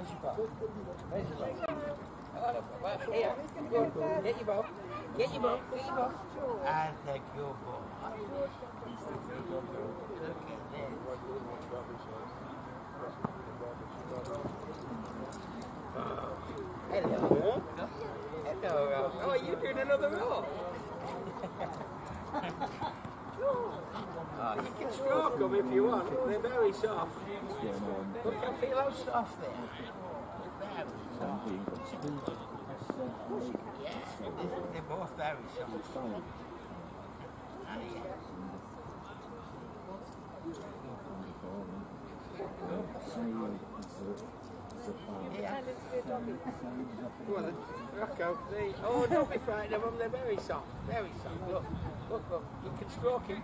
Where's your ball? Here, go. Get your ball. Get your ball. Get your ball. I take your ball. Look at this. Hello. Hello. Oh, you're doing another roll. Oh, you can stroke them if you want. They're very soft. Look, I feel how soft they are. Very soft. Yeah, they're both very soft. Oh, yeah. Yeah. Go on then. Rocco. Oh, don't be frightened of them. They're very soft. Very soft. Look. Look, look. You can stroke him.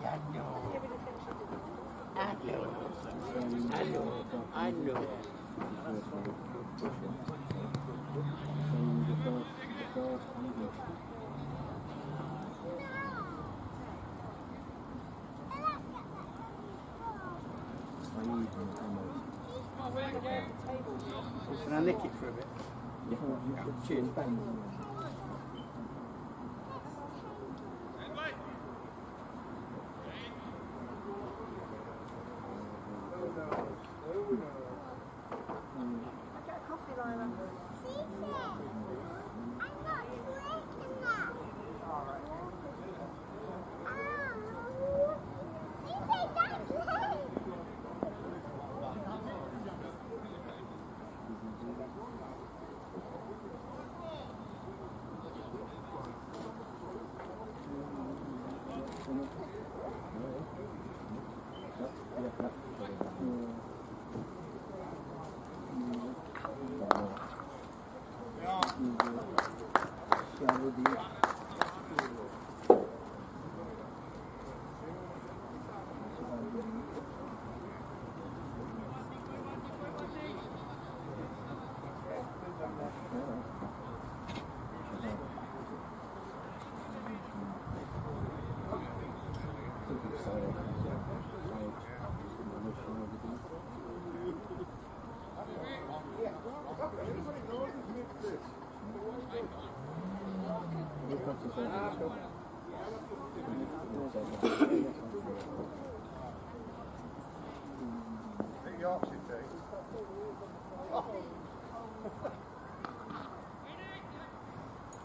I know. I know. Can I lick it for a bit? Yeah. Cheers, bang.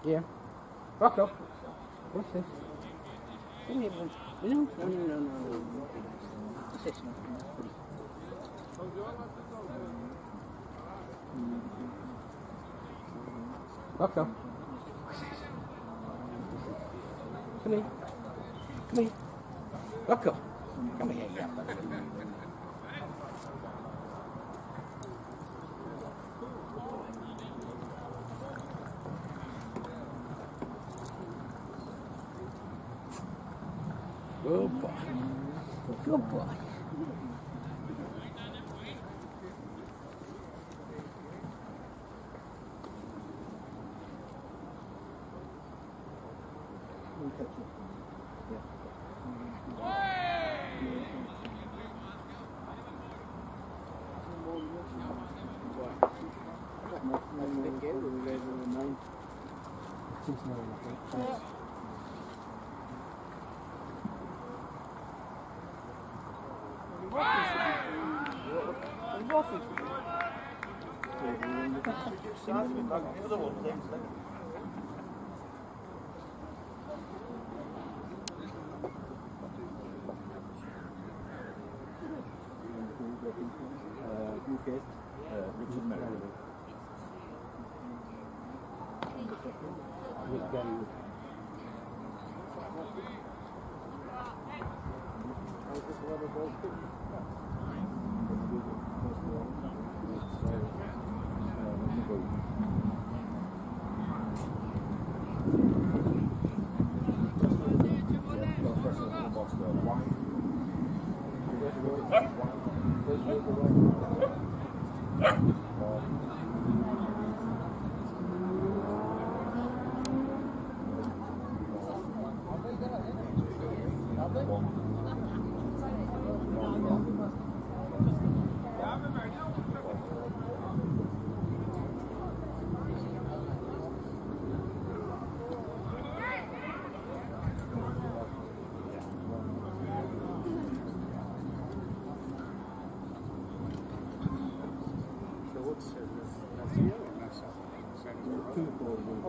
Yeah. Rocco. What's this? Give me one. No. What's this one? Rocco. Come here. Come here. Rocco. Come here, yeah. Good boy. Good boy.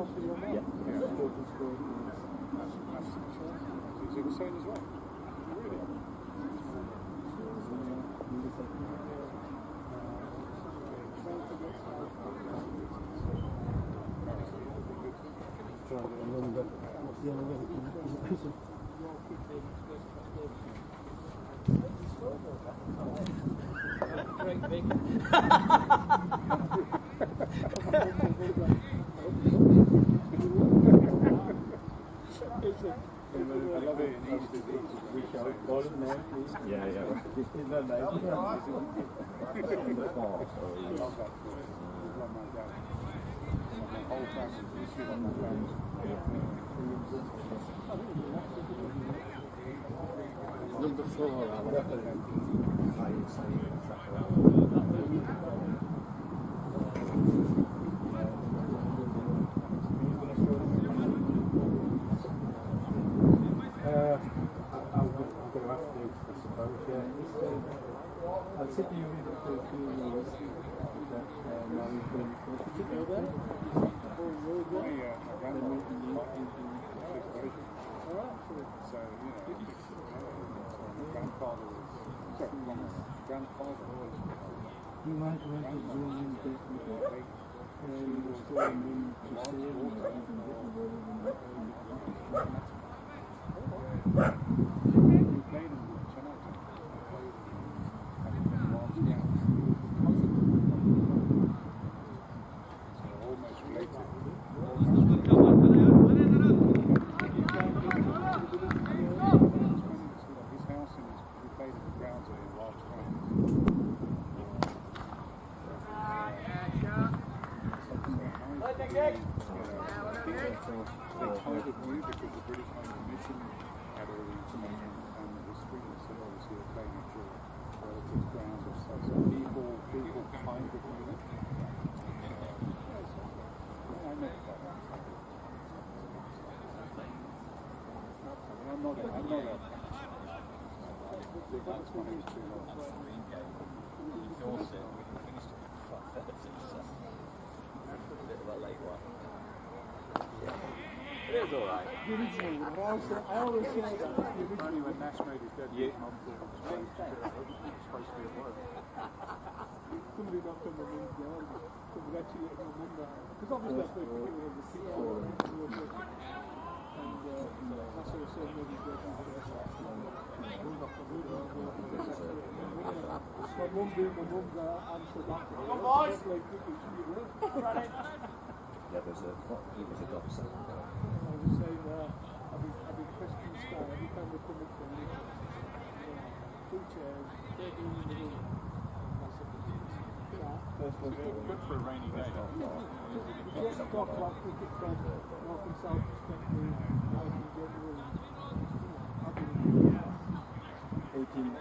Yeah. Is it the same as well? Really? Great big. I love it. Yeah, yeah. Number 4, I'll sit you for a few minutes. You might want to zoom in a bit It is alright. I always say that. Only when Nash made his debut, Mum thought it was supposed to be at work. Somebody knocked on my mum's door. Somebody actually let my mum down. Because obviously I played cricket with the kids. And that's what I said, maybe go to the rest. My mum being my mum's answer back. Come on, boys! Yeah, there's a dog set. I was saying, I've been questioning Sky every time they come up to me. 2 chairs, 30 in the room. Good for a rainy day. Just talk about cricket from north and south perspective, how you get the room. 18.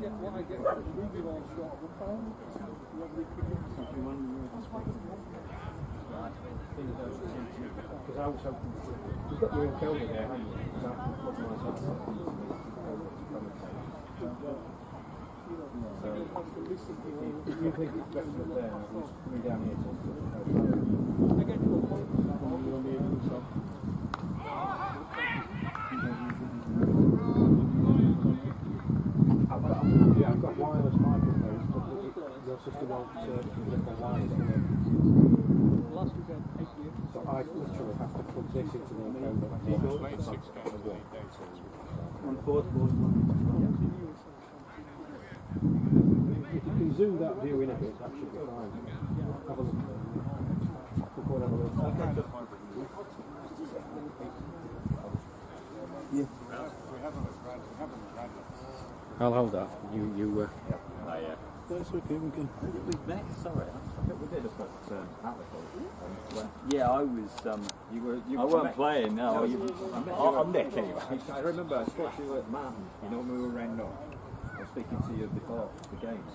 What I get is really all short of a pound. Because I was hoping, you've got your own kelder there, haven't you? Because that was my side. If you think it's better than there, it's coming down here to I get to a point where you're on the end of the shop. I've got wireless microphones, but your system won't get wireless. Last weekend, 8 years. So I literally have to plug this into the encoder. He's played 6 games in 8 days. On fourth board. If you can zoom that view in a bit, that should be fine. Have a look. Record, have a look. Yeah. We haven't read it. I'll hold that. You That's okay, we can. We've met, sorry. I think we did up at Atlas. Yeah, I was. You I weren't playing. No, I'm Nick anyway. I remember I spoke to you at Martin. You know when we were round up. speaking to you before the games.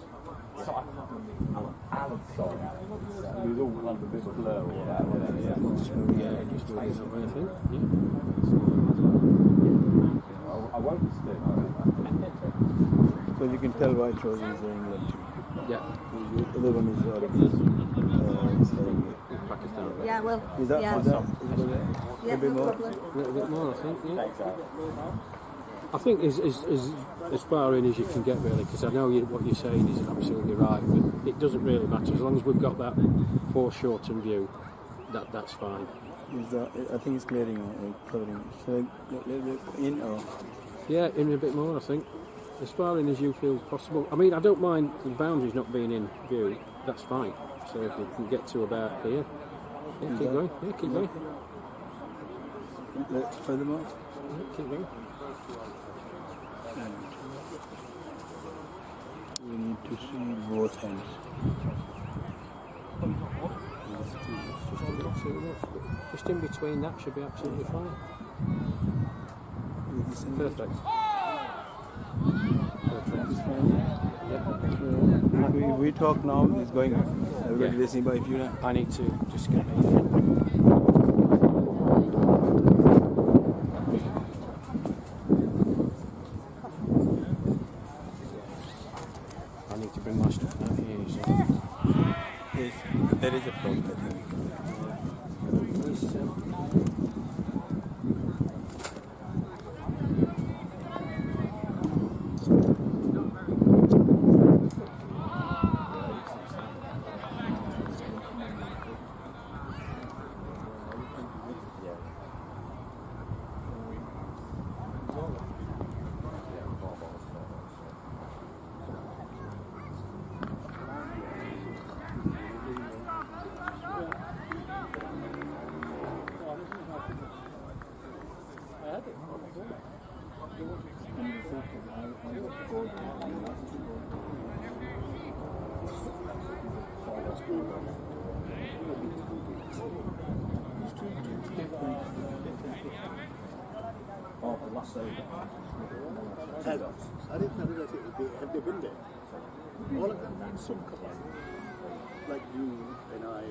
So I can't remember. Alan, sorry. It was all kind of a bit of a blur or whatever. Just do it as anything. Yeah. I won't stay. So you can tell White Rose is England too. Yeah. The other one is Pakistan. Yeah, well, is that yeah. is that Yeah, a bit no more? problem. A little bit more, I think. Yeah. I think as far in as you can get, really, because I know what you're saying is absolutely right, but it doesn't really matter as long as we've got that foreshortened view. That's fine. Is that, I think it's clearing covering. Should I look a little bit in or? Yeah, in a bit more, I think. As far in as you feel possible. I mean, I don't mind the boundaries not being in view. That's fine. So if you can get to about here, yeah, keep going. Yeah, keep going. Furthermore? Yeah, keep going. And we need to see both hands. Just in between that should be absolutely fine. Perfect. If we talk now, it's going. Everybody listening by you now. I need to just get I need to bring my stuff out here. So. Yes, there is a problem, I think. Oh, the last over. I didn't know that have they been there? All of them in some capacity. Like you and I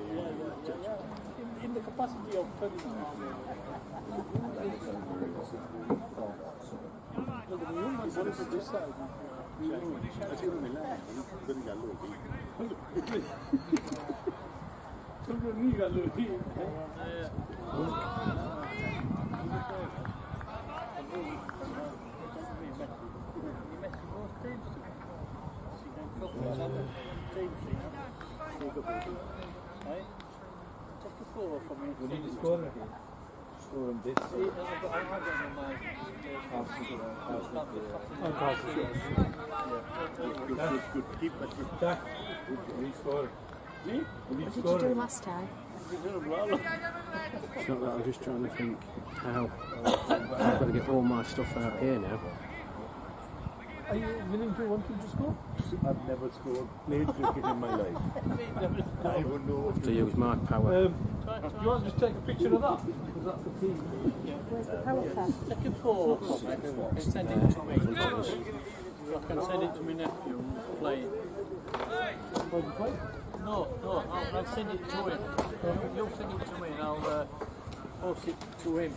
in the capacity of 30 the humans are for this side. I think we land. Very gallo. Ni gallo. We need to score it. Score on this. Good. Keep that. We need to score it. We need What to did score you do it. last time? It's not that, I'm just trying to think how. I've got to get all my stuff out here now. Are you willing to want him to score? I've never scored, played cricket in my life. I wouldn't know. To use my power. You want to just take a picture of that? Because that's the team. Where's the power pad? Take a photo of it and send it to me. I can send it to my nephew and play it. No, I'll send it to him. You'll send it to me and I'll post it to him.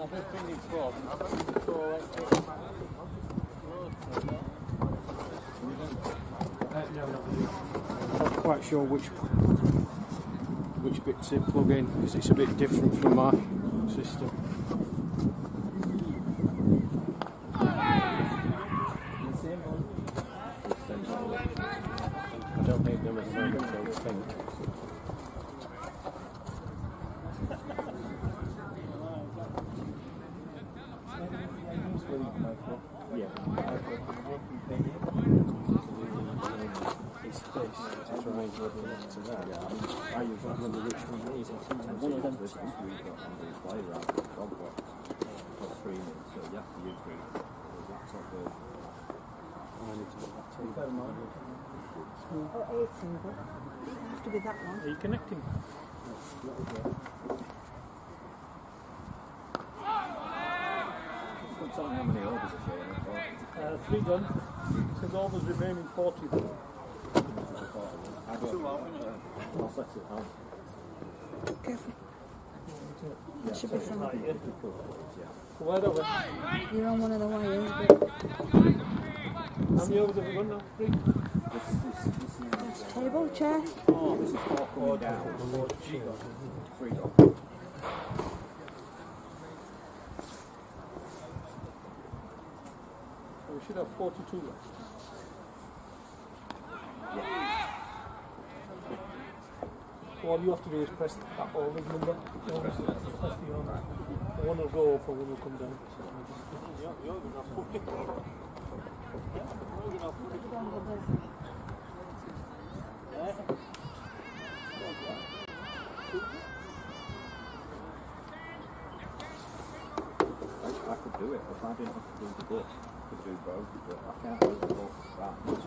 I've just been informed. Not quite sure which bit to plug in because it's a bit different from my system. I don't need them at the moment, I don't think. It's this, to try and get it to that. I use that number which one is it? One of them we've got on the player app, dog box, for streaming, so you have to use the laptop version. I need to get that to you. Oh, 18, but it doesn't have to be that one. Are you connecting? Tell me how many overs are showing. 3 done. Says overs remaining 40. I'll set it out. Careful. It should be fine. Where are we? You're on one of the wires, but How many overs have we got now? 3? table, chair. Oh, this is 4 coming down. 3 gone. So we should have 42 left. All you have to do is press that overs number. Press the over. One will go up and one will come down. I could do it if I didn't have to do the book. I could do both, but I can't do the book that much.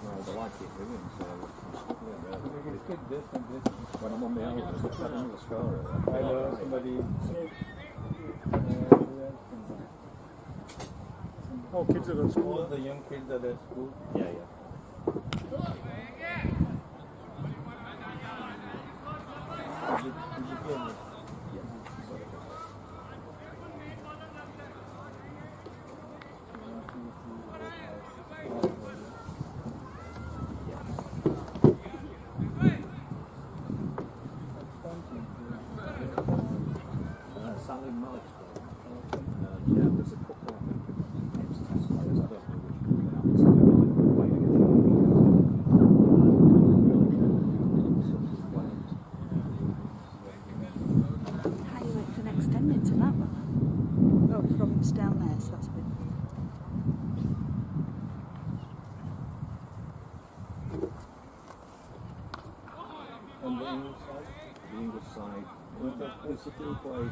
No, they like it doing, so I'm struggling really. When I'm on my own, I'm struggling with the score. I know somebody. Oh, kids are at school. The young kids are at school. Yeah, yeah. Sally Malik. Yeah, there's a couple, I think, of ex-test players. I don't know which one they are. How you wait for an extended to that one? Oh, from it's down there, so that's a bit. On the English side. The English side, it's a few play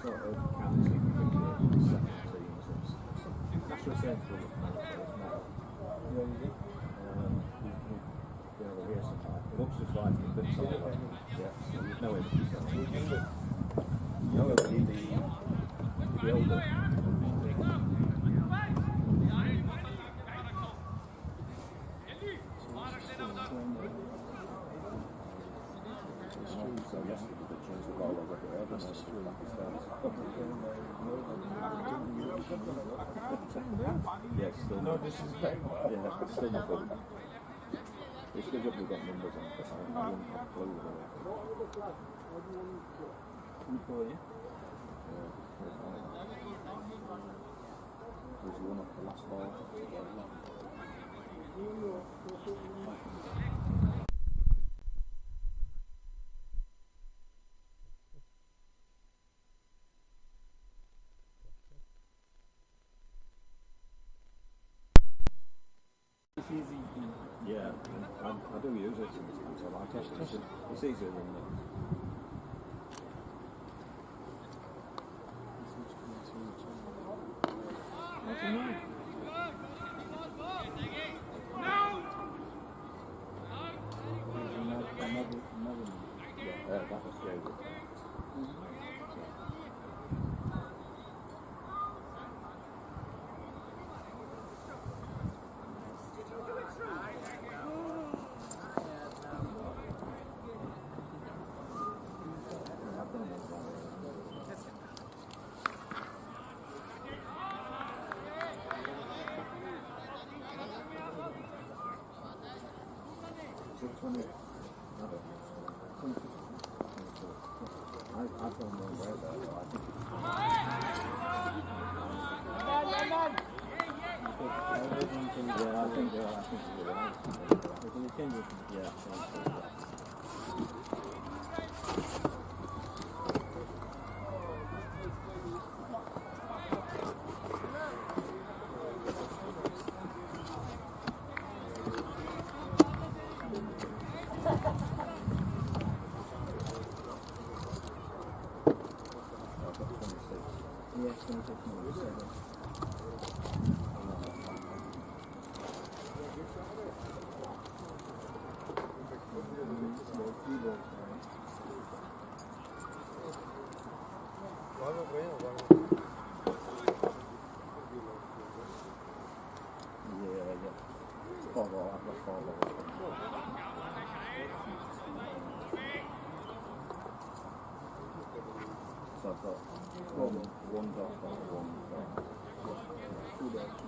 sort of county cricket, second teams, it's national central with kind of players now. Yeah, you did. Yeah, we're here sometimes. It looks just like it, but it's all like, yeah, so you'd know him. No, the older. So yesterday they changed the ball over here, but it's true. Yeah, still No, this is back. yeah, still not good. It's good that we've got numbers on, but I wouldn't have a clue about it. Before, yeah. There's one off the last ball. It's easy. Yeah, I do use it sometimes. I like it. It's easier than that. Yeah, that was good. I don't know where that is. I think 4 ball, I've got 4 balls. So I've got one dot or one dot. 2 dots.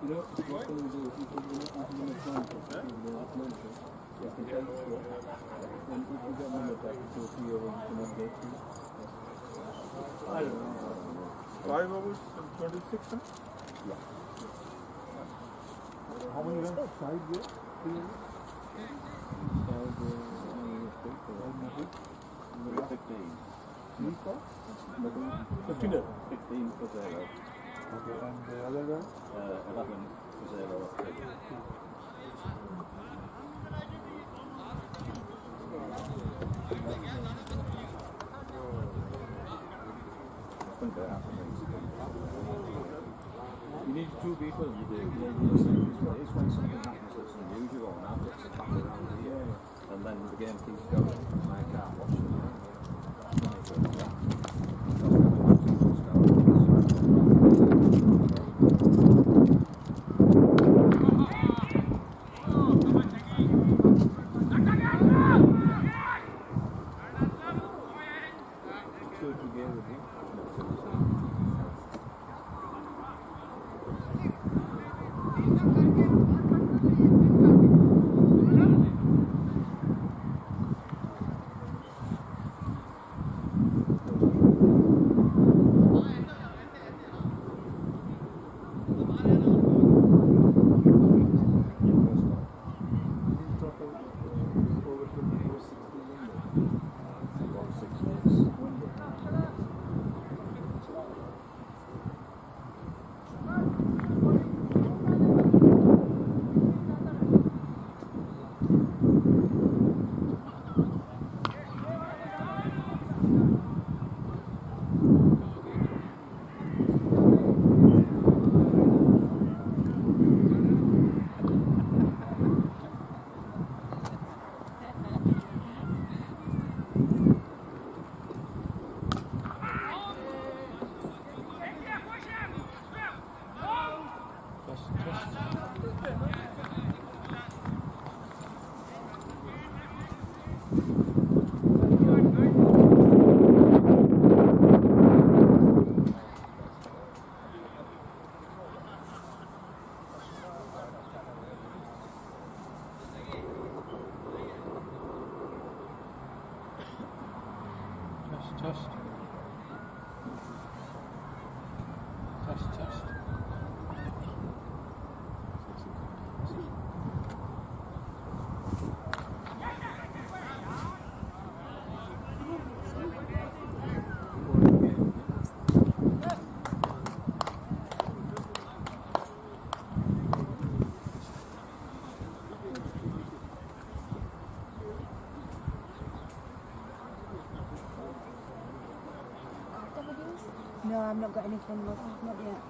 You know, what can we do if you can do an example? You can take it, and if you get number back, it will be over, you can update it. I don't know. 5 hours and 26 minutes? Yeah. How many runs? 5 years? 3 years? 15. 3 4? 15 up. 15 for 0. Okay, and the other guy? 11 for 0. You need 2 people, you do. It's when something happens that's unusual and happens back around here, and then the game keeps going. I can't watch the game. Test. No, I've not got anything, not yet.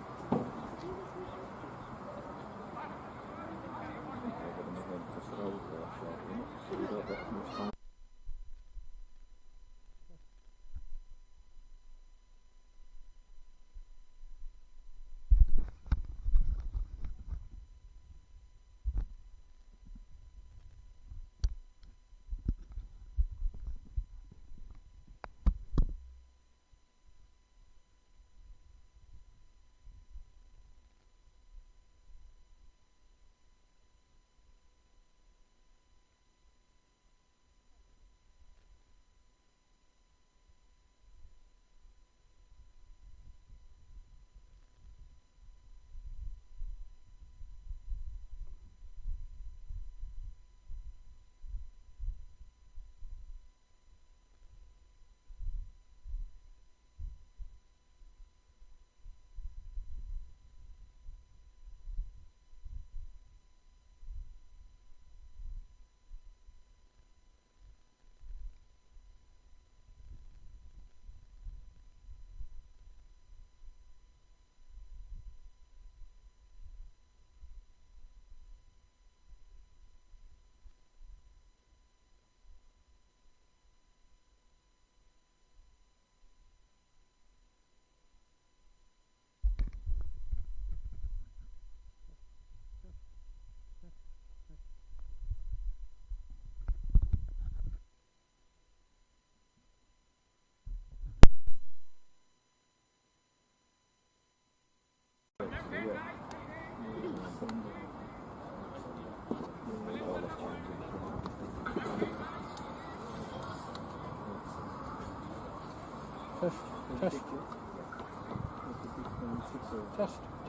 Test.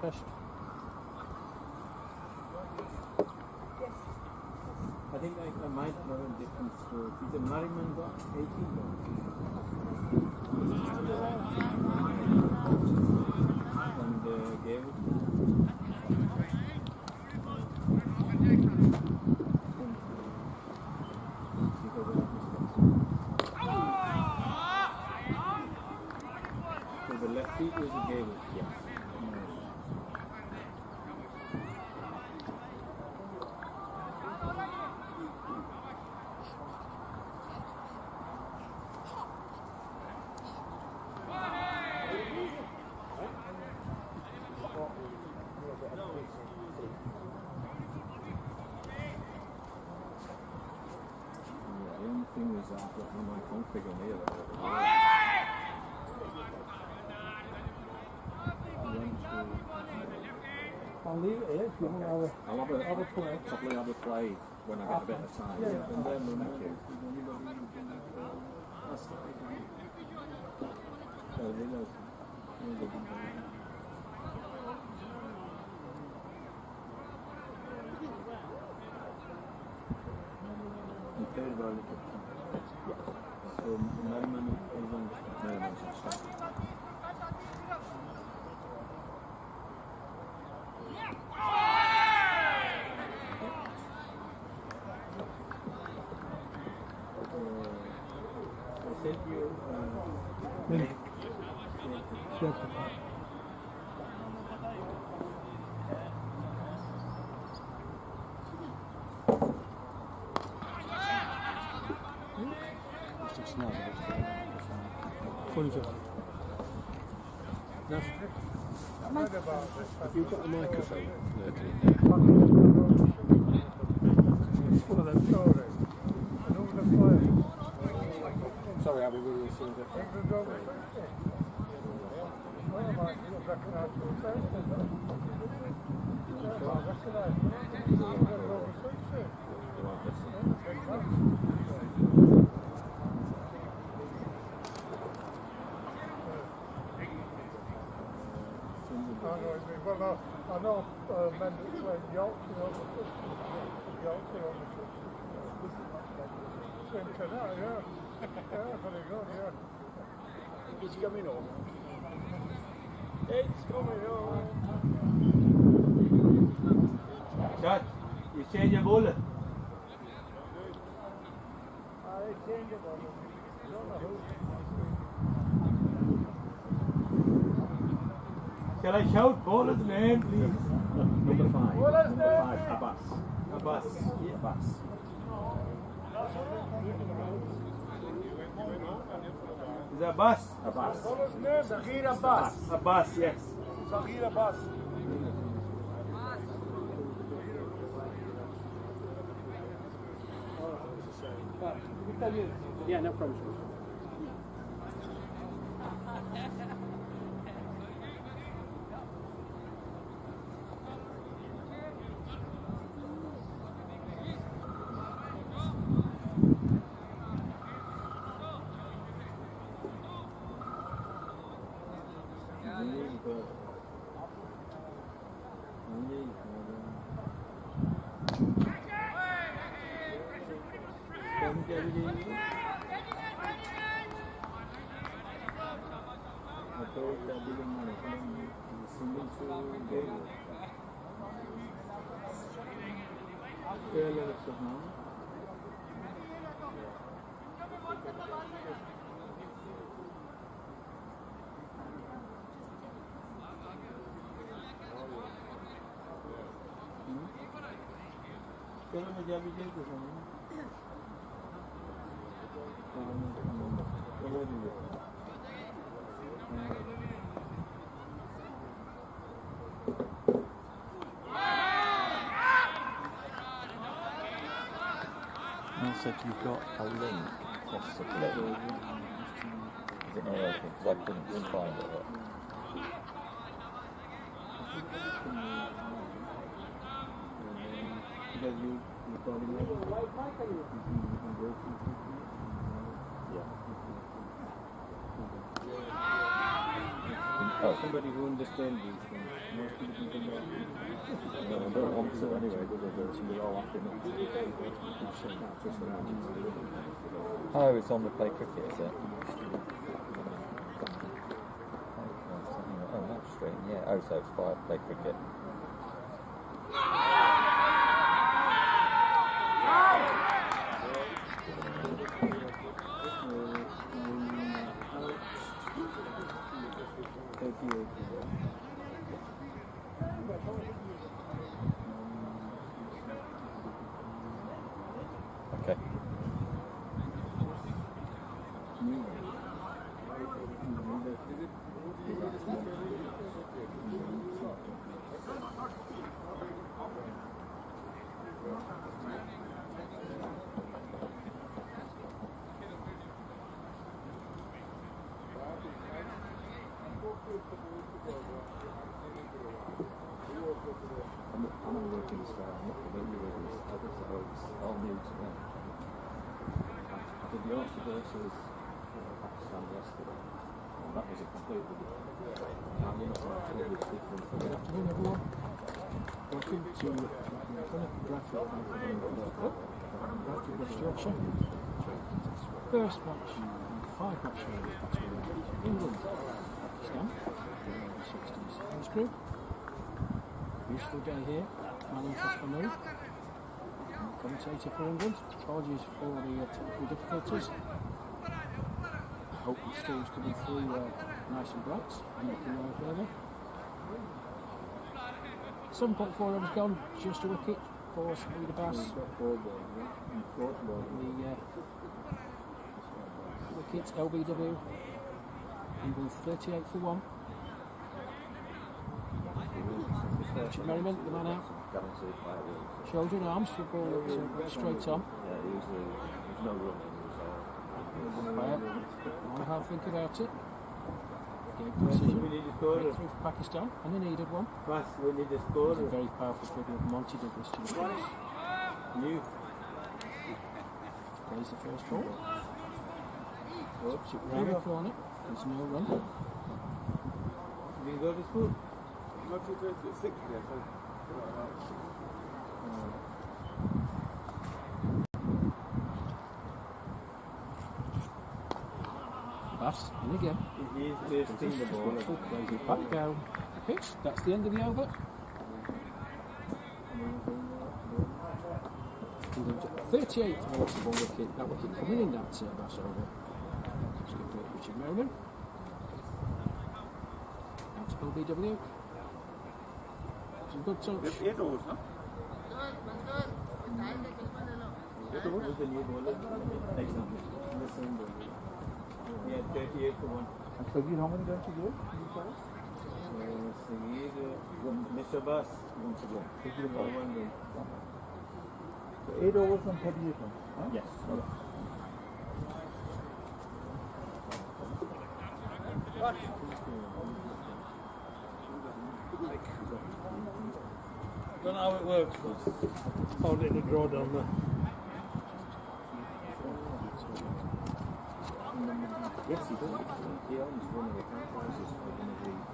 Test. I think I might know a difference. Is it Merriman got 18 balls? And gave it. So the lefty is a gave it. Yes. I've got my config on here. I'll leave it here if you want to I'll have a play. Probably have a play when I get a bit of time. And then we'll make it. Third ball. So Merriman is on Merriman's stop. I sent you Have you got a microphone lurking in there? Sorry, Abby, we were seeing different. Well, I know men that play Yorkshire on the same tonight, yeah. Yeah, very good, yeah. It's coming home. It's coming home. Shot. You change your bowler. I change the ball. Don't know who. Shall I shout bowler's name, please? Number 5. Number 5, Abbas. Abbas. Yeah. Abbas. Is that Abbas? Abbas. Zahir Abbas. Abbas, yes. Zahir Abbas. Yeah, no problem. Said you've got a link possibly. Is it not open? Because I couldn't find it. because you recording it. You can go through it. Oh. Somebody who understands these things. Most people don't know. No, I don't want to anyway, because they're all laughing at me. Oh, it's on the play cricket, is it? Oh, that's straight, yeah. Oh, so it's 5 play cricket. Okay. I'm not working this far, I'm not familiar with this. It's all new to me. I did the Yorkshire versus Pakistan yesterday, and that was a completely different. I'm not totally different. Good afternoon, everyone. Welcome to Bradford West Yorkshire. First match, 5 match between England and Pakistan, the 60s age group. Useful day here, Malin Fashmanu, commentator for England. Apologies for the technical difficulties. I hope the score's coming through nice and bright and looking well further. 7.4 overs gone, just a wicket for Saeed Abbas. The wicket, LBW, England 38 for 1. Richard Merriman, the man out. Shoulder and arms for the ball straight on. Yeah, there's no running. I'll have a think about it. Gave the decision. Breakthrough for Pakistan, and they needed one. Fast, we need a score. A very powerful figure of Monty Douglas to the face. New. Plays the first ball. Puts it round the corner. There's no run. We go to school. Not to 6 there, so. Pass, and again. He is tasting the ball. Plays it back down the pitch. That's the end of the over. England 38 for the loss of 1 wicket. That wicket coming in that Bass over. Skipper Richard Merriman. Out to LBW. Some good touch. 8 overs, no? Who's the new bowler? Next one. The same bowler. Yeah, 38 for 1. And Sagir, how many runs to go? Saeed, Mr. Bass, 1 to go. 1 run. So 8 overs and 38 runs. Huh? Yes. Don't know how it works. Found it in the drawer down there. Yes, he does. He owns one of the franchises for one of the teams.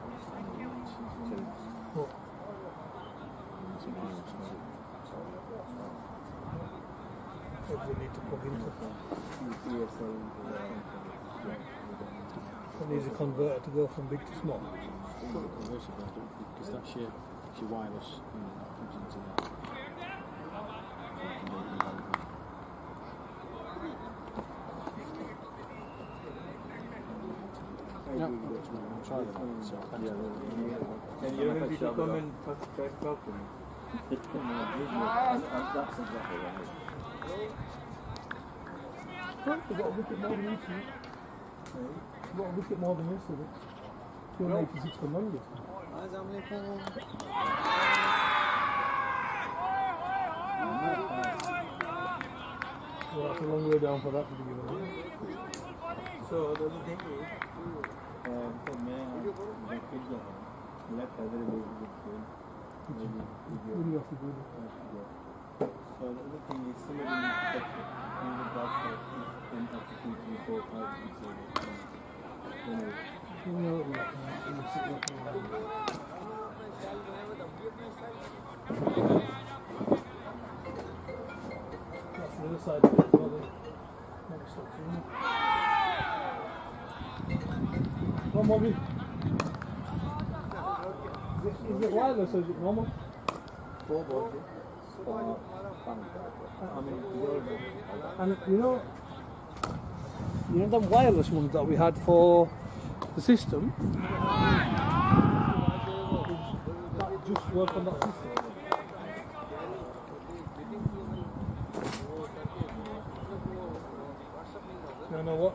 What do we need to plug into? It needs a converter to go from big to small. Because that's your wireless that comes into that. Yeah, I'll try that. So, And you're going to come and talk to me. That's exactly right. We've got a wicket more than each of it. We've got a wicket more than this of it. 286 for Monday. Well, that's a long way down for that to begin with. So the other thing is, for me, left other way with Really have to do that. So the other thing is somebody needs to check it. In the box that is 10 up to 2, 3, 4, 5, 6, 7, 8, 9. That's the other side of it as well. Next section. Come on, Bobby. Is it wireless or is it normal? 4 balls, yeah. I mean, And you know the wireless ones that we had for the system, that just work on that system. No, no, what?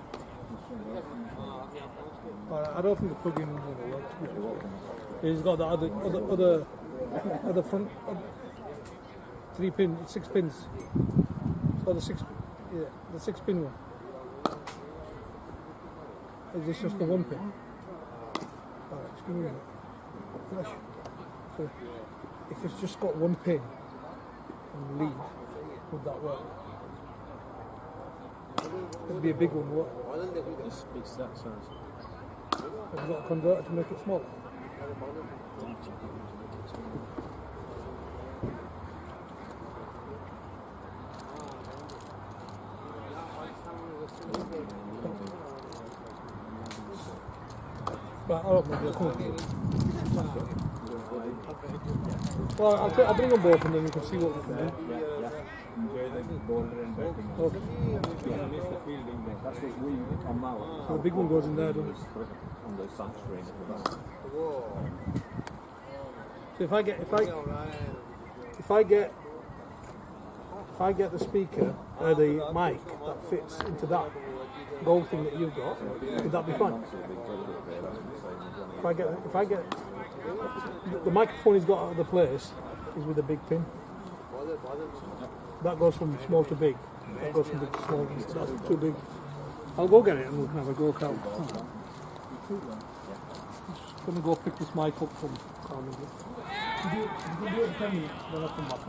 I don't think the plug-in will work. It's got the other front 3 pin, 6 pins. So the 6 pin one. Is this just the 1 pin? Alright, just give me a minute. So if it's just got 1 pin and lead, would that work? It'd be a big one, what? It's that size. Have you got a converter to make it smaller? Right, I'll open it. Well, I'll bring them both and then we can see what we can do. enjoy the boulder and batting. Okay. Yeah, miss the fielding. That's what we come out. So the big one goes in there, doesn't it? On the sunscreen at the back. So if I get the speaker, the mic that fits into that gold thing that you've got, would that be fine? If I get the microphone he's got out of the place is with a big pin. That goes from small to big. That goes from big to small. That's too big. I'll go get it and we can have a go count. Just gonna go pick this mic up from Carmen. You can do it in 10 minutes, then I'll come back.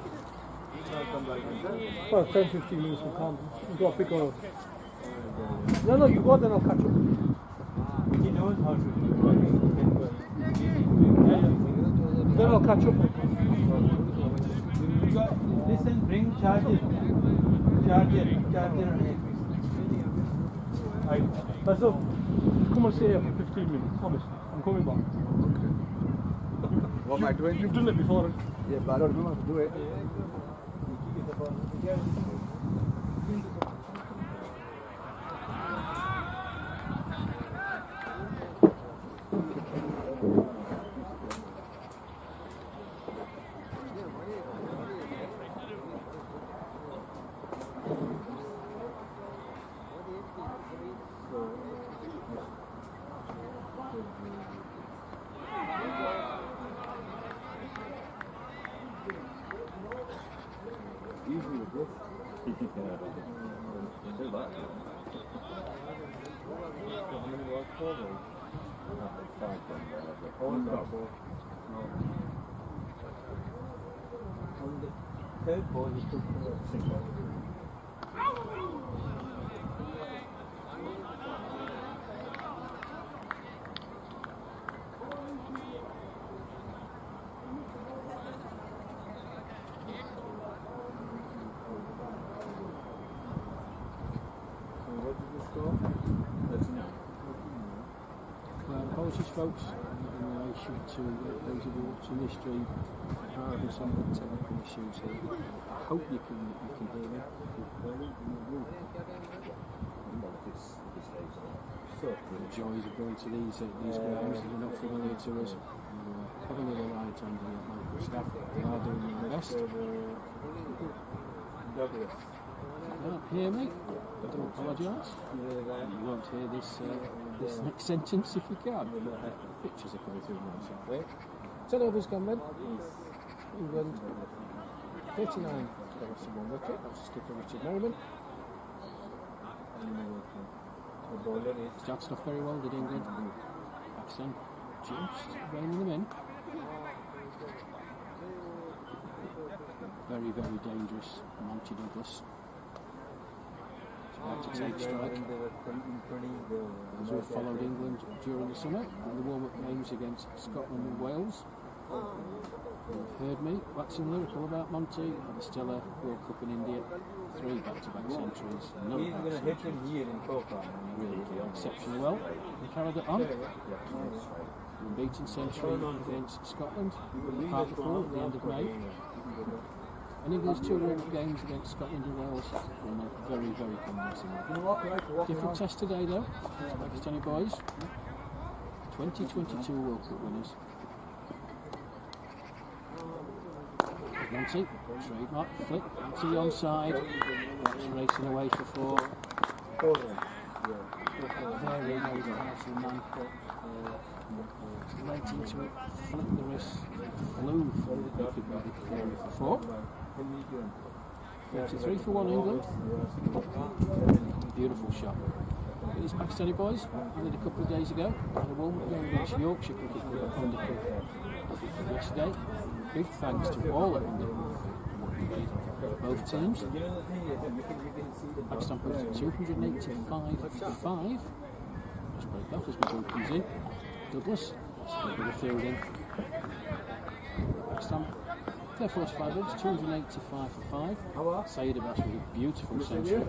Well, 10-15 minutes from Carmen. You got to pick her up. No, you go, then I'll catch up. He knows how to do it. Then I'll catch up. Listen, bring charger and Let's go. Come and stay here for 15 minutes. Honest, I'm coming back. What am I doing? You've done it before. Yeah, but I don't remember how to do it. easily with this. Do that. How many was for those? Five then. On the third ball, you took single. Apologies folks in relation to those of you watching this stream. There are some technical issues here. I hope you can hear me. So the joys of going to these grounds that are not familiar to us. Have a little right hand on that local staff. They are doing their best. Can't hear me? I do apologise. You won't hear this next sentence if you can. The pictures are coming through nice and clear. Turnovers gone then. England 39 for one wicket. That's skipper Richard Merriman. Started off very well, did England. Pakistan just reining them in. very, very dangerous Monty Douglas. It's about to take strike. Those who have followed England during the summer in the warm-up games against Scotland and Wales. You've heard me waxing lyrical about Monty, but there's still a World Cup in India, 3 back-to-back centuries, no really exceptionally well. He carried it on. Unbeaten century against Scotland, Hartlepool at the end of May. And England's 2 warm-up games against Scotland and Wales were very, very convincing. Different test today though, Pakistani boys. 2022 World Cup winners. Monty, trademark flick to the onside. That's racing away for 4. Very, very powerful man. Went into it, flicked the wrist, flew for 4. 43 for 1 England. Beautiful shot. These Pakistani boys, only a couple of days ago, had a warm-up game against Yorkshire Cricket Club at Undercliff yesterday. Big thanks to all at Undercliff for what you did. Both teams. Pakistan posted 285 for 5. Let's break off as Masood comes in. Douglas, a bit of fielding. Pakistan, their first 5 runs, 285 for 5. Saeed Abbas with a beautiful century.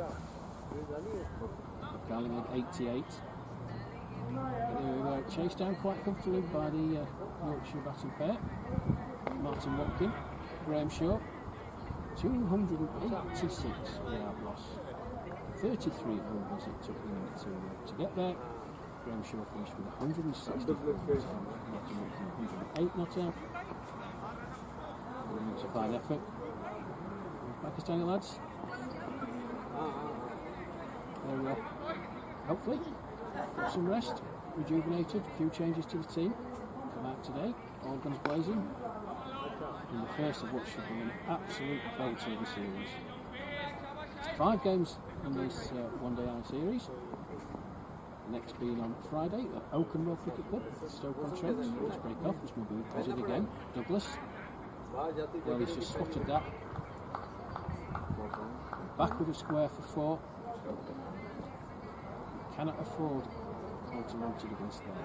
Darling had 88. They were chased down quite comfortably by the Yorkshire batting pair. Martin Watkin, Graham Shaw. 286 without loss. 33 overs it took them to get there. Graham Shaw finished with 164 runs. Martin Watkin 108 not out. It's a fine effort. Pakistani lads. They're hopefully got some rest, rejuvenated, a few changes to the team. Come out today, all guns blazing. In the first of what should be an absolute belter of the series. 5 games in this one-day series. Next being on Friday at Oakenwell Cricket Club, Stoke-on-Trent. Let's break off as Masood goes in again. Douglas. Well, he's just swatted that. Back with a square for 4. Cannot afford to against that.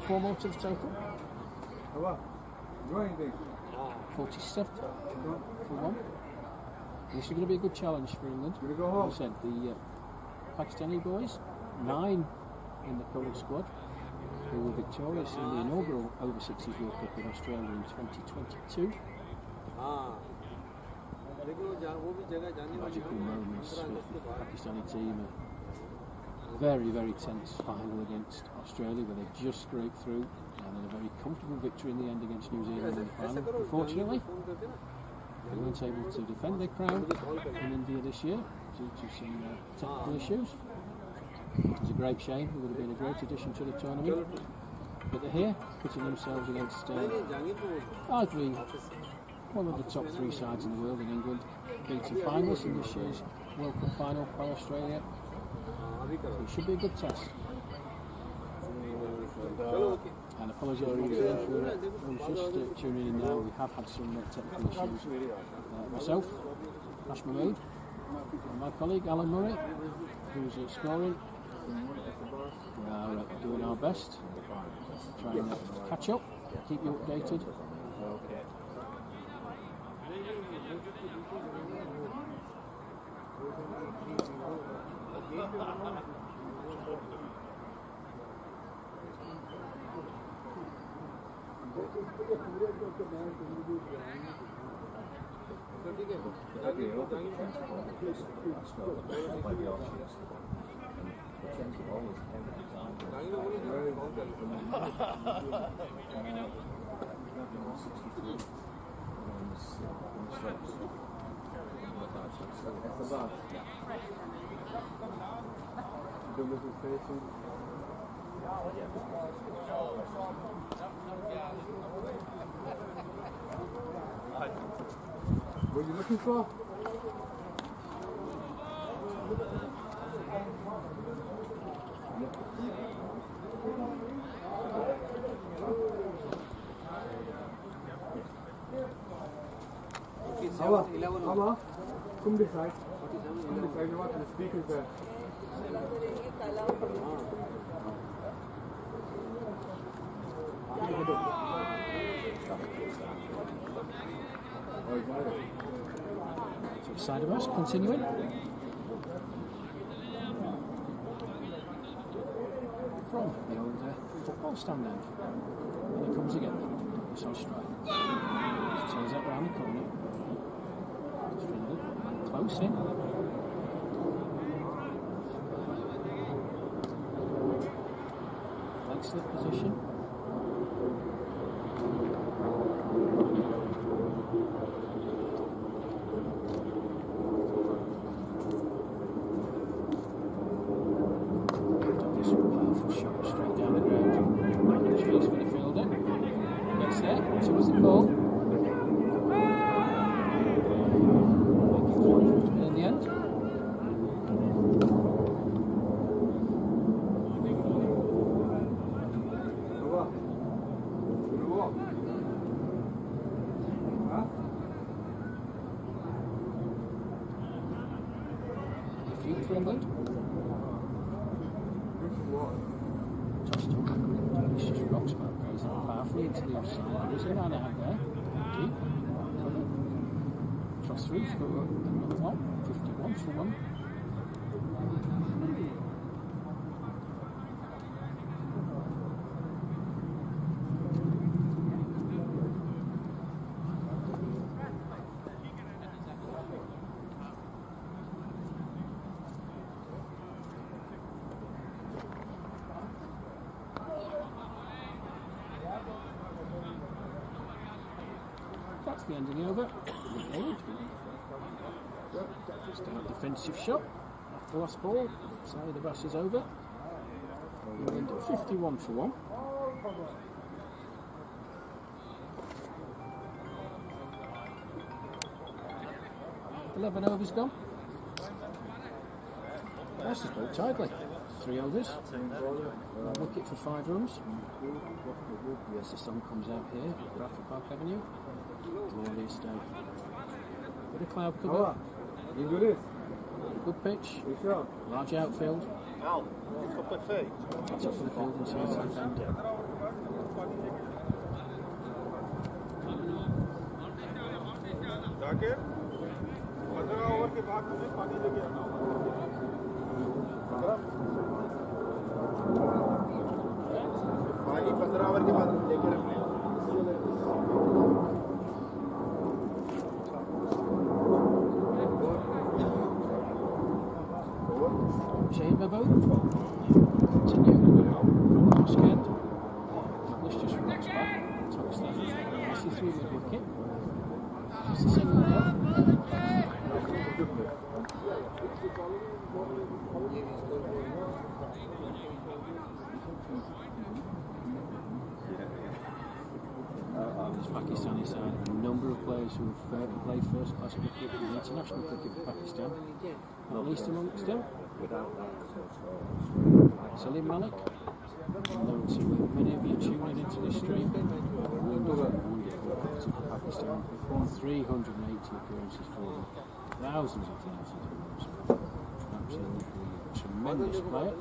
4 more to the total. 47 for 1. This is going to be a good challenge for England. As I said, the Pakistani boys, 9 in the current squad, who were victorious in the inaugural Over-60s World Cup in Australia in 2022. Magical moments for the Pakistani team. A very, very tense final against Australia where they just scraped through, and then a very comfortable victory in the end against New Zealand in the final. Unfortunately, they weren't able to defend their crown in India this year due to some technical issues. It was a great shame. It would have been a great addition to the tournament. But they're here, putting themselves against arguably one of the top 3 sides in the world in England, beating finalists in this year's World Cup final by Australia. So it should be a good test. And apologies again for those just tuning in now. We have had some technical issues. Myself, Ash Mahmood, and my colleague Alan Murray, who's scoring. We are doing our best, trying to catch up, keep you updated. What are you looking for? Hello. Come this side. Come this side. You want the speakers there. So side of us, continuing. From the old football stand end. And he comes again. It's on strike. So he's up round the corner. It's fielded. Close in. Leg slip position. For England. Tossed up. It's just rocks back, goes powerfully into the offside. There is a man out there. Deep. Toss through for another one. 51 for one. That's the end of the over. Just a defensive shot. After the last ball, side of the bass is over. We'll end at 51 for one. $11 overs gone. That's just ball tidely. 3 overs. 1 wicket for 5 runs. As the sun comes out here, Bradford Park Avenue. Glorious day. Bit of cloud cover. You do this. Good pitch. Sure. Large outfield. Al, a couple of feet. Top of the field inside the defender. जाके 15 over के बाद मुझे पानी लेके आना पानी 15 over के बाद लेके रखने Shane Bebo. Continue. From the last end. English just rocks back. Talks that. Passes through the wicket. Just a single now. This Pakistani side, a number of players who have played first class cricket and international cricket for Pakistan, not least amongst them Salim Malik. Known to many of you tuning into this stream. Wonderful cricketer for Pakistan. 380 appearances for them. Thousands of runs. Absolutely tremendous player.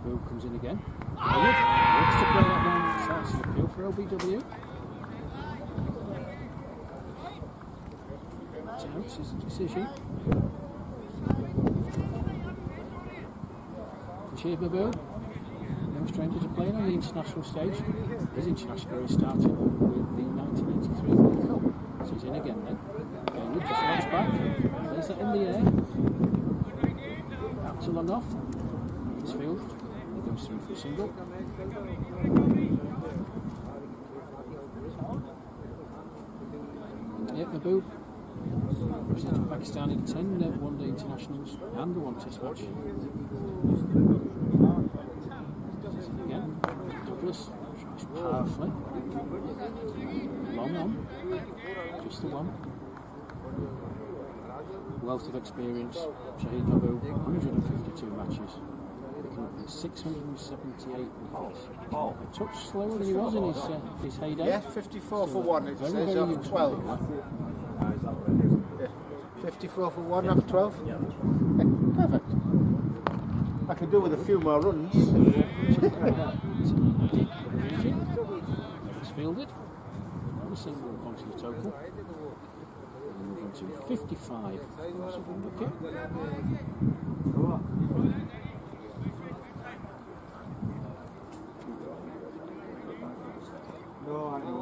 Boom comes in again. Howard looks to play that down. Starts to appeal for LBW. Out is a decision. Bashir Babu, no stranger to playing on the international stage. His international career started with the 1983 World Cup. So he's in again then. Gainwood just knocks back, plays that in the air. Out to long off. His field. He goes through for a single. Yep, Babu representing Pakistan in 10 one-day internationals and the 1 test match. Again, Douglas tries powerfully. Long on, just the one. Wealth of experience, Shahid Babu, 152 matches, picking up 678 wickets. A touch slower than he was in his heyday. Yeah, 54 for 1. It says over 12. 54 for 1 after 12? Yeah. Perfect. I could do with a few more runs. It's fielded. One single onto the total. And move on to 55 runs of 1 wicket. No, I don't.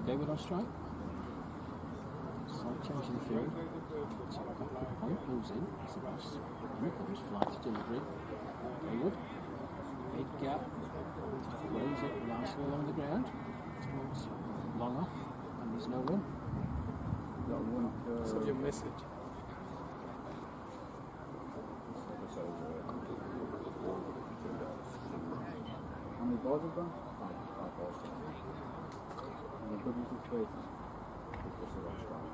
David on strike. Slight change in the field. So I've got a point, moves in, as the boss. And it comes flight to delivery. Hayward. Big gap. Plays it nicely along the ground. Towards long off. And there's no run. Got one. Such a message. How many balls have gone? Five balls. And the W6 places. It's just a long strike.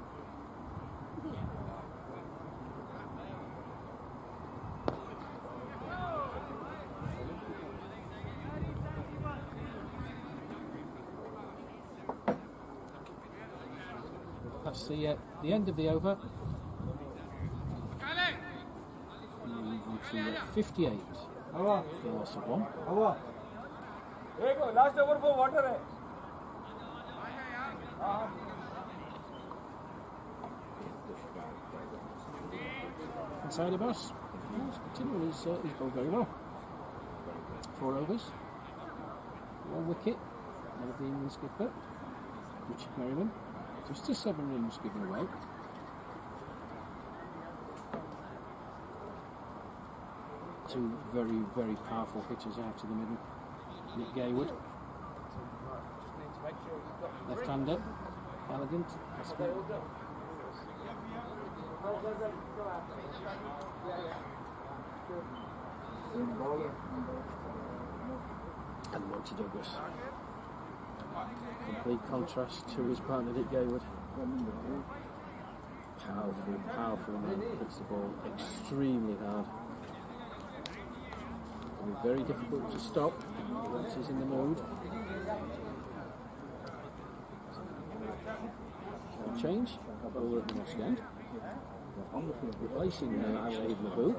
That's the end of the over. Move on to 58. For loss of 1. Last over for water. Inside the boss. He's continuing his ball very well. 4 overs. 1 wicket. One of the England skipper, Richard Merriman. Just to 7 runs given away. Two very, very powerful hitters out of the middle. Nick Gayward. Left-hander. Elegant. That's good. And Monty Douglas. Complete contrast to his partner Dick Gayward. Powerful man, hits the ball extremely hard. It'll be very difficult to stop once he's in the mood. Change, over at the Moss end. Replacing Shahid Mahbub.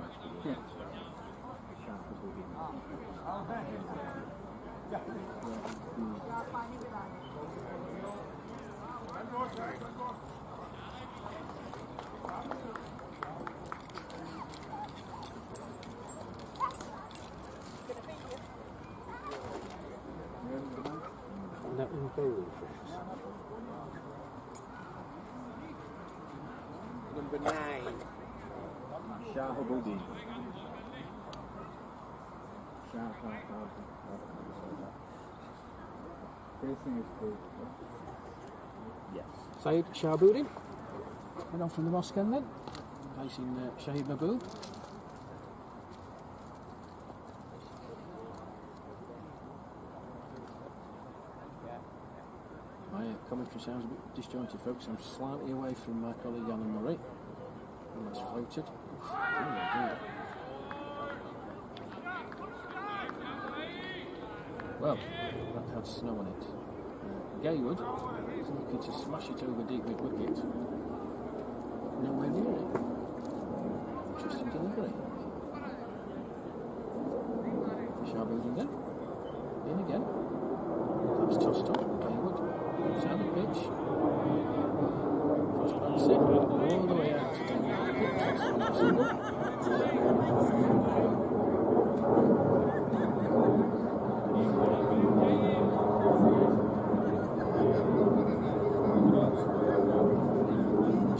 That was bowling for us. Number 9. Shahabudi. Facing is good. Yes. Saeed Shahabudi. Went on from the Moss end then. Facing Shahid Mahbub. My commentary sounds a bit disjointed, folks. I'm slightly away from my colleague Anna Murray. And that's floated. Well, that had snow on it. Gayward is looking to smash it over deep with wicket. Nowhere near it. Interesting delivery. Shahabudi then. In again. That's tossed up. Gayward moves out the pitch. Cross backs it all the way out to take the wicket. Single.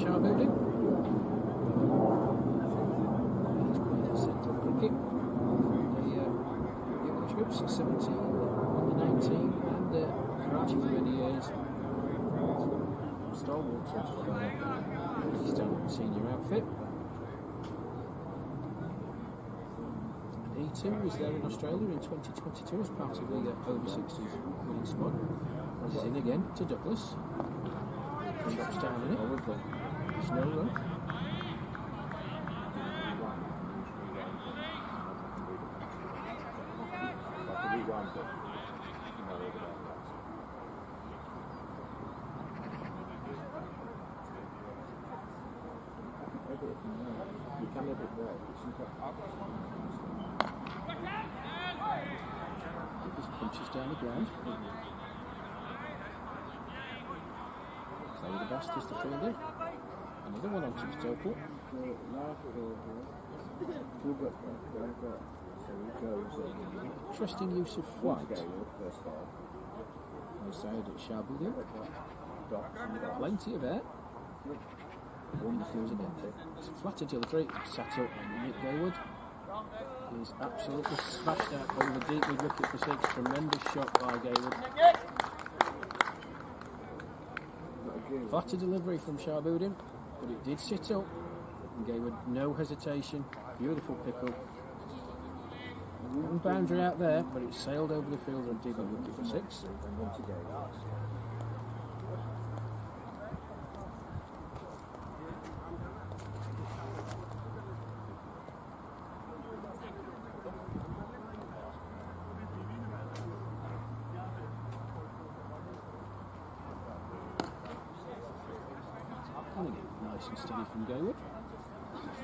Shahabudi. He's played a central cricket. The troops at 17, under 19, and Karachi for many years. Stalwart sort of Pakistan senior outfit. And he too was there in Australia in 2022 as part of the over 60s winning squad. And he's in again to Douglas. Chops down in it. There's no run. You can have it there. Douglas punches down the ground. So the best is the fielder. Another one onto the total. Interesting use of flight. Outside at Shahabudi. Plenty of air. It's a flatter delivery. Sat up and Nick Gayward is absolutely smashed out over deep with wicket for 6. Tremendous shot by Gayward. Flatter delivery from Shahabudi, but it did sit up. And Gayward, no hesitation. Beautiful pickle. One boundary out there, but it sailed over the field and did a wicket for 6. Coming in nice and steady from Gayward.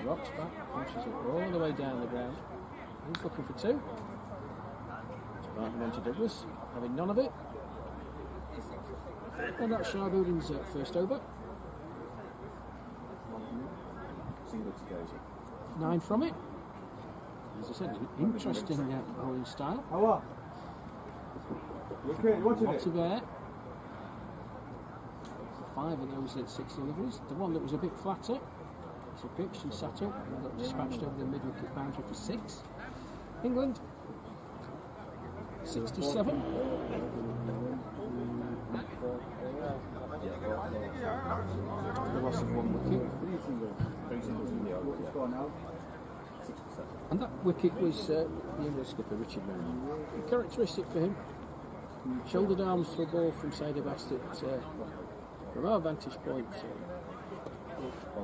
Rocks back, punches it all the way down the ground. He's looking for 2. It's Barton onto Douglas, having none of it. And that's Shahabudi's first over. 9 from it. As I said, an interesting bowling style. Lots of air. 5 of those at 6 deliveries. The one that was a bit flatter, so pitched and sat up and got dispatched over the mid-wicket boundary for 6. England 67. The loss of 1 wicket. And that wicket was the English skipper Richard Merriman. Characteristic for him, shouldered arms to a ball from Saeed Abbas that, from our vantage point,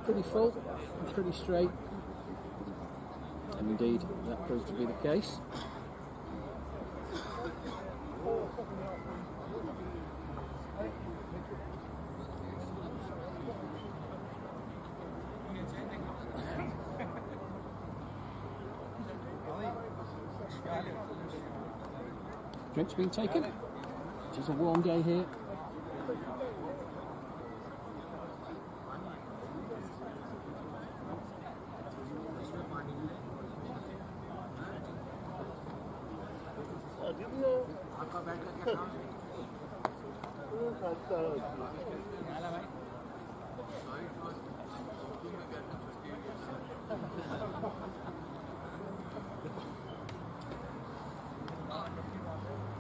pretty full and pretty straight. And indeed, that proved to be the case. Drinks being taken. It is a warm day here.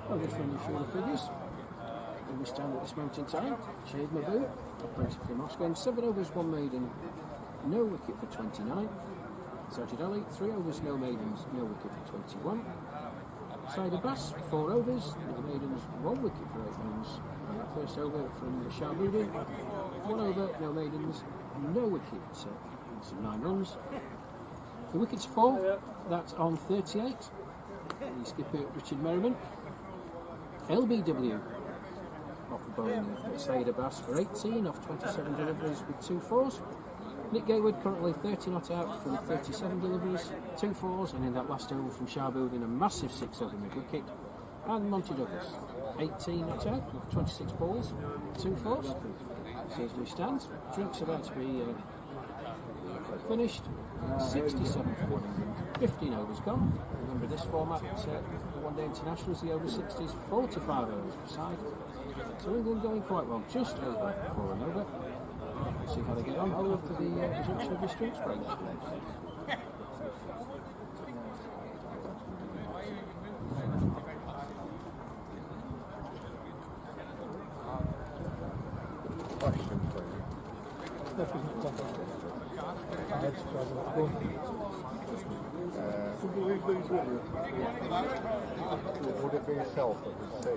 I'll just run you through the figures. Where we stand at this moment in time. Shade Mabu, principally Moscow, 7 overs, 1 maiden, no wicket for 29. Sajid Ali, 3 overs, no maidens, no wicket for 21. Saeed Abbas, 4 overs, no maidens, 1 wicket for 8 runs. First over from Shahbudi, 1 over, no maidens, no wicket, some 9 runs. The wickets fall, that's on 38. The skipper Richard Merriman. LBW off the bowling of Saeed Abbas for 18 off 27 deliveries with 2 fours. Nick Gayward currently 30 not out from 37 deliveries, 2 fours, and in that last over from Shahbudi a massive 6 over mid wicket. And Monty Douglas 18 not out with 26 balls, 2 fours. So as we stand, Drink's about to be finished. 67 for 15 overs gone. Remember this format, one day internationals, the over 60s, 45 overs per side. So England going quite well, just over 4 and over. We'll see how they get on after the resumption of this drinks break. Question, please. Would it be yourself that would say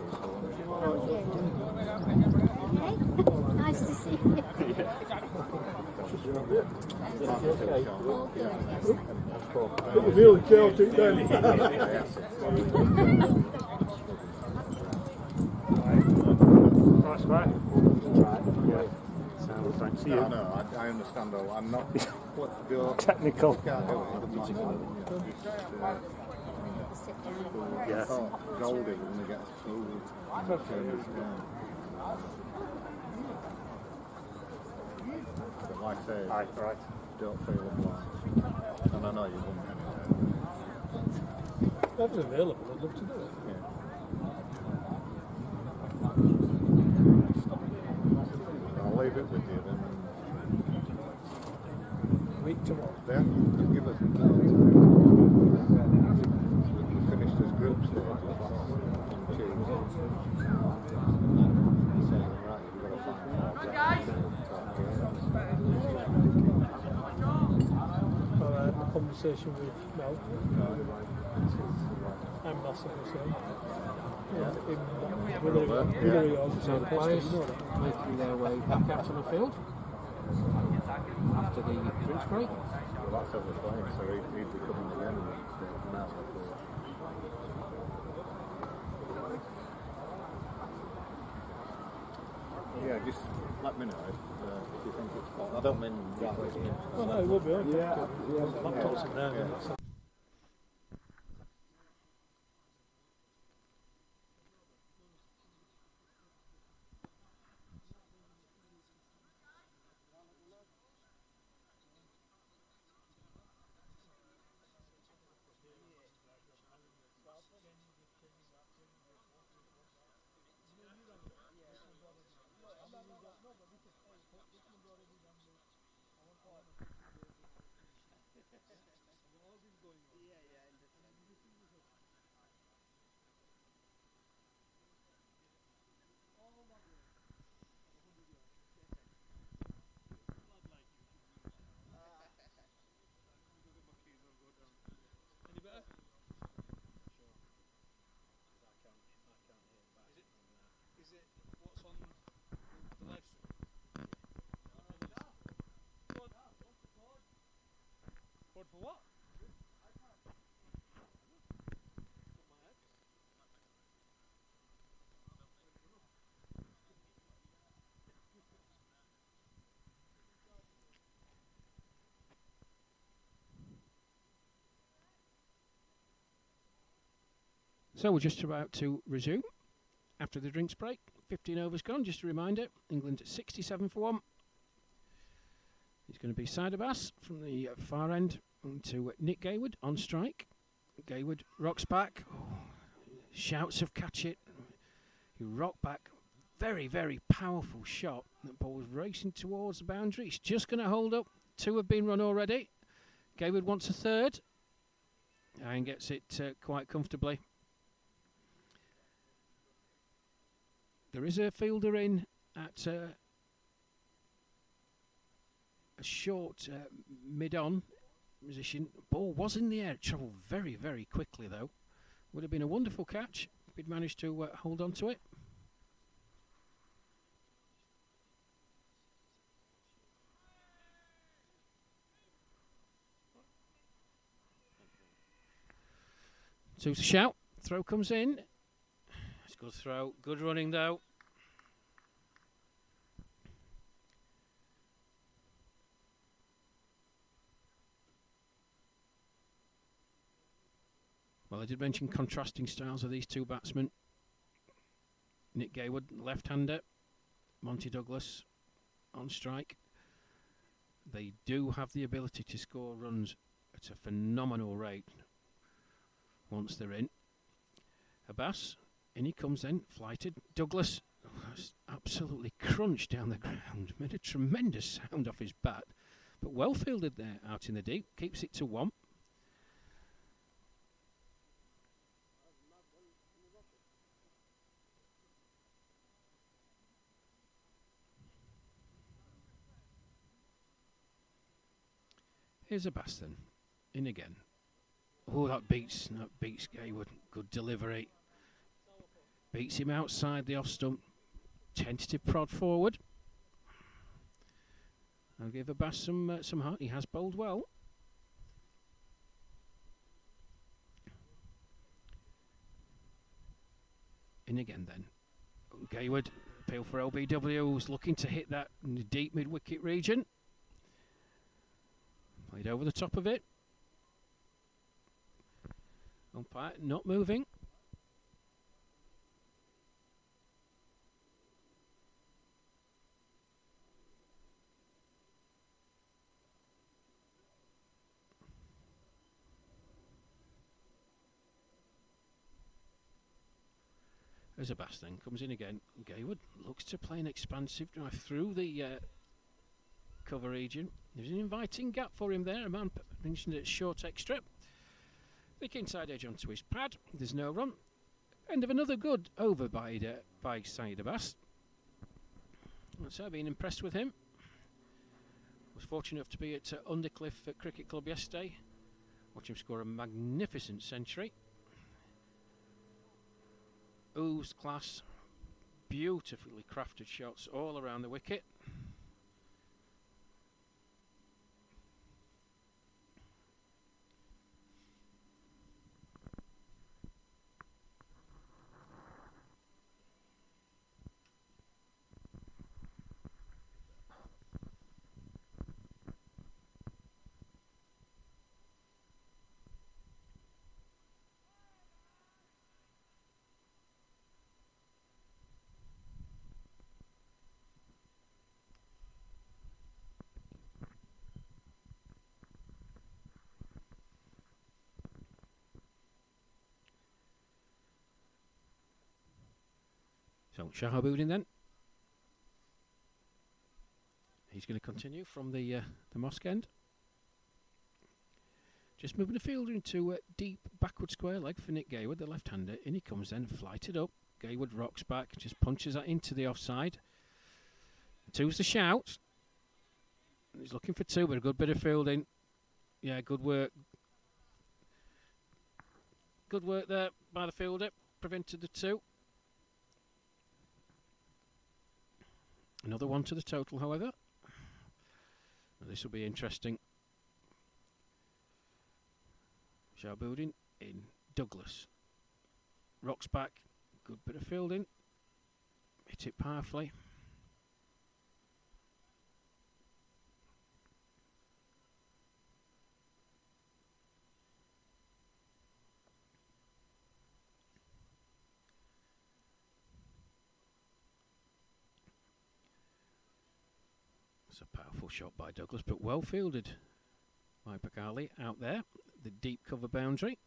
Hey, nice to see you. It was really chaotic then. Nice back. Thanks to you. No, I understand though. I'm not Technical. I thought Goldie was going to get smooth. But like I say, Right. don't feel obliged. And I know you wouldn't anyway. If that was available, I'd love to do it. I'll leave it with you then. Week tomorrow. Then give us we finished as group stage on Tuesday. Saying, right, we've got to find 4 guys. A conversation with Mel. I'm massively so. So the players making their way back out on the field after the drinks break. Well, that's over playing, so he'd be coming again now. Yeah, just let me know if you think it's. I don't mean right this minute. Oh no, it will be. Laptops in there. Yeah. So we're just about to resume after the drinks break. 15 overs gone. Just a reminder, England 67 for 1. He's going to be Sidebass from the far end to Nick Gayward on strike. Gayward rocks back. Oh, shouts of catch it. He rocked back. Very, very powerful shot. The ball was racing towards the boundary. He's just going to hold up. 2 have been run already. Gayward wants a third and gets it quite comfortably. There is a fielder in at a short mid-on position. Ball was in the air. It travelled very, very quickly, though. Would have been a wonderful catch if he'd managed to hold on to it. Two's a shout. Throw comes in. It's a good throw. Good running, though. Well, I did mention contrasting styles of these two batsmen. Nick Gayward, left-hander. Monty Douglas on strike. They do have the ability to score runs at a phenomenal rate once they're in. Abbas, in he comes then, flighted. Douglas absolutely crunched down the ground. Made a tremendous sound off his bat. But well fielded there out in the deep. Keeps it to 1. Here's Abbas then. In again. Oh, that beats Gayward. Good delivery. Beats him outside the off stump. Tentative prod forward. I'll give Abbas some heart. He has bowled well. In again then. Gayward, appeal for LBW, who's looking to hit that in the deep mid-wicket region. Played over the top of it. Umpire not moving. There's Abbas then, comes in again. Gayward looks to play an expansive drive through the cover region. There's an inviting gap for him there. A man mentioned it short extra. Thick inside edge onto his pad. There's no run. End of another good over by Saeed Abbas. So I've been impressed with him. Was fortunate enough to be at Undercliff Cricket Club yesterday. Watch him score a magnificent century. Oozed class. Beautifully crafted shots all around the wicket. So Shahabuddin then. He's going to continue from the mosque end. Just moving the fielder into a deep backward square leg for Nick Gayward, the left-hander. In he comes then, flighted up. Gayward rocks back, just punches that into the offside. 2's the shout. He's looking for 2, but a good bit of fielding. Yeah, good work. Good work there by the fielder. Prevented the 2. Another 1 to the total, however. This will be interesting. Sharbuddin in. Douglas. Rocks back. Good bit of fielding. Hit it powerfully. It's a powerful shot by Douglas, but well fielded by Pakali out there. The deep cover boundary.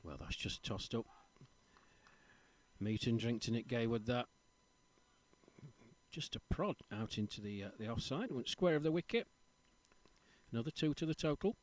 Well, that's just tossed up. Meat and drink to Nick Gaywood, that. Just a prod out into the offside. Went square of the wicket. Another 2 to the total.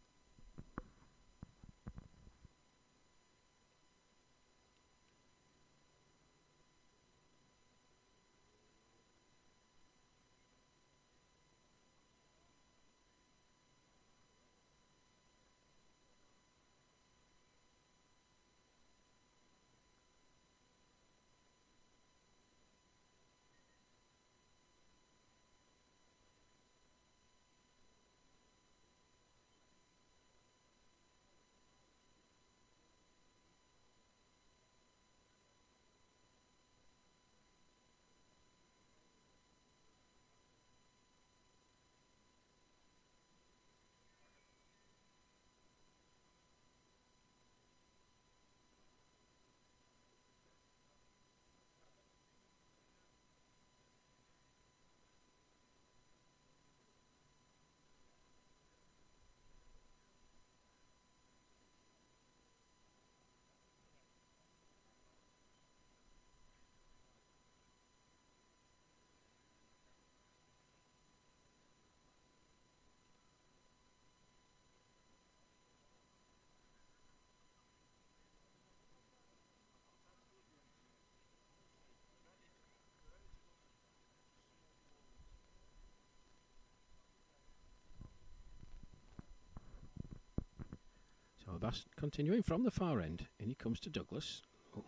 So that's continuing from the far end. In he comes to Douglas. Oh.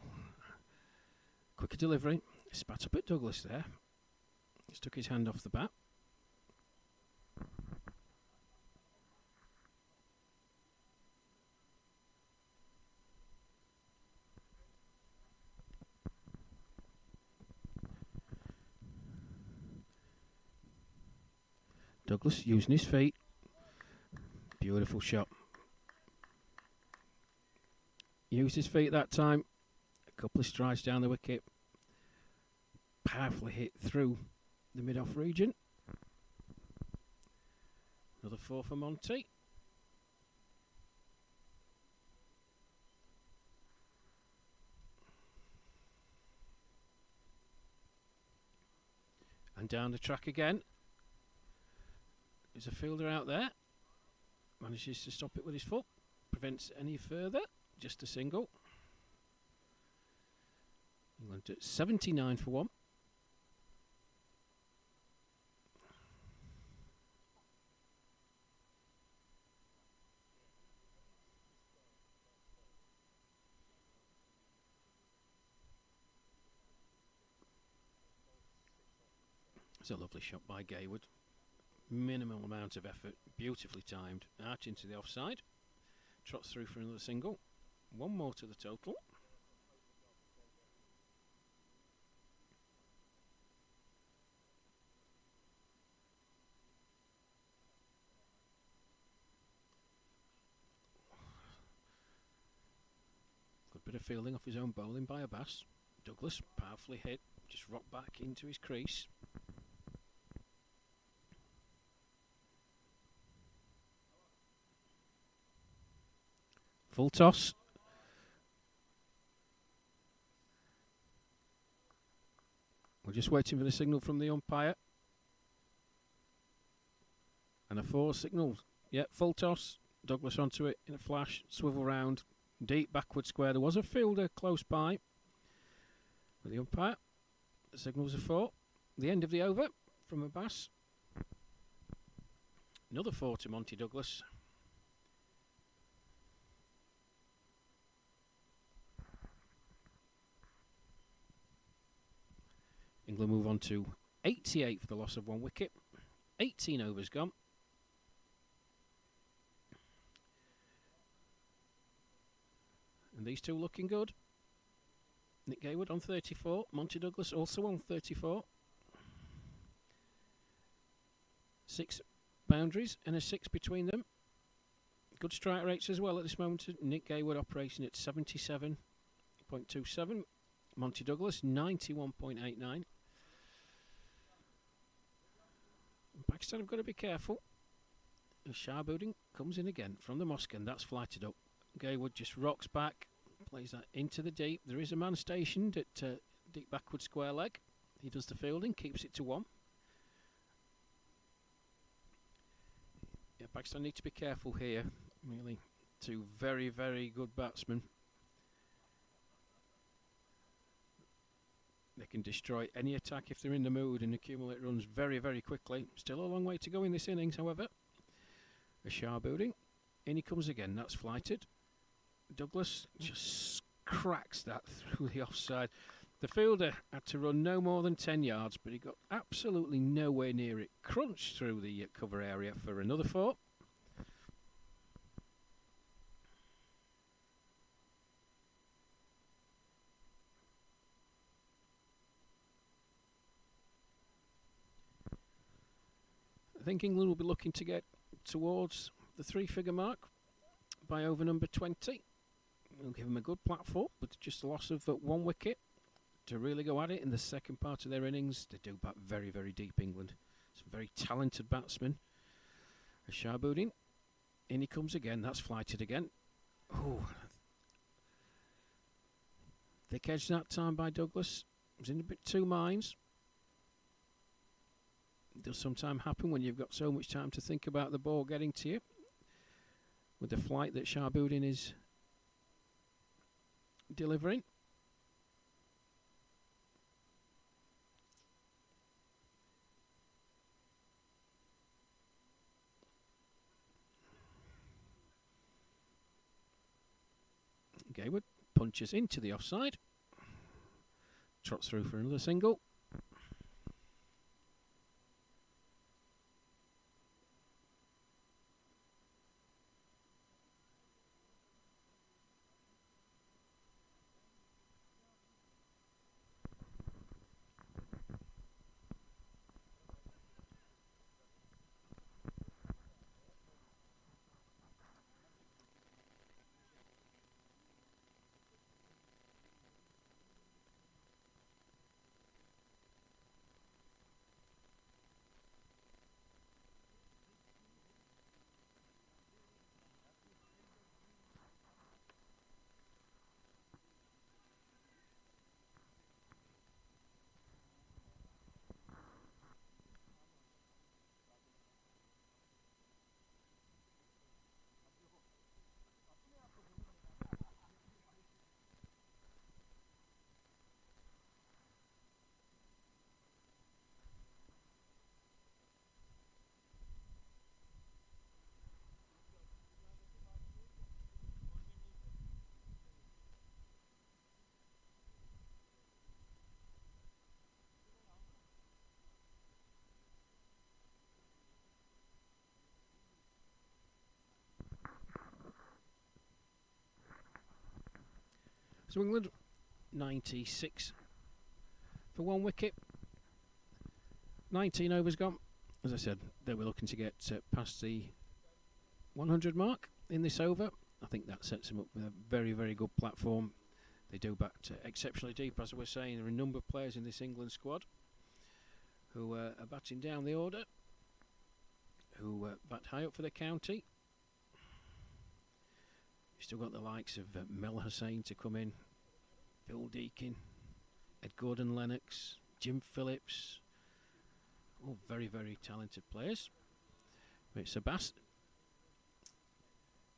Quicker delivery. Spat up at Douglas there. He's took his hand off the bat. Douglas using his feet. Beautiful shot. Used his feet that time. A couple of strides down the wicket. Powerfully hit through the mid-off region. Another 4 for Monty. And down the track again. There's a fielder out there. Manages to stop it with his foot. Prevents any further. Just a single. England at 79 for 1. It's a lovely shot by Gaywood. Minimal amount of effort, beautifully timed, out into the offside. Trots through for another single. 1 more to the total. Good bit of fielding off his own bowling by Abbas. Douglas powerfully hit, just rocked back into his crease. Full toss. We're just waiting for the signal from the umpire. And a 4 signal. Yep, full toss. Douglas onto it in a flash. Swivel round. Deep backward square. There was a fielder close by. With the umpire. The signal's a 4. the end of the over from Abbas. Another 4 to Monty Douglas. England move on to 88 for the loss of 1 wicket. 18 overs gone. And these two looking good. Nick Gayward on 34. Monty Douglas also on 34. 6 boundaries and a 6 between them. Good strike rates as well at this moment. Nick Gayward operating at 77.27. Monty Douglas 91.89. Pakistan have got to be careful. Shahboodin comes in again from the mosque, and that's flighted up. Gayward just rocks back, plays that into the deep. There is a man stationed at deep backward square leg. He does the fielding, keeps it to 1. Yeah, Pakistan need to be careful here. Really, 2 very, very good batsmen. They can destroy any attack if they're in the mood and accumulate runs very, very quickly. Still a long way to go in this innings, however. A Shahboodin. In he comes again. That's flighted. Douglas just cracks that through the offside. The fielder had to run no more than 10 yards, but he got absolutely nowhere near it. Crunched through the cover area for another 4. I think England will be looking to get towards the 3-figure mark by over number 20. We'll give them a good platform, but just a loss of 1 wicket to really go at it in the second part of their innings. They do bat very, very deep, England. Some very talented batsmen. Shahboodin. In he comes again. That's flighted again. Oh, thick edge that time by Douglas. Was in a bit 2 minds. It does sometimes happen when you've got so much time to think about the ball getting to you. With the flight that Shahboodin is delivering. Gayward punches into the offside. Trots through for another single. So England 96 for 1 wicket. 19 overs gone. As I said, they were looking to get past the 100 mark in this over. I think that sets them up with a very, very good platform. They do bat exceptionally deep, as I was saying. There are a number of players in this England squad who are batting down the order, who bat high up for the county. You've still got the likes of Mel Hussain to come in, Phil Deakin, Ed Gordon-Lennox, Jim Phillips. All very, very talented players. It's Abbas.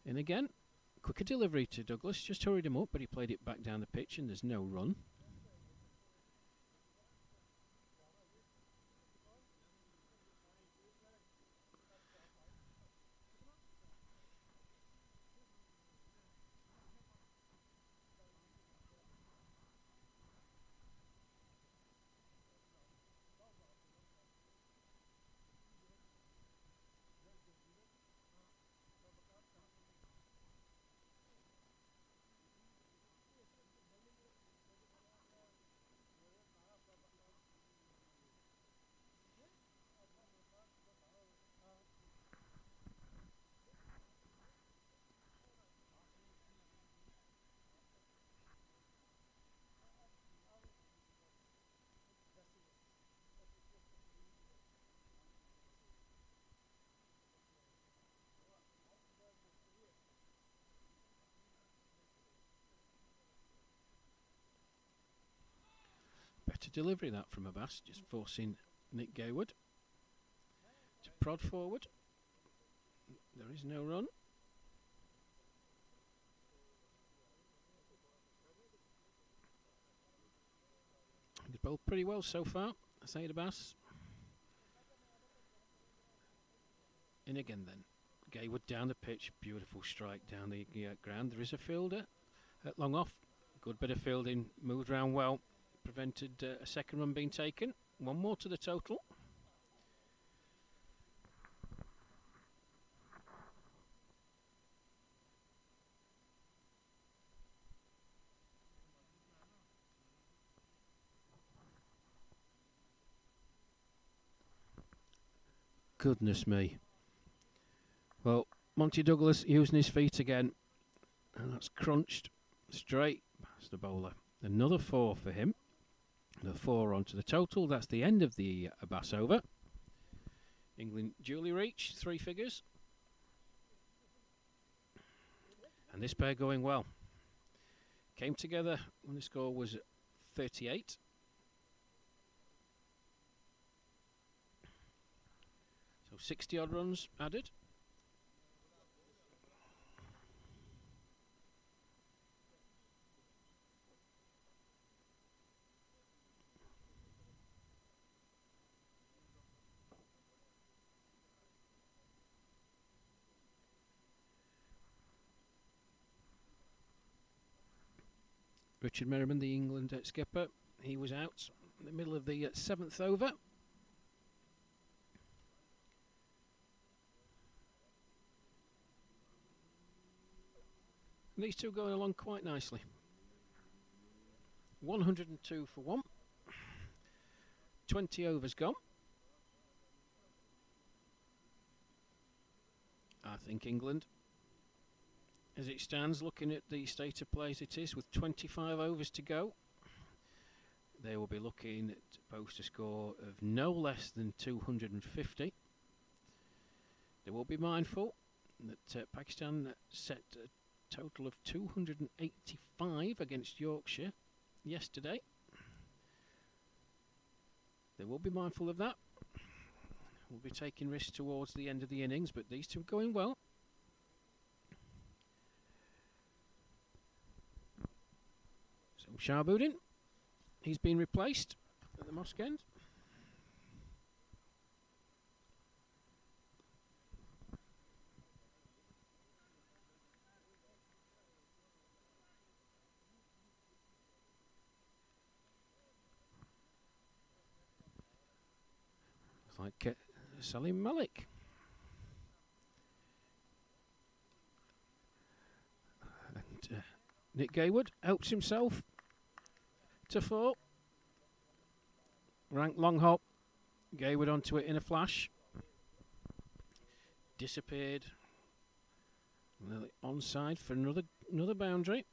And again, quicker delivery to Douglas. Just hurried him up, but he played it back down the pitch and there's no run. better delivery that from Abbas, just forcing Nick Gayward to prod forward. There is no run. He's bowled pretty well so far, Saeed Abbas. In again then. Gayward down the pitch, beautiful strike down the ground. There is a fielder at long off. Good bit of fielding, moved round well, prevented a second run being taken. One more to the total. Goodness me. Well, Monty Douglas using his feet again, and that's crunched straight past the bowler. Another 4 for him. The 4 onto the total. That's the end of the Abbas over. England duly reached 3 figures. And this pair going well. Came together when the score was 38. So 60 odd runs added. Richard Merriman, the England skipper, he was out in the middle of the 7th over. And these two going along quite nicely. 102 for 1. 20 overs gone. I think England, as it stands, looking at the state of play as it is, with 25 overs to go, they will be looking to post a score of no less than 250. They will be mindful that Pakistan set a total of 285 against Yorkshire yesterday. They will be mindful of that. We'll be taking risks towards the end of the innings, but these two are going well. So Shahabuddin, he's been replaced at the mosque end. It's like Salim Malik. And Nick Gayward helps himself to 4. Rank long hop. Gayward onto it in a flash. Disappeared. Nearly onside for another boundary.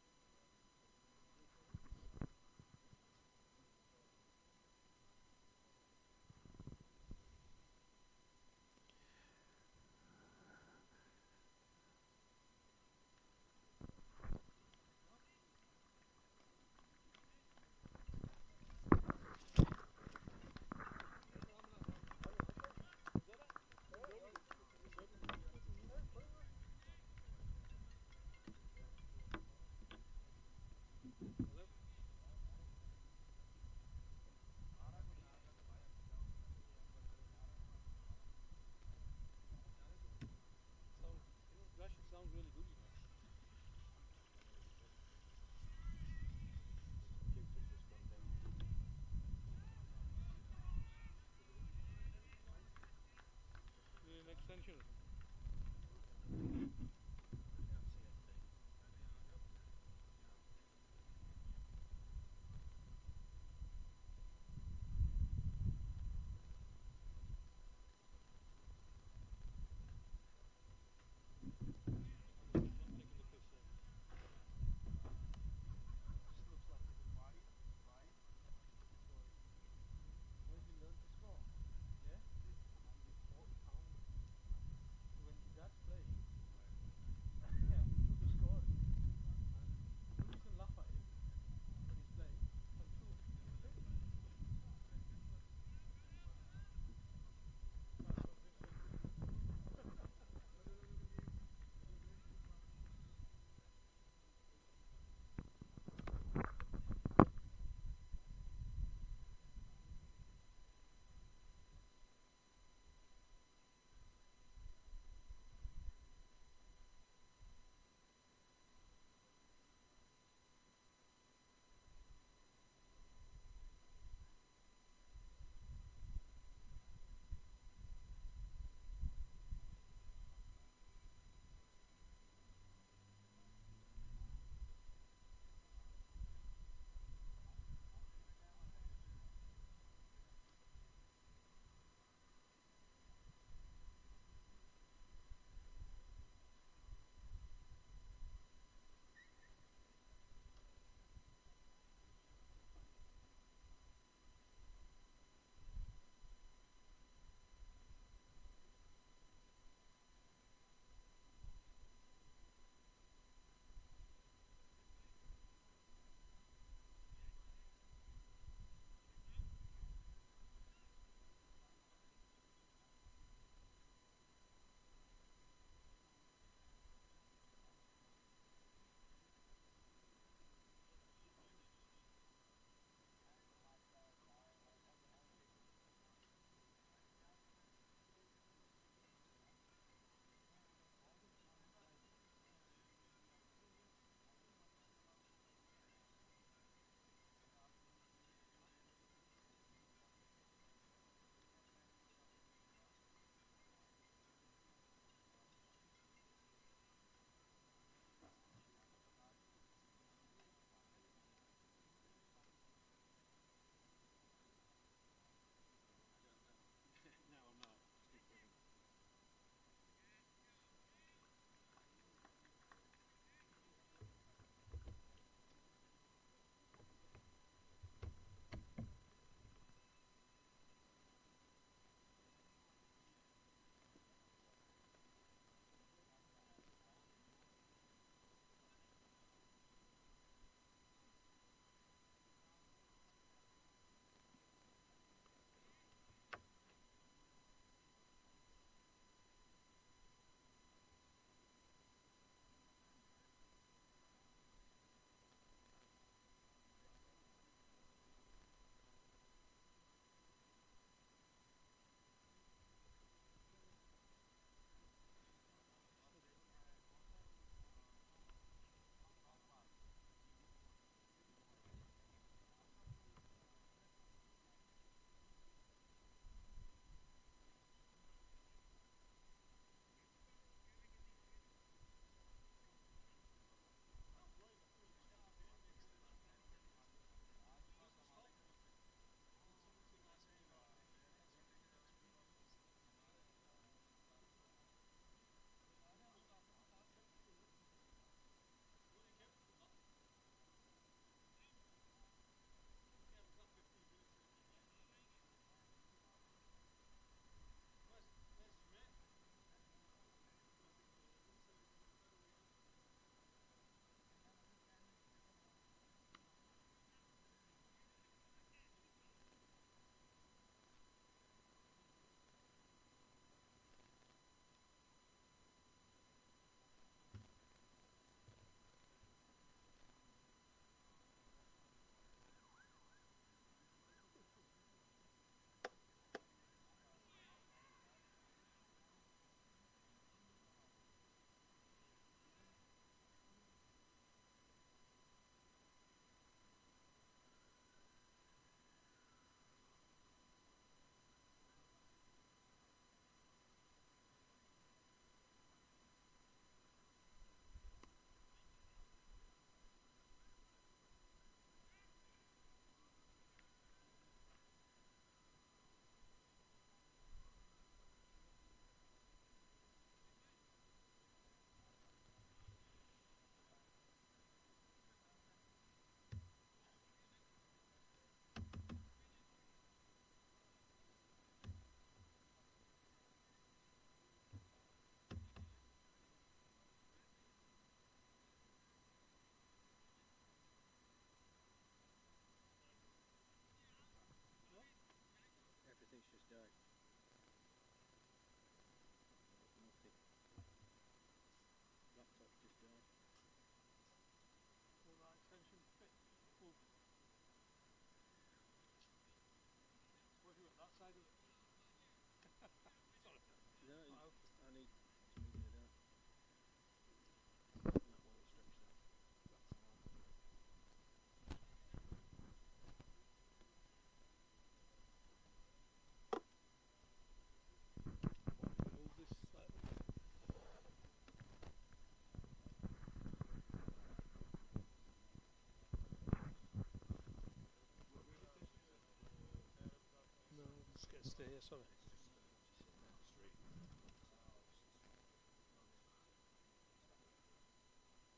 Stay here, sorry.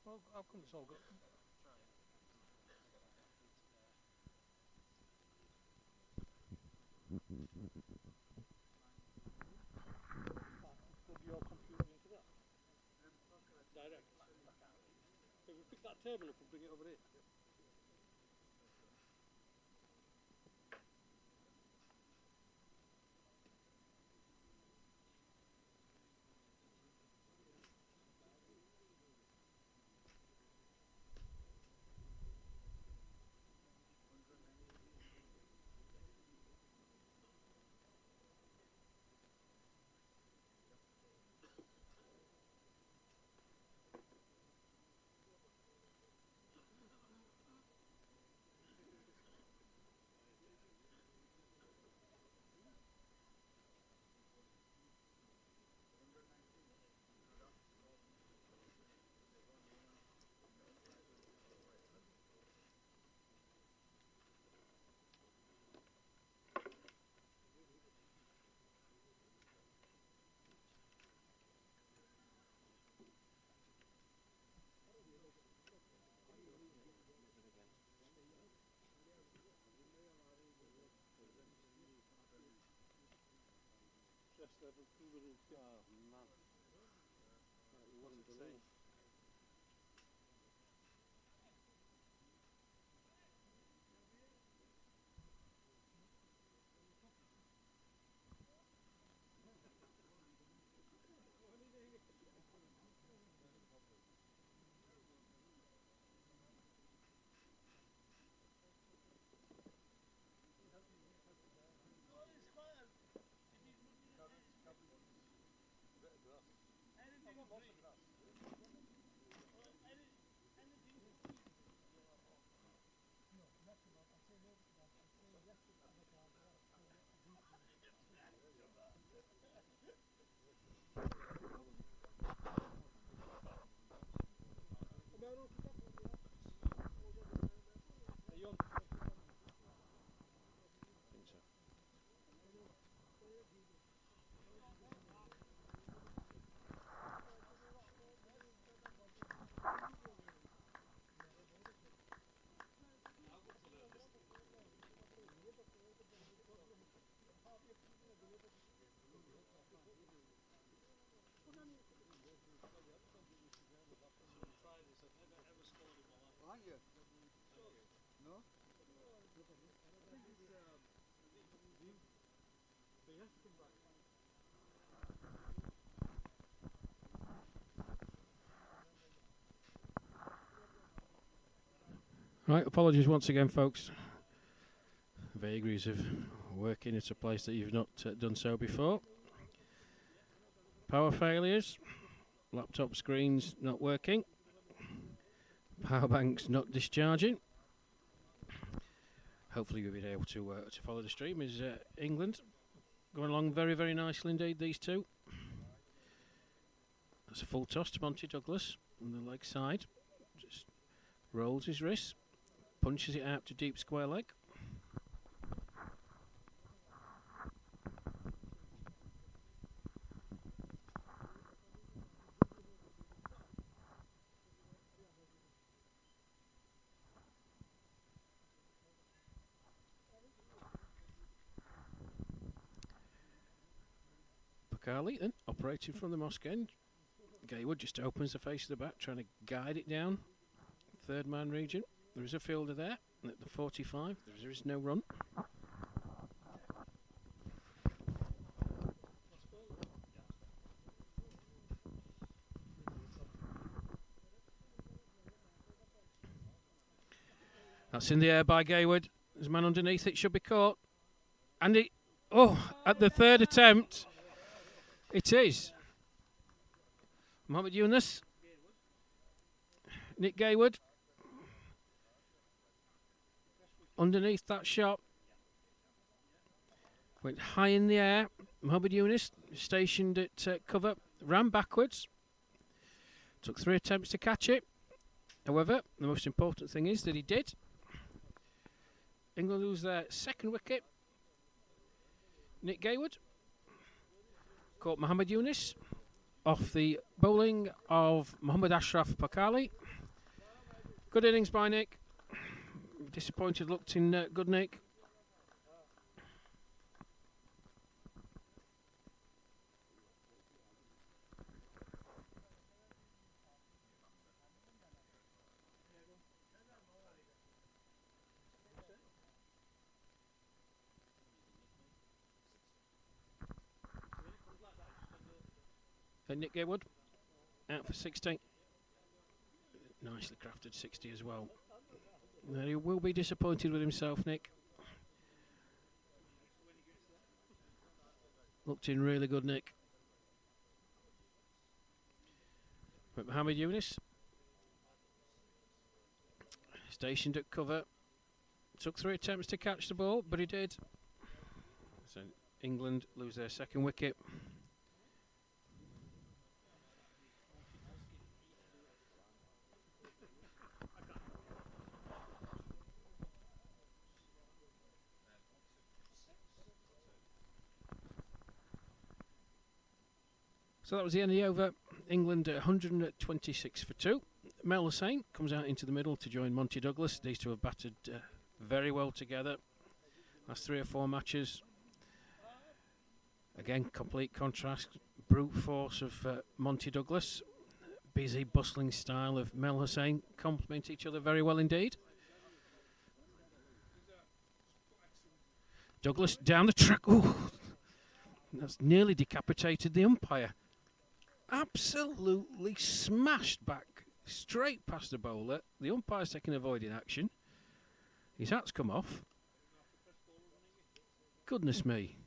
Well, how come it's all got... Plug your computer into that? Direct. So we pick that table up and bring it over here. Stress level through the roof. Oh man. It wasn't safe. Aren't you? No? Right, apologies once again, folks. Vagaries of working at a place that you've not done so before. Power failures, laptop screens not working, power banks not discharging. Hopefully you'll be able to follow the stream. Is England going along very, very nicely indeed, these two. That's a full toss to Monty Douglas on the leg side. Just rolls his wrist, punches it out to deep square leg. Carly then operating from the mosque end. Gaywood just opens the face of the bat, trying to guide it down. Third man region. There is a fielder there at the 45. There is no run. That's in the air by Gaywood. There's a man underneath it, should be caught. And it, at the third attempt, it is. Mohamed Yunus. Nick Gaywood. Underneath that shot. Went high in the air. Mohamed Yunus stationed at cover. Ran backwards. Took 3 attempts to catch it. However, the most important thing is that he did. England lose their second wicket Nick Gaywood. Caught Mohammed Yunus off the bowling of Mohammad Ashraf Pakali. Good innings by Nick. Disappointed looked in good Nick. And Nick Gaywood out for 60. Nicely crafted 60 as well. Now he will be disappointed with himself, Nick. Looked in really good, Nick. But Mohammed Yunus stationed at cover. Took 3 attempts to catch the ball, but he did. So England lose their second wicket. So that was the end of the over. England 126 for 2. Mel Hussain comes out into the middle to join Monty Douglas. These two have batted very well together. Last 3 or 4 matches. Again, complete contrast. Brute force of Monty Douglas. Busy, bustling style of Mel Hussain complement each other very well indeed. Douglas down the track. Ooh, that's nearly decapitated the umpire. Absolutely smashed back straight past the bowler. The umpire's taking avoiding action. His hat's come off. Goodness me,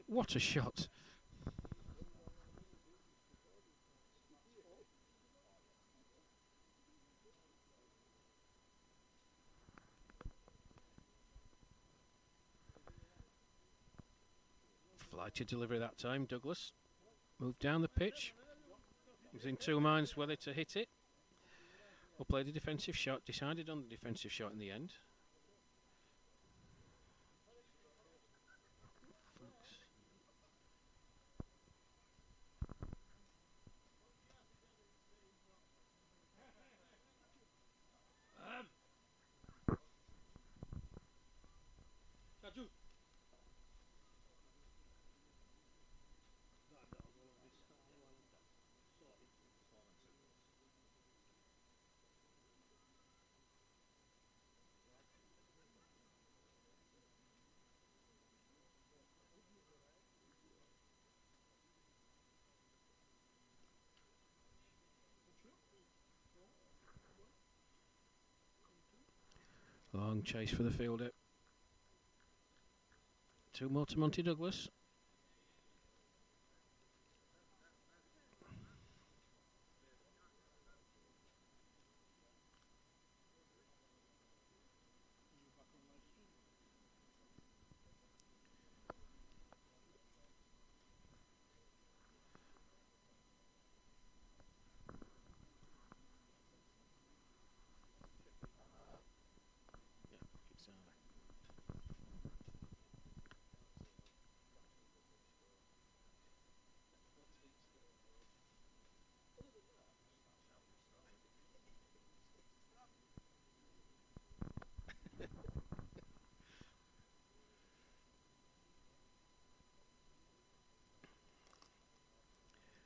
what a shot. Flighted delivery that time. Douglas moved down the pitch. He was in 2 minds whether to hit it or play the defensive shot. Decided on the defensive shot in the end. Long chase for the fielder. 2 more to Monty Douglas.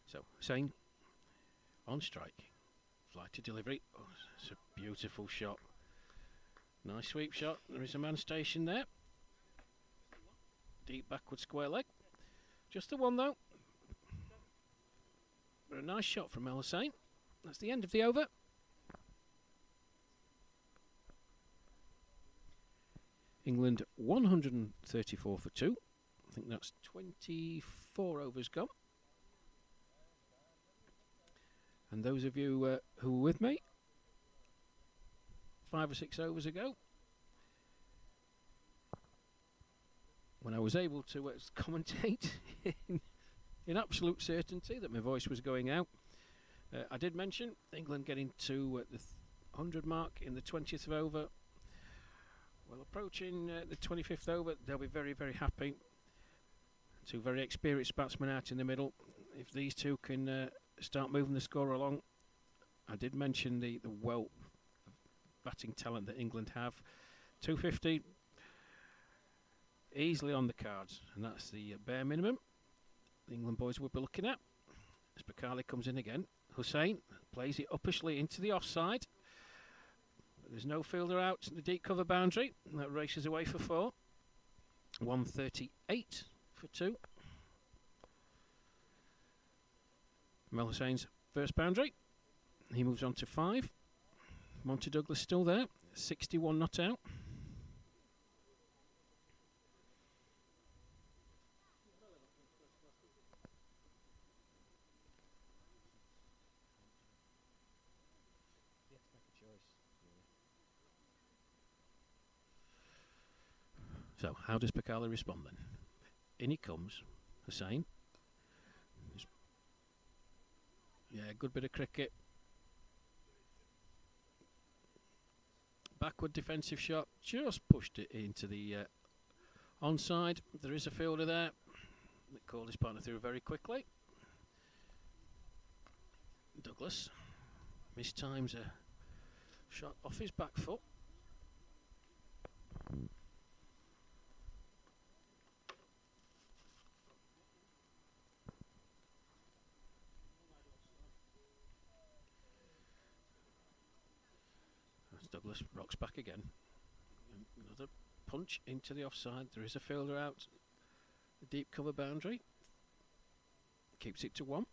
So, Hussain on strike. Flighted delivery. Oh, it's a beautiful shot. Nice sweep shot. There is a man stationed there. Deep backward square leg. Just the one though. But a nice shot from Mel Hussain. That's the end of the over. England 134 for 2. I think that's 24 overs gone. And those of you who were with me 5 or 6 overs ago, when I was able to commentate in absolute certainty that my voice was going out, I did mention England getting to the 100 mark in the 20th over. Well, approaching the 25th over, they'll be very, very happy. Two very experienced batsmen out in the middle. If these two can start moving the score along, I did mention the wealth of batting talent that England have. 250 easily on the cards, and that's the bare minimum the England boys will be looking at. As Bakali comes in again, Hussain plays it uppishly into the offside. But there's no fielder out the deep cover boundary. That races away for 4. 138 for 2. Mel Hussain's first boundary. He moves on to 5. Monty Douglas still there. 61 not out. So, how does Bakali respond then? In he comes, Hussain. Yeah, good bit of cricket. Backward defensive shot, just pushed it into the onside. There is a fielder there that called his partner through very quickly. Douglas mistimes a shot off his back foot. Douglas rocks back again. Another punch into the offside. There is a fielder out the deep cover boundary. Keeps it to 1.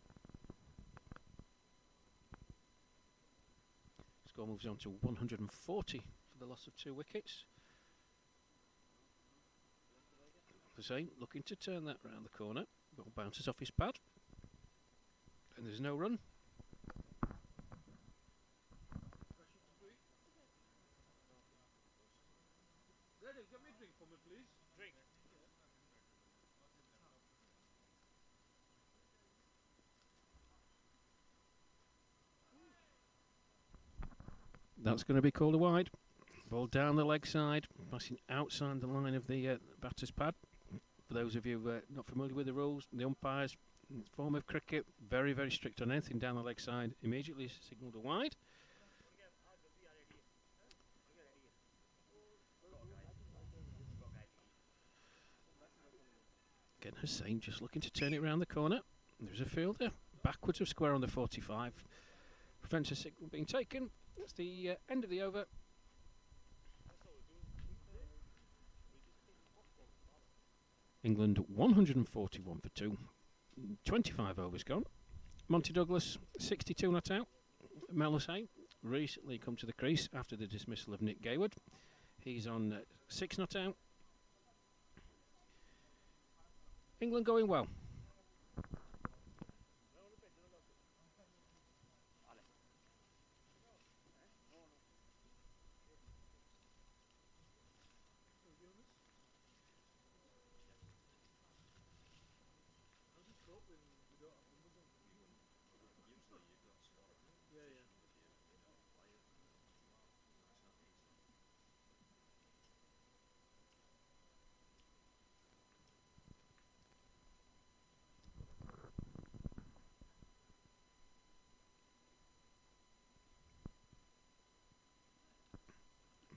Score moves on to 140 for the loss of 2 wickets. Hussain looking to turn that round the corner. Ball bounces off his pad. And there's no run. That's going to be called a wide. Ball down the leg side, passing outside the line of the batter's pad. For those of you not familiar with the rules, the umpires, form of cricket, very, very strict on anything down the leg side. Immediately signalled a wide. Again, Hussain just looking to turn it around the corner. There's a fielder backwards of square on the 45. Prevents a signal being taken. That's the end of the over. England 141 for 2. 25 overs gone. Monty Douglas 62 not out. Mel Hussain recently come to the crease after the dismissal of Nick Gayward. He's on 6 not out. England going well.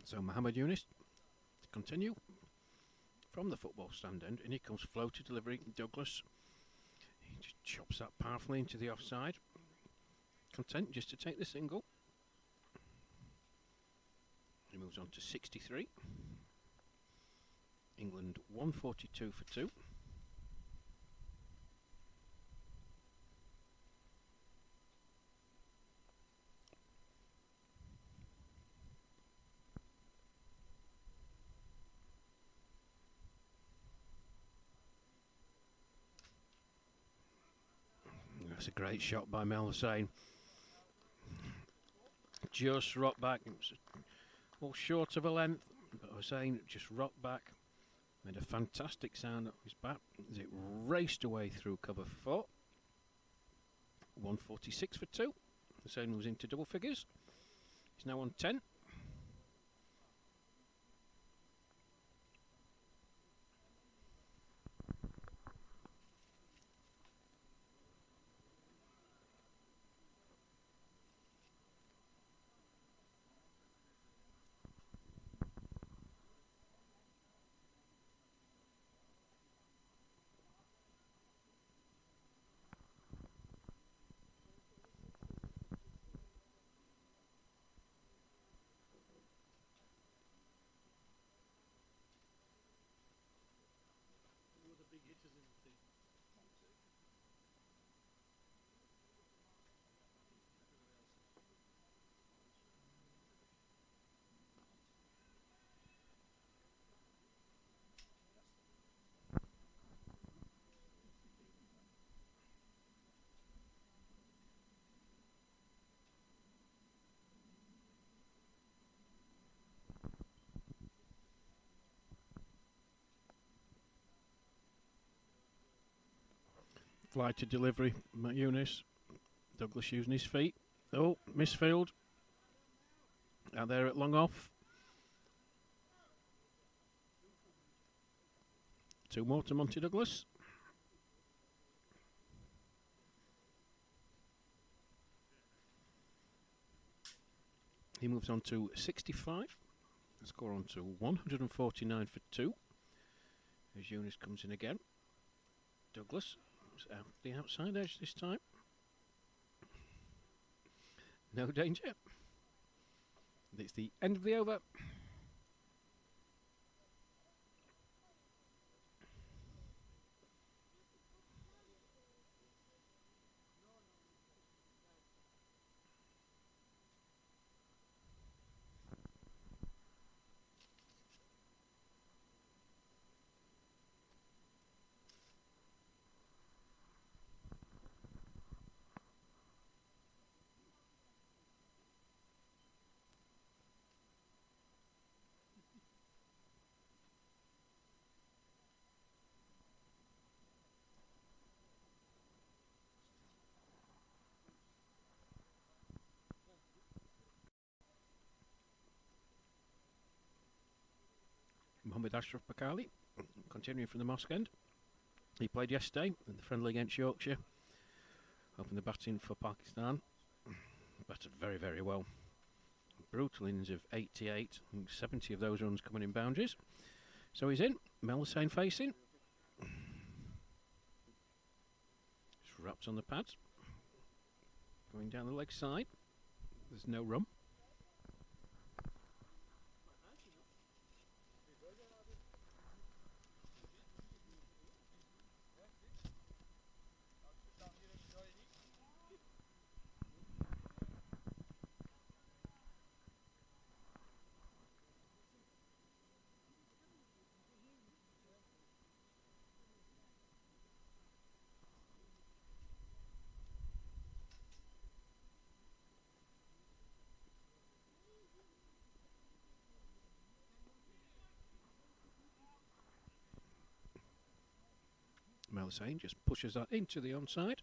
So Mohammed Yunus to continue from the football stand end, and here comes floater delivery. Douglas, he just chops that powerfully into the offside. Content just to take the single. He moves on to 63. England 142 for 2. That's a great shot by Mel Hussain. Just rocked back. It was all short of a length, but Hussain just rocked back. Made a fantastic sound off his bat as it raced away through cover 4. 146 for 2. Hussain moves into double figures. He's now on 10. Fly to delivery, Matt Eunice. Douglas using his feet. Oh, misfield. Out there at long off. 2 more to Monty Douglas. He moves on to 65. Score on to 149 for 2. As Eunice comes in again. Douglas is out the outside edge this time. No danger. It's the end of the over. Mohamed Ashraf Bakali, continuing from the mosque end. He played yesterday in the friendly against Yorkshire. Opened the batting for Pakistan. Batted very, very well. Brutal innings of 88, and 70 of those runs coming in boundaries. So he's in. Mel Hussain facing. Just wraps on the pads. Going down the leg side. There's no run. Mel Hussain just pushes that into the onside.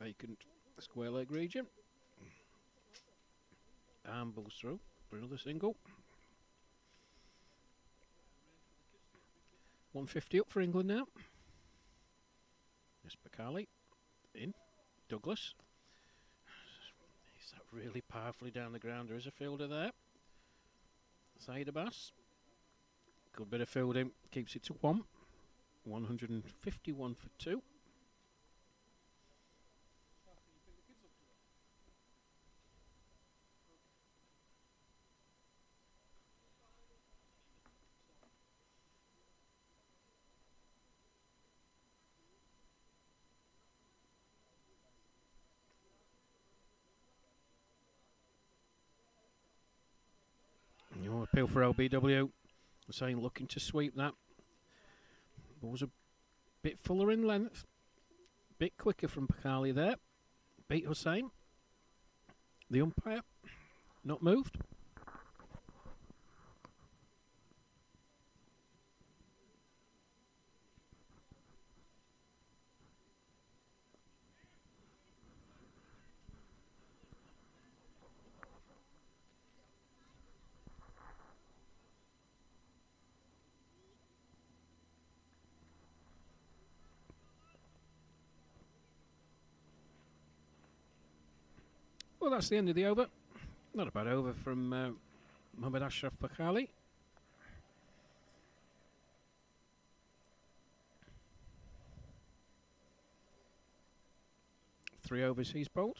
Vacant square leg region. Ambles through for another single. 150 up for England now. Yes, Bakali in. Douglas. He's that really powerfully down the ground. There is a fielder there. Saeed Abbas. Good bit of fielding. Keeps it to 1. 151 for 2. Your appeal for LBW. Saying looking to sweep that. Was a bit fuller in length, bit quicker from Bakali there. Beat Hussain. The umpire not moved. Well, that's the end of the over. Not a bad over from Mohamed Ashraf Bakali. Three overs he's bowled.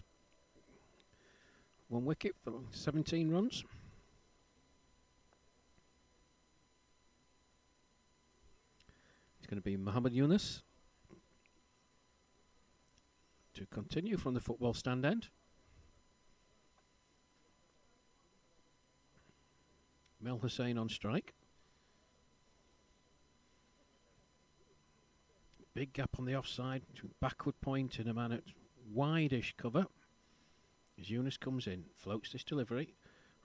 1 wicket for 17 runs. It's going to be Mohamed Yunus to continue from the football stand end. Mel Hussain on strike. Big gap on the offside, backward point in a man at wide-ish cover. As Yunus comes in, floats this delivery.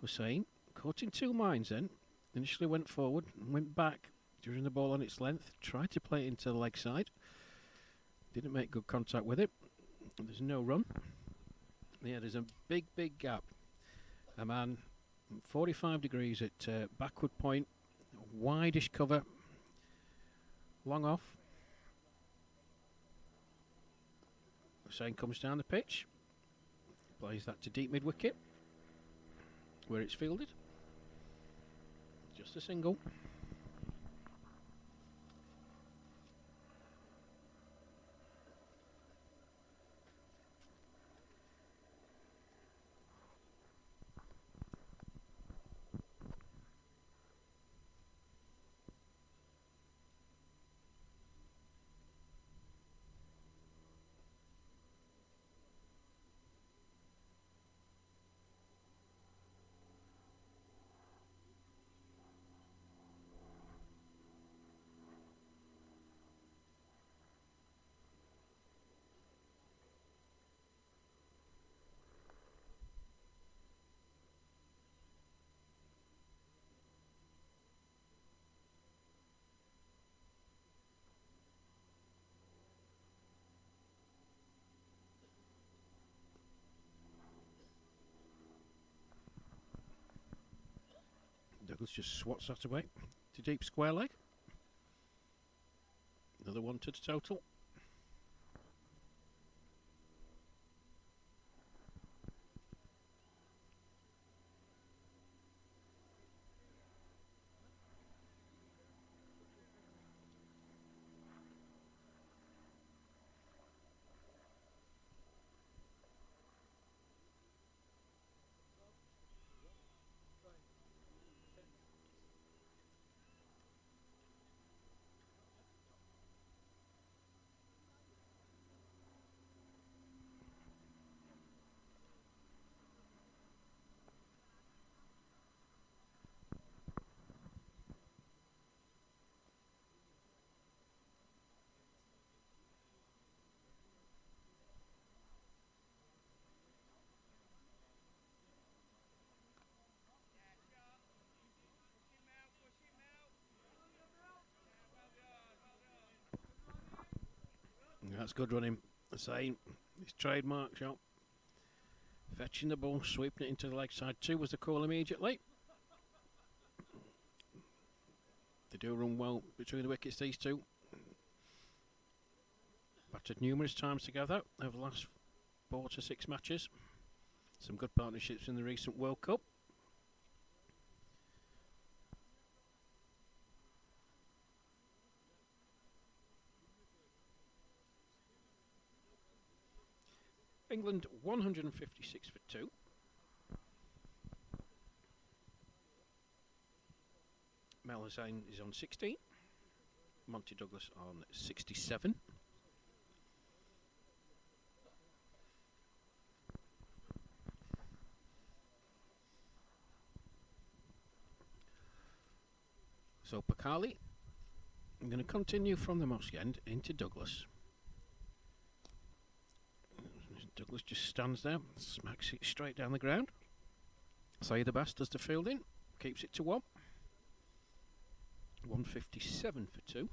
Hussain caught in two minds then. Initially went forward and went back during the ball on its length. Tried to play it into the leg side. Didn't make good contact with it. There's no run. Yeah, there's a big gap. A man 45 degrees at backward point, wideish cover, long off. Hussain comes down the pitch, plays that to deep mid wicket, where it's fielded. Just a single. Douglas just swats that away to deep square leg. Another one to the total. That's good running. Hussain, his trademark shot. Fetching the ball, sweeping it into the leg side. 2 was the call immediately. They do run well between the wickets, these two. Batted numerous times together over the last 4 to 6 matches. Some good partnerships in the recent World Cup. England 156 for 2. Mel Hussain is on 16. Monty Douglas on 67. So Pakali, I'm going to continue from the Mosque end into Douglas. Douglas just stands there, smacks it straight down the ground. Saeed Abbas does the fielding, keeps it to 1. 157 for 2.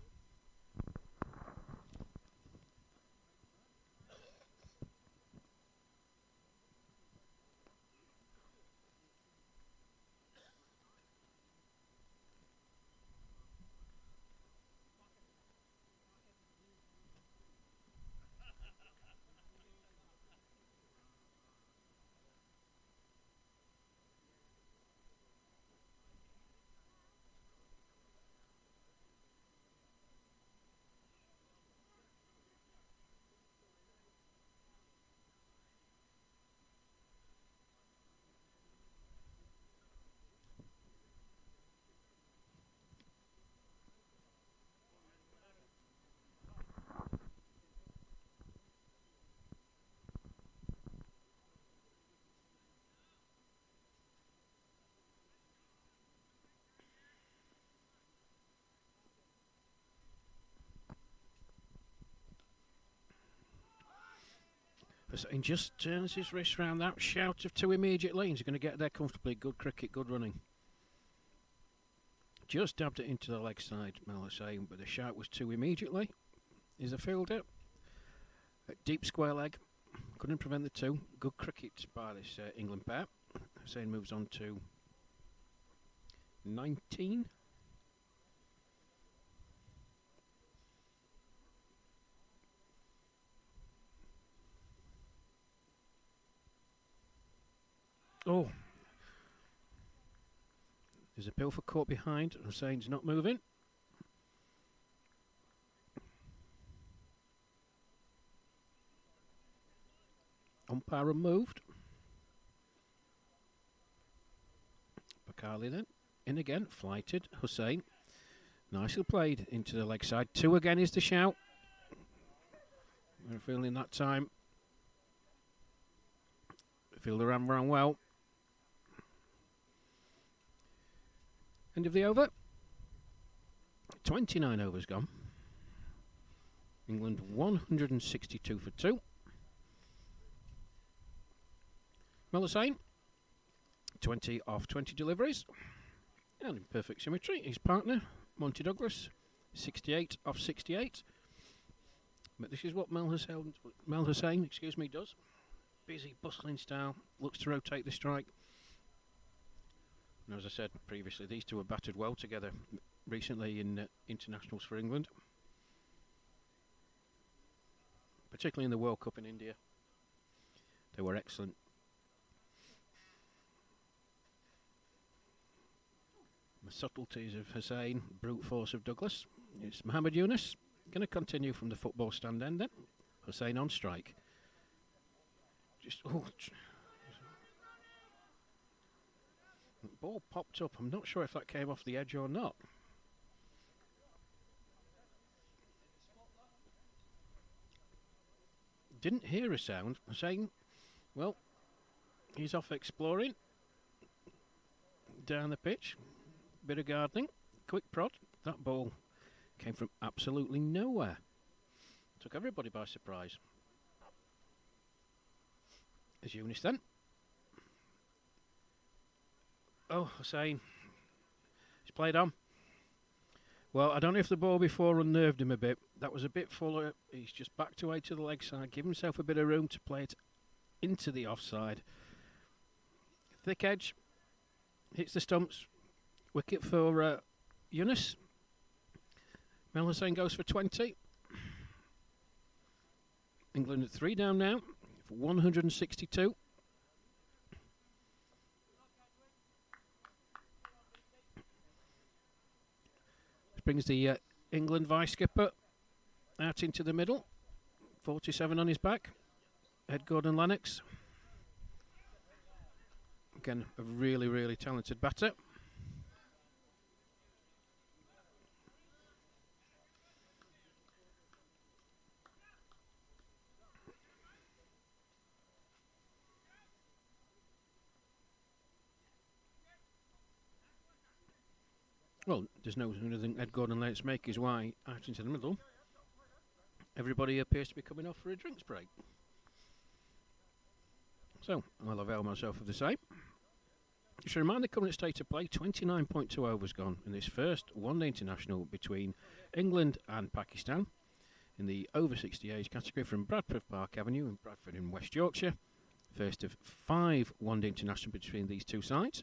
Hussain just turns his wrist round that shout of 2 immediately. He's going to get there comfortably. Good cricket, good running. Just dabbed it into the leg side, Mel Hussain, but the shout was 2 immediately. He's a fielder. Deep square leg, couldn't prevent the two. Good cricket by this England pair. Hussain moves on to 19. Oh, there's a bill for caught behind. Hussain's not moving. Umpire removed. Bakali then in again, flighted. Hussain nicely played into the leg side. 2 again is the shout. We're feeling that time. Fielder ran well. End of the over. 29 overs gone. England 162 for 2. Hussain, 20 off 20 deliveries. And in perfect symmetry, his partner, Monty Douglas, 68 off 68. But this is what Mel Hussain, does. Busy, bustling style, looks to rotate the strike. And as I said previously, these two have batted well together recently in internationals for England. Particularly in the World Cup in India. They were excellent. The subtleties of Hussain, brute force of Douglas. It's Mohammed Yunus. Going to continue from the football stand end then. Hussain on strike. The ball popped up. I'm not sure if that came off the edge or not. Didn't hear a sound. Hussain, well, he's off exploring. Down the pitch. Bit of gardening. Quick prod. That ball came from absolutely nowhere. Took everybody by surprise. There's Yunus then. Oh, Hussain. He's played on. Well, I don't know if the ball before unnerved him a bit. That was a bit fuller. He's just backed away to the leg side. Give himself a bit of room to play it into the offside. Thick edge. Hits the stumps. Wicket for Yunus. Mel Hussain goes for 20. England at 3 down now for 162. This brings the England vice-skipper out into the middle. 47 on his back. Ed Gordon-Lennox. Again, a really, really talented batter. Well, there's no sooner than Ed Gordon-Lennox make his way out into the middle. Everybody appears to be coming off for a drinks break. So, I'll avail myself of the same. Just a reminder, the current state of play, 29.2 overs gone in this first one-day international between England and Pakistan in the over 60 age category from Bradford Park Avenue in Bradford in West Yorkshire. First of 5 one-day international between these two sides.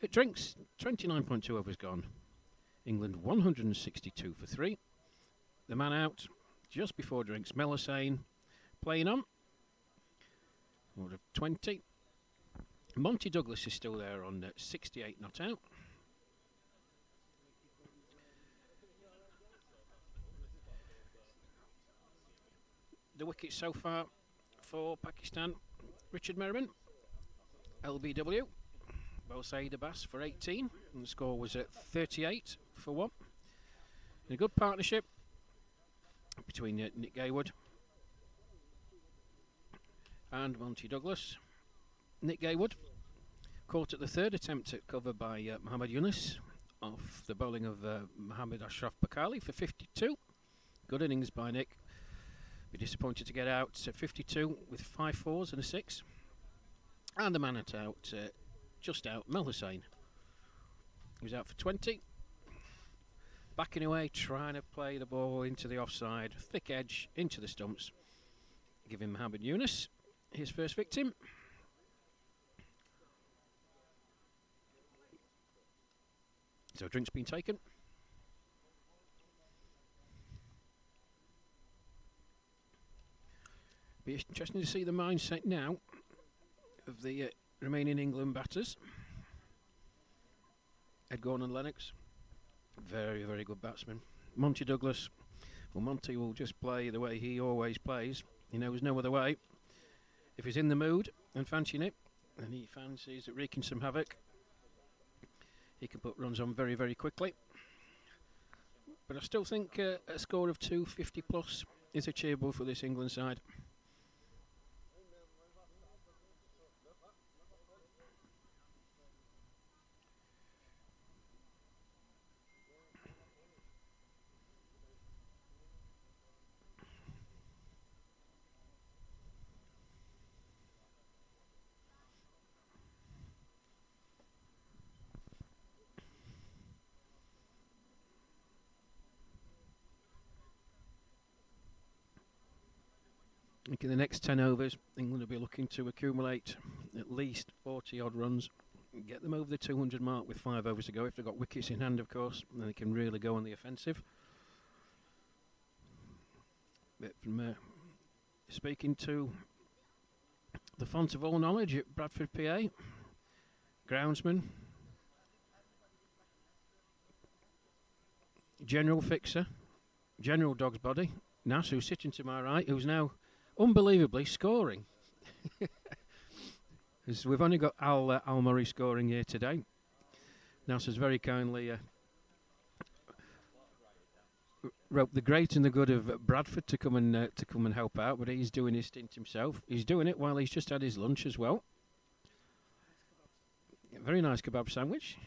It drinks, 29.2 overs gone. England 162 for 3. The man out just before drinks, Mel Hussain playing on. Order of 20. Monty Douglas is still there on 68 not out. The wickets so far for Pakistan, Richard Merriman, LBW. Saeed Abbas for 18, and the score was at 38 for 1. In a good partnership between Nick Gaywood and Monty Douglas. Nick Gaywood caught at the third attempt at cover by Mohammed Yunus off the bowling of Mohammed Ashraf Bakali for 52. Good innings by Nick. Be disappointed to get out at 52 with 5 fours and a 6. And the man out just out, Mel Hussain. He was out for 20. backing away, trying to play the ball into the offside, thick edge, into the stumps. Giving Mohamed Yunus his first victim. So drink's been taken. Be interesting to see the mindset now of the remaining England batters. Ed Gordon and Lennox, very, very good batsman. Monty Douglas, well, Monty will just play the way he always plays. He knows no other way. If he's in the mood and fancying it, and he fancies wreaking some havoc, he can put runs on very, very quickly. But I still think a score of 250 plus is achievable for this England side. I think in the next 10 overs, England will be looking to accumulate at least 40 odd runs, get them over the 200 mark with 5 overs to go. If they've got wickets in hand, of course, then they can really go on the offensive. But from speaking to the font of all knowledge at Bradford, PA, groundsman, general fixer, general dog's body, Nas, who's sitting to my right, who's now unbelievably scoring. As we've only got Al Murray scoring here today. Nas has very kindly wrote the great and the good of Bradford to come and help out, but he's doing his stint himself. He's doing it while he's just had his lunch as well. Very nice kebab sandwich.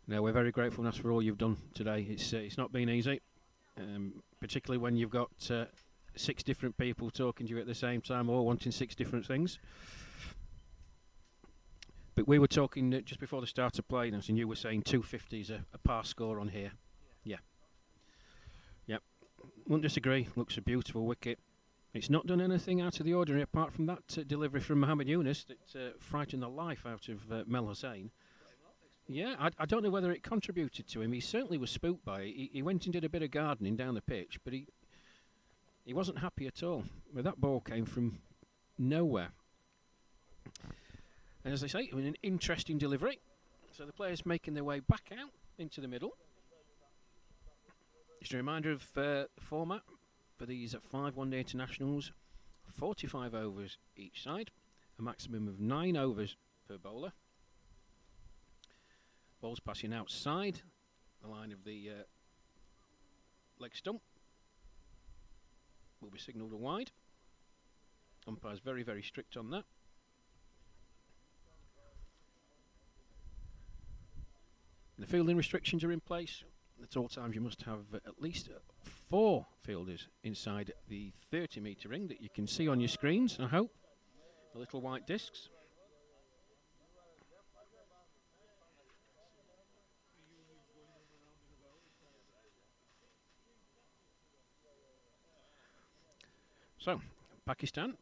No, we're very grateful, Nas, for all you've done today. It's not been easy, particularly when you've got 6 different people talking to you at the same time, all wanting 6 different things. But we were talking just before the start of play, and you were saying 250 is a par score on here. Yeah. Yep. Wouldn't disagree. Looks a beautiful wicket. It's not done anything out of the ordinary apart from that delivery from Mohamed Yunus that frightened the life out of Mel Hussain. Yeah, I don't know whether it contributed to him. He certainly was spooked by it. He went and did a bit of gardening down the pitch, but he wasn't happy at all. But that ball came from nowhere. And as I say, it was an interesting delivery. So the players making their way back out into the middle. Just a reminder of the format for these 5 one-day internationals. 45 overs each side. A maximum of 9 overs per bowler. Balls passing outside the line of the leg stump will be signalled wide. Umpire's very, very strict on that. The fielding restrictions are in place. At all times you must have at least 4 fielders inside the 30-metre ring that you can see on your screens, I hope. The little white discs. So, Pakistan,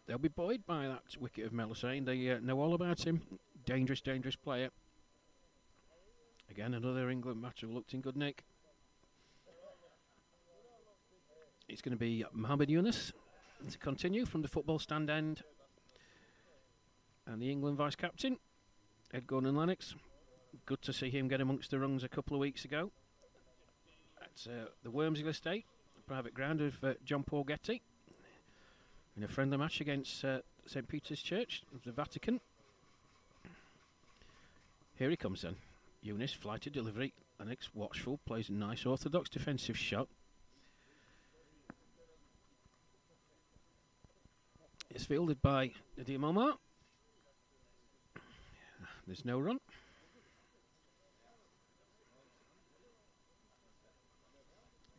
they'll be buoyed by that wicket of Mel Hussain. They know all about him. Dangerous, dangerous player. Again, another England batter who looked in good nick. It's going to be Mohamed Yunus to continue from the football stand end. And the England vice-captain, Ed Gordon Lennox. Good to see him get amongst the rungs a couple of weeks ago. At the Wormsley estate, the private ground of John Paul Getty. In a friendly match against St. Peter's Church of the Vatican. Here he comes then. Yunus, flighted delivery. Lennox, watchful, plays a nice orthodox defensive shot. It's fielded by Nadim Omar. There's no run.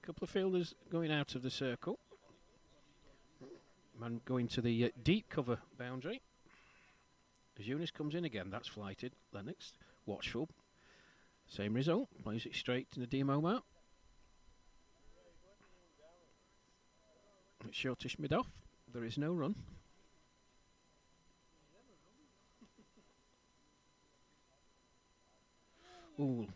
A couple of fielders going out of the circle. Man going to the deep cover boundary. As Yunus comes in again, that's flighted. Lennox, watchful. Same result, plays it straight to the demo mark. It's shortish mid-off, there is no run. Ooh.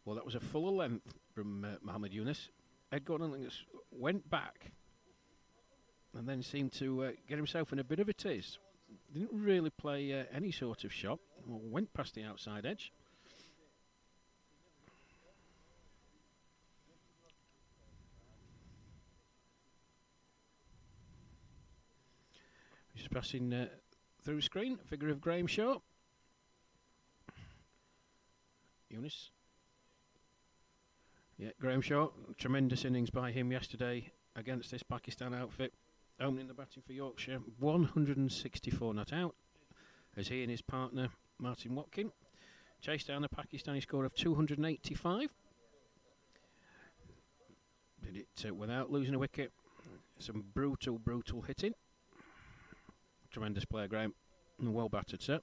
Well, that was a fuller length from Mohamed Yunus. Ed Gordon went back and then seemed to get himself in a bit of a tiz. Didn't really play any sort of shot. Well, went past the outside edge. Just passing through screen, figure of Graham Shaw. Yunus. Yeah, Graham Shaw, tremendous innings by him yesterday against this Pakistan outfit. Opening the batting for Yorkshire, 164 not out, as he and his partner, Martin Watkin, chased down a Pakistani score of 285. Did it without losing a wicket. Some brutal, brutal hitting. Tremendous player, Graham, and well battered, sir.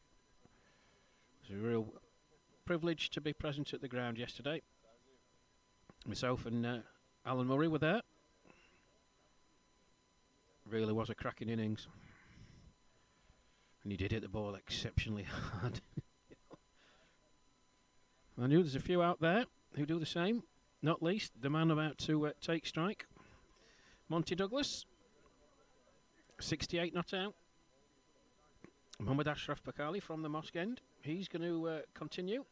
It's a real privilege to be present at the ground yesterday. Myself and Alan Murray were there. Really was a cracking innings. And he did hit the ball exceptionally hard. I knew there's a few out there who do the same. Not least the man about to take strike, Monty Douglas. 68 not out. Mohammad Ashraf Pakali from the Mosque End. He's going to continue.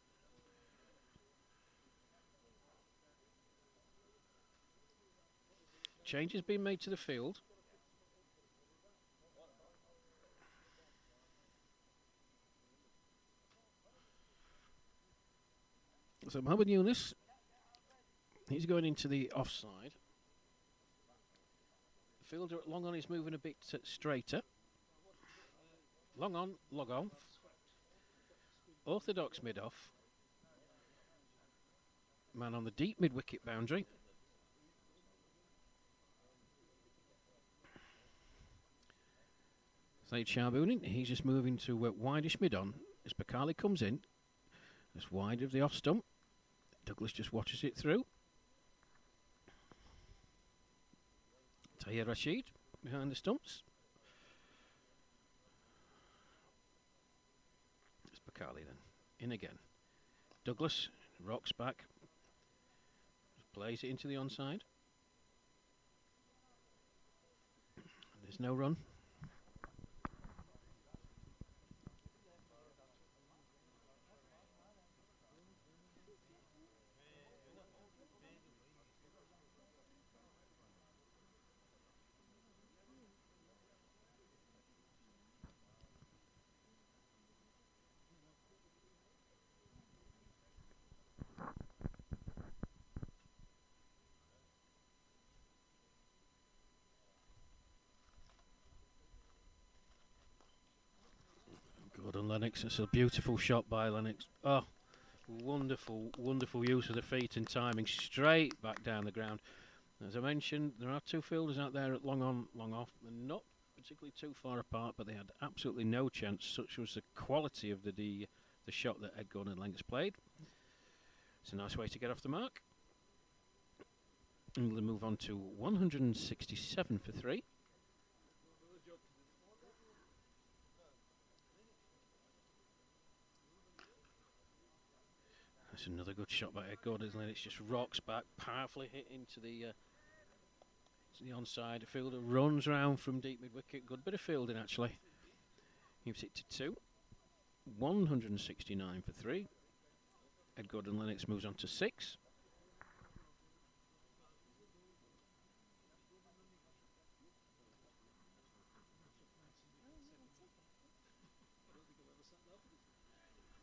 Change has been made to the field. So Mohamed Yunus, he's going into the offside. The fielder at long on is moving a bit straighter. Long on, log on. Orthodox mid-off. Man on the deep mid-wicket boundary. Saeed Shahboonin, he's just moving to wideish mid-on as Pakali comes in. Just wide of the off stump. Douglas just watches it through. Tahir Rashid behind the stumps. It's Pakali then. In again. Douglas rocks back. Plays it into the onside. There's no run. Gordon Lennox, it's a beautiful shot by Lennox. Oh, wonderful, wonderful use of the feet and timing, straight back down the ground. As I mentioned, there are two fielders out there at long on, long off. They're not particularly too far apart, but they had absolutely no chance. Such was the quality of the shot that Ed Gordon Lennox played. It's a nice way to get off the mark. And we'll move on to 167 for 3. That's another good shot by Ed Gordon Lennox. Just rocks back, powerfully hit into the onside. The fielder runs round from deep mid-wicket. Good bit of fielding, actually. Moves it to 2. 169 for 3. Ed Gordon Lennox moves on to 6.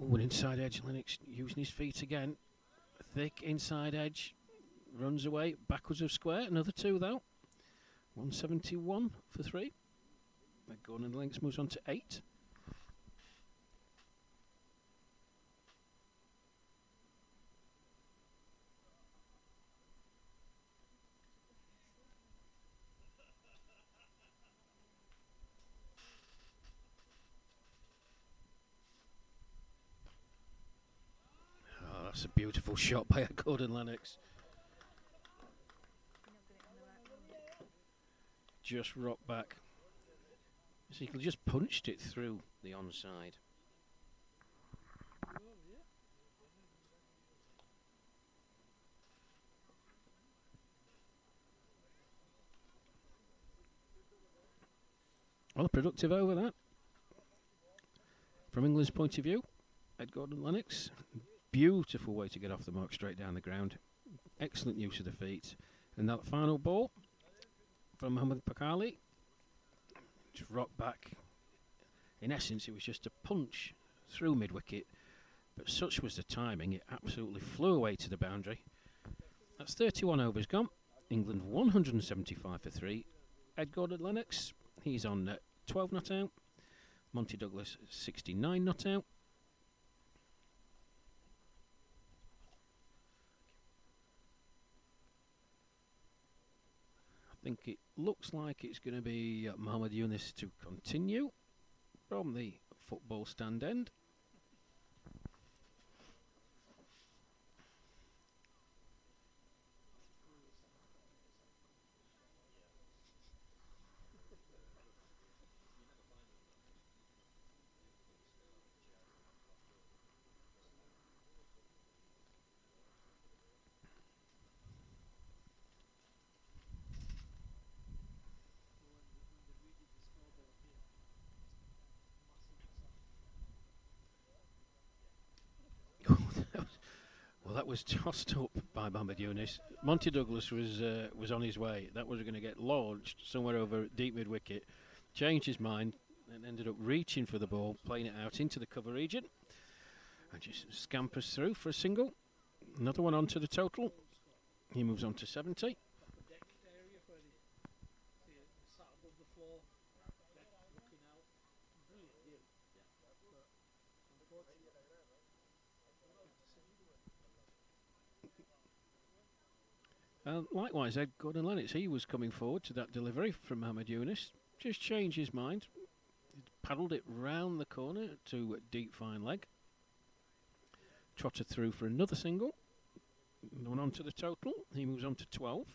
Ooh, an inside edge. Lennox using his feet again. Thick inside edge. Runs away. Backwards of square. Another 2 though. 171 for 3. Ed Gordon Lennox moves on to 8. That's a beautiful shot by Gordon Lennox. Just rocked back. So he just punched it through the onside. Well, a productive over that. From England's point of view, Ed Gordon Lennox, beautiful way to get off the mark straight down the ground. Excellent use of the feet. And that final ball from Mohamed Pakali, just rocked back. In essence, it was just a punch through mid-wicket, but such was the timing, it absolutely flew away to the boundary. That's 31 overs gone. England 175 for 3. Ed Gordon Lennox, he's on 12 not out. Monty Douglas 69 not out. I think it looks like it's going to be Mohamed Yunus to continue from the football stand end. Well, that was tossed up by Mohamed Yunus. Monty Douglas was on his way. That was going to get launched somewhere over deep mid-wicket. Changed his mind and ended up reaching for the ball, playing it out into the cover region. And just scampers through for a single. Another one onto the total. He moves on to 70. Likewise, Ed Gordon Lennox, he was coming forward to that delivery from Mohamed Yunus. Just changed his mind. He paddled it round the corner to a deep fine leg. Trotted through for another single. One on to the total. He moves on to 12.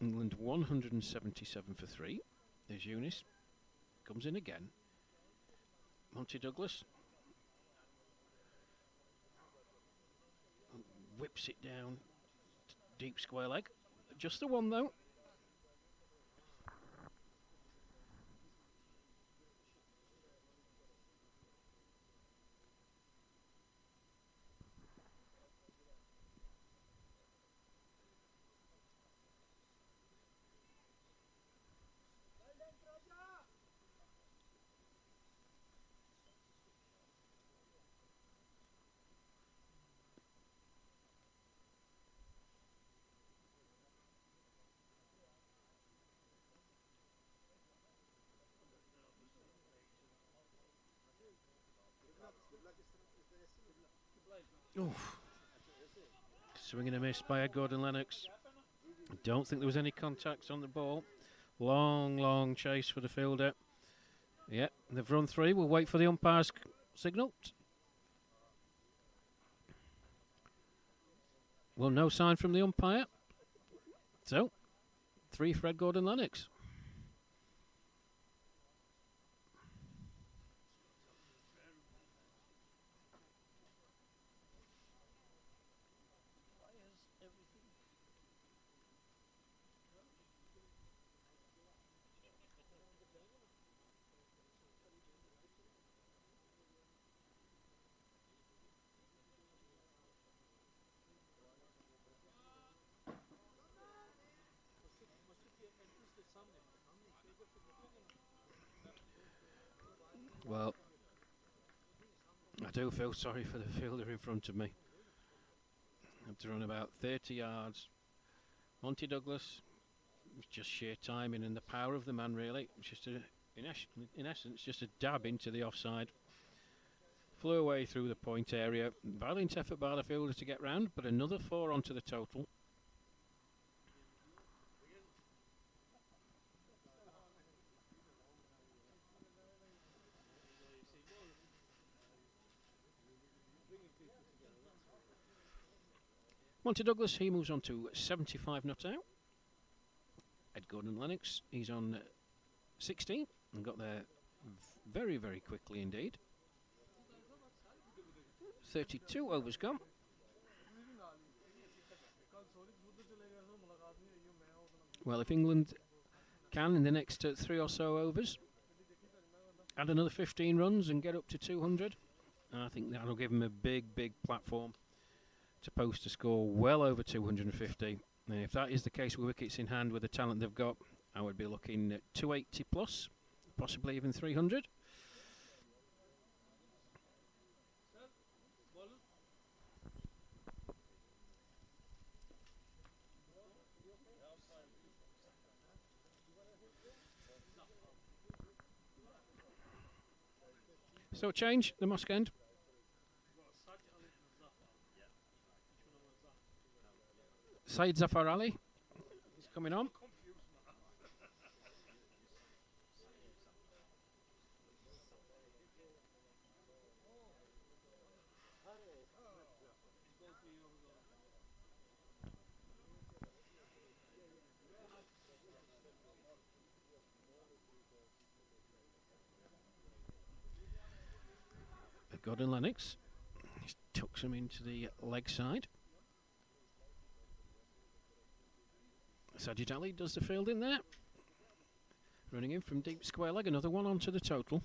England 177 for 3. There's Yunus. Comes in again. Monty Douglas whips it down, deep square leg. Just the one though. Oof. Swing and a miss by Ed Gordon Lennox. I don't think there was any contact on the ball. Long chase for the fielder. Yeah, they've run 3. We'll wait for the umpire's signal. Well, no sign from the umpire. So, 3 for Ed Gordon Lennox. Well, I do feel sorry for the fielder in front of me. I have to run about 30 yards. Monty Douglas, just sheer timing and the power of the man, really. Just in essence, just a dab into the offside. Flew away through the point area. Valiant effort by the fielder to get round, but another 4 onto the total. Monty Douglas, he moves on to 75 not out. Ed Gordon-Lennox, he's on 16 and got there very, very quickly indeed. 32 overs gone. Well, if England can, in the next 3 or so overs, add another 15 runs and get up to 200, I think that'll give them a big, big platform to post a score well over 250. And if that is the case with wickets in hand, with the talent they've got, I would be looking at 280 plus, possibly even 300. So change, the mosque end. Saeed Zafar Ali is coming on. Gordon-Lennox tucks him into the leg side. Sajid Ali does the field in there. Running in from deep square leg, another one onto the total.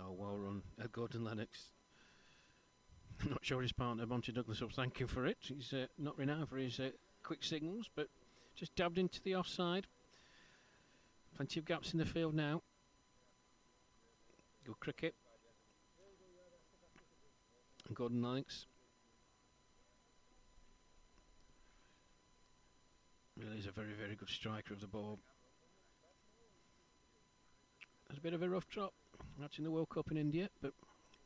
Oh, well run, Gordon-Lennox. I'm not sure his partner Monty Douglas will thank him for it. He's not renowned for his quick signals, but just dabbed into the offside. Plenty of gaps in the field now. Good cricket. And Gordon-Lennox really is a very, very good striker of the ball. It's a bit of a rough drop. That's in the World Cup in India, but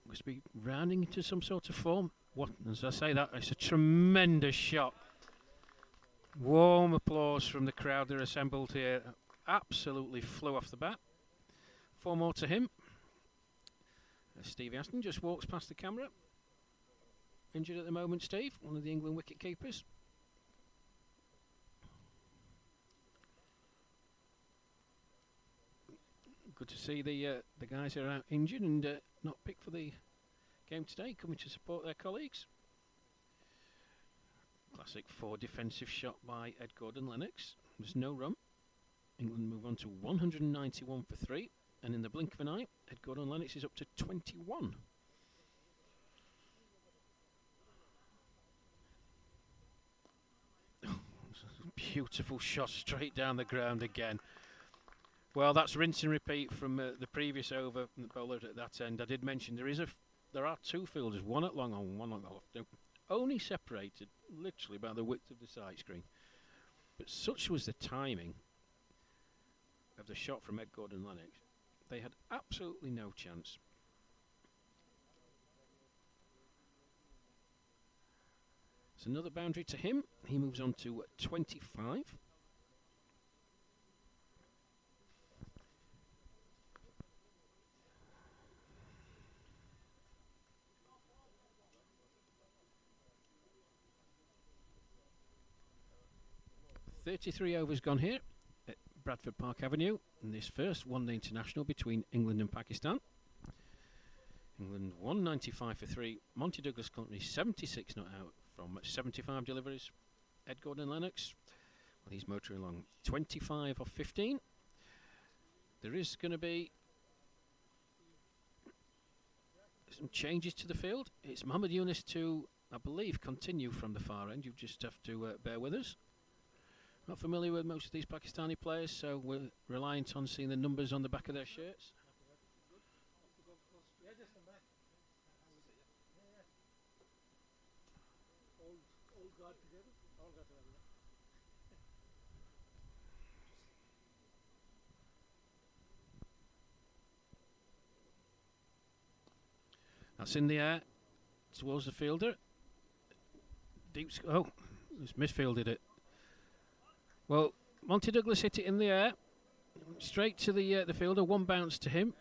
must be rounding into some sort of form. What, as I say that, it's a tremendous shot. Warm applause from the crowd that are assembled here. Absolutely flew off the bat. 4 more to him. Stevie Aston just walks past the camera. Injured at the moment, Steve, one of the England wicket keepers. Good to see the guys who are out injured and not picked for the game today, coming to support their colleagues. Classic 4 defensive shot by Ed Gordon-Lennox. There's no run. England move on to 191 for 3, and in the blink of an eye, Ed Gordon-Lennox is up to 21. Beautiful shot straight down the ground again. Well, that's rinse and repeat from the previous over from the bowler at that end. I did mention there are 2 fielders, one at long on, one at off. They're only separated literally by the width of the sight screen. But such was the timing of the shot from Ed Gordon-Lennox. They had absolutely no chance. It's another boundary to him. He moves on to 25. .33 overs gone here at Bradford Park Avenue in this first one-day international between England and Pakistan. England 195 for 3. Monty Douglas currently 76 not out from 75 deliveries. Ed Gordon-Lennox, well, he's motoring along 25 off 15. There is going to be some changes to the field. It's Mohammad Yunus to, I believe, continue from the far end. You just have to bear with us. Not familiar with most of these Pakistani players, so we're reliant on seeing the numbers on the back of their shirts. All got together? All got together. That's in the air towards the fielder. Oh, he's misfielded it. Well, Monty Douglas hit it in the air, straight to the fielder. One bounce to him,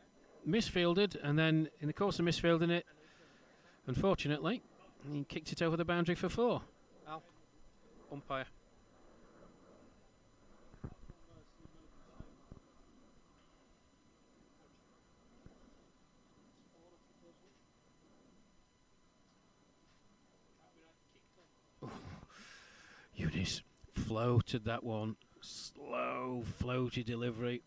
misfielded, and then in the course of misfielding it, unfortunately, he kicked it over the boundary for 4. Al, umpire. Eunice floated that one. Slow, floaty delivery.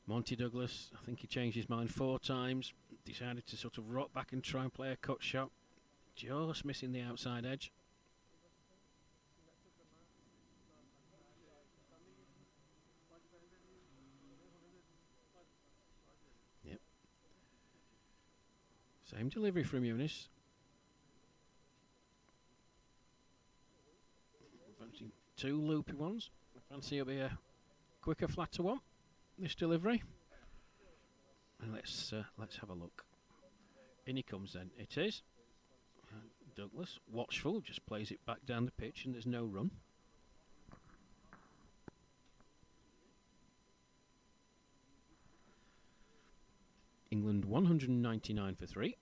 Monty Douglas, I think he changed his mind 4 times. Decided to sort of rock back and try and play a cut shot. Just missing the outside edge. Yep. Same delivery from Eunice. Fancy 2 loopy ones. Fancy it'll be a quicker, flatter one, this delivery. And let's have a look. In he comes then. It is. Douglas, watchful, just plays it back down the pitch and there's no run. England 199 for 3.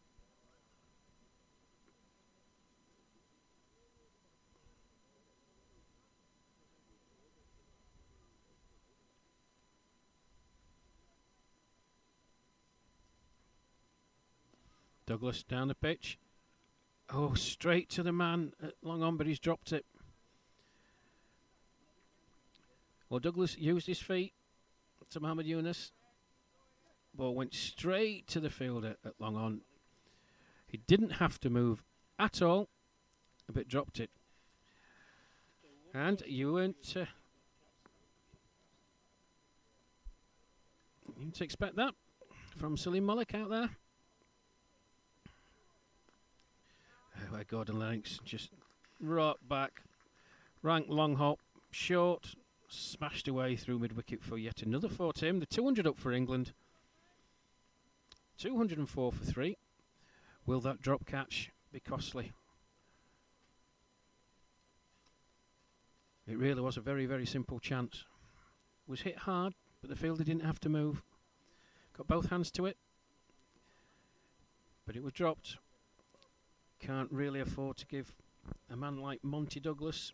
Douglas down the pitch. Oh, straight to the man at long on, but he's dropped it. Well, Douglas used his feet to Mohamed Yunus. Ball went straight to the fielder at long on. He didn't have to move at all, but dropped it. And you weren't... you didn't expect that from Salim Malik out there. Where Gordon Lennox just rocked back, ranked long hop, short, smashed away through mid-wicket for yet another 4 to him. The 200 up for England. 204 for 3. Will that drop catch be costly? It really was a very, very simple chance. Was hit hard, but the fielder didn't have to move. Got both hands to it, but it was dropped. Can't really afford to give a man like Monty Douglas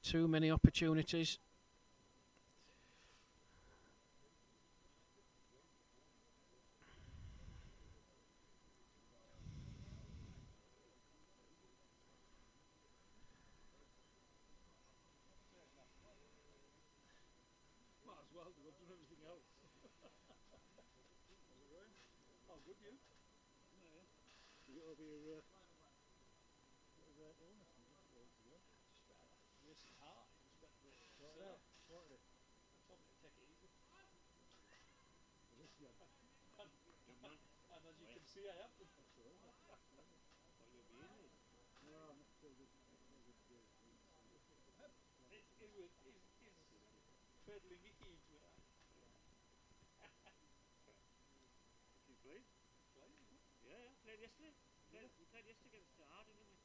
too many opportunities. Might as well, they've done everything else. Oh, good you? Yeah. It'll be a illness. Yes, hard. Sort it out. Sorted it. I told me to take it easy. And as you can see, I have been. What you'll be in it? No, I'm not sure. He's peddling Mickey into it. You played? Yeah, played yesterday. We played yesterday against Arden, didn't we?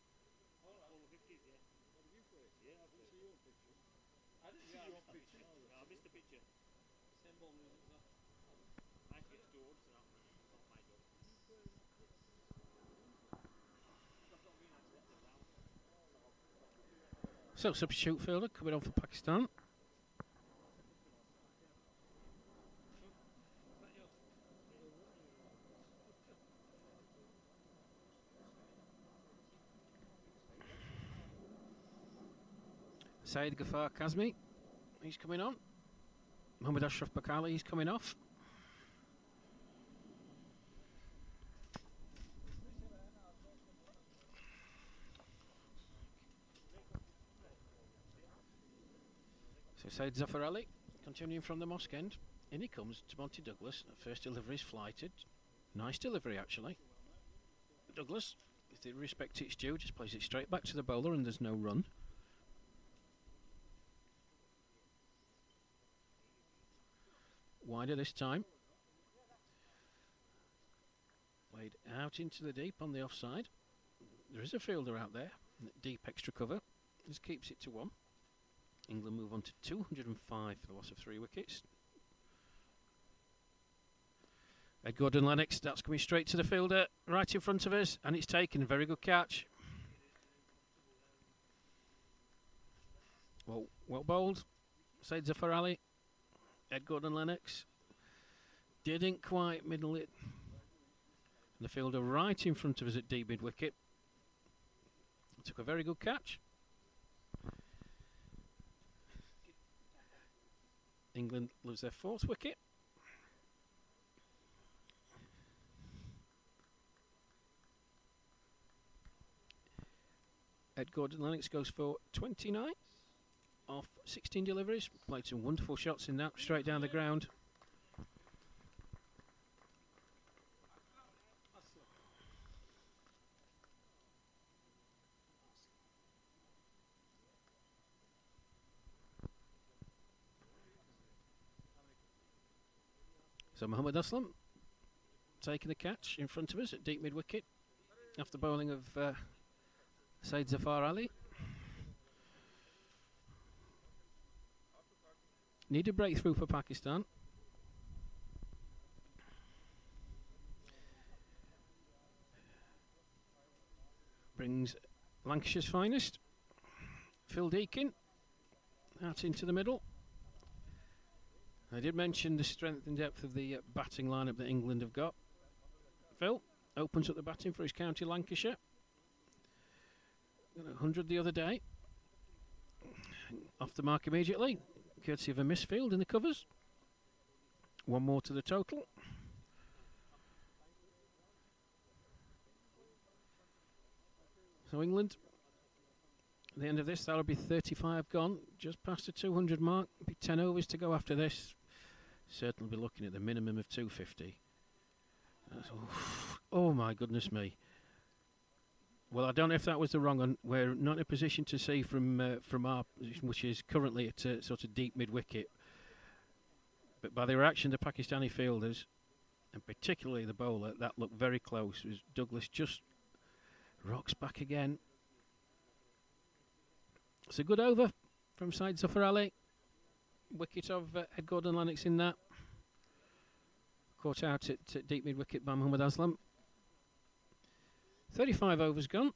All right. All the 50s, yeah. What did you play? Yeah, I didn't see you on picture. I didn't see you on picture. No, I missed the picture. Same ball music as that. I actually get stored, so not my job. So, substitute fielder coming on for Pakistan. Saeed Ghaffar Kazmi, he's coming on. Mohammad Ashraf Bakali, he's coming off. So Saeed Zafar Ali, continuing from the mosque end. In he comes to Monty Douglas. First delivery is flighted. Nice delivery, actually. Douglas, with the respect it's due, just plays it straight back to the bowler and there's no run. Wider this time. Played out into the deep on the offside. There is a fielder out there. Deep extra cover. This keeps it to 1. England move on to 205 for the loss of 3 wickets. Ed Gordon-Lennox, that's coming straight to the fielder, right in front of us, and it's taken. A very good catch. Well bowled. Said Zafar Ali. Ed Gordon-Lennox didn't quite middle it. The fielder right in front of us at deep mid-wicket. Took a very good catch. England lose their 4th wicket. Ed Gordon-Lennox goes for 29 off 16 deliveries. Played some wonderful shots in that, straight down the ground. So Mohammad Aslam taking the catch in front of us at deep mid-wicket after bowling of Said Zafar Ali. Need a breakthrough for Pakistan. Brings Lancashire's finest, Phil Deakin, out into the middle. I did mention the strength and depth of the batting lineup that England have got. Phil opens up the batting for his county Lancashire. Got 100 the other day. Off the mark immediately, courtesy of a misfield in the covers. 1 more to the total. So England, at the end of this, that'll be 35 gone, just past the 200 mark. Be 10 overs to go after this. Certainly be looking at the minimum of 250. Oh my goodness me. Well, I don't know if that was the wrong one. We're not in a position to see from our position, which is currently at sort of deep mid-wicket. But by the reaction of the Pakistani fielders, and particularly the bowler, that looked very close. As Douglas just rocks back again. It's a good over from Said Zafar Ali. Wicket of Ed Gordon-Lennox in that. Caught out at deep mid-wicket by Mohammad Aslam. 35 overs gone.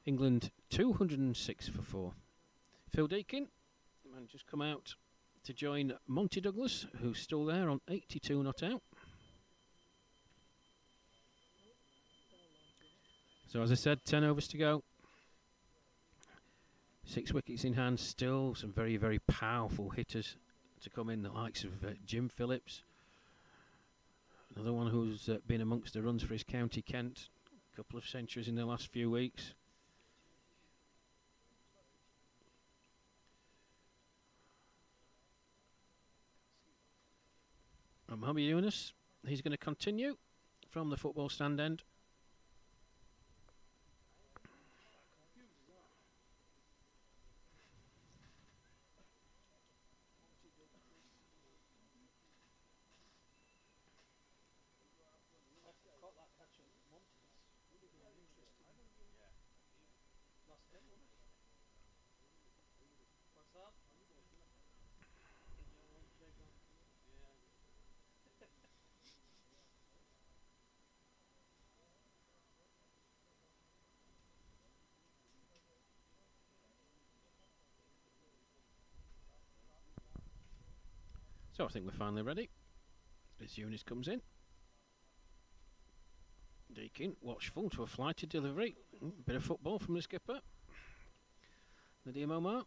England 206 for 4. Phil Deakin, the man just come out to join Monty Douglas, who's still there on 82 not out. So as I said, 10 overs to go. 6 wickets in hand. Still some very, very powerful hitters to come in, the likes of Jim Phillips. Another one who's been amongst the runs for his county Kent. A couple of centuries in the last few weeks. And Mohamed Yunus, he's going to continue from the football stand end. So I think we're finally ready. As Yunus comes in. Deakin, watchful to a flighted delivery. Bit of football from the skipper. Nadeem Omar.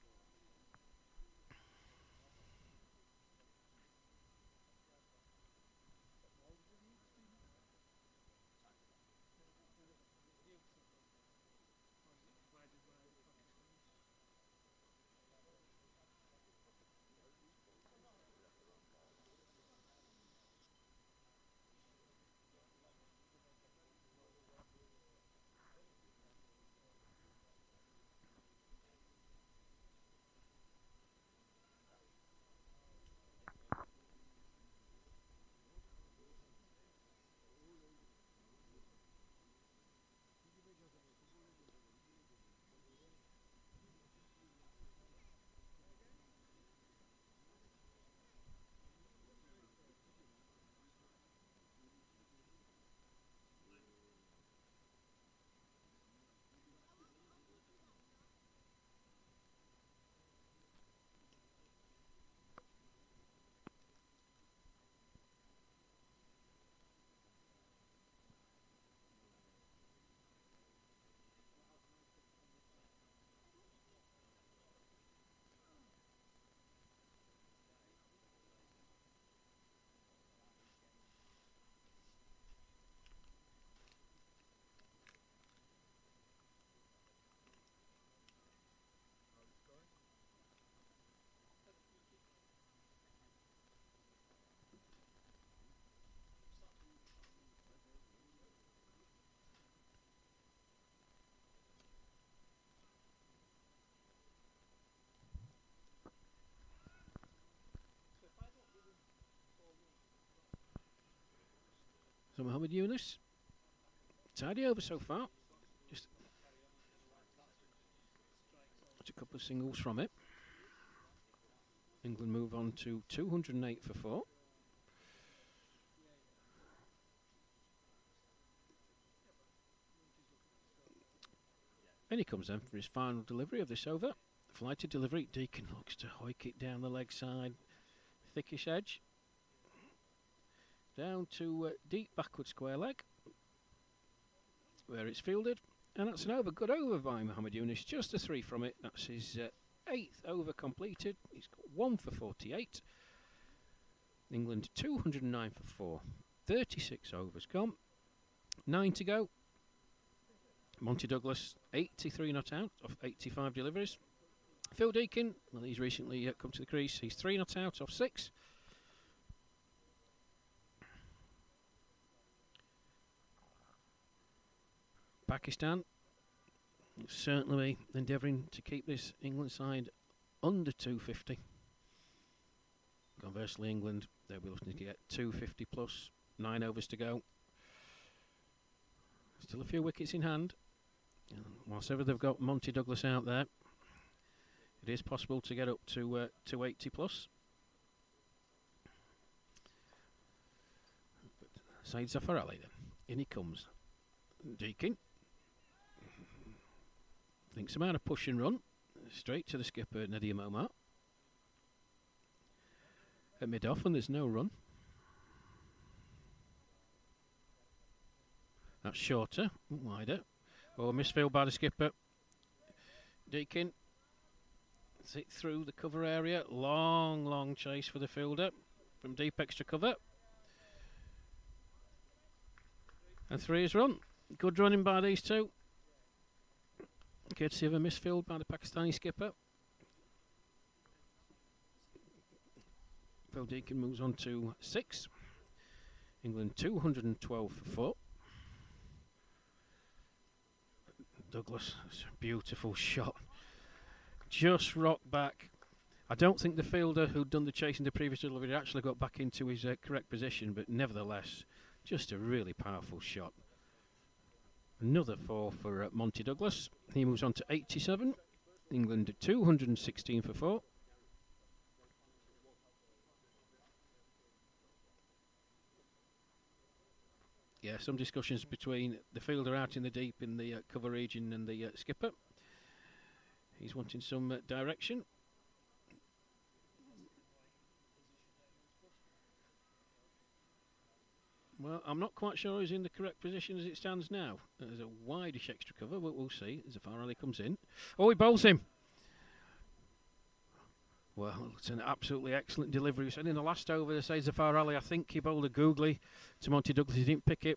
So Mohammed Yunus, tidy over so far. Just a couple of singles from it. England move on to 208 for 4. And he comes then for his final delivery of this over. Flighted delivery. Deacon looks to hoik it down the leg side. Thickish edge. Down to deep backward square leg, where it's fielded. And that's an over. Good over by Mohammed Yunus. Just a 3 from it. That's his 8th over completed. He's got 1 for 48. England 209 for 4. 36 overs gone. 9 to go. Monty Douglas 83 not out of 85 deliveries. Phil Deacon, well, he's recently come to the crease. He's 3 not out of 6. Pakistan certainly endeavouring to keep this England side under 250. Conversely, England, they'll be looking to get 250 plus, 9 overs to go. Still a few wickets in hand. Whilst ever they've got Monty Douglas out there, it is possible to get up to 280 plus. Saeed Zafar Ali then. In he comes. Deakin thinks about a push and run. Straight to the skipper, Nadia Momar. At mid-off, and there's no run. That's shorter, wider. Oh, misfield by the skipper. Deakin. It through the cover area. Long, long chase for the fielder from deep extra cover. And 3 is run. Good running by these two. Courtesy of a misfield by the Pakistani skipper. Phil Deakin moves on to 6. England 212 for 4. Douglas, beautiful shot. Just rocked back. I don't think the fielder who'd done the chase in the previous delivery actually got back into his correct position, but nevertheless, just a really powerful shot. Another 4 for Monty Douglas. He moves on to 87. England 216 for 4. Yeah, some discussions between the fielder out in the deep in the cover region and the skipper. He's wanting some direction. Well, I'm not quite sure he's in the correct position as it stands now. There's a wideish extra cover, but we'll see as Zafar Ali comes in. Oh, he bowls him. Well, it's an absolutely excellent delivery. We said in the last over, say Zafar Ali, I think he bowled a googly to Monty Douglas. He didn't pick it.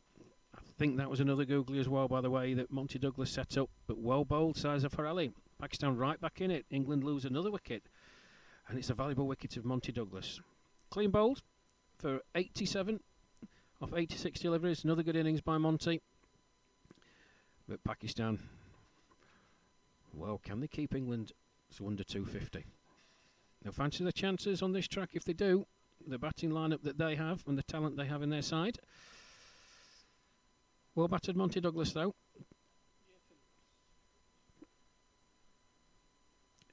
I think that was another googly as well, by the way, that Monty Douglas set up. But well bowled, say Zafar Ali. Pakistan right back in it. England lose another wicket. And it's a valuable wicket of Monty Douglas. Clean bowled for 87 off 86 deliveries. Another good innings by Monty. But Pakistan, well, can they keep England to under 250? They'll fancy the chances on this track if they do. The batting lineup that they have and the talent they have in their side. Well battered Monty Douglas though.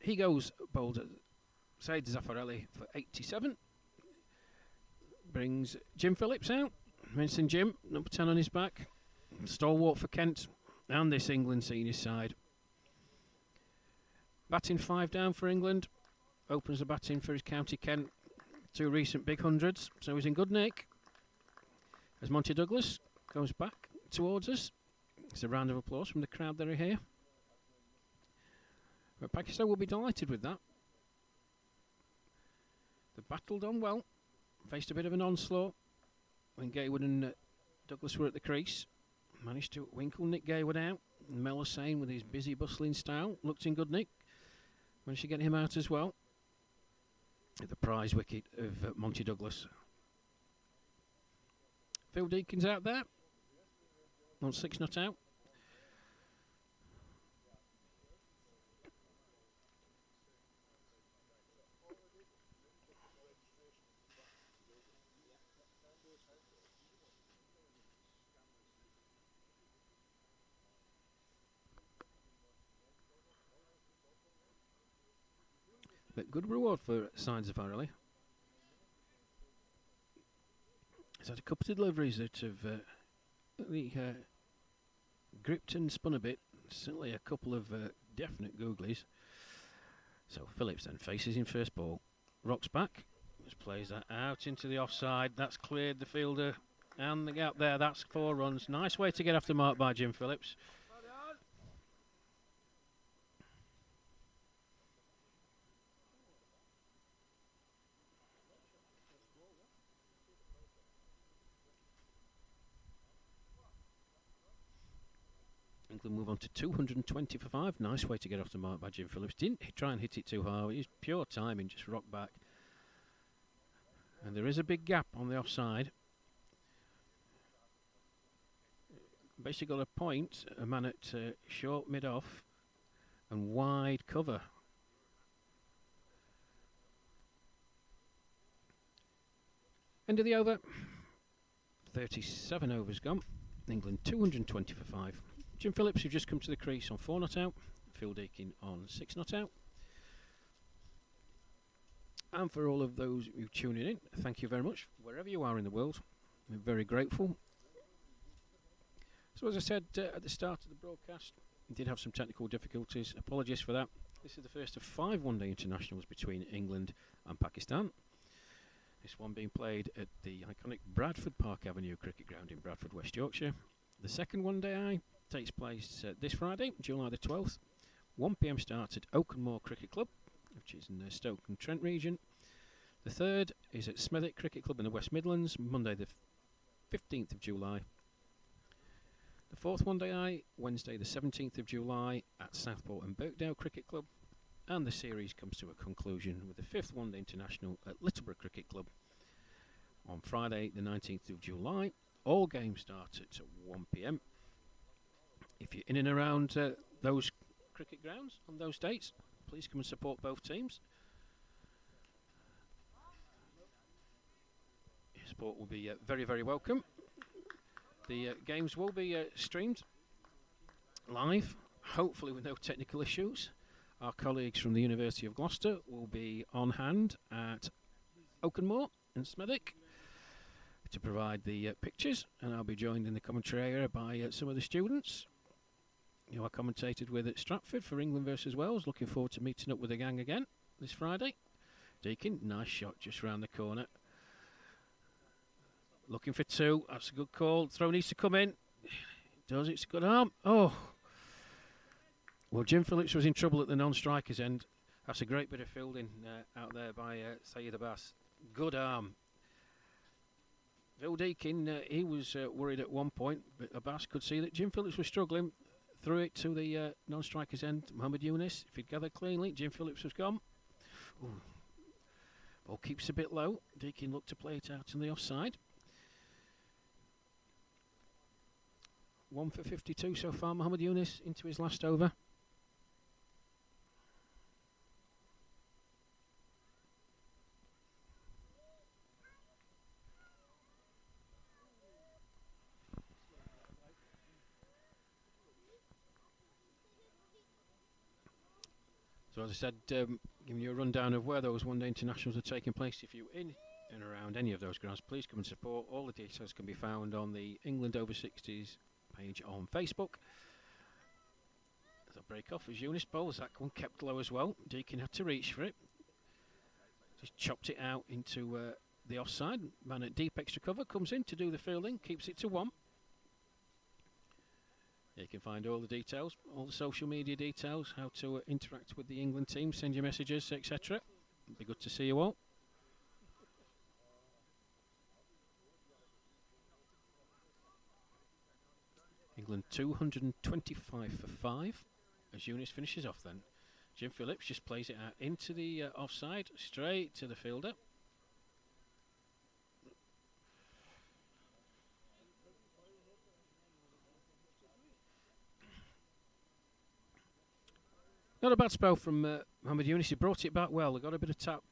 He goes bowled at Saeed Zafar Ali for 87. Brings Jim Phillips out. Mention Jim, number 10 on his back. Stalwart for Kent and this England senior side. Batting 5 down for England. Opens the batting for his County Kent. 2 recent big hundreds, so he's in good nick. As Monty Douglas goes back towards us. It's a round of applause from the crowd that are here. But Pakistan will be delighted with that. They've battled on well. Faced a bit of an onslaught when Gayward and Douglas were at the crease. Managed to winkle Nick Gayward out. And Mel Hussain with his busy, bustling style looked in good nick. Managed to get him out as well. The prize wicket of Monty Douglas. Phil Deakin's out there. On 6 not out. But good reward for Signs of Farrelly. He's had a couple of deliveries that have really gripped and spun a bit. Certainly a couple of definite googlies. So Phillips then faces in first ball. Rocks back. Just plays that out into the offside. That's cleared the fielder and the gap there. That's 4 runs. Nice way to get off the mark by Jim Phillips. England move on to 220 for 5. Nice way to get off the mark by Jim Phillips. Didn't try and hit it too hard. It was pure timing, just rock back. And there is a big gap on the offside. Basically got a point, a man at short mid-off and wide cover. End of the over. 37 overs gone. England 220 for 5. Jim Phillips, who've just come to the crease on 4 not out. Phil Deakin on 6 not out. And for all of those who tuning in, thank you very much. Wherever you are in the world, we're very grateful. So as I said at the start of the broadcast, we did have some technical difficulties. Apologies for that. This is the first of 5 one-day internationals between England and Pakistan. This one being played at the iconic Bradford Park Avenue Cricket Ground in Bradford, West Yorkshire. The second one-day takes place this Friday, July the 12th. 1 p.m. start at Oakenmore Cricket Club, which is in the Stoke-on-Trent region. The third is at Smethwick Cricket Club in the West Midlands, Monday the 15th of July. The fourth one-day, Wednesday the 17th of July at Southport and Birkdale Cricket Club. And the series comes to a conclusion with the fifth one-day international at Littleborough Cricket Club on Friday the 19th of July. All games start at 1 p.m. If you're in and around those cricket grounds on those dates, please come and support both teams. Your support will be very, very welcome. The games will be streamed live, hopefully with no technical issues. Our colleagues from the University of Gloucester will be on hand at Oakenmore and Smethwick to provide the pictures, and I'll be joined in the commentary area by some of the students who I commentated with at Stratford for England versus Wales. Looking forward to meeting up with the gang again this Friday. Deakin, nice shot just round the corner. Looking for 2. That's a good call. Throw needs to come in. Does, it's a good arm. Oh. Well, Jim Phillips was in trouble at the non-strikers end. That's a great bit of fielding out there by Saeed Abbas. Good arm. Phil Deakin, he was worried at one point, but Abbas could see that Jim Phillips was struggling. Threw it to the non-strikers end. Mohammed Yunus, if he'd gathered cleanly, Jim Phillips was gone. Ooh. Ball keeps a bit low. Deakin looked to play it out on the offside. 1 for 52 so far, Mohammed Yunus into his last over. So as I said, giving you a rundown of where those one-day internationals are taking place. If you're in and around any of those grounds, please come and support. All the details can be found on the England Over 60s page on Facebook. As I break off as Eunice bowls, that one kept low as well. Deakin had to reach for it. Just chopped it out into the offside. Man at deep extra cover comes in to do the fielding, keeps it to 1. You can find all the details, all the social media details, how to interact with the England team, send your messages, etc. It'd be good to see you all. England 225 for 5 as Eunice finishes off then. Jim Phillips just plays it out into the offside, straight to the fielder. Not a bad spell from Mohammed Yunus. He brought it back well. He got a bit of tap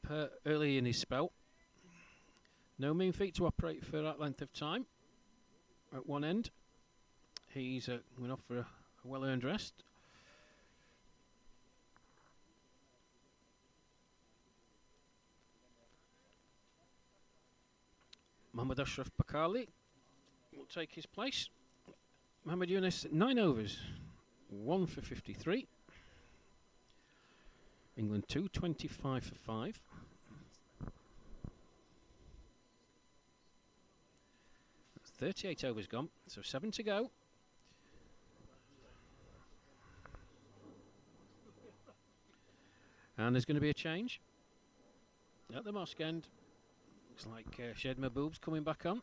early in his spell. No mean feat to operate for that length of time. At one end, he's went off for a well-earned rest. Mohammad Ashraf Bakali will take his place. Mohamed Yunus, 9 overs, 1 for 53. England 2, 25 for 5. That's 38 overs gone, so 7 to go. And there's going to be a change at the mosque end. Looks like Shahid Mahboob's coming back on.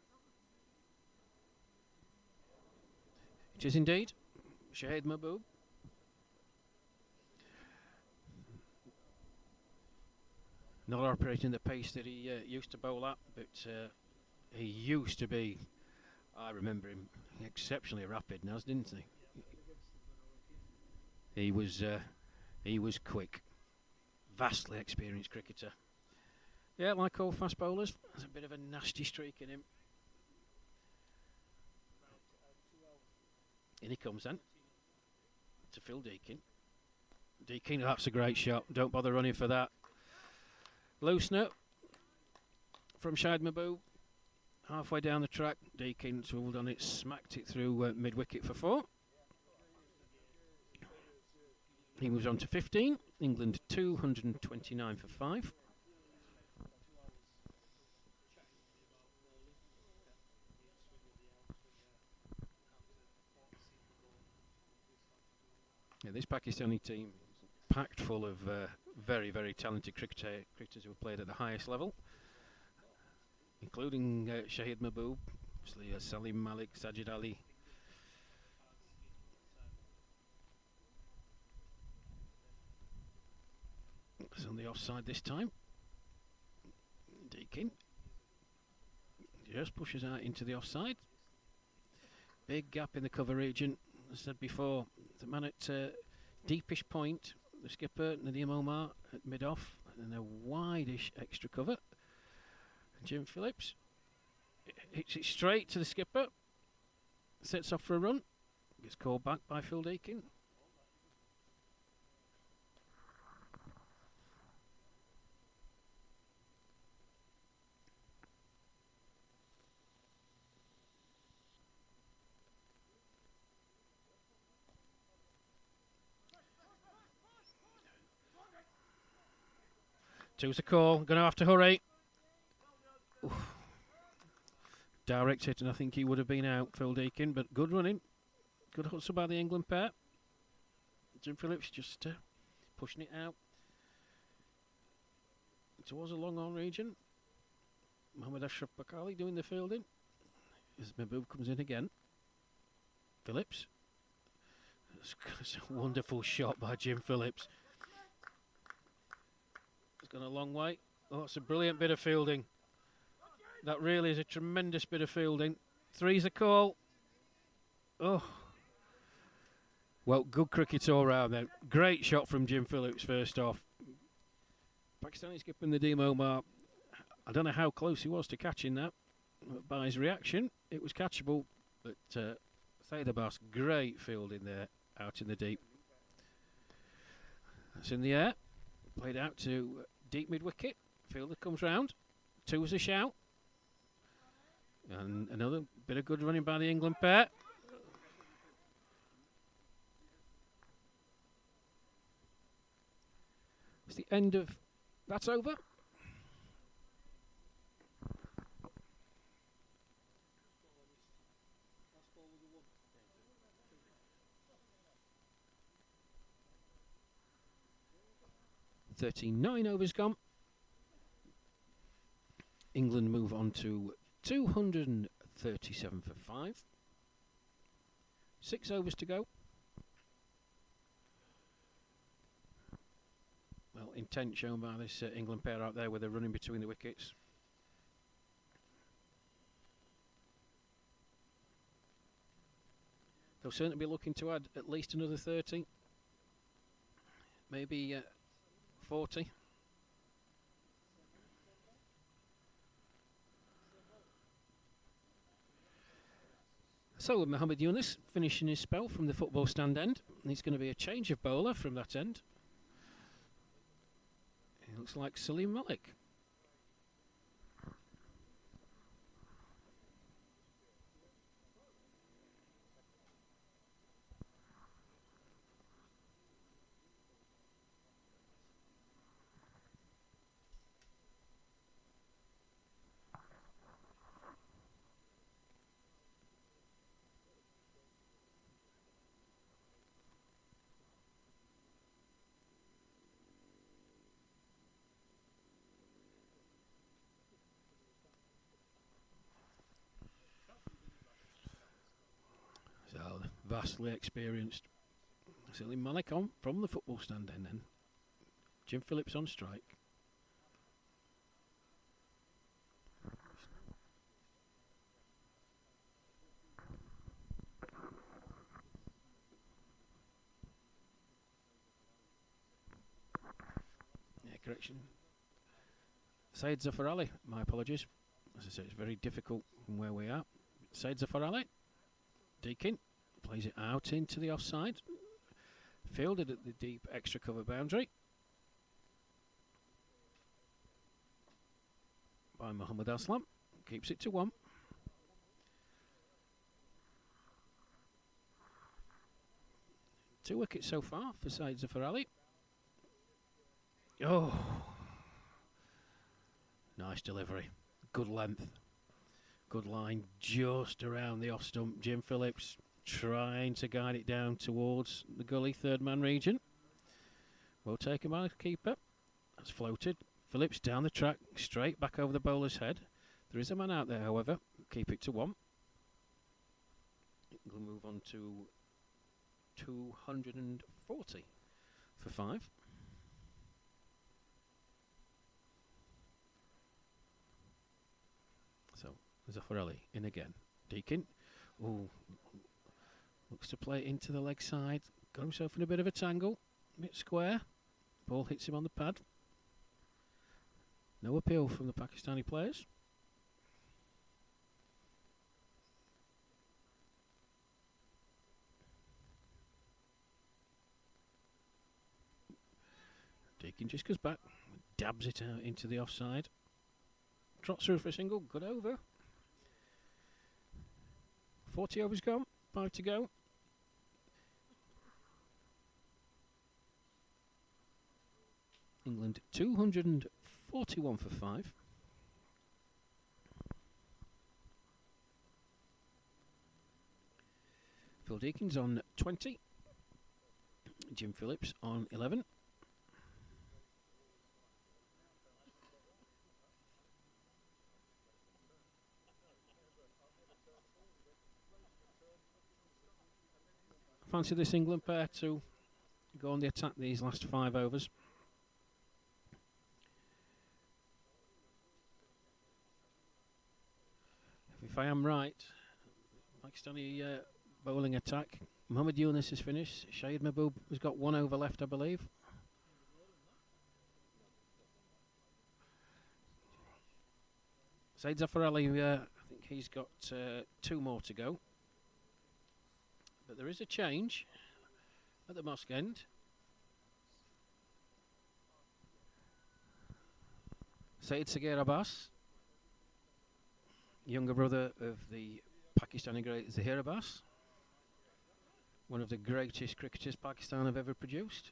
It is indeed Shahid Mahboob. Not operating the pace that he used to bowl at, but he used to be, I remember him, exceptionally rapid, Naz, didn't he? He was quick. Vastly experienced cricketer. Yeah, like all fast bowlers, there's a bit of a nasty streak in him. In he comes then to Phil Deakin. Deakin, that's a great shot. Don't bother running for that. Loosener from Shahid Mahboob. Halfway down the track, Deakin swooped on it, smacked it through mid-wicket for 4. He moves on to 15. England 229 for 5. Yeah, this Pakistani team packed full of very, very talented cricketers who have played at the highest level, including Shahid Mahboob, obviously Salim Malik, Sajid Ali. It's on the offside this time. Deakin just pushes out into the offside. Big gap in the cover region. As I said before, the man at deepish point, the skipper Nadeem Omar at mid-off, and a wide-ish extra cover. Jim Phillips hits it straight to the skipper, sets off for a run, gets called back by Phil Deakin. Two's a call, going to have to hurry. Oof. Direct hit, and I think he would have been out, Phil Deakin, but good running. Good hustle by the England pair. Jim Phillips just pushing it out towards a long-on region. Mohammad Ashraf Bakali doing the fielding. As Mahboob comes in again. Phillips. It's a wonderful shot by Jim Phillips. Gone a long way. Oh, it's a brilliant bit of fielding. That really is a tremendous bit of fielding. 3's a call. Oh. Well, good cricket all round then. Great shot from Jim Phillips first off. Pakistani skipper Nadeem Omar. I don't know how close he was to catching that. But by his reaction, it was catchable. But Saeed Abbas, great fielding there out in the deep. That's in the air. Played out to deep mid-wicket. Fielder comes round. 2's a shout. And another bit of good running by the England pair. It's the end of... That's over. .39 overs gone. England move on to 237 for 5. 6 overs to go. Well, intent shown by this England pair out there with a running between the wickets. They'll certainly be looking to add at least another 30. Maybe 40. So with Mohamed Yunus finishing his spell from the football stand end, he's going to be a change of bowler from that end. It looks like Salim Malik. vastly experienced. Silly Malik on from the football stand, and then Jim Phillips on strike. Yeah, correction. Said Zafar Ali, my apologies. As I say, it's very difficult from where we are. Said Zafar Ali, Deakin plays it out into the offside. Fielded at the deep extra cover boundary by Muhammad Aslam. Keeps it to 1. Two wickets so far for Said Zafar Ali. Oh, nice delivery. Good length. Good line just around the off stump. Jim Phillips trying to guide it down towards the gully, third man region. Well taken by the keeper. That's floated. Phillips down the track, straight back over the bowler's head. There is a man out there, however. Keep it to 1. We'll move on to 240 for 5. So, Zafar Ali in again. Deakin. Ooh. Looks to play it into the leg side. Got himself in a bit of a tangle. Bit square. Ball hits him on the pad. No appeal from the Pakistani players. Deakin just goes back. Dabs it out into the offside. Trots through for a single. Good over. 40 overs gone. 5 to go. England 241 for 5. Phil Deakin's on 20. Jim Phillips on 11. Fancy this England pair to go on the attack these last 5 overs. If I am right, Pakistani bowling attack. Mohammad Yunus is finished. Shahid Mahbub has got 1 over left, I believe. Said Zafar Ali, I think he's got 2 more to go. But there is a change at the mosque end. Saeed Sagir Abbas, younger brother of the Pakistani great Zahir Abbas, one of the greatest cricketers Pakistan have ever produced,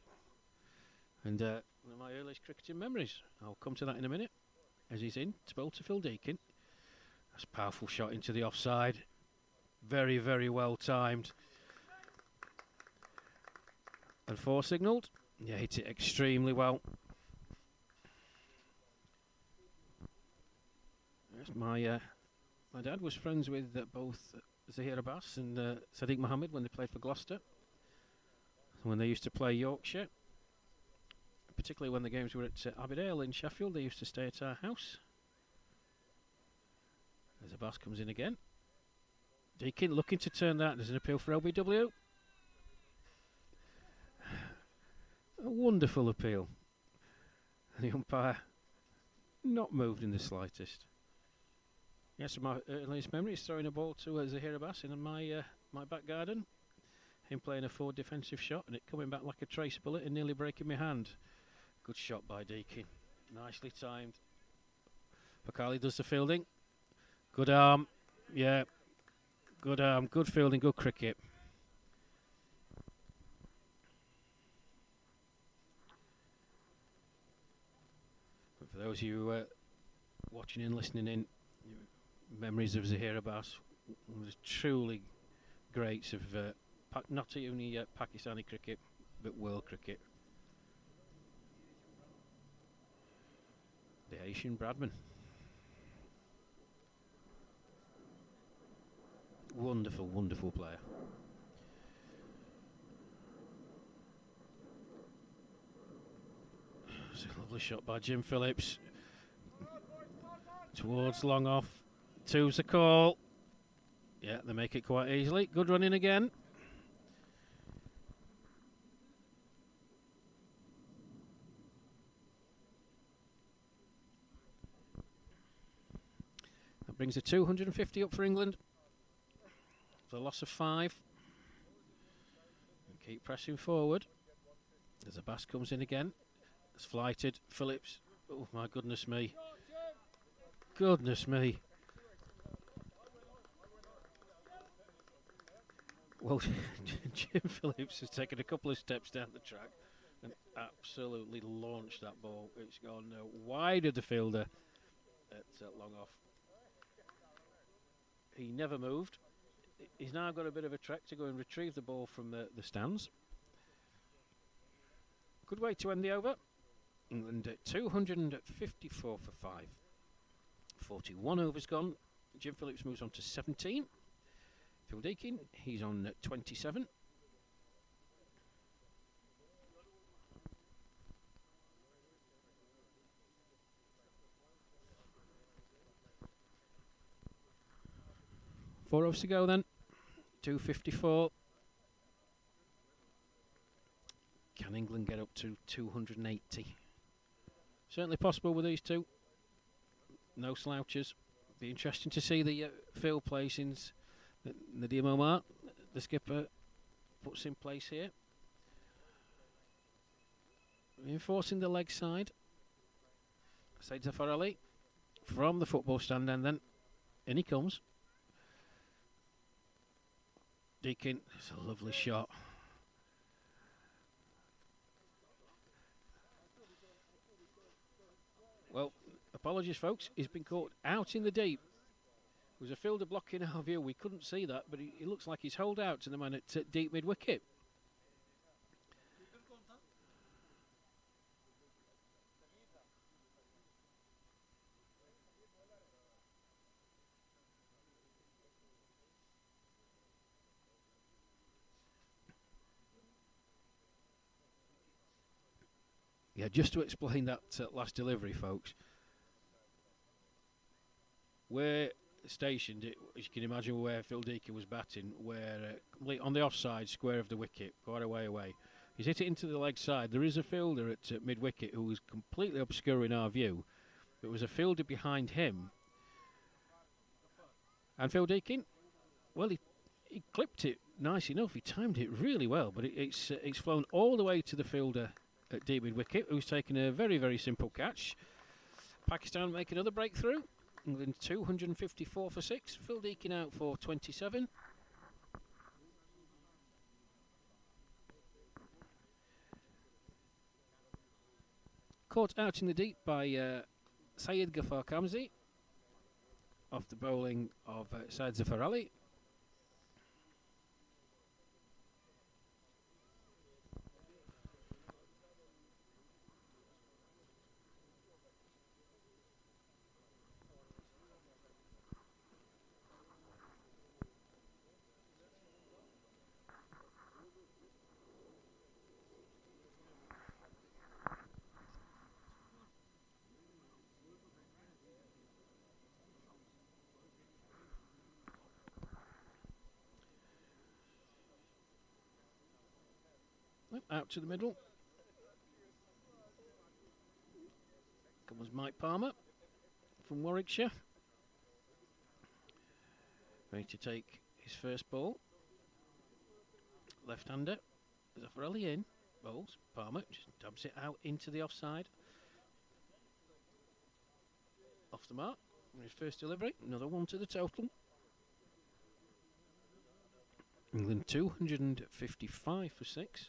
and one of my earliest cricketing memories. I'll come to that in a minute, as he's in to bowl to Phil Deakin. That's a powerful shot into the offside. Very, very well timed. And 4 signalled. Yeah, hit it extremely well. Yes, my dad was friends with both Zahir Abbas and Sadiq Mohammed when they played for Gloucester. When they used to play Yorkshire, particularly when the games were at Aberdale in Sheffield, they used to stay at our house. As Abbas comes in again. Deakin looking to turn that. There's an appeal for LBW. A wonderful appeal. The umpire not moved in the slightest. Yes, my earliest memory is throwing a ball to Zahir Abbas in my back garden. Him playing a forward defensive shot and it coming back like a trace bullet and nearly breaking my hand. Good shot by Deakin. Nicely timed. Pakali does the fielding. Good arm. Yeah. Good arm. Good fielding. Good cricket. For those of you watching and listening in, memories of Zahir Abbas, one of the truly greats of not only Pakistani cricket, but world cricket. The Asian Bradman. Wonderful, wonderful player. Lovely shot by Jim Phillips. Towards long off. Two's the call. Yeah, they make it quite easily. Good running again. That brings the 250 up for England. The loss of 5. And keep pressing forward. As the Bass comes in again. It's flighted. Phillips. Oh my goodness me. Goodness me. Well, Jim Phillips has taken a couple of steps down the track and absolutely launched that ball. It's gone wide of the fielder at long off. He never moved. He's now got a bit of a trek to go and retrieve the ball from the stands. Good way to end the over. England at 254 for 5. 41 overs gone. Jim Phillips moves on to 17. Phil Deakin, he's on 27. Four overs to go then. 254. Can England get up to 280? Certainly possible with these two. No slouches. Be interesting to see the field placings that Nadim Omar, the skipper, puts in place here. Reinforcing the leg side. Said Zafarali from the football stand, and then in he comes. Deakin, it's a lovely shot. Well, apologies folks, he's been caught out in the deep. There was a fielder blocking our view, we couldn't see that, but he looks like he's holed out to the man at deep mid-wicket. Yeah, just to explain that last delivery, folks. We're stationed, as you can imagine, where Phil Deakin was batting, where on the offside square of the wicket, quite a way away. He's hit it into the leg side. There is a fielder at mid-wicket who was completely obscuring our view. There was a fielder behind him. And Phil Deakin, well, he clipped it nice enough. He timed it really well, but it's flown all the way to the fielder at deep mid-wicket, who's taken a very, very simple catch. Pakistan make another breakthrough. England 254 for 6. Phil Deakin out for 27. Caught out in the deep by Syed Ghaffar Kamzi off the bowling of Said Zafar Ali. Out to the middle. Comes Mike Palmer from Warwickshire. Ready to take his first ball. Left-hander. Zaffarelli in. Bowls. Palmer just dabs it out into the offside. Off the mark. His first delivery. Another one to the total. England 255 for 6.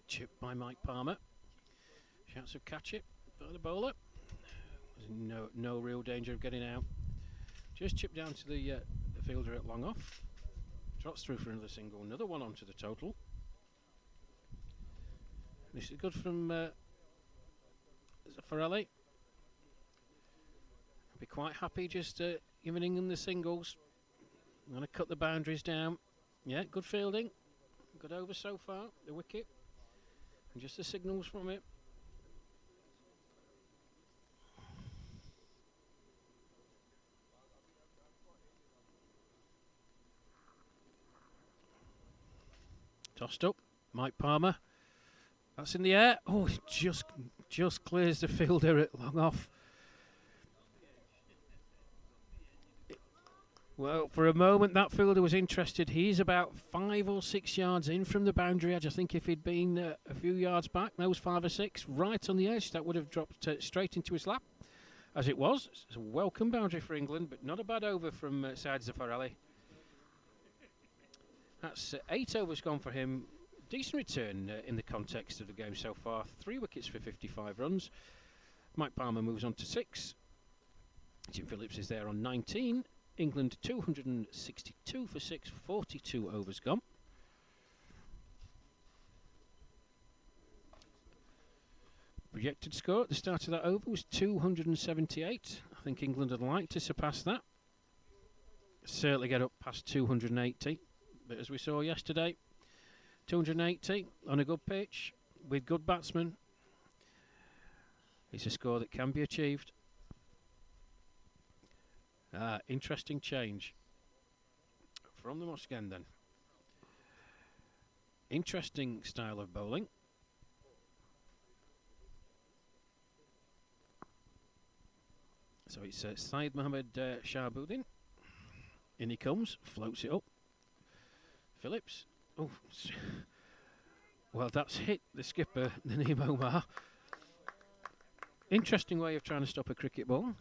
Chip by Mike Palmer. Chance of catch it by the bowler. There's no real danger of getting out. Just chipped down to the fielder at long off. Trots through for another single. Another one onto the total. This is good from Zaffarelli. Be quite happy just giving England the singles. I'm going to cut the boundaries down. Yeah, good fielding. Good over so far. The wicket. And just the signals from it. Tossed up. Mike Palmer. That's in the air. Oh, it just clears the fielder at long off. Well, for a moment that fielder was interested. He's about 5 or 6 yards in from the boundary edge. I think if he'd been a few yards back, those 5 or 6, right on the edge, that would have dropped straight into his lap. As it was, it's a welcome boundary for England, but not a bad over from Saad Zaffarelli. That's 8 overs gone for him. Decent return in the context of the game so far. 3 wickets for 55 runs. Mike Palmer moves on to 6. Jim Phillips is there on 19. England 262 for 6, 42 overs gone. Projected score at the start of that over was 278. I think England would like to surpass that. Certainly get up past 280. But as we saw yesterday, 280 on a good pitch with good batsmen. It's a score that can be achieved. Interesting change from the Mosque then. Interesting style of bowling. So it's Syed Mohammed Shahabuddin. In he comes, floats it up. Phillips. Oh, well, that's hit the skipper, Naeem Omar. Interesting way of trying to stop a cricket ball.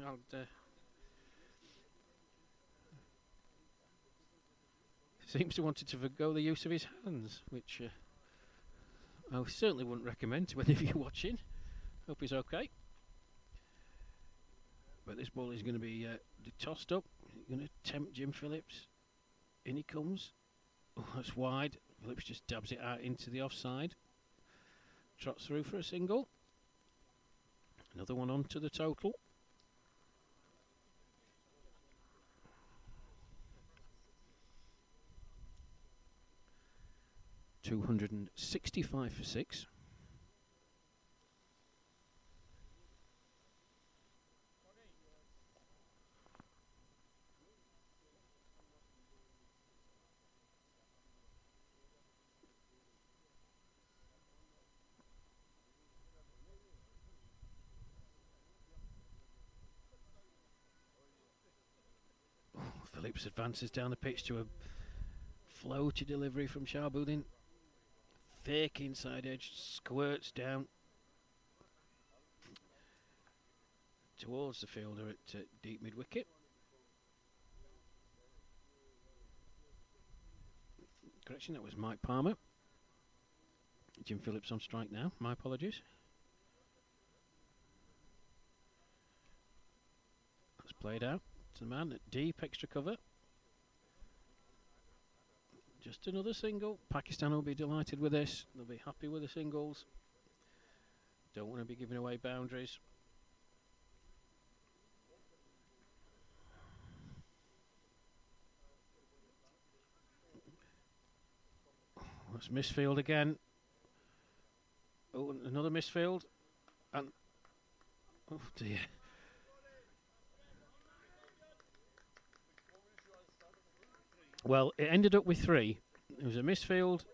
Seems to wanted to forgo the use of his hands, which I certainly wouldn't recommend to any of you watching. Hope he's okay. But this ball is going to be tossed up. Going to tempt Jim Phillips. In he comes. Oh, that's wide. Phillips just dabs it out into the offside. Trots through for a single. Another one onto the total. $265 for 6. Phillips advances down the pitch to a floaty delivery from Shahabuddin. Fake inside edge, squirts down towards the fielder at deep mid wicket. Correction, that was Mike Palmer. Jim Phillips on strike now. My apologies. That's played out to the man at deep extra cover. Just another single. Pakistan will be delighted with this. They'll be happy with the singles. Don't want to be giving away boundaries. That's misfield again. Oh, another misfield. And oh dear. Well, it ended up with 3. It was a misfield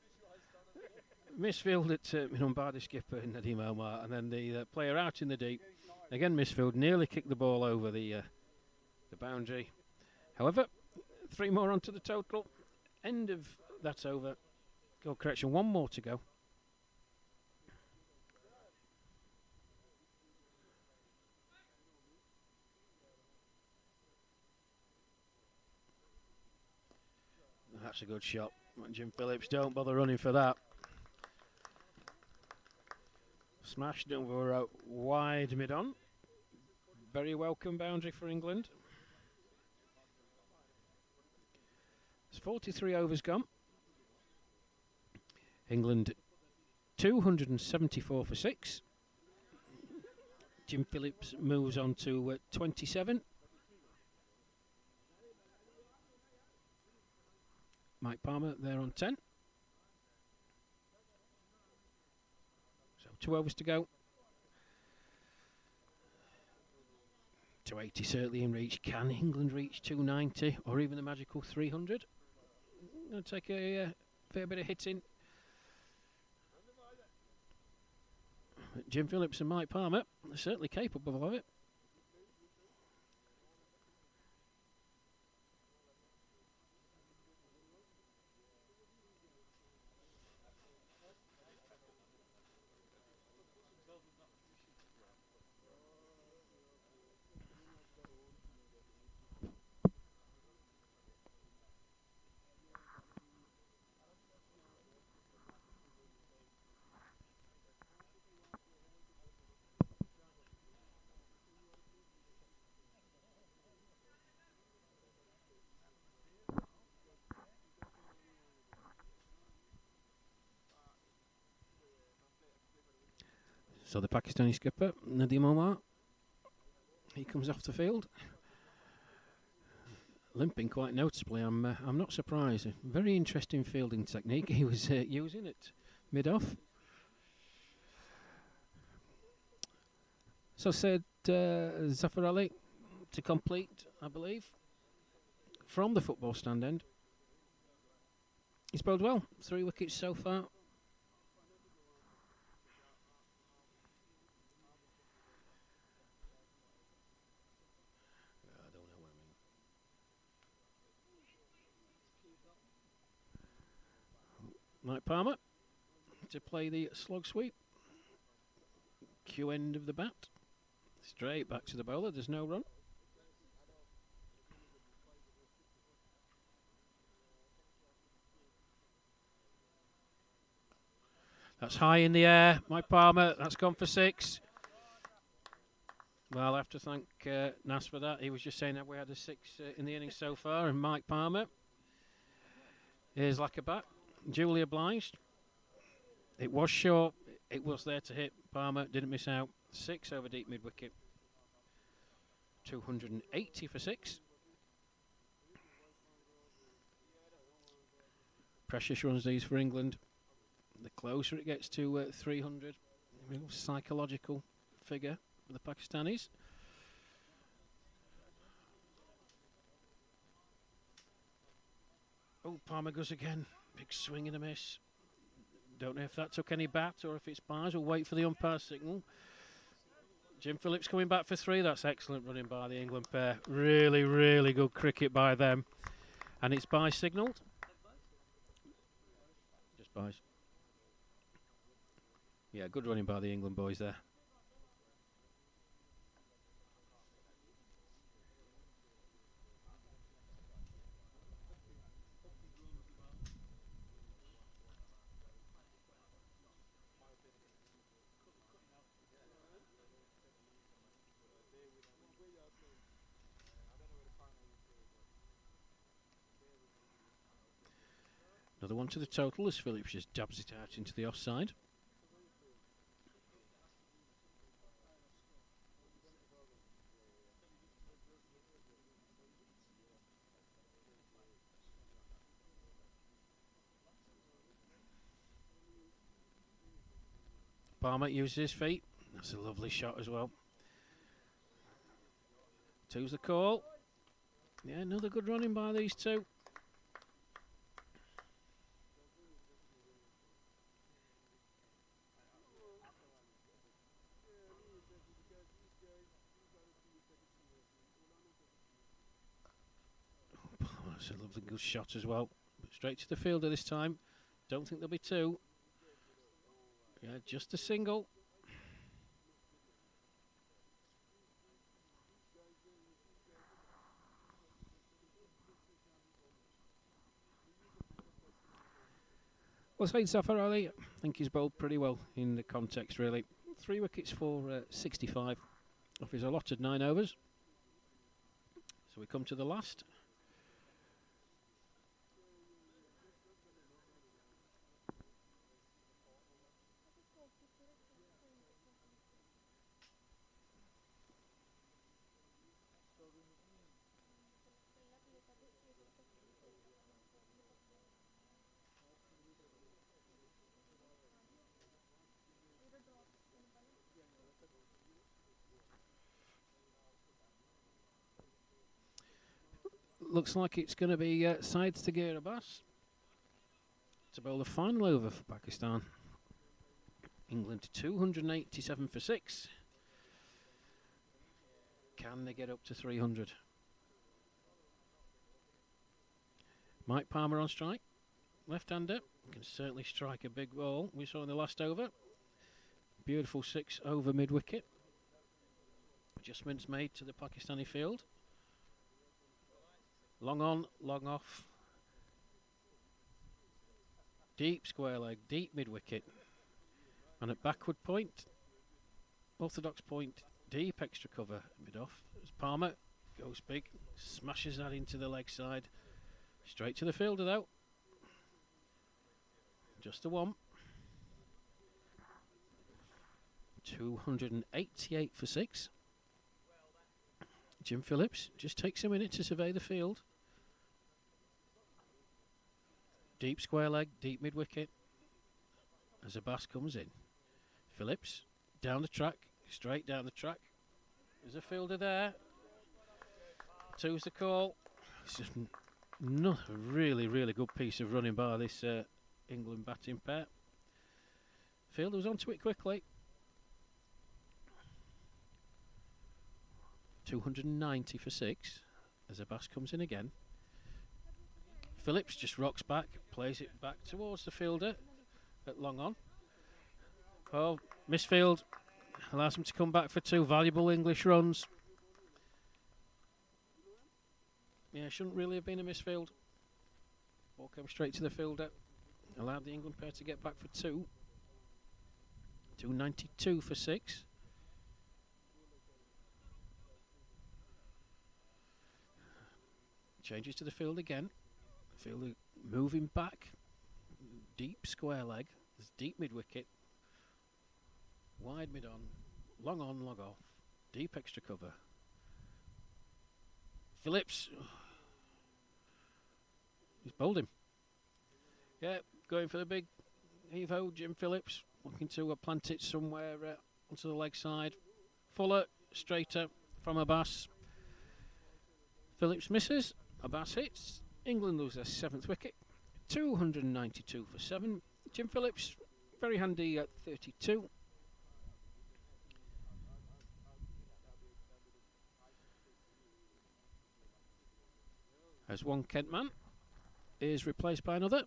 at by the skipper Naeem Omar, and then the player out in the deep. Again, misfield, nearly kicked the ball over the boundary. However, 3 more onto the total. End of that over. Goal correction, 1 more to go. That's a good shot. Jim Phillips, don't bother running for that. Smashed over wide mid-on. Very welcome boundary for England. It's 43 overs gone. England 274 for 6. Jim Phillips moves on to 27. Mike Palmer there on 10. So 2 overs to go. 280 certainly in reach. Can England reach 290 or even the magical 300? Going to take a fair bit of hitting. Jim Phillips and Mike Palmer are certainly capable of it. So the Pakistani skipper, Nadim Omar, he comes off the field, limping quite noticeably. I'm not surprised. Very interesting fielding technique he was using at mid-off. So said Zafar Ali to complete, I believe, from the football stand end. He's bowled well. 3 wickets so far. Mike Palmer to play the slog sweep. Cue end of the bat. Straight back to the bowler. There's no run. That's high in the air. Mike Palmer. That's gone for 6. Well, I have to thank Nas for that. He was just saying that we had a 6 in the innings so far. And Mike Palmer is like a bat. Duly obliged. It was short. It was there to hit. Palmer didn't miss out. 6 over deep mid wicket. 280 for 6. Precious runs these for England. The closer it gets to 300, a real psychological figure for the Pakistanis. Oh, Palmer goes again. Big swing and a miss. Don't know if that took any bat or if it's bars. We'll wait for the umpire signal. Jim Phillips coming back for 3. That's excellent running by the England pair. Really, really good cricket by them. And it's bye signalled. Just byes. Yeah, good running by the England boys there. Another one to the total as Phillips just dabs it out into the offside. Palmer uses his feet. That's a lovely shot as well. 2's the call. Yeah, another good running by these two. That's a lovely good shot as well. Straight to the fielder this time. Don't think there'll be 2. Yeah, just a single. Well, Saeed Zafar Ali, I think he's bowled pretty well in the context, really. 3 wickets for 65 off his allotted 9 overs. So we come to the last. Looks like it's going to be sides to Gear Abbas to bowl the final over for Pakistan. England 287 for 6. Can they get up to 300? Mike Palmer on strike. Left-hander. Can certainly strike a big ball. We saw in the last over. Beautiful 6 over mid-wicket. Adjustments made to the Pakistani field. Long on, long off. Deep square leg, deep mid-wicket. And at backward point, orthodox point, deep extra cover mid-off. As Palmer goes big, smashes that into the leg side. Straight to the fielder though. Just the one. 288 for 6. Jim Phillips just takes a minute to survey the field. Deep square leg, deep mid-wicket. As Abbas comes in. Phillips down the track, straight down the track. There's a fielder there. 2's the call. It's just not a really, really good piece of running by this England batting pair. Fielder was onto it quickly. 290 for 6 as Abbas comes in again. Phillips just rocks back, plays it back towards the fielder at long on. Oh, misfield allows him to come back for 2 valuable English runs. Yeah, shouldn't really have been a misfield. Ball came straight to the fielder, allowed the England pair to get back for 2. 292 for 6. Changes to the field again. Fielder moving back. Deep square leg. There's deep mid-wicket. Wide mid-on. Long on, long off. Deep extra cover. Phillips. He's bowled him. Yeah, going for the big heave-ho. Jim Phillips looking to plant it somewhere onto the leg side. Fuller, straighter from Abbas. Phillips misses. Abbas hits. England lose their 7th wicket. 292 for 7. Jim Phillips, very handy at 32. As one Kent man is replaced by another.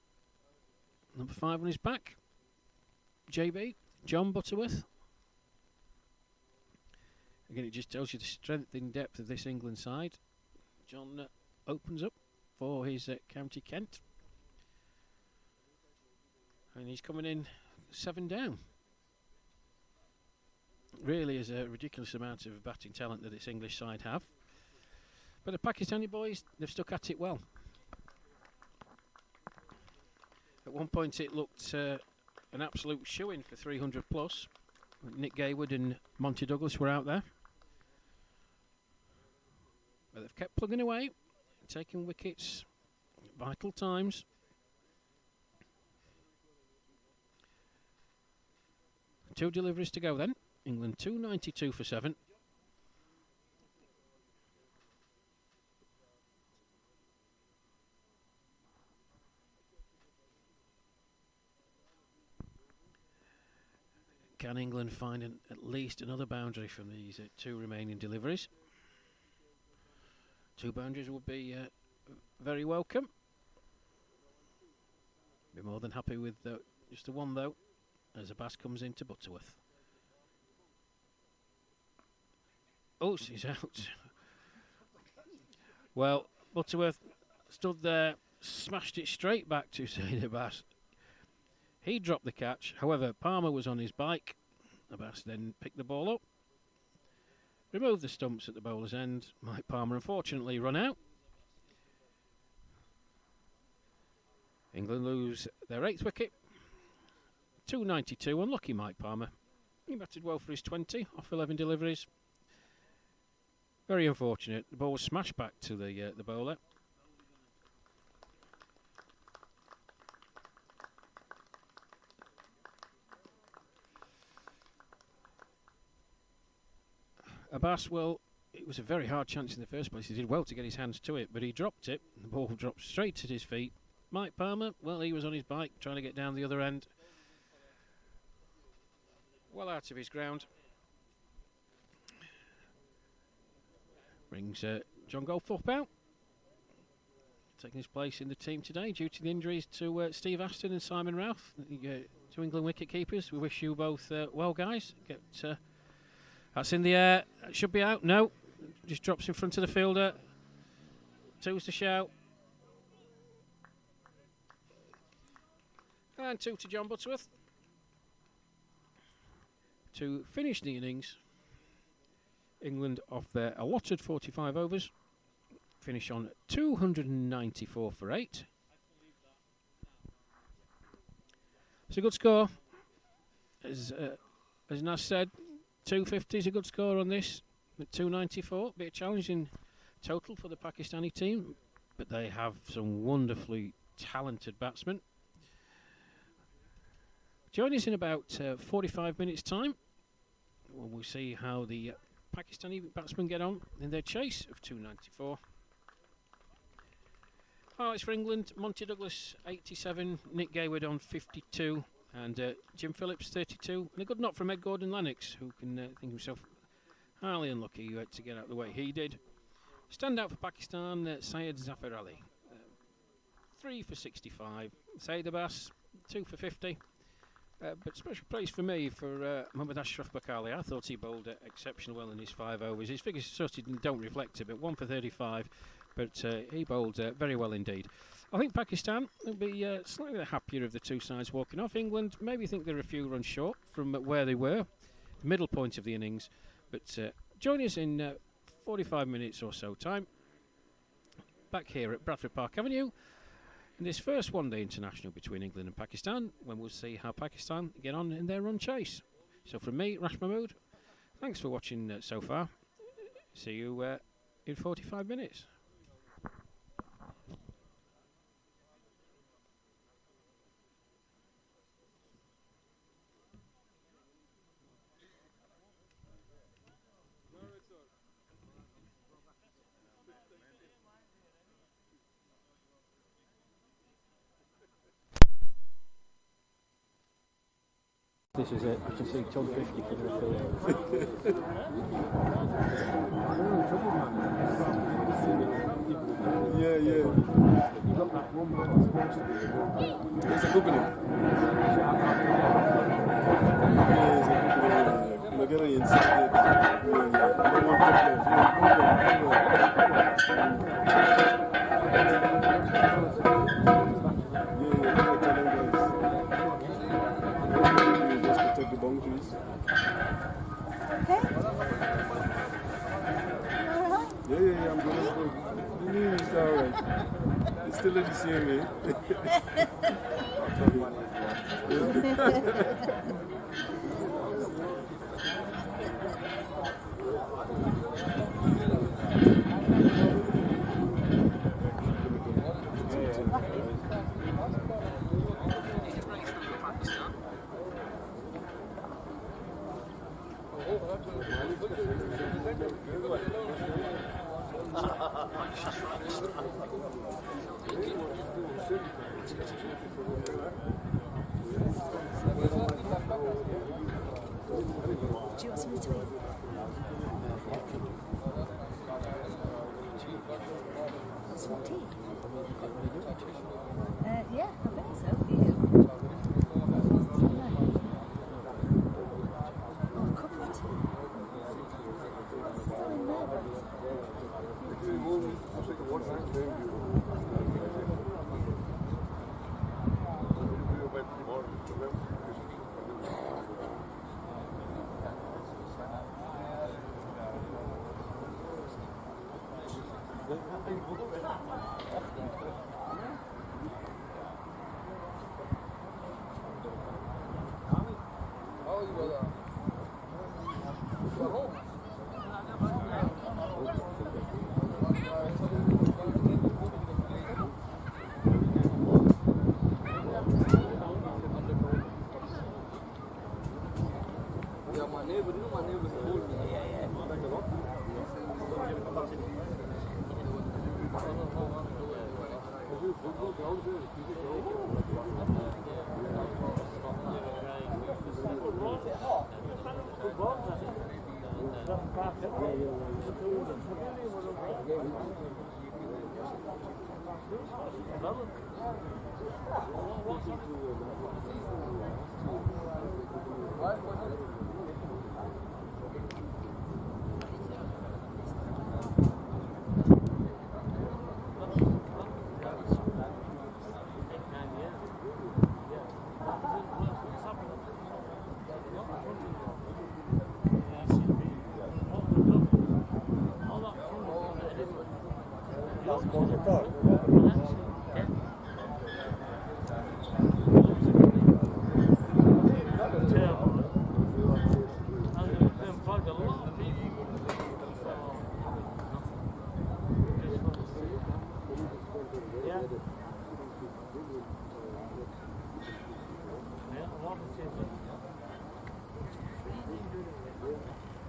Number 5 on his back. JB, John Butterworth. Again, it just tells you the strength and depth of this England side. John opens up for his County Kent. And he's coming in 7 down. Really is a ridiculous amount of batting talent that this English side have. But the Pakistani boys, they've stuck at it well. At one point it looked an absolute shoo-in for 300 plus. Nick Gaywood and Monty Douglas were out there. But they've kept plugging away, taking wickets, vital times. Two deliveries to go then. England 292 for 7. Can England find at least another boundary from these 2 remaining deliveries? 2 boundaries would be very welcome. Be more than happy with just the one though, as Abbas comes into Butterworth. Oh, she's out. Well, Butterworth stood there, smashed it straight back to Saeed Abbas. He dropped the catch. However, Palmer was on his bike Abbas then picked the ball up, removed the stumps at the bowler's end. Mike Palmer unfortunately run out. England lose their 8th wicket. 292, unlucky Mike Palmer. He batted well for his 20 off 11 deliveries. Very unfortunate. The ball was smashed back to the bowler. Abbas, well, it was a very hard chance in the first place. He did well to get his hands to it, but he dropped it. The ball dropped straight at his feet. Mike Palmer, well, he was on his bike trying to get down the other end. Well out of his ground. Brings John Goldthorpe out. Taking his place in the team today due to the injuries to Steve Aston and Simon Routh, two England wicket keepers. We wish you both well, guys. That's in the air. That should be out. No. Just drops in front of the fielder. Two's the shout. And 2 to John Butterworth. To finish the innings, England off their allotted 45 overs finish on 294 for 8. It's a good score. As Nas said, 250 is a good score on this. At 294, bit of challenging total for the Pakistani team, but they have some wonderfully talented batsmen. Join us in about 45 minutes' time. We'll see how the Pakistani batsmen get on in their chase of 294. Highlights for England: Monty Douglas 87, Nick Gayward on 52, and Jim Phillips 32. And a good knock from Ed Gordon-Lennox, who can think himself highly unlucky to get out the way he did. Stand out for Pakistan, Syed Zafar Ali. 3 for 65. Syed Abbas, 2 for 50. But special praise for me for Mohammad Ashraf Bakali. I thought he bowled exceptionally well in his 5 overs. His figures sort of don't reflect it, but 1 for 35. But he bowled very well indeed. I think Pakistan will be slightly happier of the two sides walking off. England maybe think they're a few runs short from where they were, the middle point of the innings. But join us in 45 minutes or so time, back here at Bradford Park Avenue, in this first one-day international between England and Pakistan, when we'll see how Pakistan get on in their run chase. So from me, Rash Mahmood, thanks for watching so far. See you in 45 minutes. This is it. I can see Tom 50 for the field. Yeah. It's a company. The boundaries. Okay. Yeah, I'm good. It's alright. It's still the same way. Do you want something to eat? Some tea? Yeah, I think so. For you. Oh, cup of tea. It's still in there, but...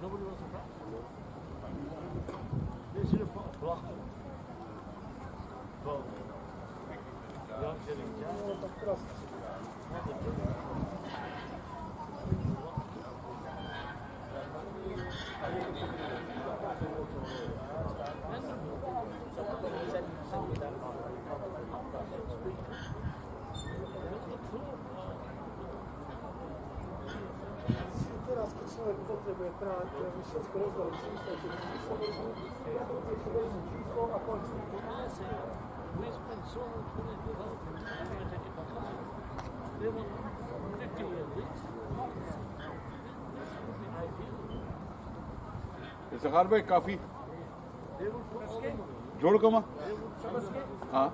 Nobody wants a practice. They should have put a block on. But you aren't getting down. Teraz, keď človek potrebuje práve všetko rozdeliť číslo, číslo a končí. We spend so much money developing, we're going to take it back on. They want 50-year lease. This would be ideal. It's a hard coffee. They will put all the money. जोड़ कमा They will try to हाँ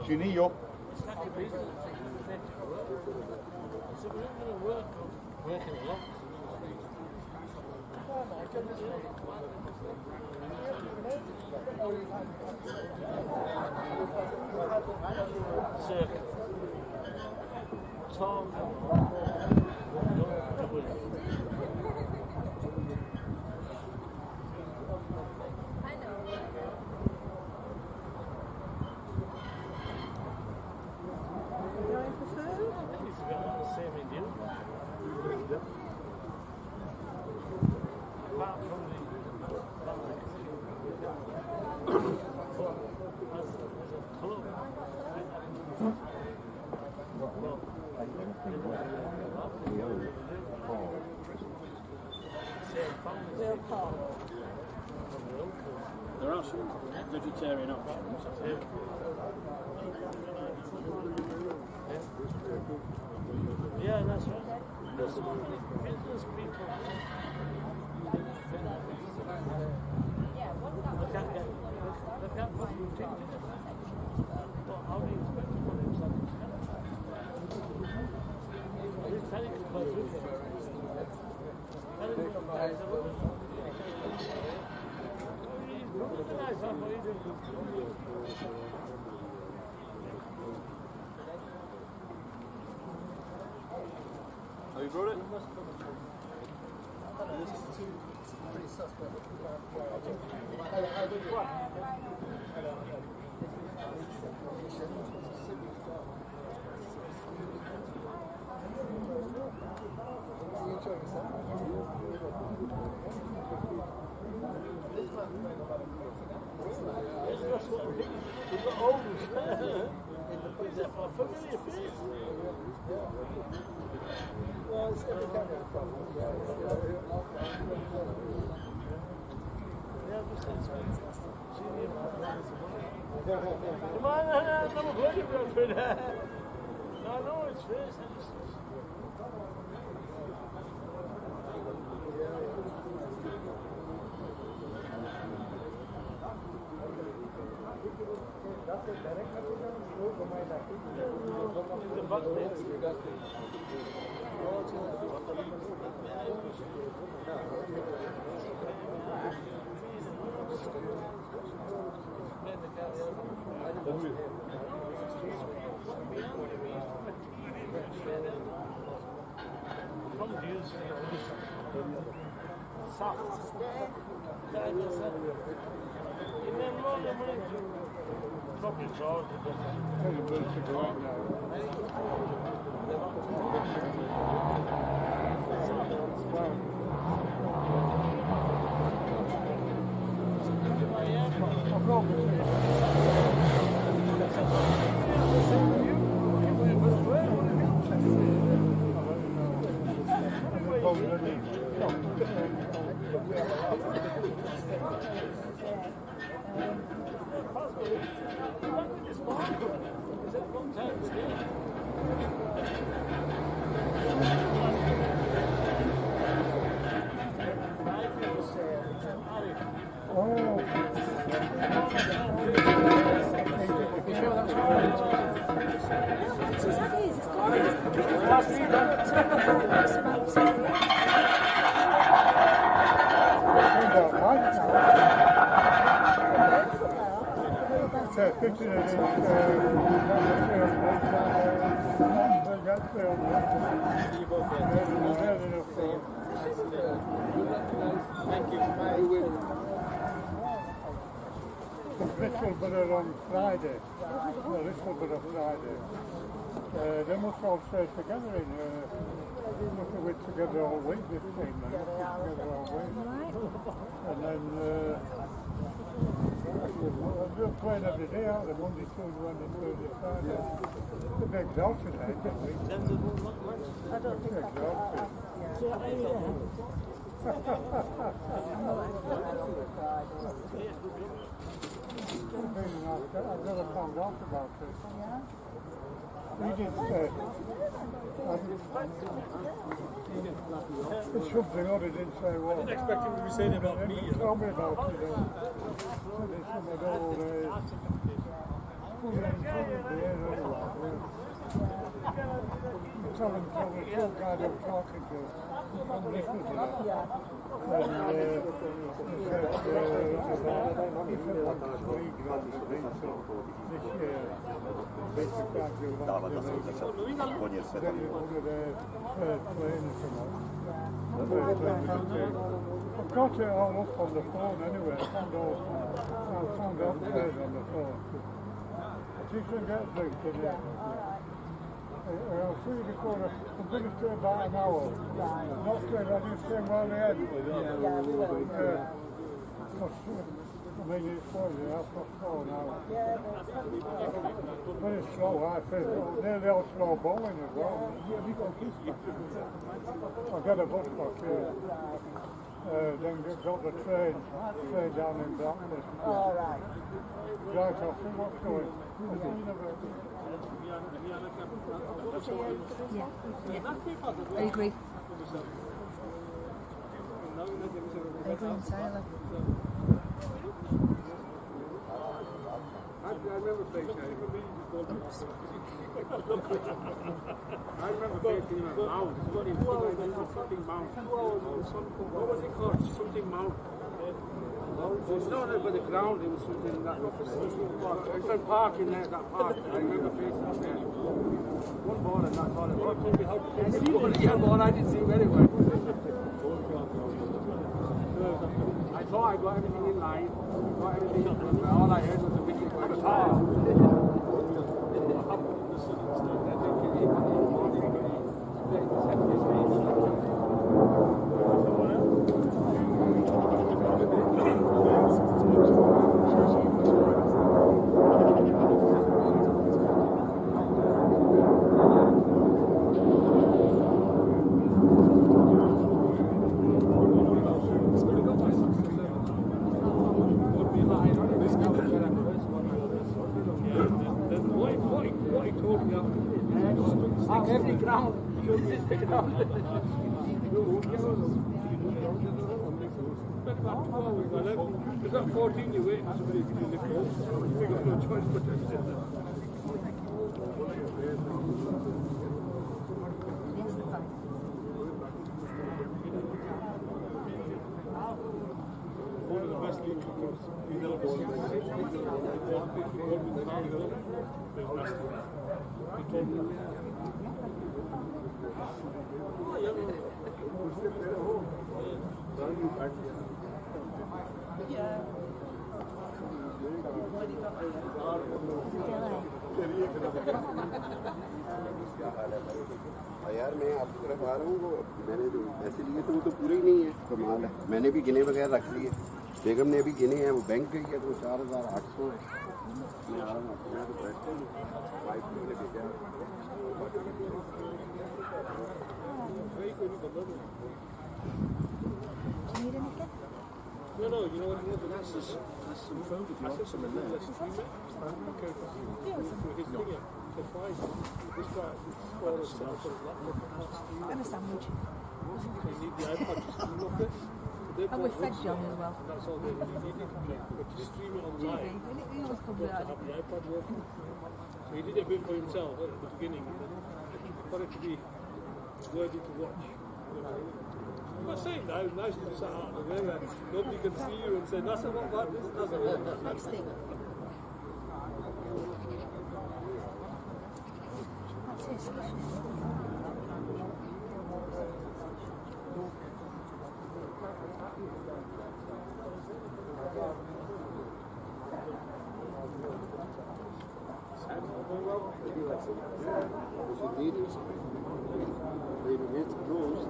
चीनी यो stack a business and make it work. So we're not going to work on working a lot. Circle. Tom. There are some vegetarian options. Yeah, that's right. Business people. They can't put routine in it. Well, how do you expect to put it inside the scanner? At least Teddy can play with it. Teddy can play with it. Recognize that, but he didn't. Have you brought it? We've got old Is that a familiar face? Well, it's every camera. Yeah, just come on, I'm not bloody for that. No, I know it's face. Soft. Tell the birds to go out now. Little on Friday. No, this will be on Friday. They must all stay together in must have been together all week this team then. Together all week. And then they're playing every day out there, Monday, Tuesday, Wednesday, Thursday, Friday. It's a bit exhausting then, I don't think I've never found out about it. He did say it's something odd, he didn't say what. I didn't expect him to be saying about me. He told me about it. It's some of the old tell him the two guys I'm talking to. I'm listening to that. And he said this year, basically can't do that. Then you're under the third plane or something. I've got it all up on the phone anyway. I found out today on the phone. If you can get through today, I'll see you before I'm going to stay about an hour. Not staying, I just stay well ahead. I mean, it's probably +4 now. Very slow, I feel. Nearly all slow bowling as well. I got a bus back here. Then got the train down in Blackburn. All right. Right, I'll see what's going. Yeah. I agree. I agree entirely. I remember playing I remember playing a mount. Something mount. What was it called? Something mount. No, but the ground, it was something that it's a park in there, that park. I remember facing up there. One ball and that's all it was. Yeah, ball, I didn't see very well. I thought I got everything in line, got everything in line, but all I heard was the wicket going every ground. We've got 14 you wait, somebody can lift it. We've got no choice but to one of the best league kickers you've ever seen. यार मैं आपकी तरफ आ रहा हूँ वो मैंने जो पैसे लिए थे वो तो पूरे ही नहीं है कमाल है मैंने भी गिने वगैरह रख लिए बेगम ने भी गिने हैं वो बैंक गई है तो 4,800 है मैं आ रहा हूँ मैं तो बैठता हूँ वाइफ को लेके क्या No, you know what? That's some food. I said some in there. That's Climax. This guy, And a sandwich. you need the iPod to stream off it. And we fed John as well. That's all they need. You need to stream it online. He always comes To out. have the iPod working. So he did a bit for himself at the beginning. For it to be worthy to watch. I'm not saying that. It's nice to be sat out there where nobody can see you and say, that's what about this, that's what Next thing. That's it. Maybe it's close.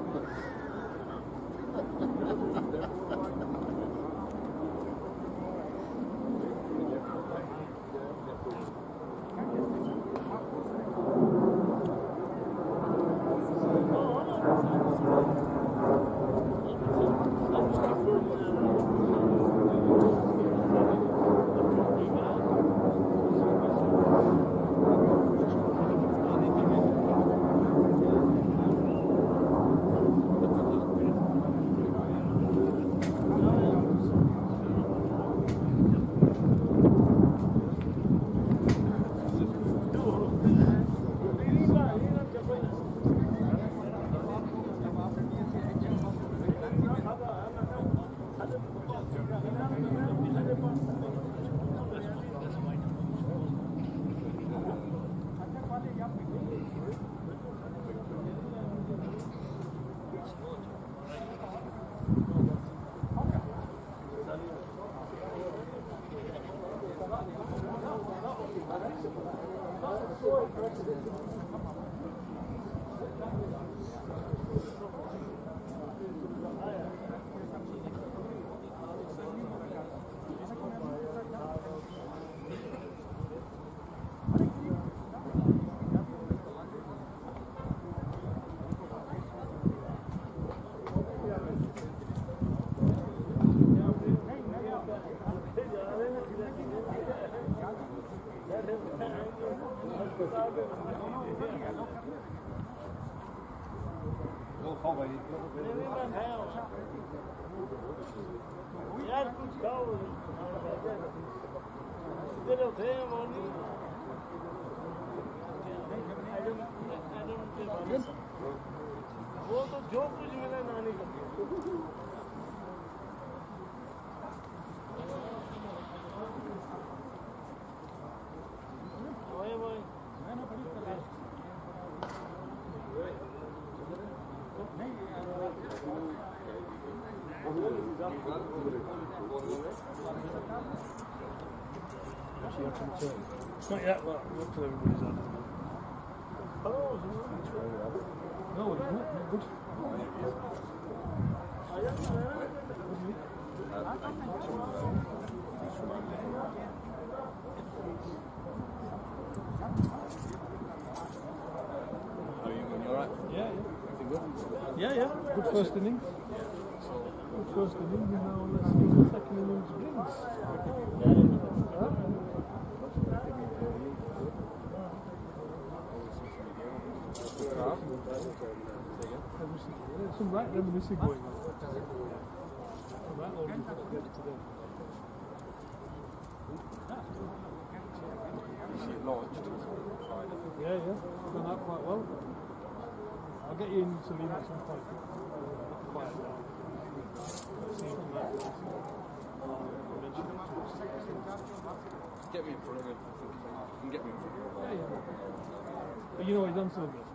वो तो जो कुछ मिला नानी को Not yet, but hopefully everybody's on. No, it's not good. How are you going? You alright? Yeah, Everything good? yeah. Good first innings. Good first innings, and now let's see what the second innings brings. There's some right reminiscing going on. Some right old today. She launched Friday. Yeah, done that quite well. I'll get you in to leave at some point. Quiet down. See you tonight. Mention it to us. Get me in front of him. I think if you can get me in front of him. Yeah. But you know what he's done so good.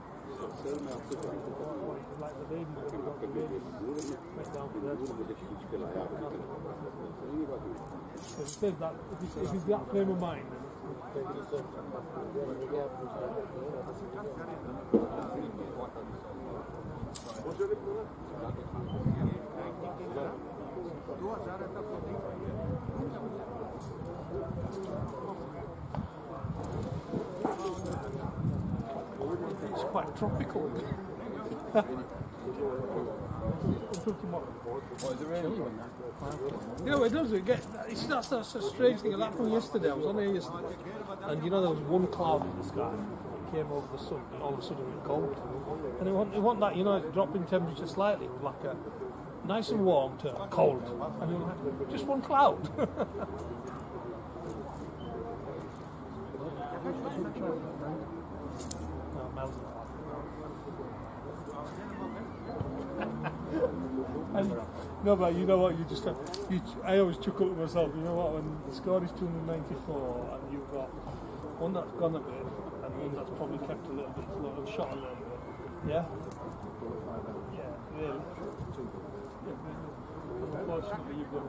Like the lady, went down to there. So he said that if he's that frame of mind, it's quite tropical. You know, it does. That's a strange thing. Like from yesterday, I was on here yesterday, and you know there was one cloud in the sky. It came over the sun, and all of a sudden it cold. And it wasn't that, you know, it dropped in temperature slightly. It was like a nice and warm to cold, and it was like just one cloud. No, but you know what? I always chuckle to myself. You know what? When the score is 294, and you've got one that's gone a bit, and one that's probably kept a little bit slow and shot a little bit. Yeah. Yeah, really. Unfortunately, you've got.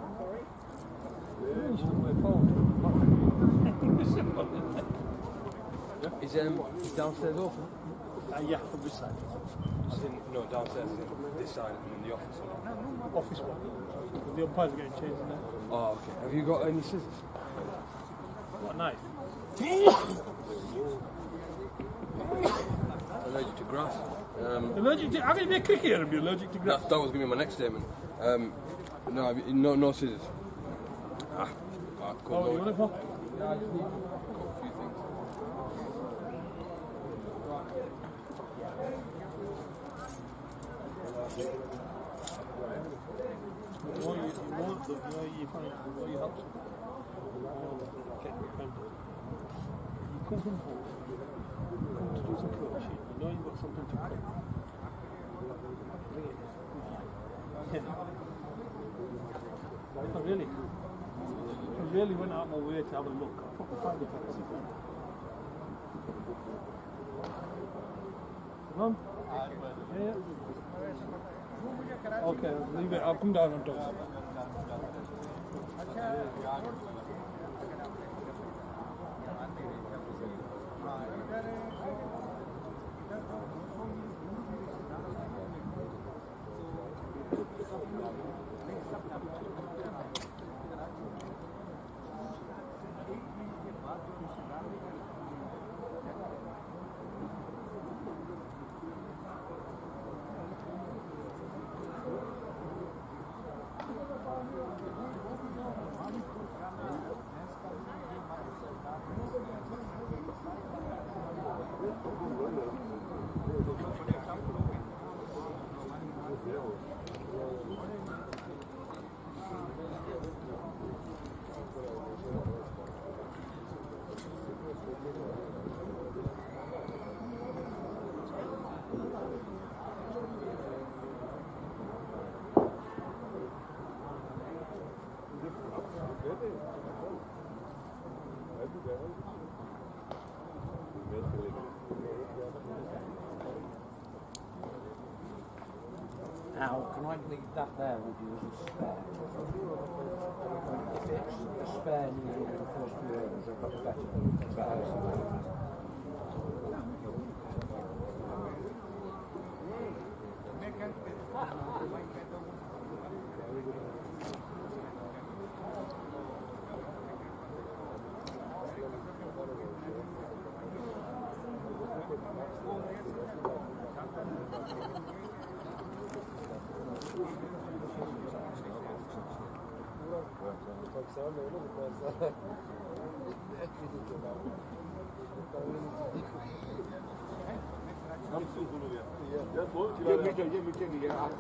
Is downstairs open? Yeah, from this side. No, downstairs is this side and in the office. Office one. The umpires are getting changed in there. Oh, okay. Have you got any scissors? What, a knife? Allergic to grass. Allergic to? How can you be a cricketer and be allergic to grass? That was going to be my next statement. No scissors. Cool. Oh, you want it for? You come from home, you come to do some coaching, you know you've got something to cook. I really went out of my way to have a look. I probably find the fancy thing. Come on. Yeah. Okay, leave it. I'll come down and talk. Now, can I leave that there with you as a spare? If it's a spare needle for the first few overs, I've got a better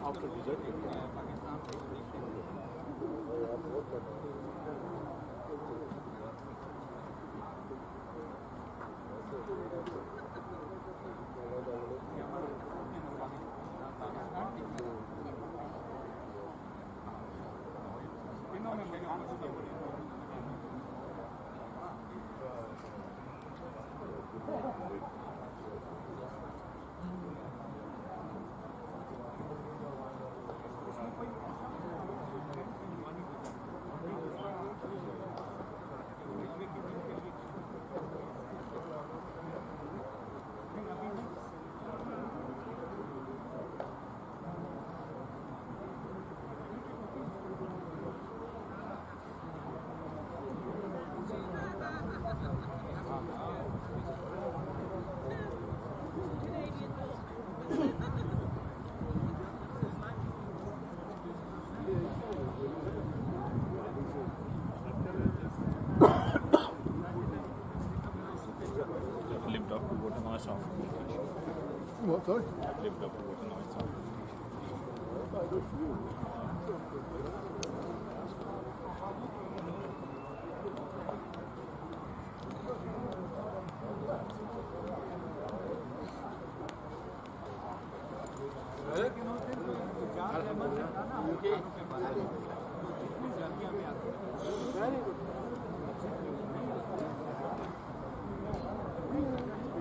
after dessert. lived up to what a nice half. What, sorry? Lived up to what a nice half.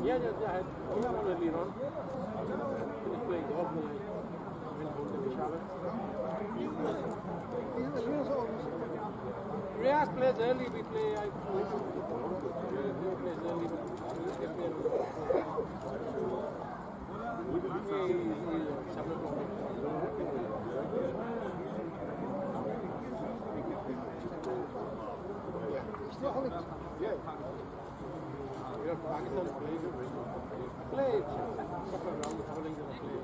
Yeah, I had one earlier on. Finished playing golf and I went home to the shower. Riyaz plays early, we play. I plays early, but we play 7 o'clock. Yeah. You know, Pakistan play somewhere around the bowling and play.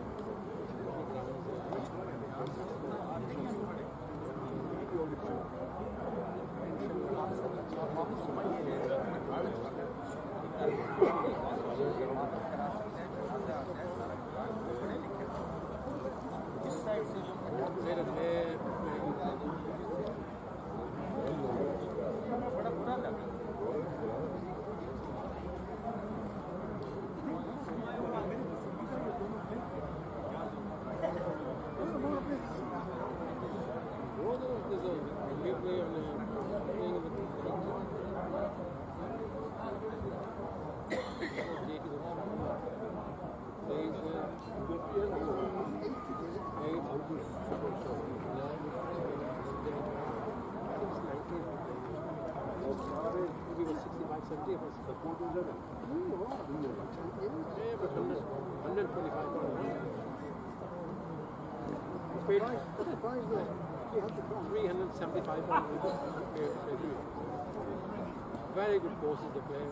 Very good courses to play.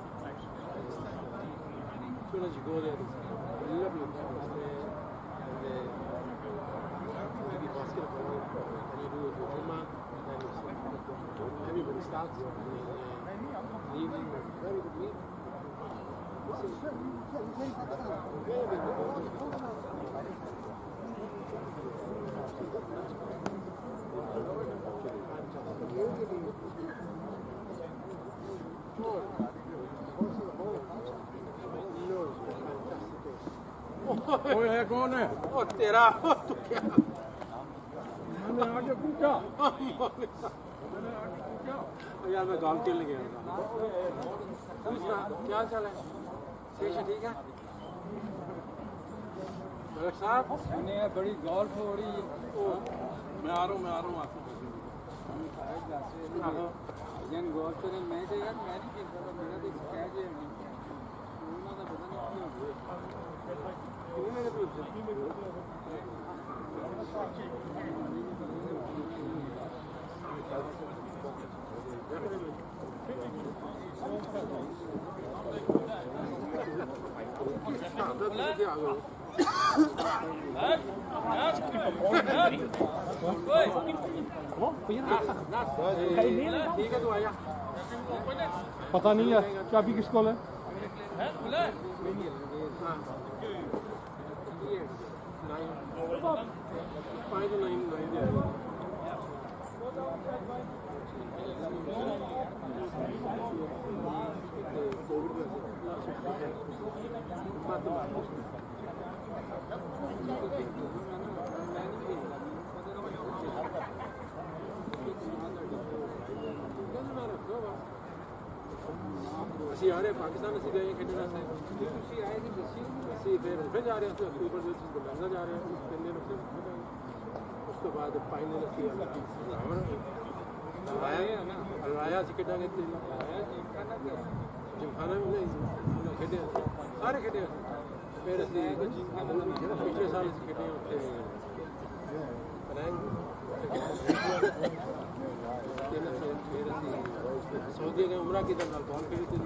As soon as you go there, there's lovely courses there, and maybe basketball, and you do it with Rima, and then everybody starts in the evening. Very good meet. Very good. ओए है कौन है? ओ तेरा तू क्या? मैंने आगे पूछा। मैंने आगे पूछा। यार मैं गांव खेलने गया था। पूछना क्या हाल चाल है? सेशन ठीक है? मलिक साहब सुने बड़ी गोल्फ हो रही है। मैं आ रहा हूँ आपको। जन गोल्फ चले मैं तो यार मैं नहीं खेलता था मेरा तो कैच है नहीं। उन्होंने पता नहीं क्यों हुए। पता नहीं है चाबी किसको है? ਅਸੀਂ ਆ ਰਹੇ ਪਾਕਿਸਤਾਨ ਅਸੀਂ ਗਏ ਖੇਡਣ ਵਾਸਤੇ ਤੁਸੀਂ ਆਏ ਸੀ ਅਸੀਂ ਫਿਰ ਜਾ ਰਹੇ ਹਾਂ ਅਕਤੂਬਰ ਦੇ ਵਿੱਚ ਬੁਲਾਣਾ ਜਾ ਰਹੇ ਹਾਂ ਕਿੰਨੇ ਨੂੰ ਉਸ ਤੋਂ ਬਾਅਦ ਫਾਈਨਲ ਅਸੀਂ ਆਇਆ ਸੀ ਖੇਡਾਂਗੇ ਤੇ ਜਿਮਖਾਨਾ ਵੀ ਨਹੀਂ ਖੇਡੇ ਸਾਰੇ ਖੇਡੇ ਫਿਰ ਅਸੀਂ ਪਿਛਲੇ ਸਾਲ ਅਸੀਂ ਖੇਡੇ ਉੱਥੇ ਬਣਾਏਂਗੇ सऊदी के उम्रा की तरह बॉल खेली थी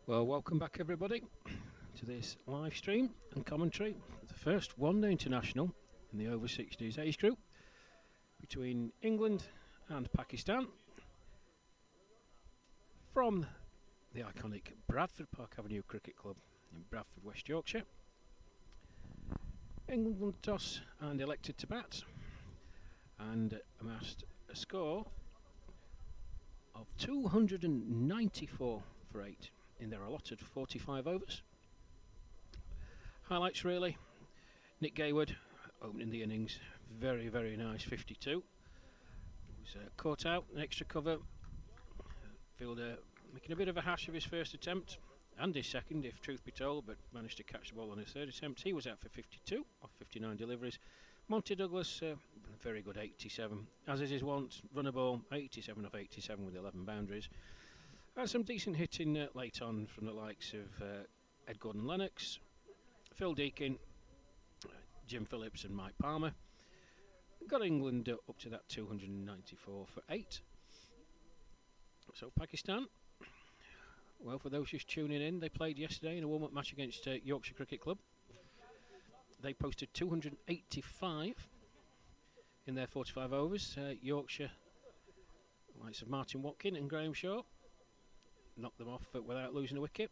Well, welcome back everybody to this live stream and commentary of the first one-day international in the over 60s age group between England and Pakistan from the iconic Bradford Park Avenue Cricket Club in Bradford, West Yorkshire. England won the toss and elected to bat and amassed a score of 294 for 8 in their allotted 45 overs. Highlights really, Nick Gayward opening the innings, very nice 52. Was caught out, an extra cover, fielder making a bit of a hash of his first attempt and his second if truth be told, but managed to catch the ball on his third attempt. He was out for 52 off 59 deliveries. Monty Douglas, very good 87, as is his wont, runner ball 87 off 87 with 11 boundaries. And some decent hitting late on from the likes of Ed Gordon-Lennox, Phil Deakin, Jim Phillips and Mike Palmer. got England up to that 294 for 8. So Pakistan, well, for those just tuning in, they played yesterday in a warm-up match against Yorkshire Cricket Club. They posted 285 in their 45 overs. Yorkshire, likes of Martin Watkin and Graham Shaw, knocked them off without losing a wicket.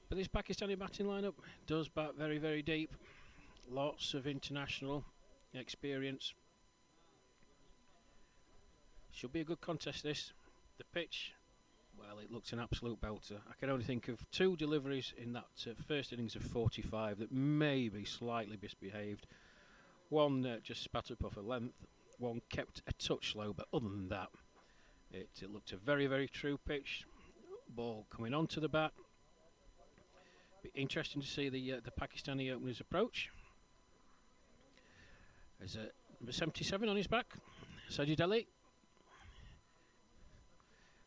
But this Pakistani batting lineup does bat very, very deep. Lots of international experience. Should be a good contest, this. The pitch, well, it looks an absolute belter. I can only think of 2 deliveries in that first innings of 45 that maybe slightly misbehaved. One just spat up off a length. One kept a touch low, but other than that, it looked a very, very true pitch. Ball coming onto the bat. Be interesting to see the Pakistani openers approach. There's number 77 on his back, Sajid Ali.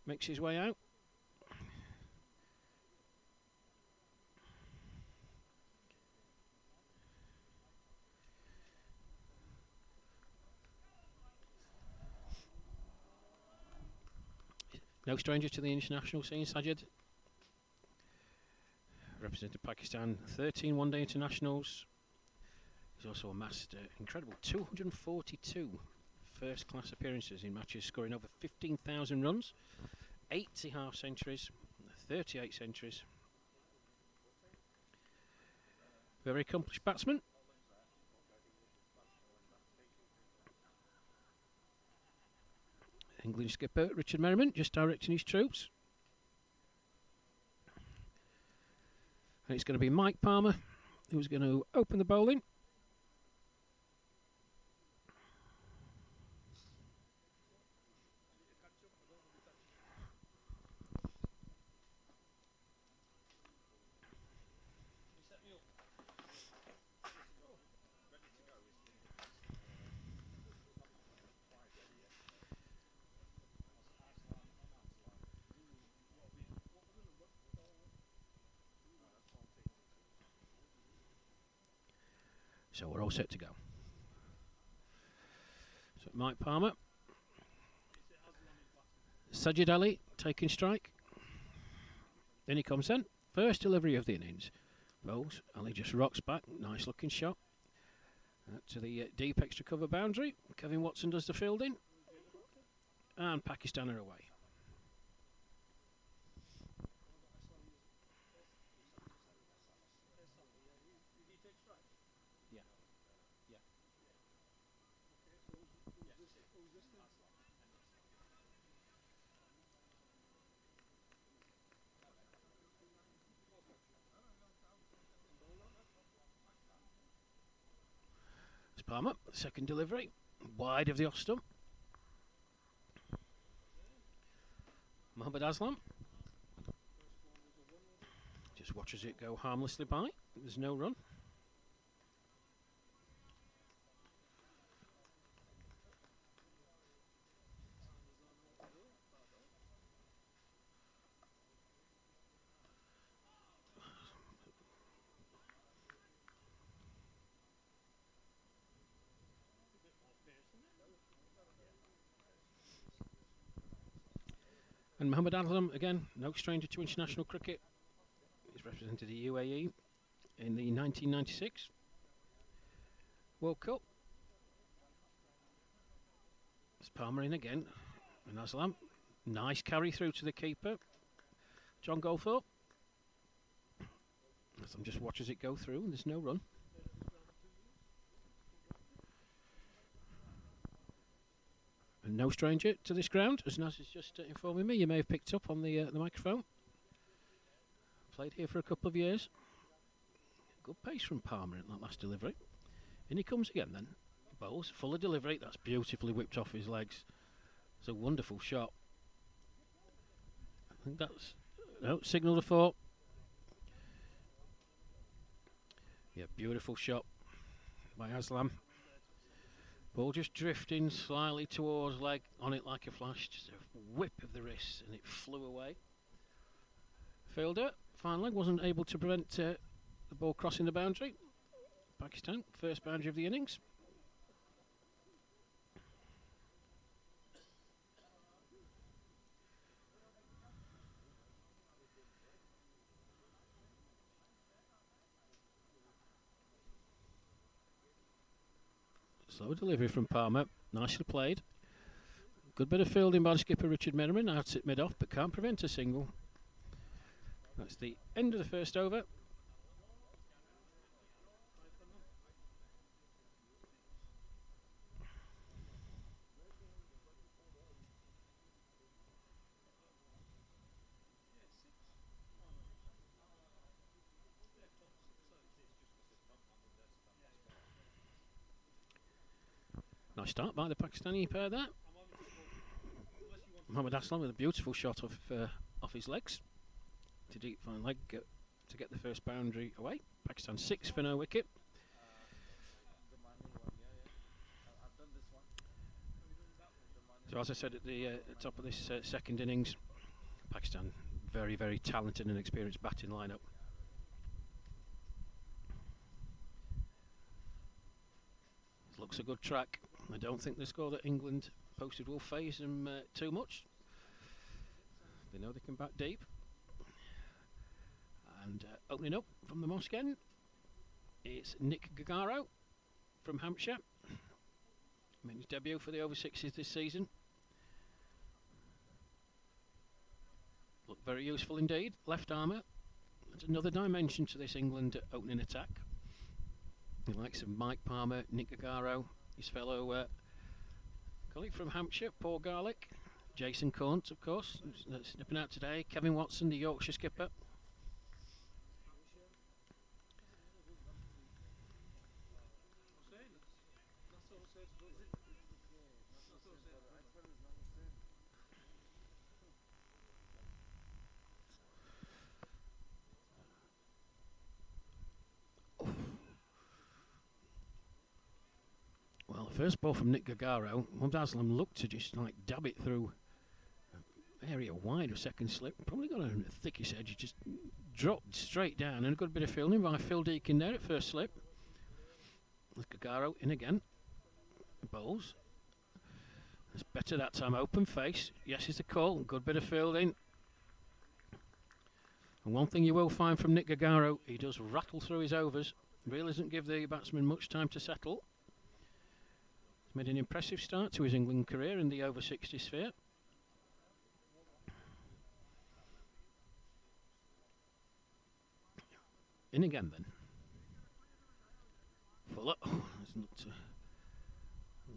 Makes his way out. No stranger to the international scene, Sajid. Represented Pakistan 13 one-day internationals. He's also amassed incredible 242 first-class appearances in matches, scoring over 15,000 runs, 80 half-centuries, 38 centuries. Very accomplished batsman. England skipper Richard Merriment just directing his troops. And it's going to be Mike Palmer who's going to open the bowling. So we're all set to go. So Mike Palmer. Sajid Ali taking strike. Then he comes in. First delivery of the innings. Bowls. Ali just rocks back. Nice looking shot. To the deep extra cover boundary. Kevin Watson does the fielding. And Pakistan are away. Palmer, second delivery, wide of the off stump. Mohammad Aslam just watches it go harmlessly by. There's no run. And Mohammad Aslam, again, no stranger to international cricket. He's represented the UAE in the 1996 World Cup. It's Palmer in again. And Aslam, nice carry through to the keeper, John Goldthorpe. Aslam just watches it go through, and there's no run. And no stranger to this ground, as Naz is just informing me. You may have picked up on the microphone. Played here for a couple of years. Good pace from Palmer in that last delivery. In he comes again then. Bowls, full of delivery. That's beautifully whipped off his legs. It's a wonderful shot. I think that's... No, signal to 4. Yeah, beautiful shot by Aslam. Ball just drifting slightly towards leg, on it like a flash, just a whip of the wrist, and it flew away. Fielder, fine leg, wasn't able to prevent the ball crossing the boundary. Pakistan, first boundary of the innings. Slow delivery from Palmer. Nicely played. Good bit of fielding by skipper Richard Merriman. Out at mid-off, but can't prevent a single. That's the end of the first over. Nice start by the Pakistani pair there. Mohammad Aslam with a beautiful shot off his legs. To deep fine leg to get the first boundary away. Pakistan 6 for no wicket. So as I said at the top of this second innings, Pakistan very, very talented and experienced batting lineup. Looks a good track. I don't think the score that England posted will faze them too much. They know they can bat deep. And opening up from the Mosque end, it's Nick Gagaro from Hampshire. Made his debut for the over 60s this season. Looked very useful indeed. Left armour. There's another dimension to this England opening attack. The likes of Mike Palmer, Nick Gagaro, his fellow colleague from Hampshire, Paul Garlick, Jason Cornt, of course, stepping out today, Kevin Watson, the Yorkshire skipper. Well, the first ball from Nick Gagaro, Mohammad Aslam looked to just like dab it through area wide of second slip. Probably got a thickish edge, just dropped straight down, and a good bit of fielding by Phil Deakin there at first slip. With Gagaro in again. Bowls. It's better that time, open face. Yes is the call, good bit of fielding. And one thing you will find from Nick Gagaro, he does rattle through his overs. Really doesn't give the batsman much time to settle. He's made an impressive start to his England career in the over 60 sphere. In again then. Fuller.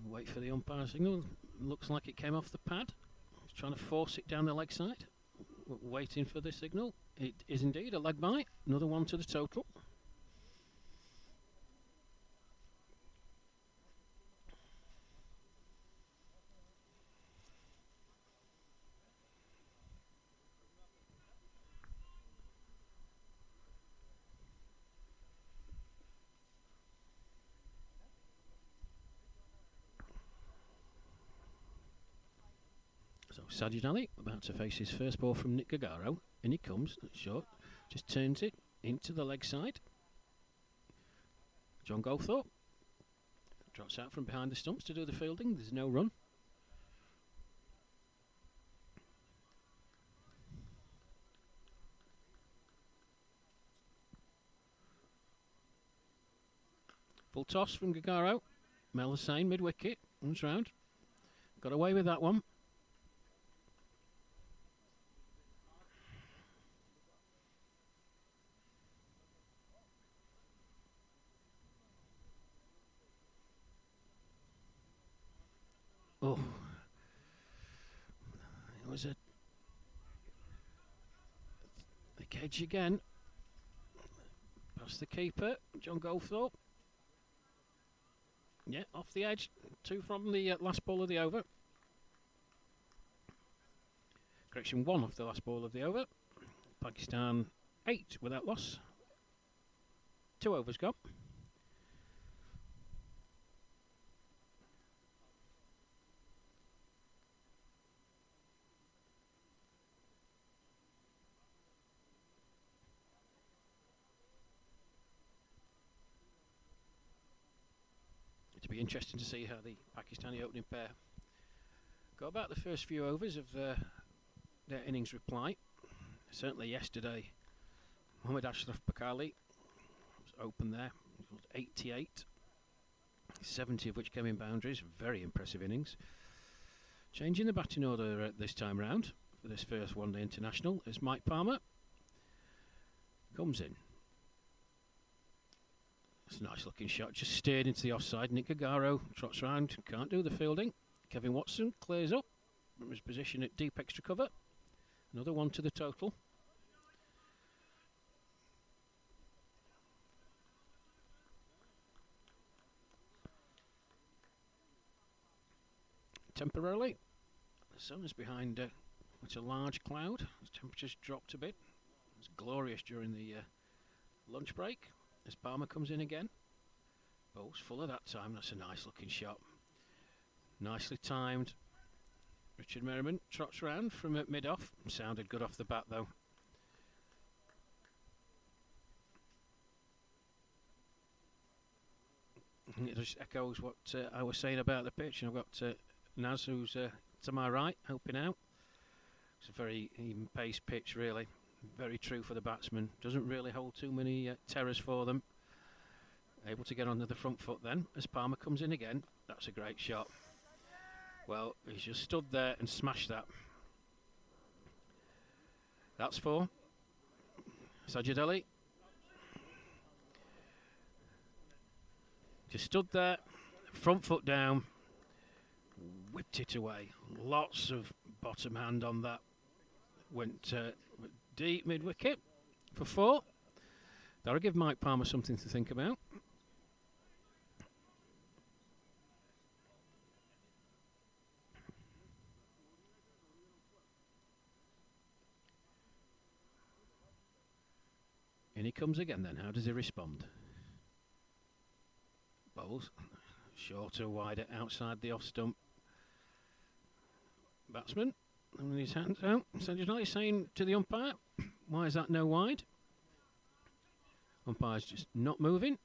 Wait for the umpire signal. Looks like it came off the pad. He's trying to force it down the leg side. Waiting for the signal. It is indeed a leg bite. Another one to the total. So Sajid Ali about to face his first ball from Nick Gagaro. In he comes, short, just turns it into the leg side. John Goldthorpe drops out from behind the stumps to do the fielding. There's no run. Full toss from Gagaro. Mel Hussain mid-wicket, runs round. Got away with that one. Oh, it was a cage again. Past the keeper, John Goldthorpe. Yeah, off the edge. 2 from the last ball of the over. Correction, 1 off the last ball of the over. Pakistan 8 without loss. 2 overs gone. It'll be interesting to see how the Pakistani opening pair go about the first few overs of their innings reply. Certainly yesterday, Mohammad Ashraf Bakali was open there. He was 88. 70 of which came in boundaries. Very impressive innings. Changing the batting order this time round for this first one-day international as Mike Palmer comes in. It's a nice looking shot, just steered into the offside. Nick Gagaro trots round, can't do the fielding. Kevin Watson clears up from his position at deep extra cover. Another one to the total. Temporarily, the sun is behind it's a large cloud. The temperature's dropped a bit. It's glorious during the lunch break as Palmer comes in again. Bowls full of that time. That's a nice looking shot. Nicely timed. Richard Merriman trots round from mid-off. Sounded good off the bat though. It just echoes what I was saying about the pitch. And I've got Naz, who's to my right, helping out. It's a very even pace pitch, really. Very true for the batsman. Doesn't really hold too many terrors for them. Able to get onto the front foot then as Palmer comes in again. That's a great shot. Well, he's just stood there and smashed that. That's 4. Sajid Ali. Just stood there, front foot down, whipped it away. Lots of bottom hand on that. Went deep mid-wicket for 4. That'll give Mike Palmer something to think about. And he comes again then. How does he respond? Bowls. Shorter, wider, outside the off stump. Batsman. With his hands out. Sajid Ali saying to the umpire, why is that no wide? Umpire's just not moving.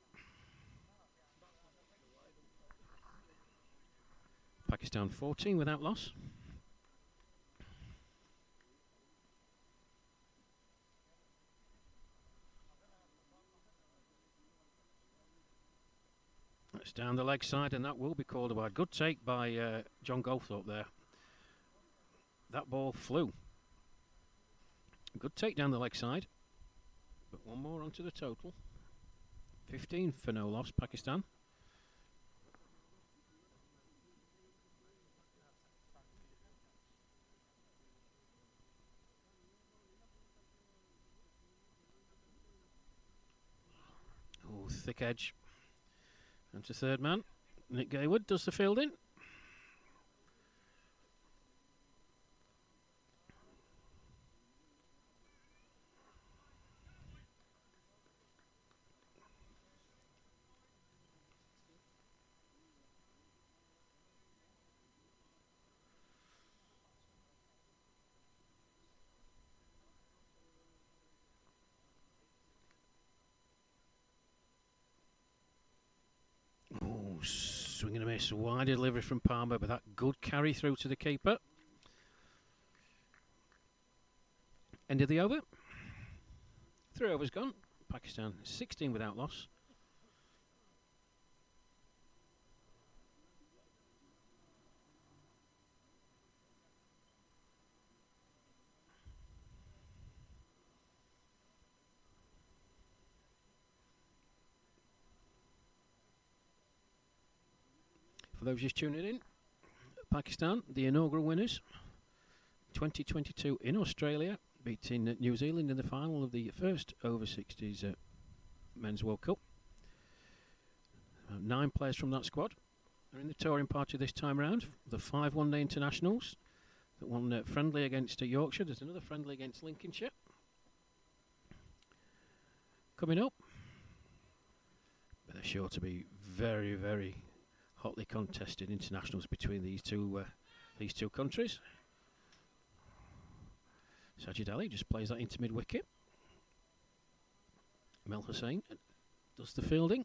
Pakistan 14 without loss. That's down the leg side, and that will be called a wide. Good take by John Goldthorpe there. That ball flew. Good take down the leg side. But one more onto the total. 15 for no loss, Pakistan. Oh, thick edge. And to third man. Nick Gaywood does the fielding. Swing and a miss. Wide delivery from Palmer, but that good carry through to the keeper. End of the over. 3 overs gone. Pakistan 16 without loss. For those just tuning in, Pakistan, the inaugural winners, 2022 in Australia, beating New Zealand in the final of the first over 60s Men's World Cup. 9 players from that squad are in the touring party this time round. The 5 one-day internationals, that one friendly against Yorkshire. There's another friendly against Lincolnshire coming up. But they're sure to be very, very hotly contested internationals between these two countries. Sajid Ali just plays that into mid-wicket. Mel Hussain does the fielding.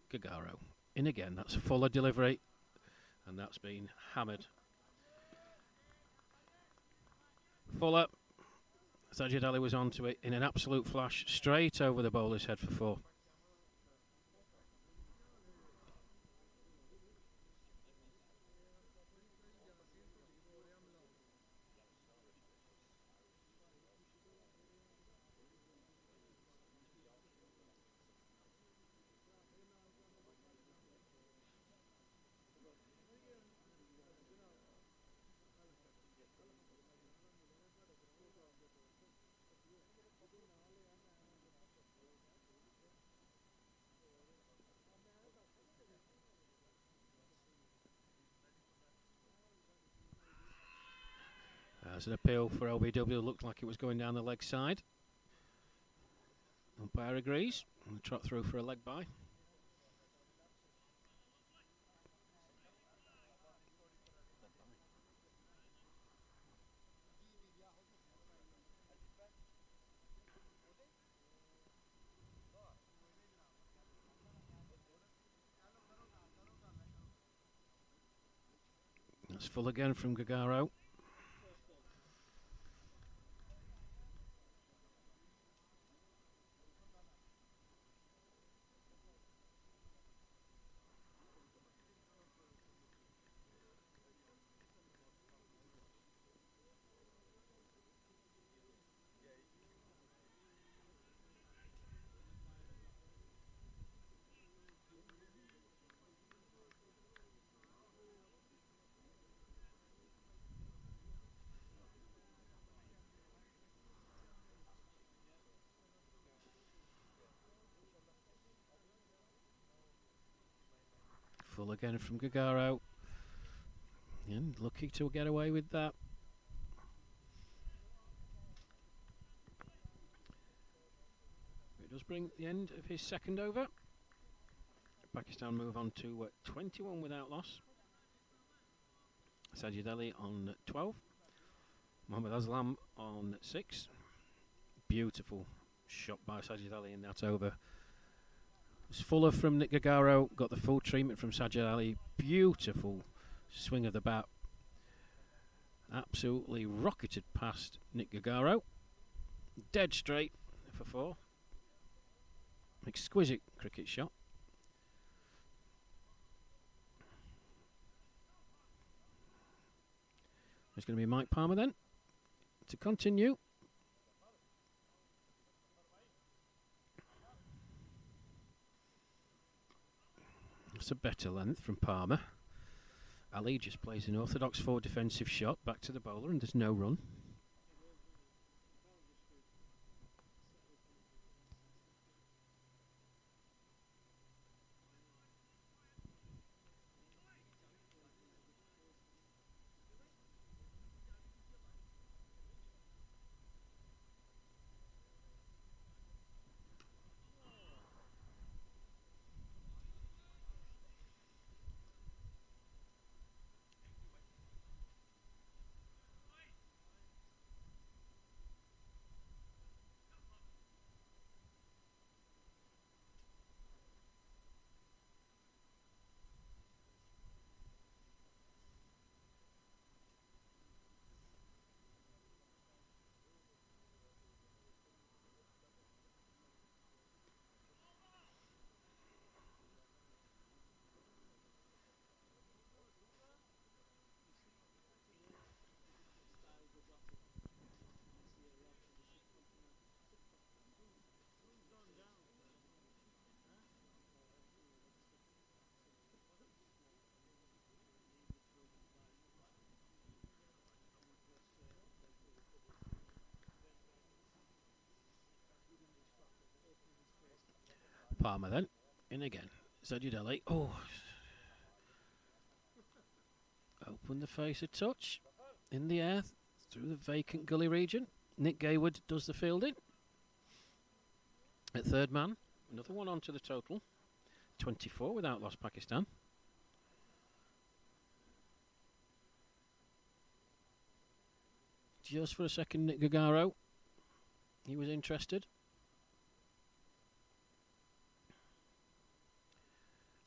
Gagaro in again. That's a fuller delivery, and that's been hammered. Fuller Sajid Ali was onto it in an absolute flash, straight over the bowler's head for 4. As an appeal for LBW, looked like it was going down the leg side. Umpire agrees. And trot through for a leg bye. That's full again from Gagaro. Full again from Gagaro. And lucky to get away with that. It does bring the end of his second over. Pakistan move on to 21 without loss. Sajid Ali on 12. Mohammad Aslam on 6. Beautiful shot by Sajid Ali in that over. It's fuller from Nick Gagaro, got the full treatment from Sajid Ali. Beautiful swing of the bat. Absolutely rocketed past Nick Gagaro. Dead straight for 4. Exquisite cricket shot. There's going to be Mike Palmer then to continue. It's a better length from Palmer. Ali just plays an orthodox 4 defensive shot back to the bowler and there's no run. Palmer then, in again. Sajid Ali, oh. Open the face a touch, in the air, through the vacant gully region. Nick Gayward does the fielding. At third man, another one onto the total. 24 without loss, Pakistan. Just for a second, Nick Gagaro. He was interested.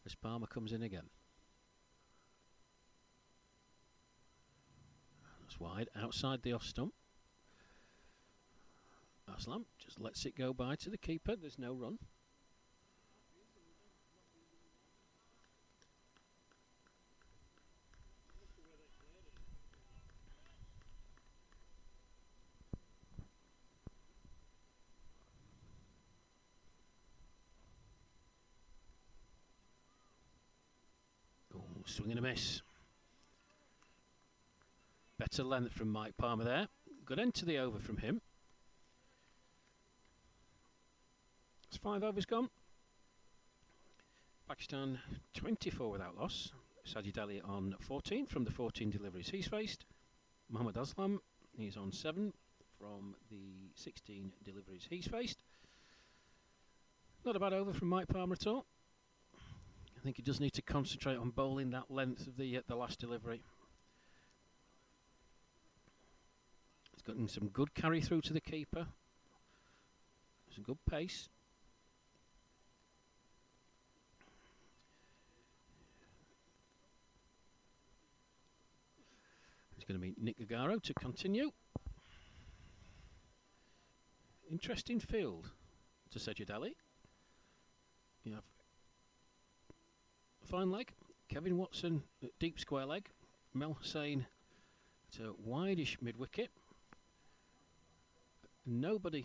As Palmer comes in again. That's wide, outside the off stump. Aslam just lets it go by to the keeper. There's no run. Oh, swing and a miss. Better length from Mike Palmer there. Good end to the over from him. It's 5 overs gone. Pakistan 24 without loss. Sajid Ali on 14 from the 14 deliveries he's faced. Mohammad Aslam, he's on 7 from the 16 deliveries he's faced. Not a bad over from Mike Palmer at all. I think he does need to concentrate on bowling that length of the last delivery. He's gotten some good carry through to the keeper. Some good pace. It's going to be Nick Gagaro to continue. Interesting field to Sajid Ali. You have fine leg, Kevin Watson at deep square leg, Mel Hussain to wideish mid wicket, nobody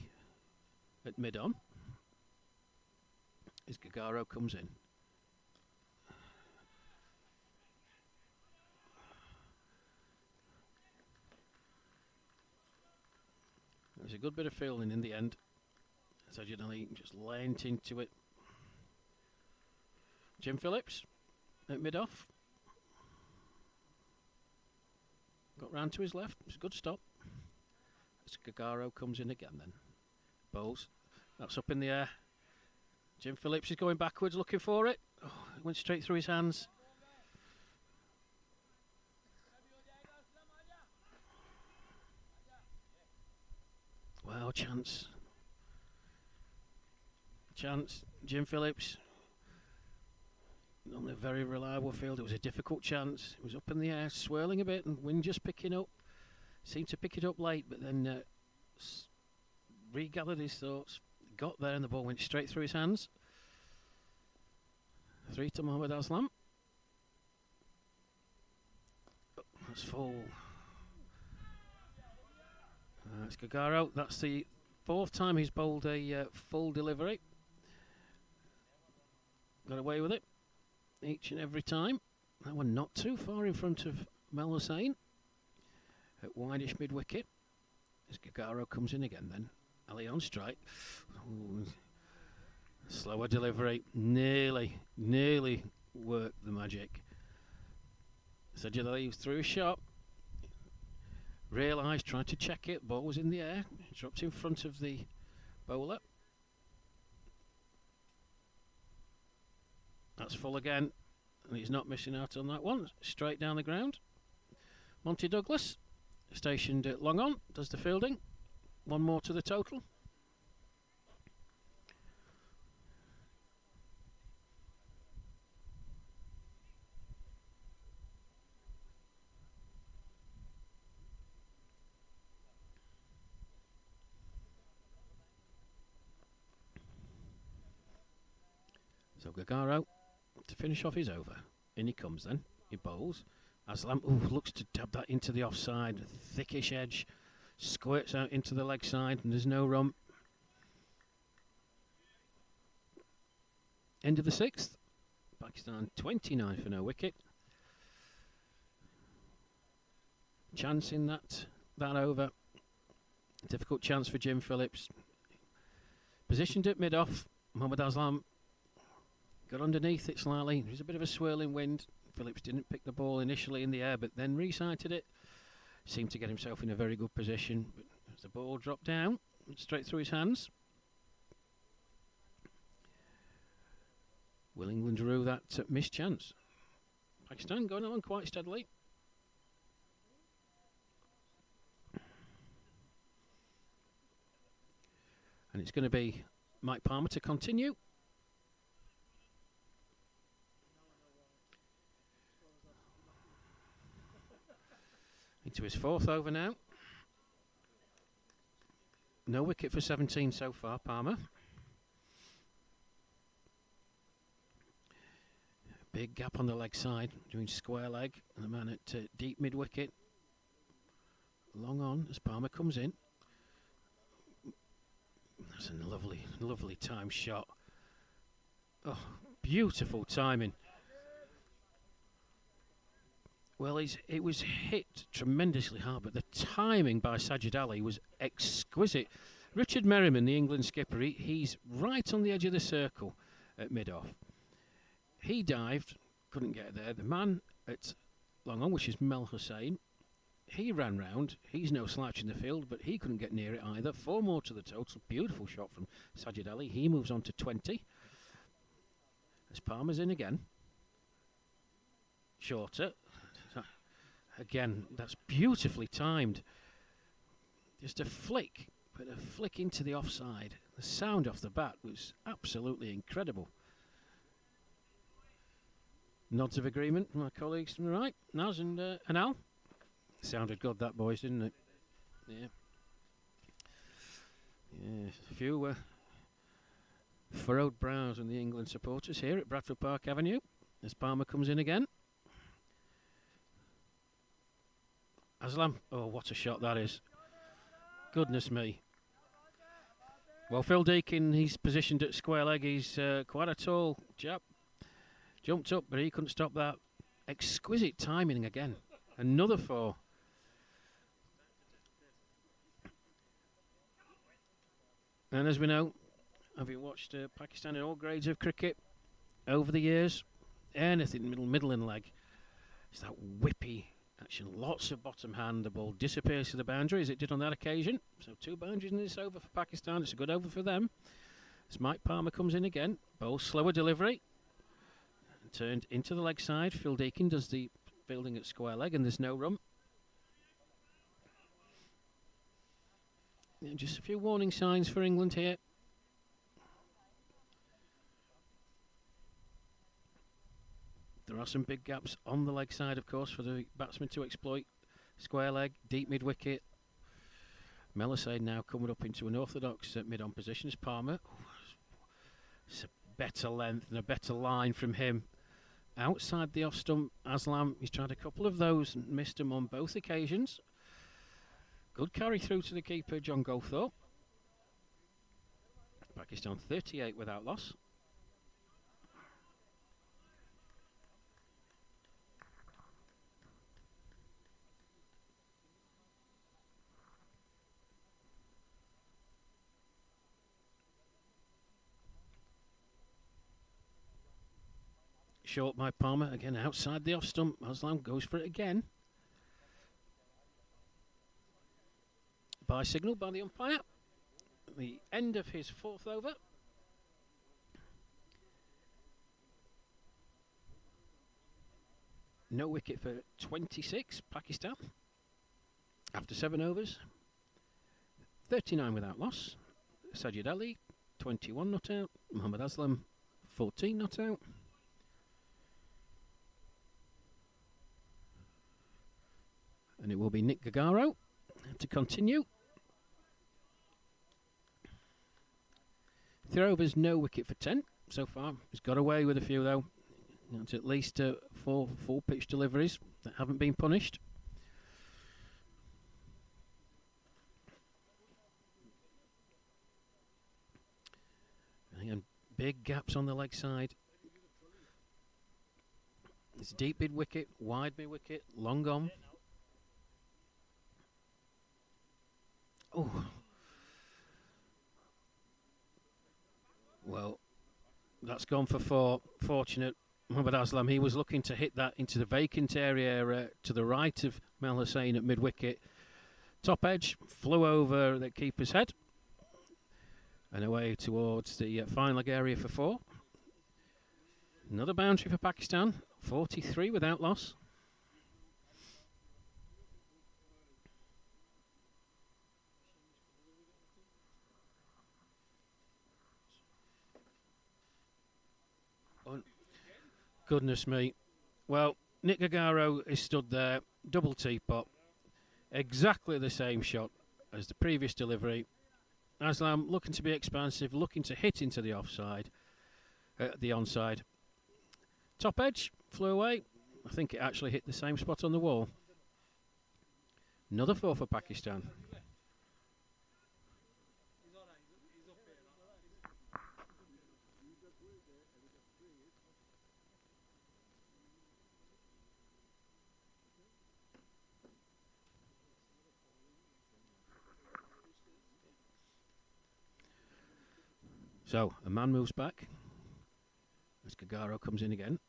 at mid on as Gagaro comes in. There's a good bit of fielding in the end. Sajid Ali just leant into it. Jim Phillips at mid-off. Got round to his left. It's a good stop. As Gagaro comes in again then. Bowls. That's up in the air. Jim Phillips is going backwards looking for it. Oh, it went straight through his hands. Wow, chance. Chance. Jim Phillips. On a very reliable field. It was a difficult chance. It was up in the air, swirling a bit, and wind just picking up. Seemed to pick it up late, but then regathered his thoughts. Got there, and the ball went straight through his hands. 3 to Mohammad Aslam. That's full. That's Gagaro. That's the 4th time he's bowled a full delivery. Got away with it each and every time. That one not too far in front of Mel Hussain at wideish mid wicket. As Gagaro comes in again then. Ali on strike. Ooh. Slower delivery. Nearly worked the magic. Sajid Ali threw a shot. Realised, tried to check it. Ball was in the air. Dropped in front of the bowler. That's full again. And he's not missing out on that one. Straight down the ground. Monty Douglas, stationed at long on, does the fielding. 1 more to the total. So Gagaro to finish off his over. In he comes then. He bowls. Aslam looks to dab that into the offside. Thickish edge. Squirts out into the leg side and there's no run. End of the 6th. Pakistan 29 for no wicket. Chance in that over. Difficult chance for Jim Phillips. Positioned at mid-off. Mohammad Aslam got underneath it slightly. There's a bit of a swirling wind. Phillips didn't pick the ball initially in the air, but then resighted it. Seemed to get himself in a very good position. But as the ball dropped down, went straight through his hands. Will England rue that missed chance? Pakistan going along quite steadily. And it's going to be Mike Palmer to continue. Into his 4th over now. No wicket for 17 so far, Palmer. Big gap on the leg side, doing square leg, and the man at deep mid-wicket. Long on as Palmer comes in. That's a lovely, lovely time shot. Oh, beautiful timing. Well, it was hit tremendously hard, but the timing by Sajid Ali was exquisite. Richard Merriman, the England skipper, he's right on the edge of the circle at mid-off. He dived, couldn't get there. The man at long on, which is Mel Hussain, he ran round. He's no slouch in the field, but he couldn't get near it either. 4 more to the total. Beautiful shot from Sajid Ali. He moves on to 20. As Palmer's in again. Shorter. Again, that's beautifully timed. Just a flick, but a flick into the offside. The sound off the bat was absolutely incredible. Nods of agreement from my colleagues from the right. Naz and Al. Sounded good, that, boys, didn't it? Yeah. Yeah, a few furrowed brows on the England supporters here at Bradford Park Avenue as Palmer comes in again. Aslam, oh, what a shot that is. Goodness me. Well, Phil Deakin, he's positioned at square leg. He's quite a tall chap. Jumped up, but he couldn't stop that. Exquisite timing again. Another 4. And as we know, having watched Pakistan in all grades of cricket over the years, anything middle and leg, it's that whippy action. Lots of bottom hand. The ball disappears to the boundary as it did on that occasion. So 2 boundaries in this over for Pakistan. It's a good over for them. As Mike Palmer comes in again, bowl slower delivery. Turned into the leg side. Phil Deakin does the fielding at square leg, and there's no run. Yeah, just a few warning signs for England here. There are some big gaps on the leg side, of course, for the batsman to exploit. Square leg, deep mid-wicket. Melisade now coming up into an orthodox mid-on position as Palmer. It's a better length and a better line from him. Outside the off-stump, Aslam, he's tried a couple of those and missed them on both occasions. Good carry through to the keeper, John Goldthorpe. Pakistan 38 without loss. Short by Palmer, again outside the off stump. Aslam goes for it again. By signal by the umpire. The end of his 4th over. No wicket for 26, Pakistan. After 7 overs. 39 without loss. Sajid Ali, 21 not out. Mohammad Aslam, 14 not out. And it will be Nick Gagaro to continue. 3 overs, no wicket for 10 so far. He's got away with a few though. That's at least 4 full pitch deliveries that haven't been punished. And big gaps on the leg side. It's deep mid wicket, wide mid wicket, long on. Oh. Well, that's gone for 4. Fortunate Mohammad Aslam. He was looking to hit that into the vacant area to the right of Mel Hussain at mid-wicket. Top edge, flew over the keeper's head. And away towards the fine leg area for 4. Another boundary for Pakistan. 43 without loss. Goodness me. Well, Nick Gagaro is stood there, double teapot, exactly the same shot as the previous delivery, Aslam looking to be expansive, looking to hit into the offside, the onside. Top edge, flew away. I think it actually hit the same spot on the wall. Another 4 for Pakistan. So, a man moves back as Gagaro comes in again.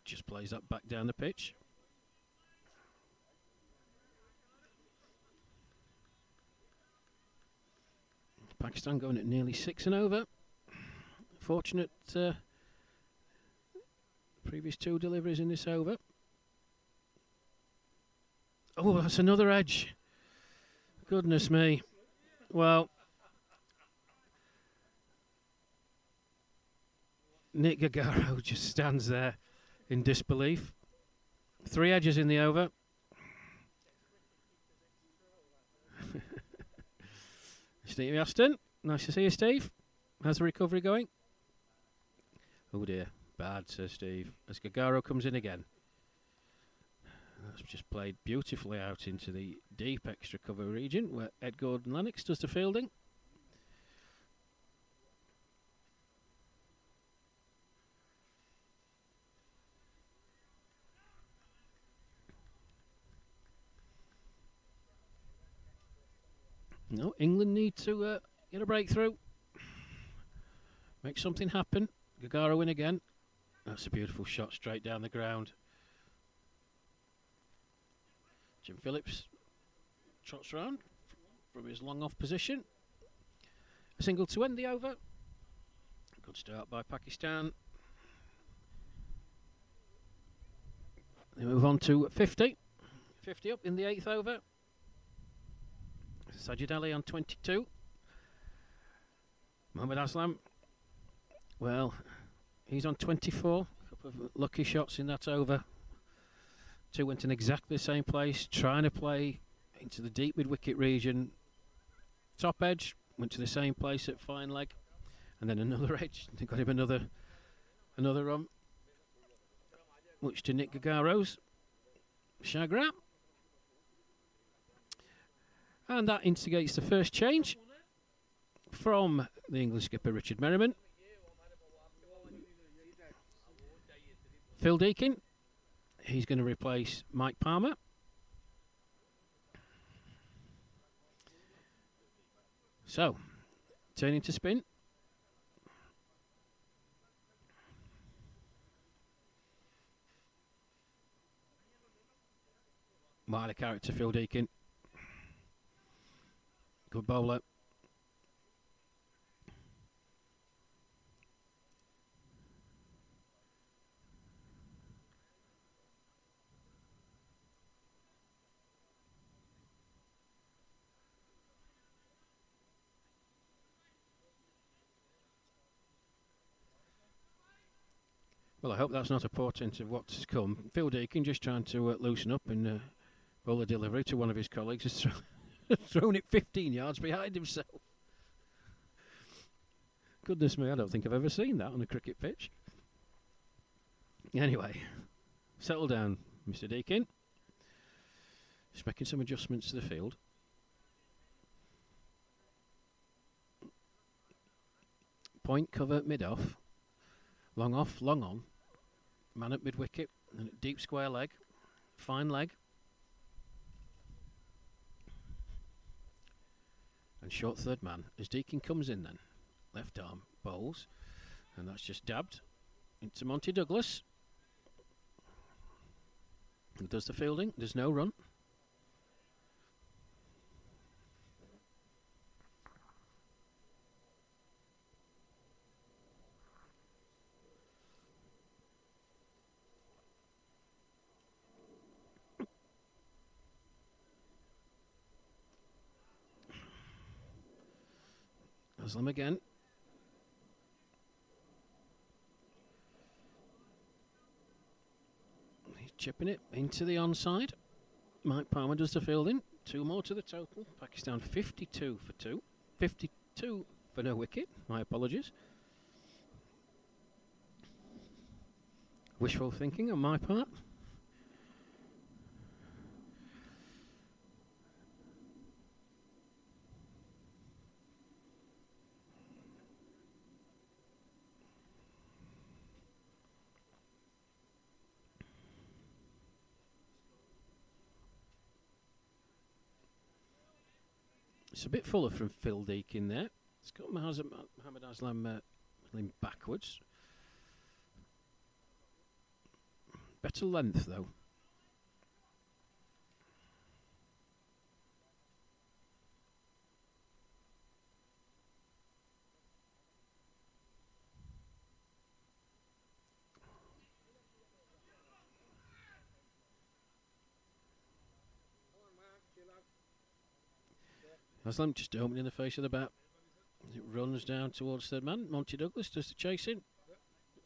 Just plays that back down the pitch. Pakistan going at nearly 6 and over. Fortunate previous 2 deliveries in this over. Oh, that's another edge. Goodness me. Well, Nick Gagaro just stands there in disbelief. 3 edges in the over. Steve Aston, nice to see you, Steve. How's the recovery going? Oh dear, bad, says Steve, as Gagaro comes in again. That's just played beautifully out into the deep extra cover region where Ed Gordon-Lennox does the fielding. No, England need to get a breakthrough. Make something happen. Gagaro in again. That's a beautiful shot straight down the ground. Jim Phillips trots round from his long off position. A single to end the over. Good start by Pakistan. They move on to 50. 50 up in the 8th over. Sajid Ali on 22. Mohammad Aslam, well, he's on 24. A couple of lucky shots in that over. 2 went in exactly the same place, trying to play into the deep mid-wicket region. Top edge, went to the same place at fine leg. And then another edge, they got him another run. Much to Nick Gagaro's chagrin. And that instigates the first change from the English skipper Richard Merriman. Phil Deakin, he's going to replace Mike Palmer. So, turning to spin. What a character, Phil Deakin. Good bowler. Well, I hope that's not a portent of what's to come. Phil Deakin just trying to loosen up and bowl a delivery to one of his colleagues. Has thrown it 15 yards behind himself. Goodness me, I don't think I've ever seen that on a cricket pitch. Anyway, settle down, Mr. Deakin. Just making some adjustments to the field. Point cover mid-off. Long off, long on. Man at mid-wicket. And at deep square leg. Fine leg. And short third man as Deakin comes in then. Left arm bowls. And that's just dabbed into Monty Douglas. Who does the fielding. There's no run. Aslam again. He's chipping it into the onside. Mike Palmer does the fielding. 2 more to the total. Pakistan 52 for 2. 52 for no wicket. My apologies. Wishful thinking on my part. It's a bit fuller from Phil Deakin there. It's got Mohammad Aslam lean backwards. Better length though. Aslam just opening the face of the bat. It runs down towards third man. Monty Douglas does the chasing.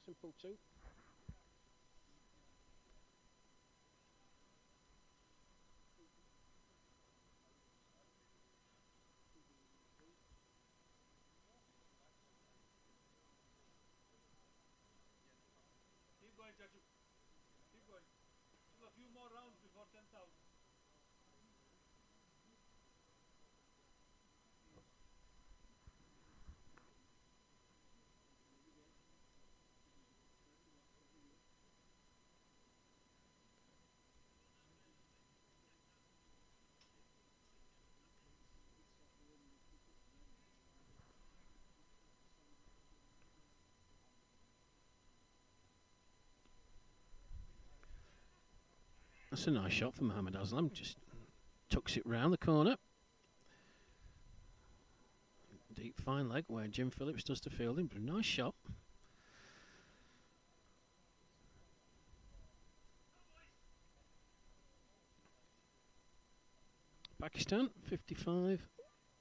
Simple two. Keep going, Chachu. Keep going. Still a few more rounds before 10,000. That's a nice shot from Mohammad Aslam. Just tucks it round the corner. Deep fine leg where Jim Phillips does the fielding, but a nice shot. Pakistan 55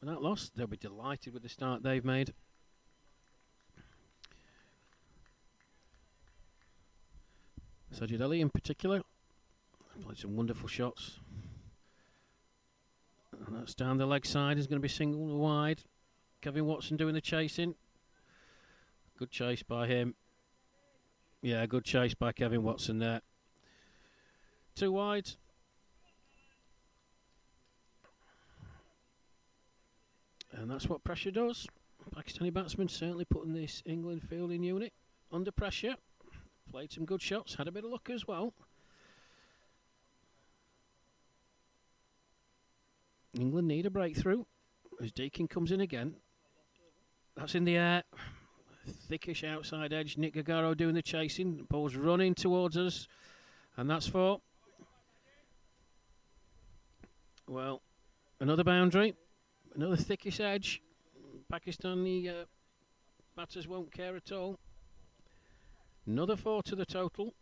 without loss. They'll be delighted with the start they've made. Sajid Ali in particular played some wonderful shots. And that's down the leg side. Is going to be single wide. Kevin Watson doing the chasing. Good chase by him. Yeah, good chase by Kevin Watson there. Two wide. And that's what pressure does. Pakistani batsmen certainly putting this England fielding unit under pressure. Played some good shots, had a bit of luck as well. England need a breakthrough as Deakin comes in again. That's in the air. Thickish outside edge. Nick Gagaro doing the chasing. The ball's running towards us. And that's for, well, another boundary. Another thickish edge. Pakistani batters won't care at all. Another 4 to the total.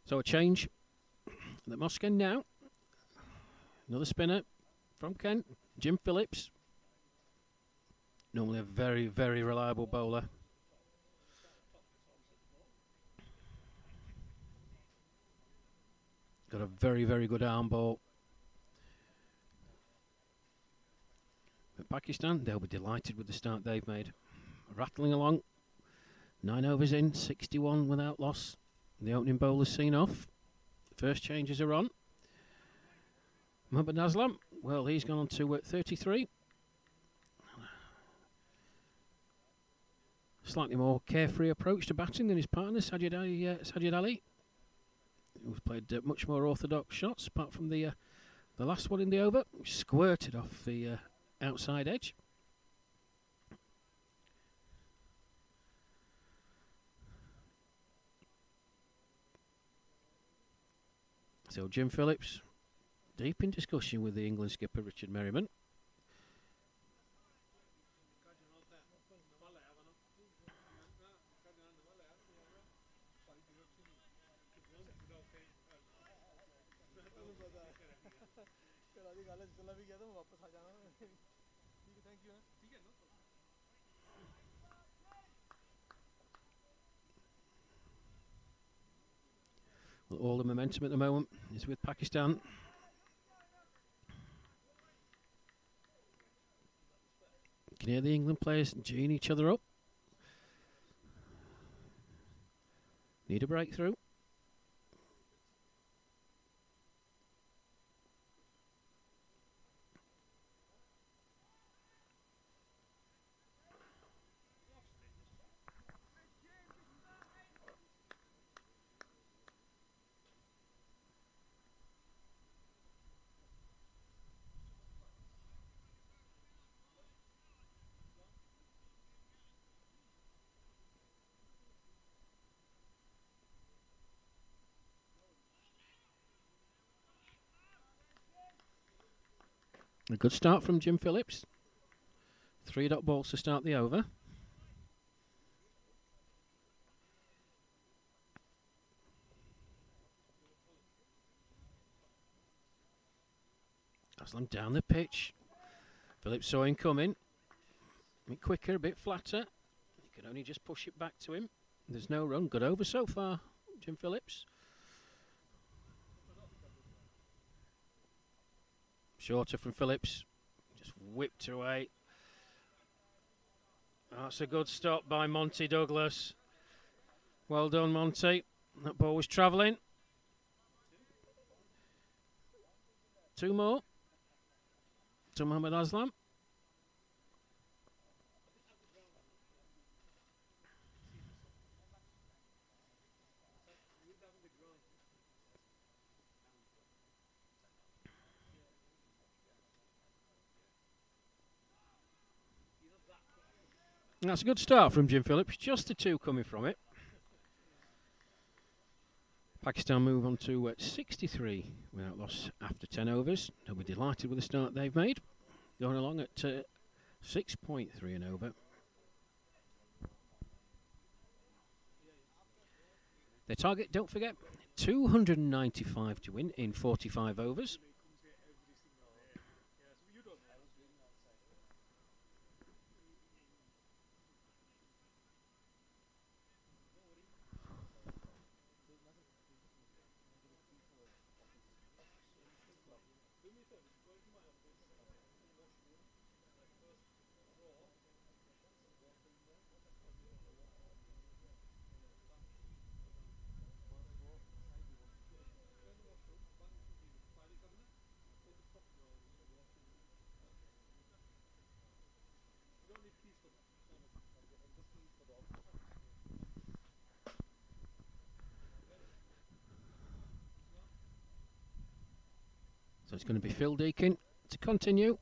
So a change at Moscow now. Another spinner from Kent, Jim Phillips. Normally a very, very reliable bowler. Got a very, very good arm ball. But Pakistan, they'll be delighted with the start they've made. Rattling along. 9 overs in, 61 without loss. The opening bowler's seen off. First changes are on. Mohammad Aslam, well, he's gone on to 33. Slightly more carefree approach to batting than his partner, Sajid Ali. Who's played much more orthodox shots, apart from the last one in the over, which squirted off the outside edge. So Jim Phillips, deep in discussion with the England skipper Richard Merriman. Well, all the momentum at the moment is with Pakistan. You can hear the England players geeing each other up. Need a breakthrough. A good start from Jim Phillips. 3 dot balls to start the over. Aslam down the pitch. Phillips saw him coming. A bit quicker, a bit flatter. He can only just push it back to him. There's no run. Good over so far, Jim Phillips. Shorter from Phillips. Just whipped away. That's a good stop by Monty Douglas. Well done, Monty. That ball was travelling. 2 more to Mohammad Aslam. That's a good start from Jim Phillips. Just the 2 coming from it. Pakistan move on to 63 without loss after 10 overs. They'll be delighted with the start they've made. Going along at 6.3 and over. Their target, don't forget, 295 to win in 45 overs. So it's going to be Phil Deakin to continue.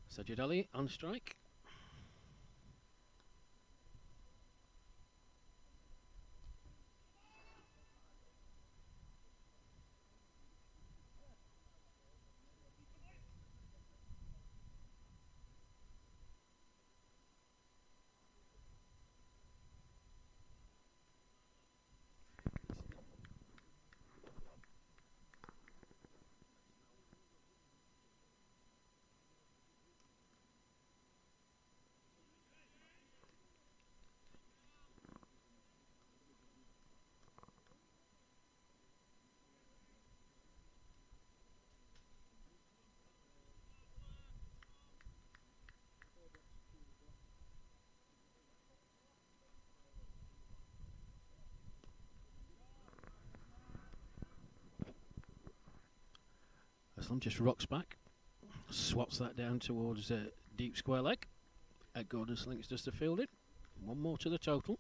Sajid Ali on strike. Aslam just rocks back, swats that down towards deep square leg. Gordon Slinks does the fielding. 1 more to the total.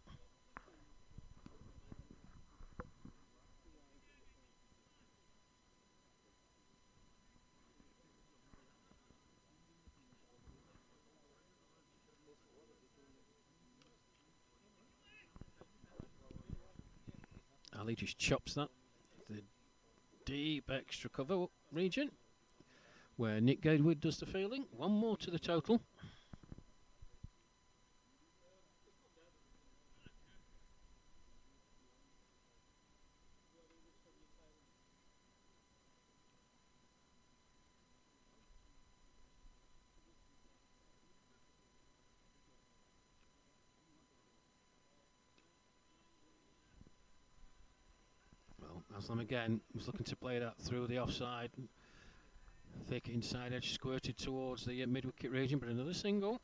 Ali just chops that. The deep extra cover region where Nick Gatewood does the fielding. One more to the total. Aslam again was looking to play that through the offside. Thick inside edge squirted towards the mid-wicket region, but another single.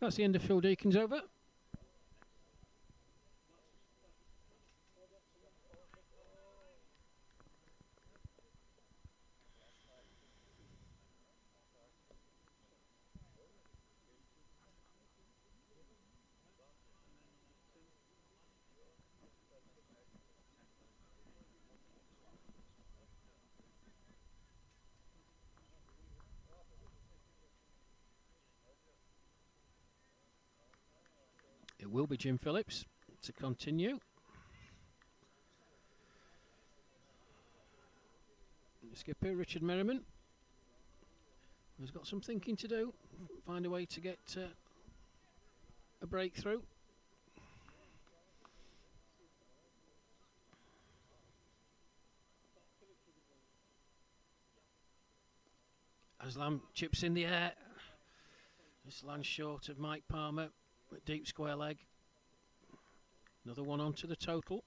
That's the end of Phil Deacon's over. It will be Jim Phillips to continue. Skipper Richard Merriman has got some thinking to do. Find a way to get a breakthrough. Aslam chips in the air. This lands short of Mike Palmer. Deep square leg. Another one onto the total.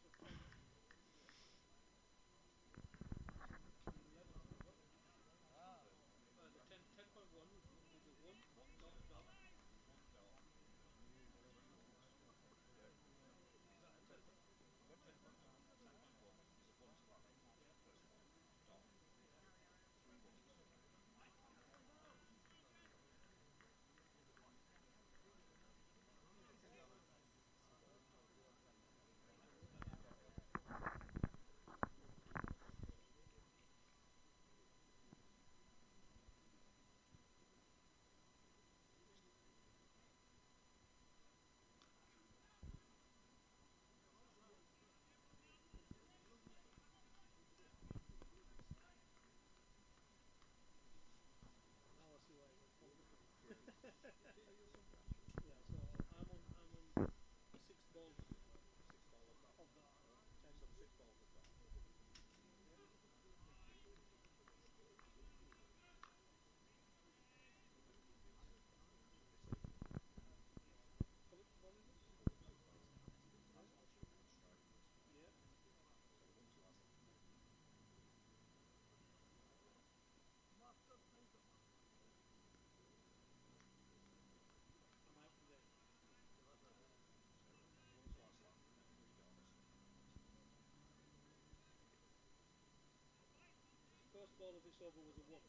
First ball of this over was a 1.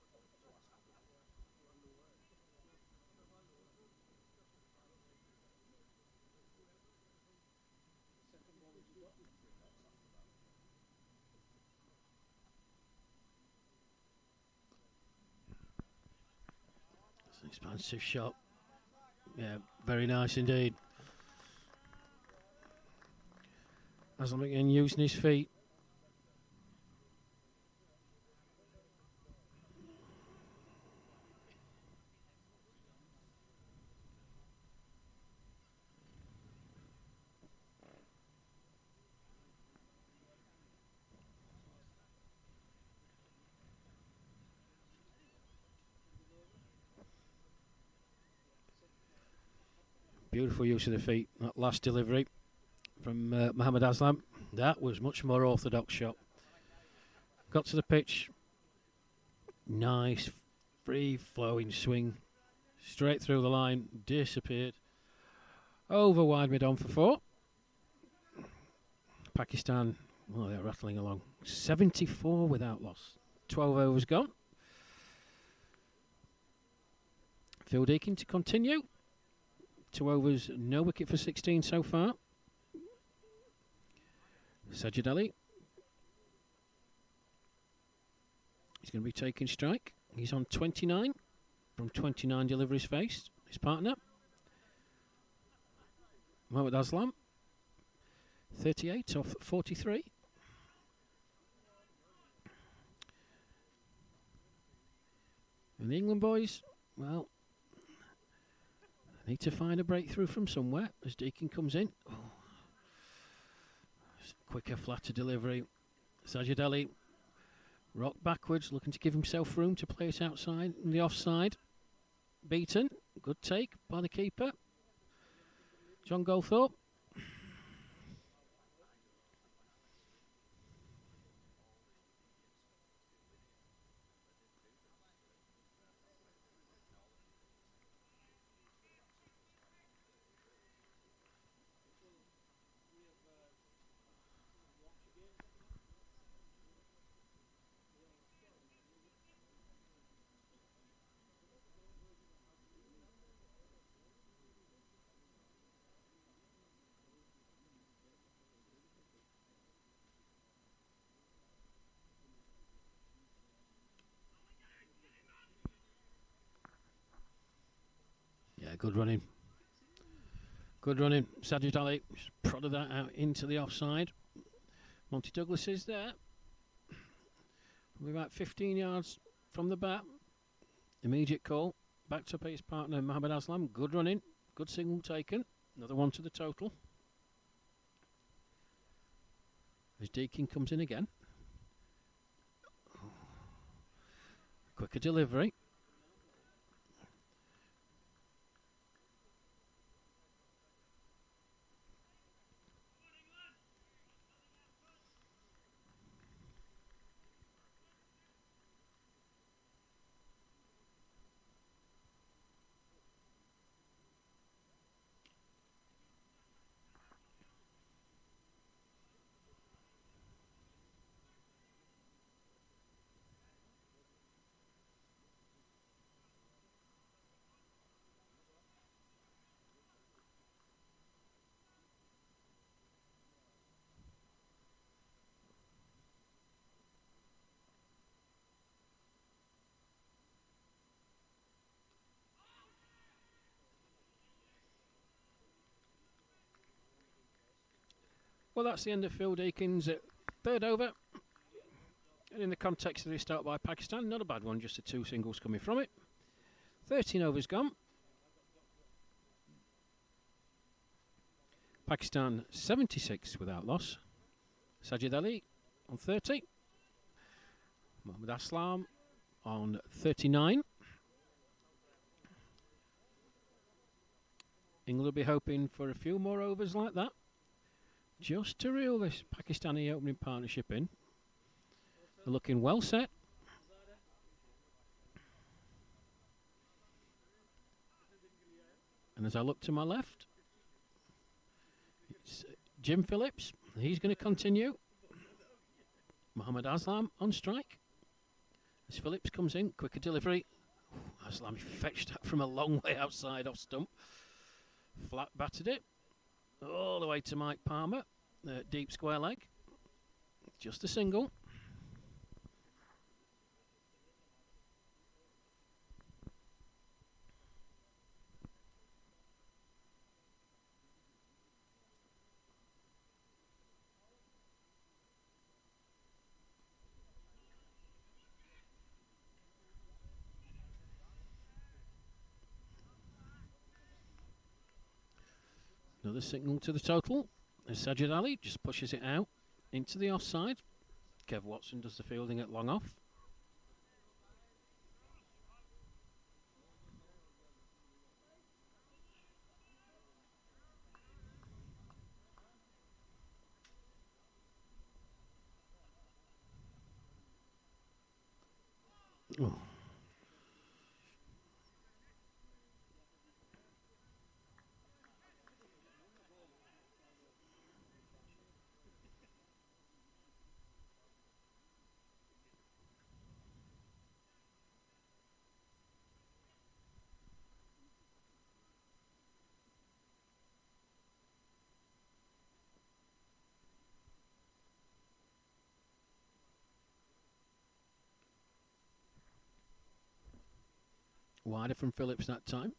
Second ball was a drop. It's an expansive shot. Yeah, very nice indeed. Aslam again using his feet. Beautiful use of the feet. That last delivery from Mohammad Aslam. That was much more orthodox shot. Got to the pitch. Nice, free-flowing swing. Straight through the line. Disappeared. Over wide mid on for 4. Pakistan, well, they're rattling along. 74 without loss. 12 overs gone. Phil Deakin to continue. 2 overs, no wicket for 16 so far. Sajid Ali. He's going to be taking strike. He's on 29 from 29 deliveries faced. His partner, Mohammad Aslam, 38 off 43. And the England boys, well, need to find a breakthrough from somewhere as Deakin comes in. Oh. Quicker, flatter delivery. Sajid Ali, rock backwards, looking to give himself room to play it outside in the offside. Beaten, good take by the keeper, John Goldthorpe. Yeah, good running. Good running. Sajid Ali prodded that out into the offside. Monty Douglas is there. Probably about 15 yards from the bat. Immediate call. Backed up his partner, Mohammad Aslam. Good running. Good signal taken. Another one to the total. As Deakin comes in again. Quicker delivery. Well, that's the end of Phil Deakin's third over. And in the context of the start by Pakistan, not a bad one, just the 2 singles coming from it. 13 overs gone. Pakistan 76 without loss. Sajid Ali on 30. Mohammad Aslam on 39. England will be hoping for a few more overs like that, just to reel this Pakistani opening partnership in. They're looking well set. And as I look to my left, it's Jim Phillips. He's going to continue. Mohammad Aslam on strike. As Phillips comes in, quicker delivery. Aslam fetched that from a long way outside off stump. Flat battered it all the way to Mike Palmer. Deep square leg. Just a single. Another signal to the total. As Sajid Ali just pushes it out into the offside. Kev Watson does the fielding at long off. Oh. Wider from Phillips that time.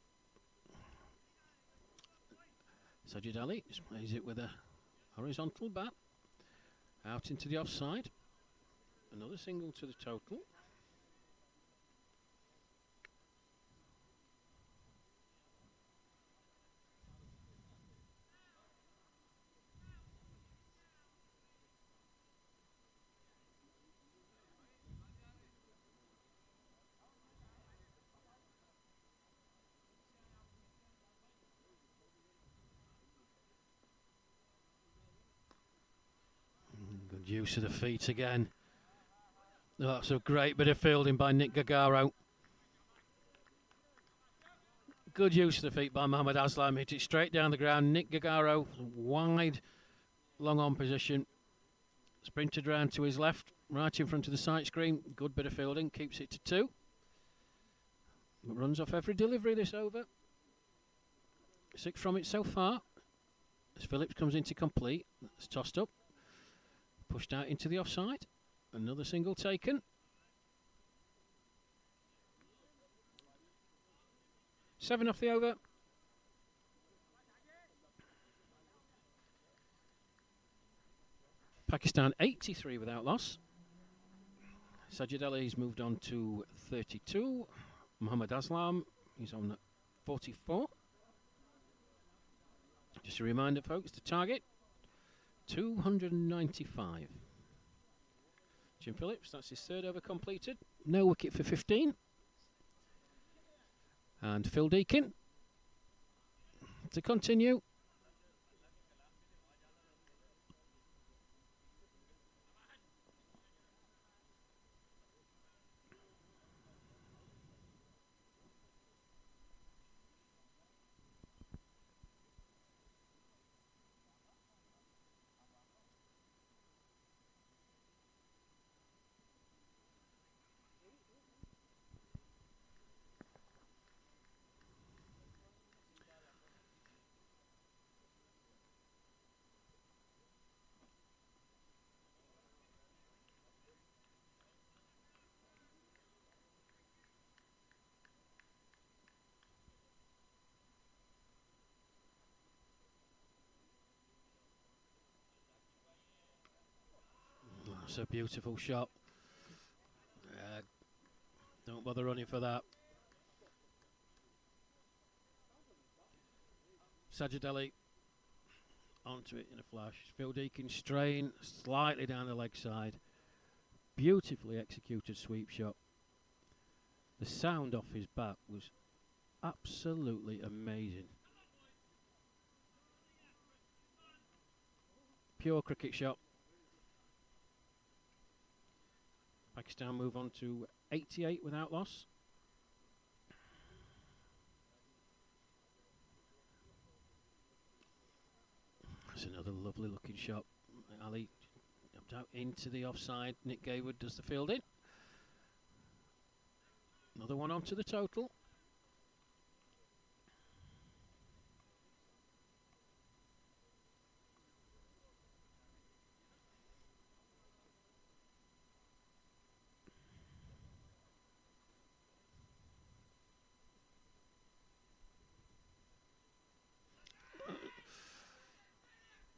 Sajid Ali just plays it with a horizontal bat. Out into the offside. Another single to the total. Good use of the feet again. Oh, that's a great bit of fielding by Nick Gagaro. Good use of the feet by Mohamed Aslam. Hit it straight down the ground. Nick Gagaro, wide, long on position. Sprinted round to his left, right in front of the sight screen. Good bit of fielding, keeps it to 2. But runs off every delivery this over. 6 from it so far. As Phillips comes into complete, it's tossed up. Pushed out into the offside. Another single taken. 7 off the over. Pakistan 83 without loss. Sajid Ali's moved on to 32. Mohamed Aslam, he's on 44. Just a reminder, folks, the target 295. Jim Phillips, that's his 3rd over completed. No wicket for 15. And Phil Deakin to continue. That's a beautiful shot. Don't bother running for that. Sajid Ali onto it in a flash. Phil Deakin strain slightly down the leg side. Beautifully executed sweep shot. The sound off his bat was absolutely amazing. Pure cricket shot. Pakistan move on to 88 without loss. That's another lovely looking shot. Ali jumped out into the offside. Nick Gaywood does the fielding. Another one onto the total.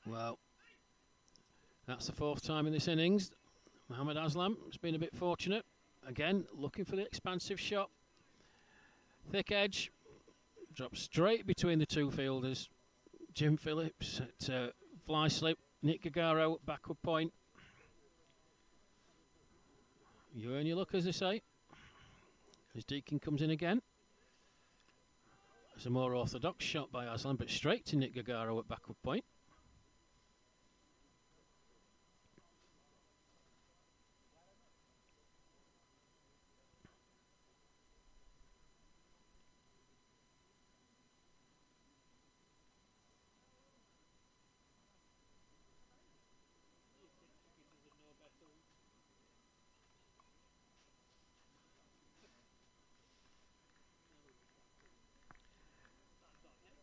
Well, that's the 4th time in this innings. Mohamed Aslam has been a bit fortunate. Again, looking for the expansive shot. Thick edge. Drops straight between the 2 fielders. Jim Phillips at fly slip. Nick Gagaro at backward point. You earn your luck, as they say. As Deakin comes in again. It's a more orthodox shot by Aslam, but straight to Nick Gagaro at backward point.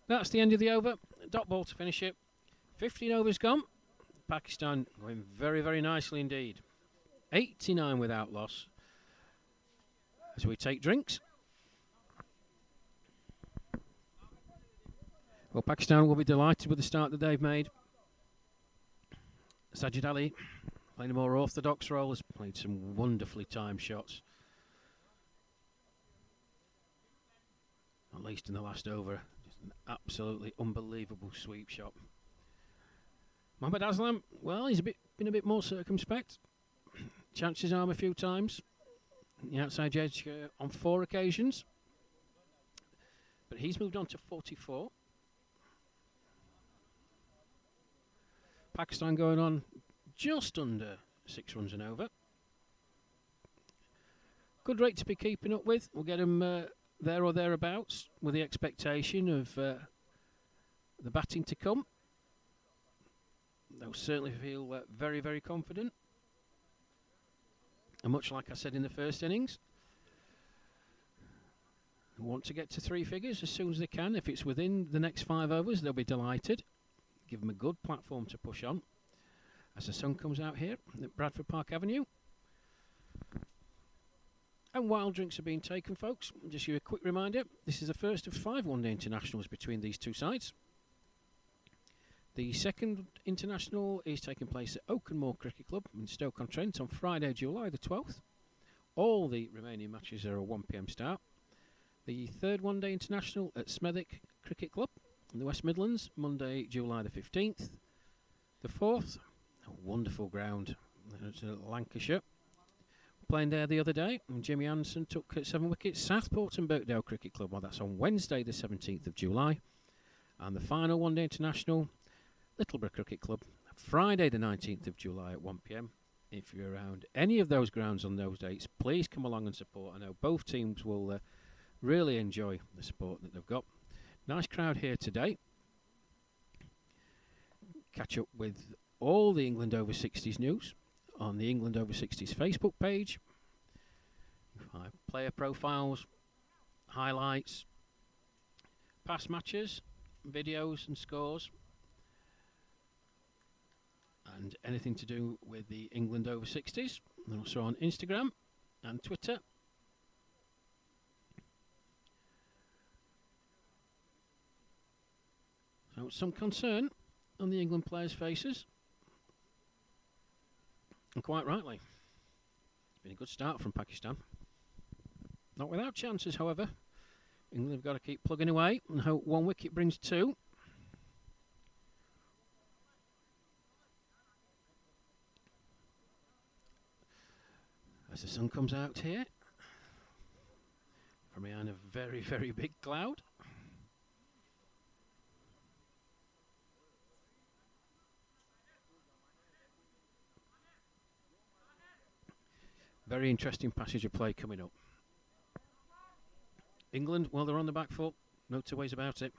That's the end of the over. Dot ball to finish it. 15 overs gone. Pakistan going very, very nicely indeed. 89 without loss. As we take drinks. Well, Pakistan will be delighted with the start that they've made. Sajid Ali, playing a more orthodox role, has played some wonderfully timed shots. At least in the last over. Just an absolutely unbelievable sweep shot. Mohammad Aslam, well, he's been a bit more circumspect. Chanced his arm a few times. The outside edge on 4 occasions. But he's moved on to 44. Pakistan going on just under 6 runs and over. Good rate to be keeping up with. We'll get them there or thereabouts with the expectation of the batting to come. They'll certainly feel very, very confident. And much like I said in the first innings, they want to get to 3 figures as soon as they can. If it's within the next 5 overs, they'll be delighted. Give them a good platform to push on as the sun comes out here at Bradford Park Avenue. And while drinks are being taken, folks, just you a quick reminder, this is the first of 5 one-day internationals between these two sides. The second international is taking place at Oakenmore Cricket Club in Stoke-on-Trent on Friday, July the 12th. All the remaining matches are a 1 p.m. start. The third one-day international at Smethwick Cricket Club in the West Midlands, Monday, July the 15th. The fourth, a wonderful ground, it's Lancashire. Playing there the other day, and Jimmy Anderson took 7 wickets. Southport and Birkdale Cricket Club, well, that's on Wednesday the 17th of July. And the final one-day international, Littleborough Cricket Club, Friday the 19th of July at 1 p.m. If you're around any of those grounds on those dates, please come along and support. I know both teams will really enjoy the support that they've got. Nice crowd here today. Catch up with all the England Over 60s news on the England Over 60s Facebook page. Player profiles, highlights, past matches, videos and scores, and anything to do with the England Over 60s. And also on Instagram and Twitter. So some concern on the England players' faces. And quite rightly. It's been a good start from Pakistan. Not without chances, however. England have got to keep plugging away and hope 1 wicket brings 2. As the sun comes out here, from behind a very, very big cloud. Very interesting passage of play coming up. England, well, they're on the back foot. No two ways about it.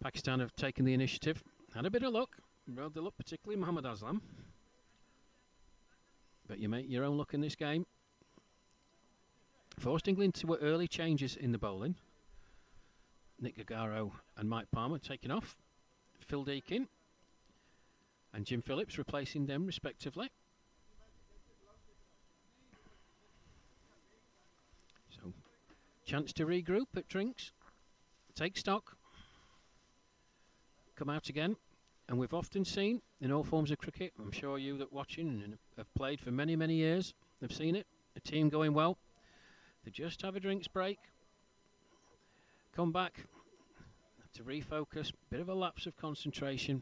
Pakistan have taken the initiative. Had a bit of luck. Rode the luck, particularly Mohammad Aslam. But you make your own luck in this game. Forced England to early changes in the bowling. Nick Gagaro and Mike Palmer taking off. Phil Deakin and Jim Phillips replacing them respectively. So, chance to regroup at drinks, take stock, come out again. And we've often seen in all forms of cricket, I'm sure you that watching and have played for many, many years have seen it, a team going well, they just have a drinks break, come back to refocus, bit of a lapse of concentration,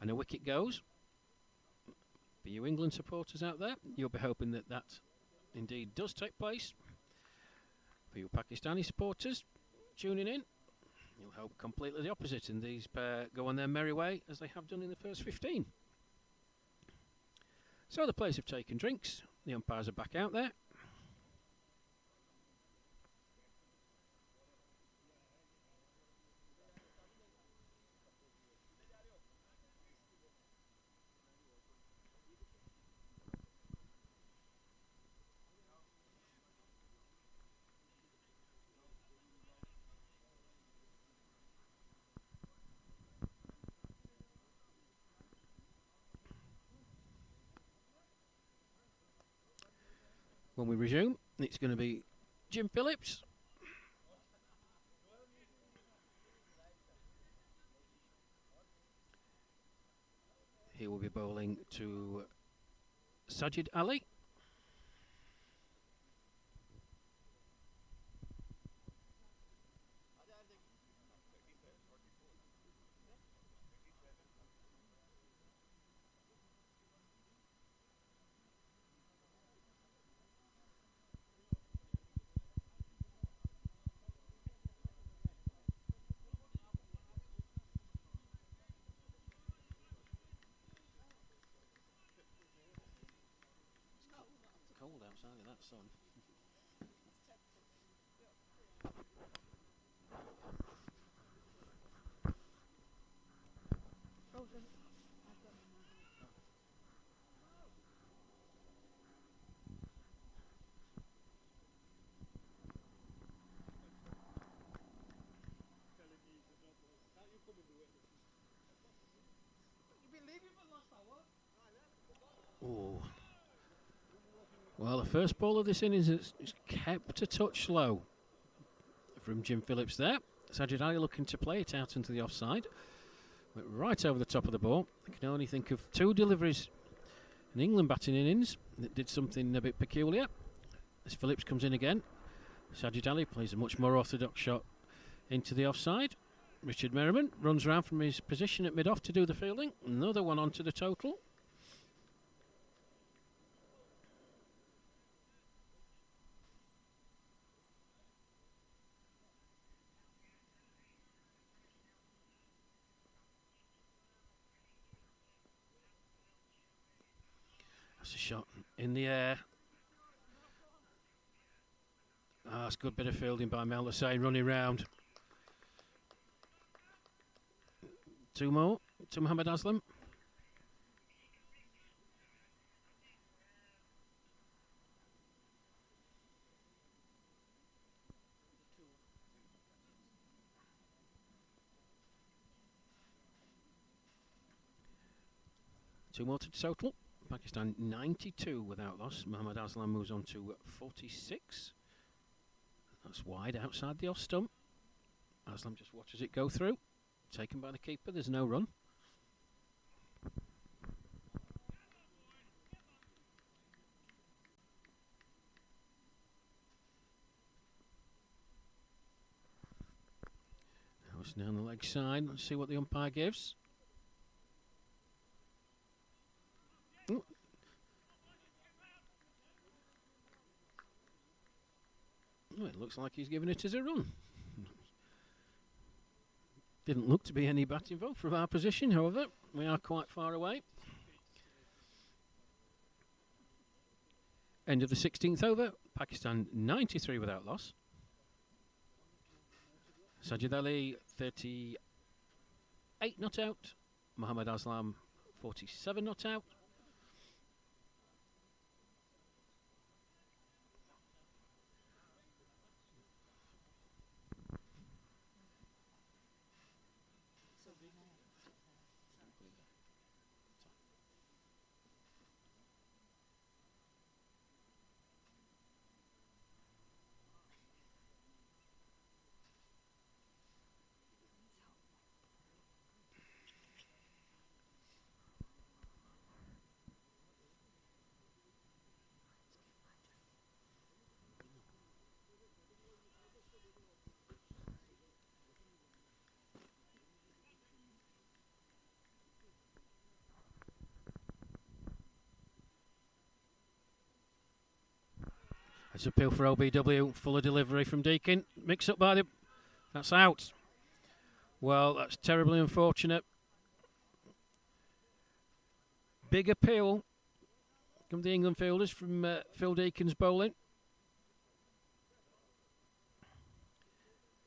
and a wicket goes. For you England supporters out there, you'll be hoping that that indeed does take place. For you Pakistani supporters tuning in, you'll hope completely the opposite, and these pair go on their merry way as they have done in the first 15. So the players have taken drinks, the umpires are back out there. When we resume, it's going to be Jim Phillips He will be bowling to Sajid Ali. Cold outside of that sun. Ooh. Well, the first ball of this innings is kept a touch slow from Jim Phillips there. Sajid Ali looking to play it out into the offside. Went right over the top of the ball. I can only think of 2 deliveries in England batting innings that did something a bit peculiar. As Phillips comes in again, Sajid Ali plays a much more orthodox shot into the offside. Richard Merriman runs around from his position at mid-off to do the fielding. Another one onto the total. That's a shot in the air. That's a good bit of fielding by Mel Hussain, running round. 2 more to Mohammad Aslam. Two more to total. Pakistan 92 without loss. Mohammad Aslam moves on to 46. That's wide outside the off stump. Aslam just watches it go through. Taken by the keeper. There's no run. Now it's down the leg side. Let's see what the umpire gives. Ooh. Oh, it looks like he's giving it as a run. Didn't look to be any bat involved from our position, however. We are quite far away. End of the 16th over. Pakistan 93 without loss. Sajid Ali 38 not out. Mohammad Aslam 47 not out. It's a appeal for LBW, fuller delivery from Deakin. Mix up by the... That's out. Well, that's terribly unfortunate. Big appeal from the England fielders from Phil Deakin's bowling.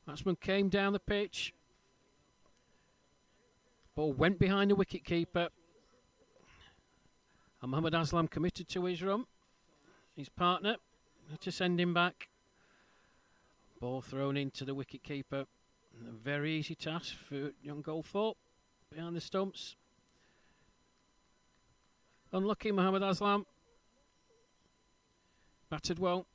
Batsman came down the pitch. Ball went behind the wicket keeper. And Mohammad Aslam committed to his run. His partner to send him back. Ball thrown into the wicket keeper. A very easy task for young Goldthorpe behind the stumps. Unlucky Mohammad Aslam. Batted well.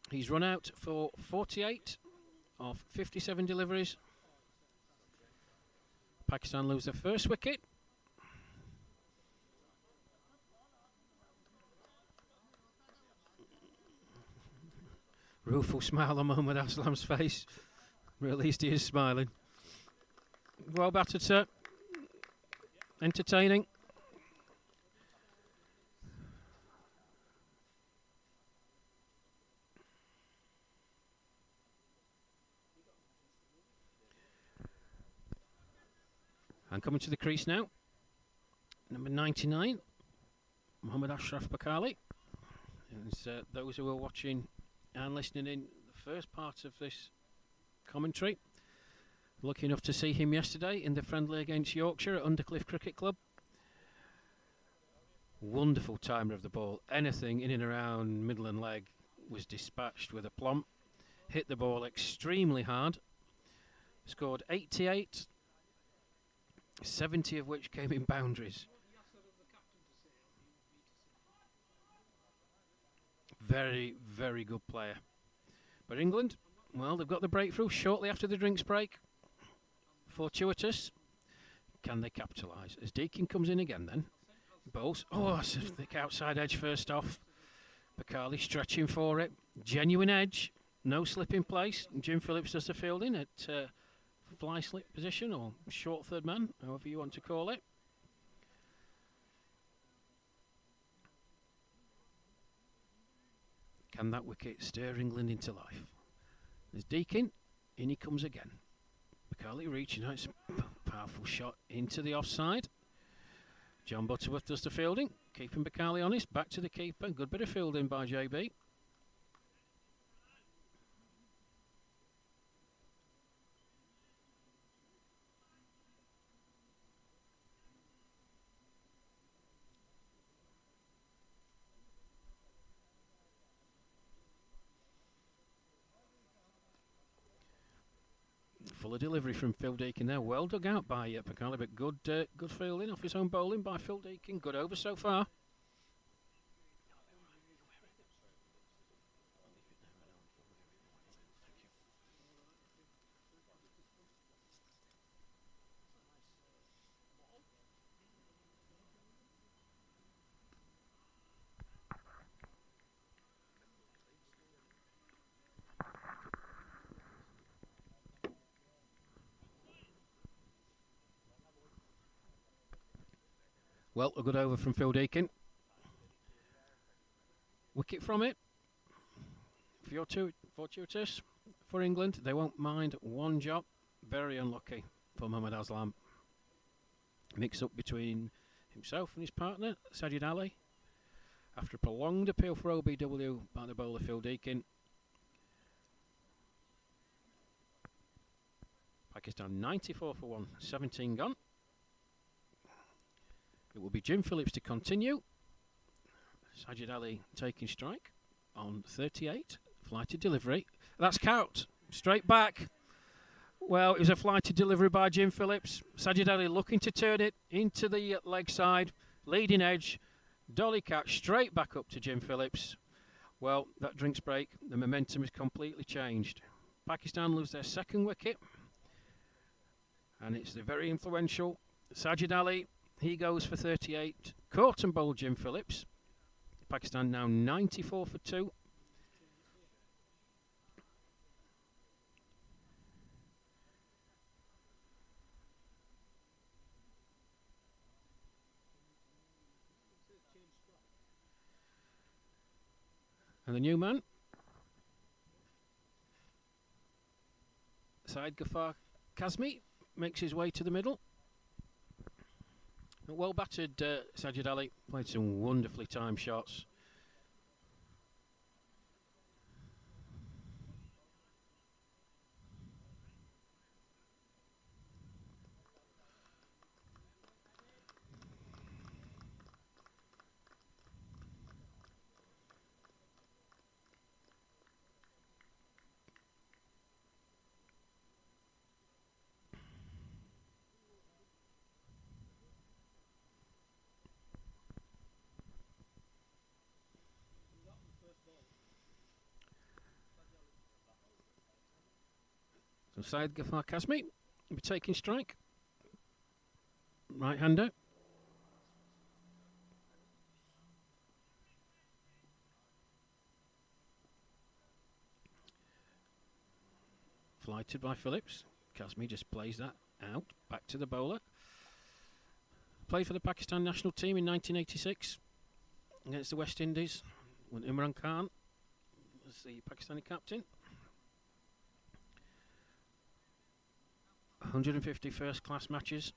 He's run out for 48 of 57 deliveries. Pakistan lose their first wicket. Rueful smile on Mohammad Aslam's face. Or at least he is smiling. Well battered, sir. Entertaining. And coming to the crease now, number 99, Mohammad Ashraf Bakali. And those who are watching and listening in the first part of this commentary, lucky enough to see him yesterday in the friendly against Yorkshire at Undercliff Cricket Club. Wonderful timer of the ball. Anything in and around middle and leg was dispatched with aplomb. Hit the ball extremely hard. Scored 88. 70 of which came in boundaries. Very, very good player. But England, well, they've got the breakthrough shortly after the drinks break. Fortuitous. Can they capitalise? As Deakin comes in again then. Bowls. Oh, that's a thick outside edge first off. Bakali stretching for it. Genuine edge. No slip in place. Jim Phillips does the fielding at fly slip position or short third man, however you want to call it. Can that wicket stir England into life? There's Deakin, in he comes again. Bakali reaching out, it's a powerful shot into the offside. John Butterworth does the fielding, keeping Bakali honest, back to the keeper, good bit of fielding by JB. Full of delivery from Phil Deakin there. Well dug out by Bakali, but good fielding off his own bowling by Phil Deakin. Good over so far. Well, a good over from Phil Deakin. Wicket from it. Fortuitous for England. They won't mind one job. Very unlucky for Mohammad Aslam. Mix up between himself and his partner, Sajid Ali. After a prolonged appeal for OBW by the bowler Phil Deakin. Pakistan 94 for 1, 17 gone. It will be Jim Phillips to continue. Sajid Ali taking strike on 38. Flighted delivery. That's count. Straight back. Well, it was a flighted delivery by Jim Phillips. Sajid Ali looking to turn it into the leg side. Leading edge. Dolly catch straight back up to Jim Phillips. Well, that drinks break. The momentum is completely changed. Pakistan lose their second wicket. And it's the very influential Sajid Ali. He goes for 38. Caught and bowled Jim Phillips. Pakistan now 94 for 2. And the new man, Syed Ghaffar Kazmi, makes his way to the middle. Well battered Sajid Ali, played some wonderfully timed shots. So Syed Ghaffar Kazmi will be taking strike. right-hander. Flighted by Phillips. Kazmi just plays that out, back to the bowler. Played for the Pakistan national team in 1986 against the West Indies when Imran Khan was the Pakistani captain. 150 first-class matches,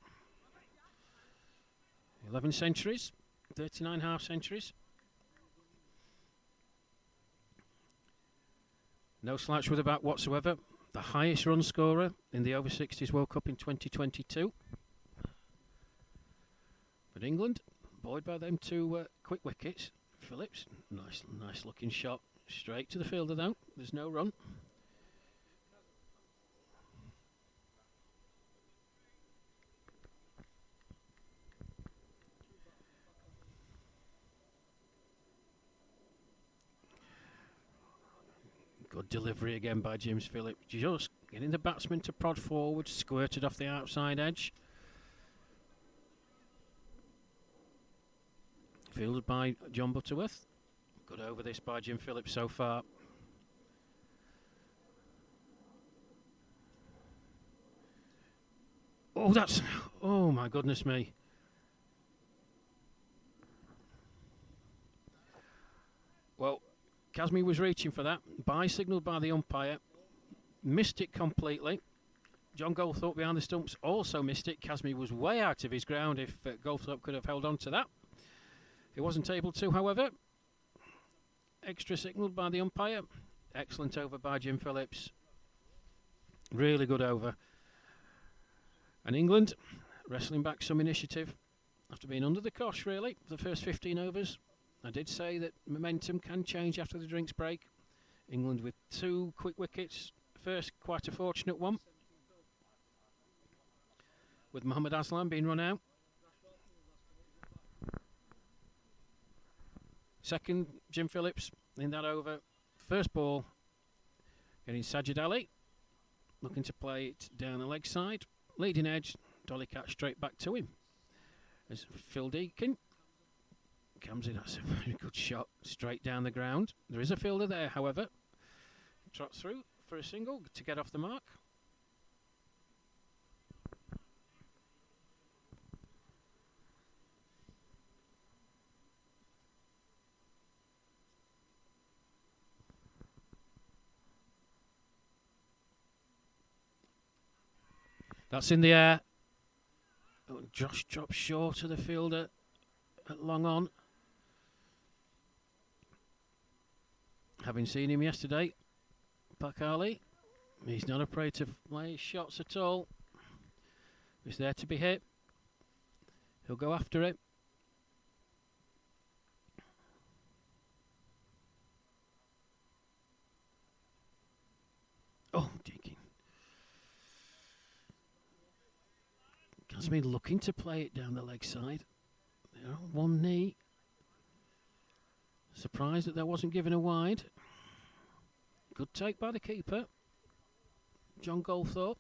11 centuries, 39 half centuries. No slouch with the bat whatsoever. The highest run scorer in the over-60s World Cup in 2022. But England, buoyed by them two quick wickets. Phillips, nice looking shot. Straight to the fielder though. There's no run. Good delivery again by James Phillips. Just getting the batsman to prod forward, squirted off the outside edge. Fielded by John Butterworth. Good over this by Jim Phillips so far. Oh my goodness me. Well, Kazmi was reaching for that. Signalled by the umpire. Missed it completely. John Goldthorpe behind the stumps also missed it. Kazmi was way out of his ground if Goldthorpe could have held on to that. He wasn't able to, however. Extra signalled by the umpire. Excellent over by Jim Phillips. Really good over. And England wrestling back some initiative after being under the cosh, really, for the first 15 overs. I did say that momentum can change after the drinks break. England with two quick wickets. First, quite a fortunate one, with Mohammad Aslam being run out. Second, Jim Phillips in that over. First ball, getting Sajid Ali, looking to play it down the leg side. Leading edge, dolly catch straight back to him. As Phil Deakin comes in, that's a very good shot, straight down the ground. There is a fielder there, however. Trots through for a single to get off the mark. That's in the air. Oh, Josh drops short of the fielder at long on. Having seen him yesterday, Pak Ali, he's not afraid to play shots at all. He's there to be hit. He'll go after it. Oh, Deakin. Kazmi looking to play it down the leg side. They're on one knee. Surprised that wasn't given a wide. Good take by the keeper, John Goldthorpe.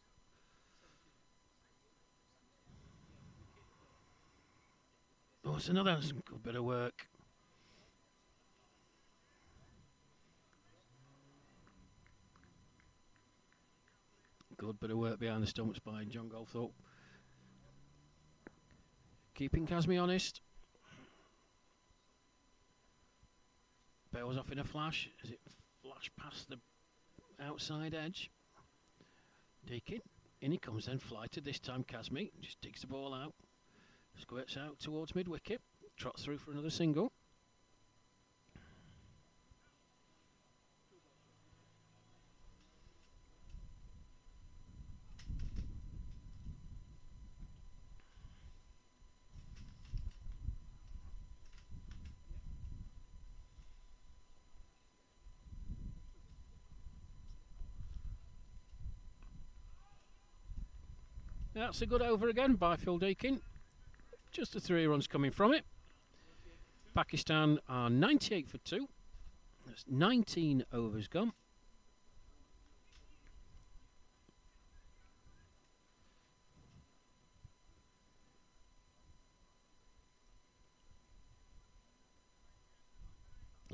Oh, it's another good bit of work. Good bit of work behind the stumps by John Goldthorpe. Keeping Kazmi honest. Bails off in a flash as it flashed past the outside edge. Deakin, in he comes then, flighted this time. Kazmi just digs the ball out, squirts out towards mid-wicket, trots through for another single. That's a good over again by Phil Deakin. Just the 3 runs coming from it. Pakistan are 98 for 2. That's 19 overs gone.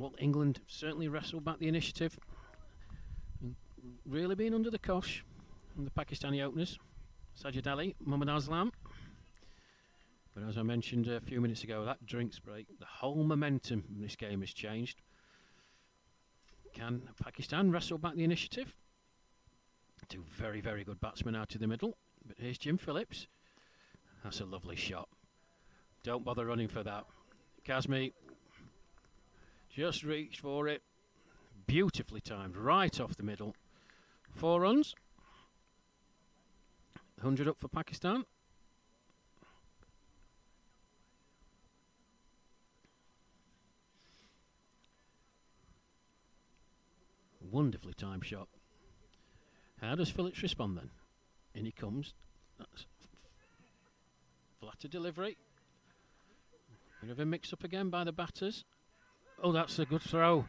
Well, England certainly wrestled back the initiative. Really being under the cosh from the Pakistani openers, Sajid Ali, Muhammad Aslam. But as I mentioned a few minutes ago, that drinks break, the whole momentum in this game has changed. Can Pakistan wrestle back the initiative? Two very, very good batsmen out of the middle. But here's Jim Phillips. That's a lovely shot. Don't bother running for that. Kazmi just reached for it. Beautifully timed, right off the middle. 4 runs. 100 up for Pakistan. Wonderfully timed shot. How does Phillips respond then? In he comes. That's flatter delivery. Bit of a mix-up again by the batters. Oh, that's a good throw.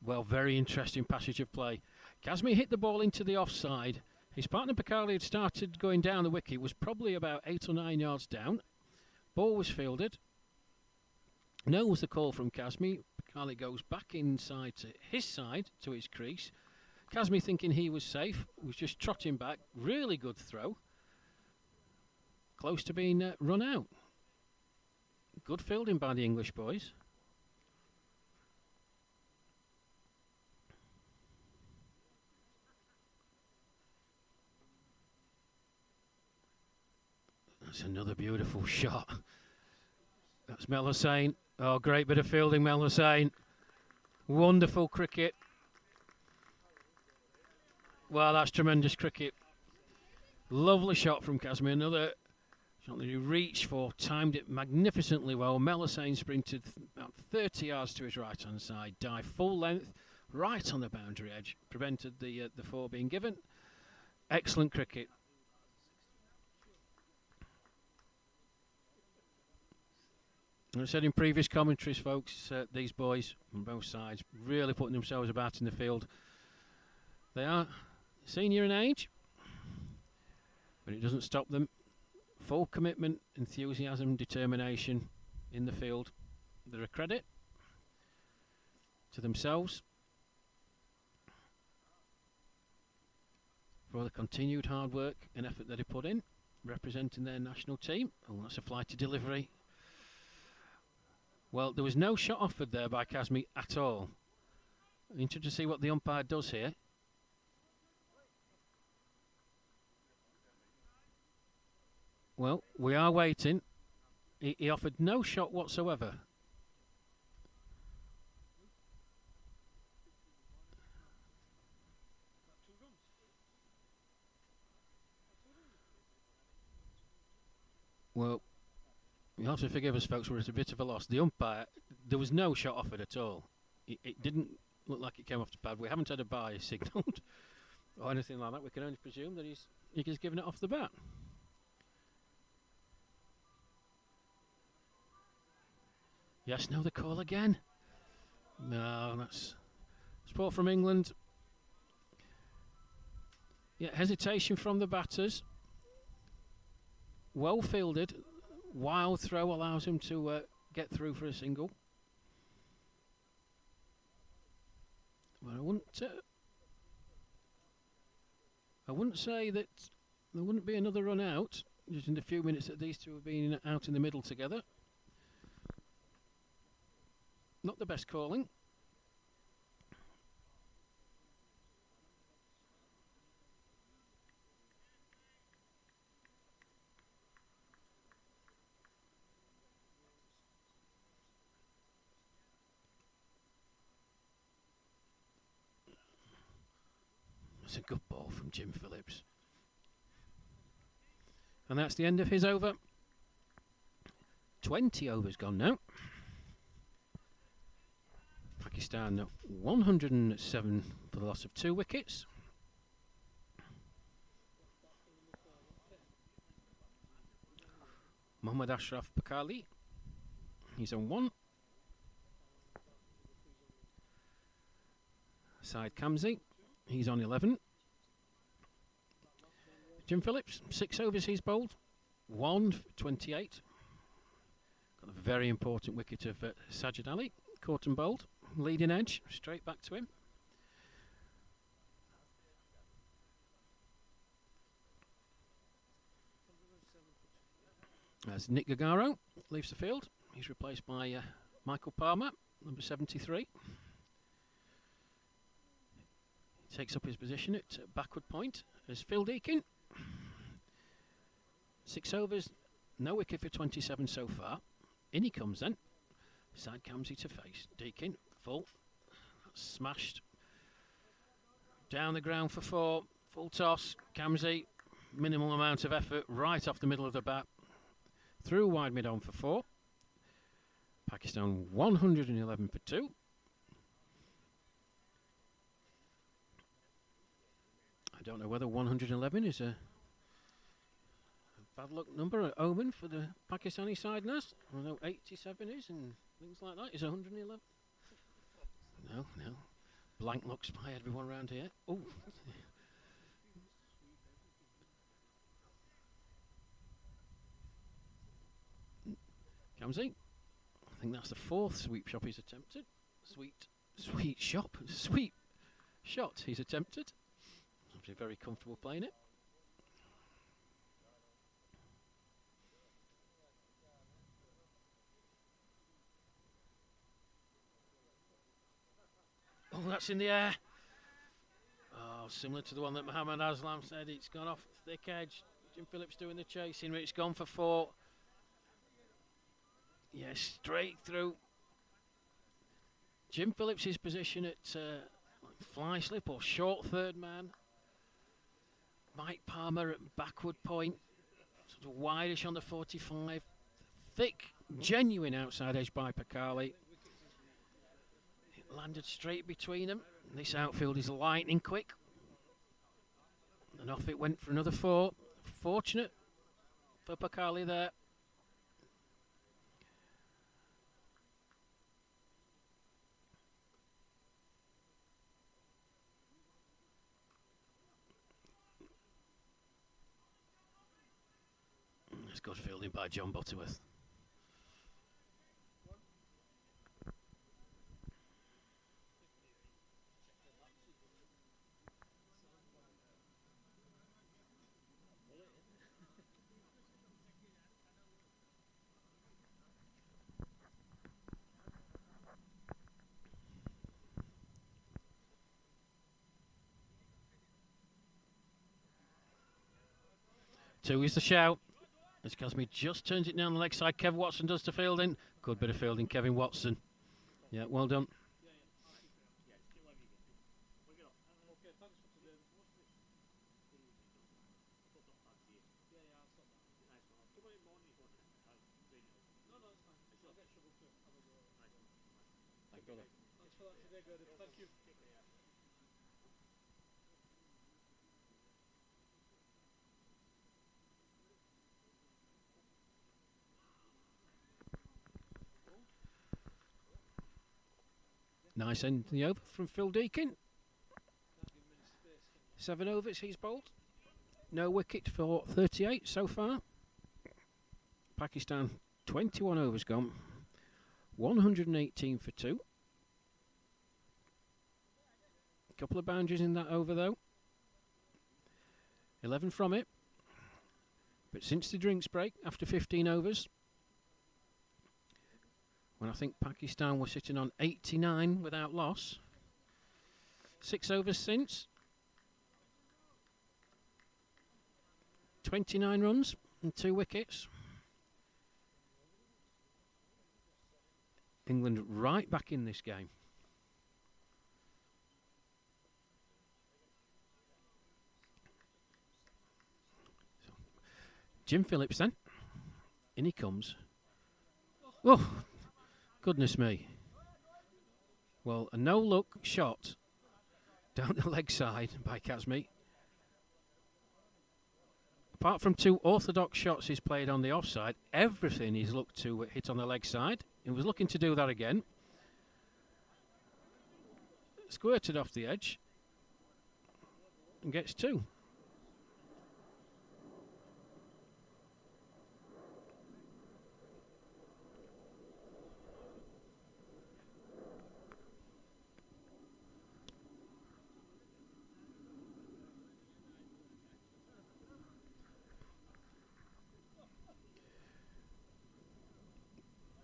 Well, very interesting passage of play. Kazmi hit the ball into the offside. His partner Pakali had started going down the wicket, was probably about 8 or 9 yards down. Ball was fielded. No was the call from Kazmi. Pakali goes back inside to his side, to his crease. Kazmi, thinking he was safe, was just trotting back. Really good throw. Close to being run out. Good fielding by the English boys. That's another beautiful shot. That's Mel Hussain. Oh, great bit of fielding, Mel Hussain. Wonderful cricket. Wow, that's tremendous cricket. Lovely shot from Kazmi. Another shot that he reached for, timed it magnificently well. Mel Hussain sprinted about 30 yards to his right-hand side, dived full length, right on the boundary edge, prevented the 4 being given. Excellent cricket. I said in previous commentaries, folks, these boys on both sides really putting themselves about in the field. They are senior in age, but it doesn't stop them. Full commitment, enthusiasm, determination in the field. They're a credit to themselves for the continued hard work and effort that they put in, representing their national team. Oh, that's a flighty delivery. Well, there was no shot offered there by Kazmi at all. Interested to see what the umpire does here. Well, we are waiting. He offered no shot whatsoever. Well, you have to forgive us, folks, we're at a bit of a loss. The umpire, there was no shot offered at all. It didn't look like it came off the pad. We haven't had a bye signalled or anything like that. We can only presume that he's given it off the bat. Yes, no, the call again. No, that's support from England. Yeah, hesitation from the batters. Well fielded. Wild throw allows him to get through for a single. But I wouldn't say that there wouldn't be another run out just in the few minutes that these two have been out in the middle together. Not the best calling. That's a good ball from Jim Phillips. And that's the end of his over. 20 overs gone now. Pakistan 107 for the loss of 2 wickets. Mohammad Ashraf Pakali, he's on 1. Saeed Kamzi, he's on 11. Jim Phillips, 6 overs he's bowled, 1 for 28. Got a very important wicket of Sajid Ali. Caught and bowled. Leading edge. Straight back to him. As Nick Gagaro leaves the field. He's replaced by Michael Palmer, number 73. He takes up his position at backward point as Phil Deakin. 6 overs, no wicket for 27 so far. In he comes then. Side Kamsi to face. Deakin, full. Smashed. Down the ground for 4. Full toss. Kamsi, minimal amount of effort, right off the middle of the bat. Through wide mid on for 4. Pakistan 111 for 2. I don't know whether 111 is a bad luck number, an omen for the Pakistani side now. I know 87 is and things like that. Is 111? No. Blank looks by everyone around here. Oh. Kamsi. I think that's the 4th sweep shot he's attempted. Sweet shot he's attempted. Obviously very comfortable playing it. Oh, that's in the air. Oh, similar to the one that Mohammad Aslam said. It's gone off thick edge. Jim Phillips doing the chasing. It's gone for 4. Yeah, straight through. Jim Phillips' position at fly slip or short third man. Mike Palmer at backward point. Sort of wideish on the 45. Thick, genuine outside edge by Pakali. It landed straight between them. This outfield is lightning quick. And off it went for another 4. Fortunate for Pakali there. It's good fielding by John Butterworth. Two is the shout. As Kazmi just turns it down the leg side. Kev Watson does the fielding. Good bit of fielding, Kevin Watson. Yeah, well done. Thank you. Nice end to the over from Phil Deakin. 7 overs he's bowled. No wicket for 38 so far. Pakistan 21 overs gone. 118 for 2. Couple of boundaries in that over though. 11 from it. But since the drinks break after 15 overs, when I think Pakistan were sitting on 89 without loss. 6 overs since. 29 runs and 2 wickets. England right back in this game. So, Jim Phillips then. In he comes. Oh! Goodness me. Well, a no-look shot down the leg side by Kazmi. Apart from 2 orthodox shots he's played on the offside, everything he's looked to hit on the leg side. He was looking to do that again. Squirted off the edge and gets 2.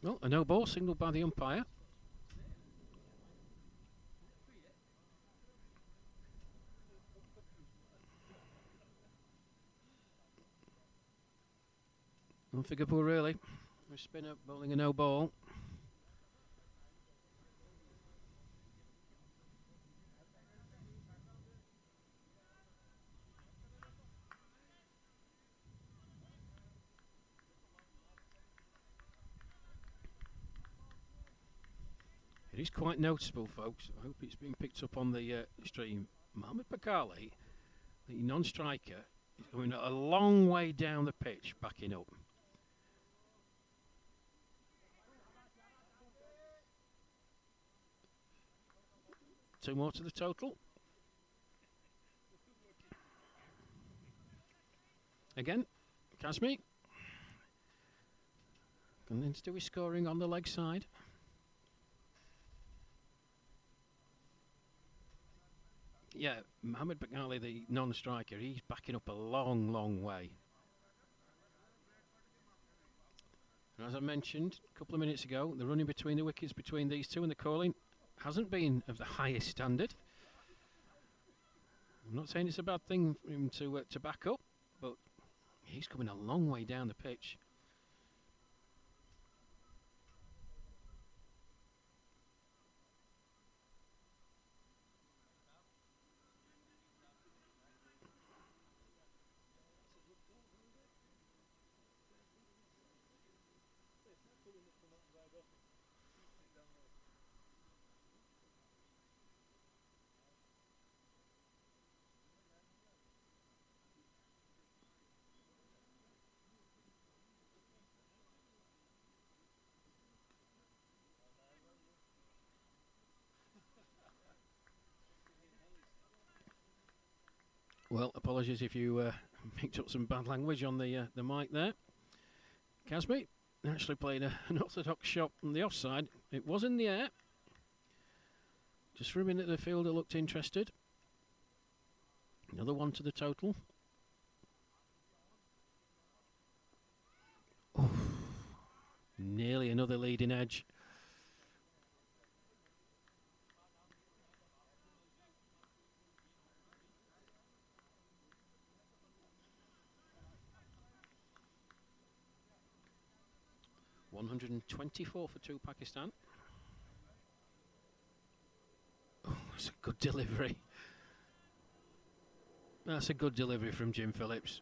Oh, a no ball signalled by the umpire. Unfigurable, really. A spinner bowling a no ball. It is quite noticeable, folks. I hope it's been picked up on the stream. Mohamed Bakali, the non-striker, is going a long way down the pitch, backing up. Two more to the total. Again, Kazmi. Going to do his scoring on the leg side. Yeah, Mohamed Bakali, the non-striker, he's backing up a long, long way. And as I mentioned a couple of minutes ago, the running between the wickets between these two and the calling hasn't been of the highest standard. I'm not saying it's a bad thing for him to back up, but he's coming a long way down the pitch. Well, apologies if you picked up some bad language on the mic there. Kazmi actually played an orthodox shot on the offside. It was in the air. Just for a minute the fielder looked interested. Another one to the total. Oof. Nearly another leading edge. $124 for two Pakistan. Oh, that's a good delivery. That's a good delivery from Jim Phillips.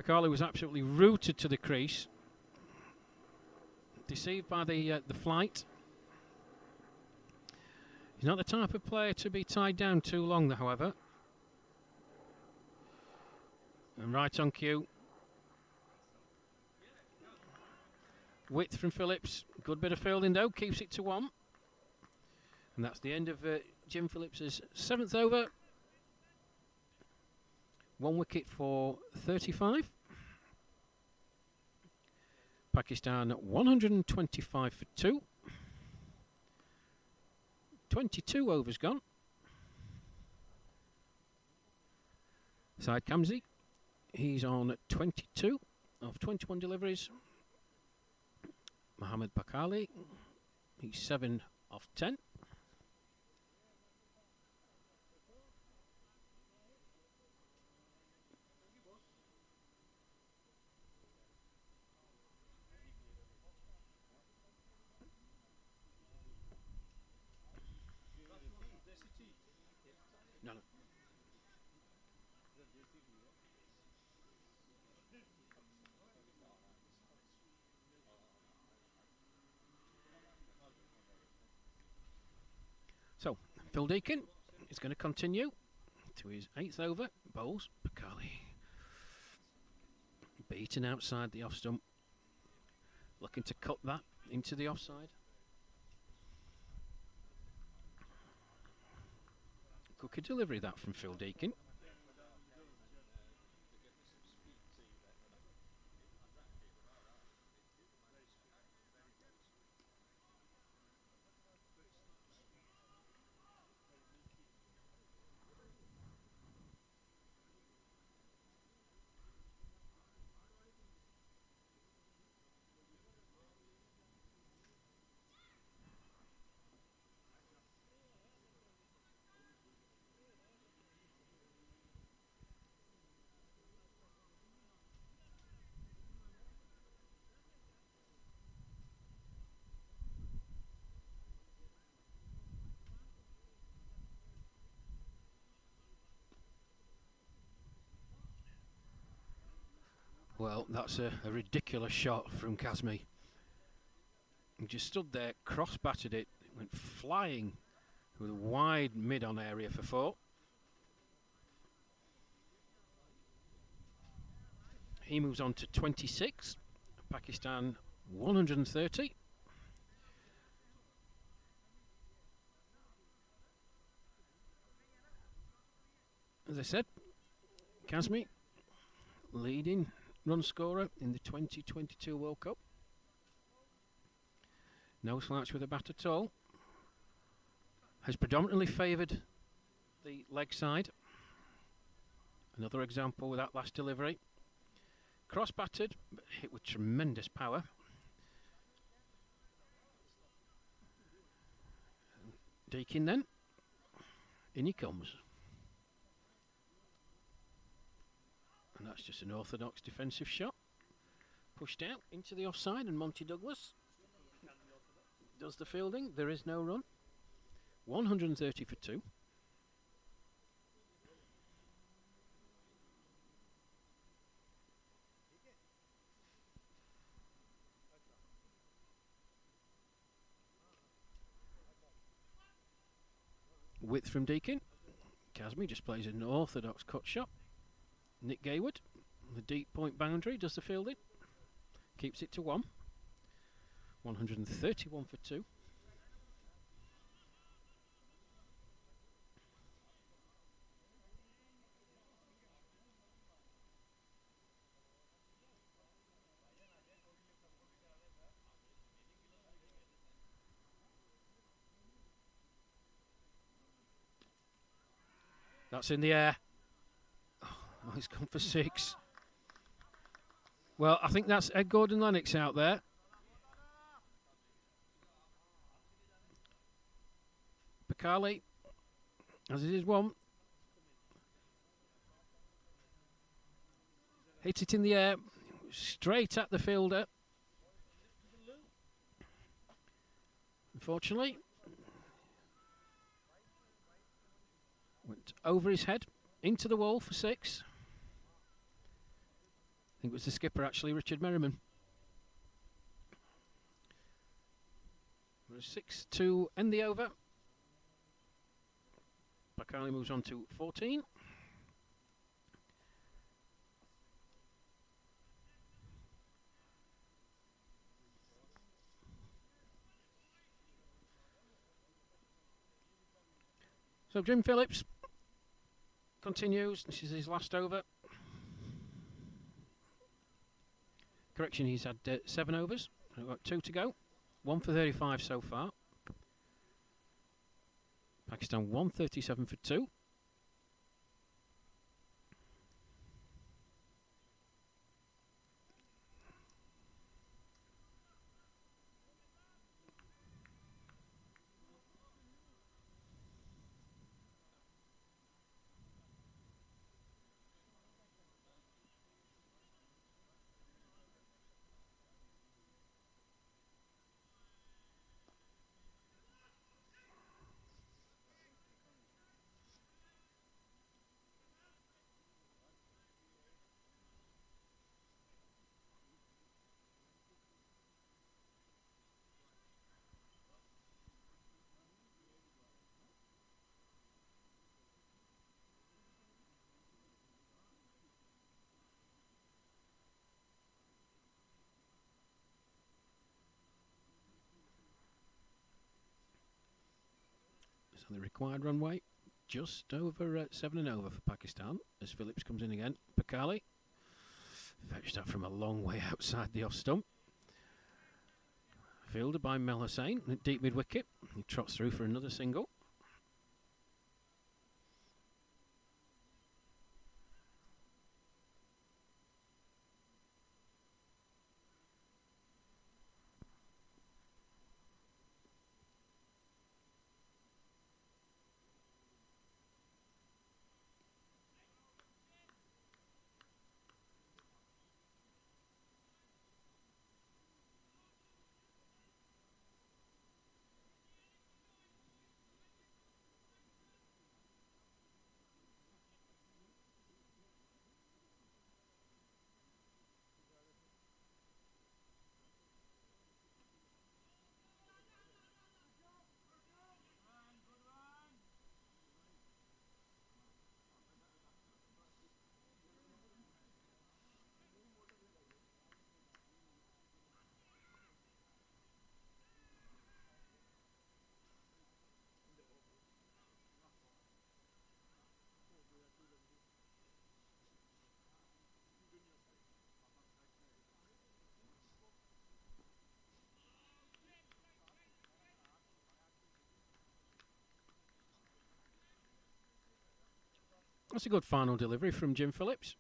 Bakali was absolutely rooted to the crease. Deceived by the flight. He's not the type of player to be tied down too long, however. And right on cue. Width from Phillips. Good bit of fielding though. Keeps it to 1. And that's the end of Jim Phillips' 7th over. 1 wicket for 35. Pakistan 125 for 2. 22 overs gone. Syed Kamsi. He's on 22 of 21 deliveries. Mohamed Bakali, he's 7 of 10. No. So, Phil Deacon is going to continue to his 8th over. Bowls, Bakali. Beaten outside the off stump. Looking to cut that into the offside. Cookie delivery that from Phil Deacon. Well, that's a ridiculous shot from Kazmi. He just stood there, cross-batted it, went flying with a wide mid-on area for 4. He moves on to 26. Pakistan 130. As I said, Kazmi, leading run scorer in the 2022 World Cup. No slouch with a bat at all. Has predominantly favoured the leg side. Another example with that last delivery. Cross-batted, but hit with tremendous power. Deakin then. In he comes. And that's just an orthodox defensive shot. Pushed out into the offside, and Monty Douglas does the fielding. There is no run. 130 for 2. Width from Deakin. Kazmi just plays an orthodox cut shot. Nick Gaywood, the deep point boundary, does the fielding. Keeps it to 1. 131 for 2. That's in the air. Oh, he's gone for 6. Well, I think that's Ed Gordon-Lennox out there. Bakali, as it is 1. Hits it in the air, straight at the fielder. Unfortunately, went over his head, into the wall for 6. I think it was the skipper, actually, Richard Merriman. 6 to end the over. Bakali moves on to 14. So Jim Phillips continues. This is his last over. Correction, he's had 7 overs. We've got 2 to go. 1 for 35 so far. Pakistan 137 for 2. So the required runway just over 7 and over for Pakistan as Phillips comes in again. Bakali fetched that from a long way outside the off stump. Fielded by Mel Hussain at deep mid wicket. He trots through for another single. That's a good final delivery from Jim Phillips.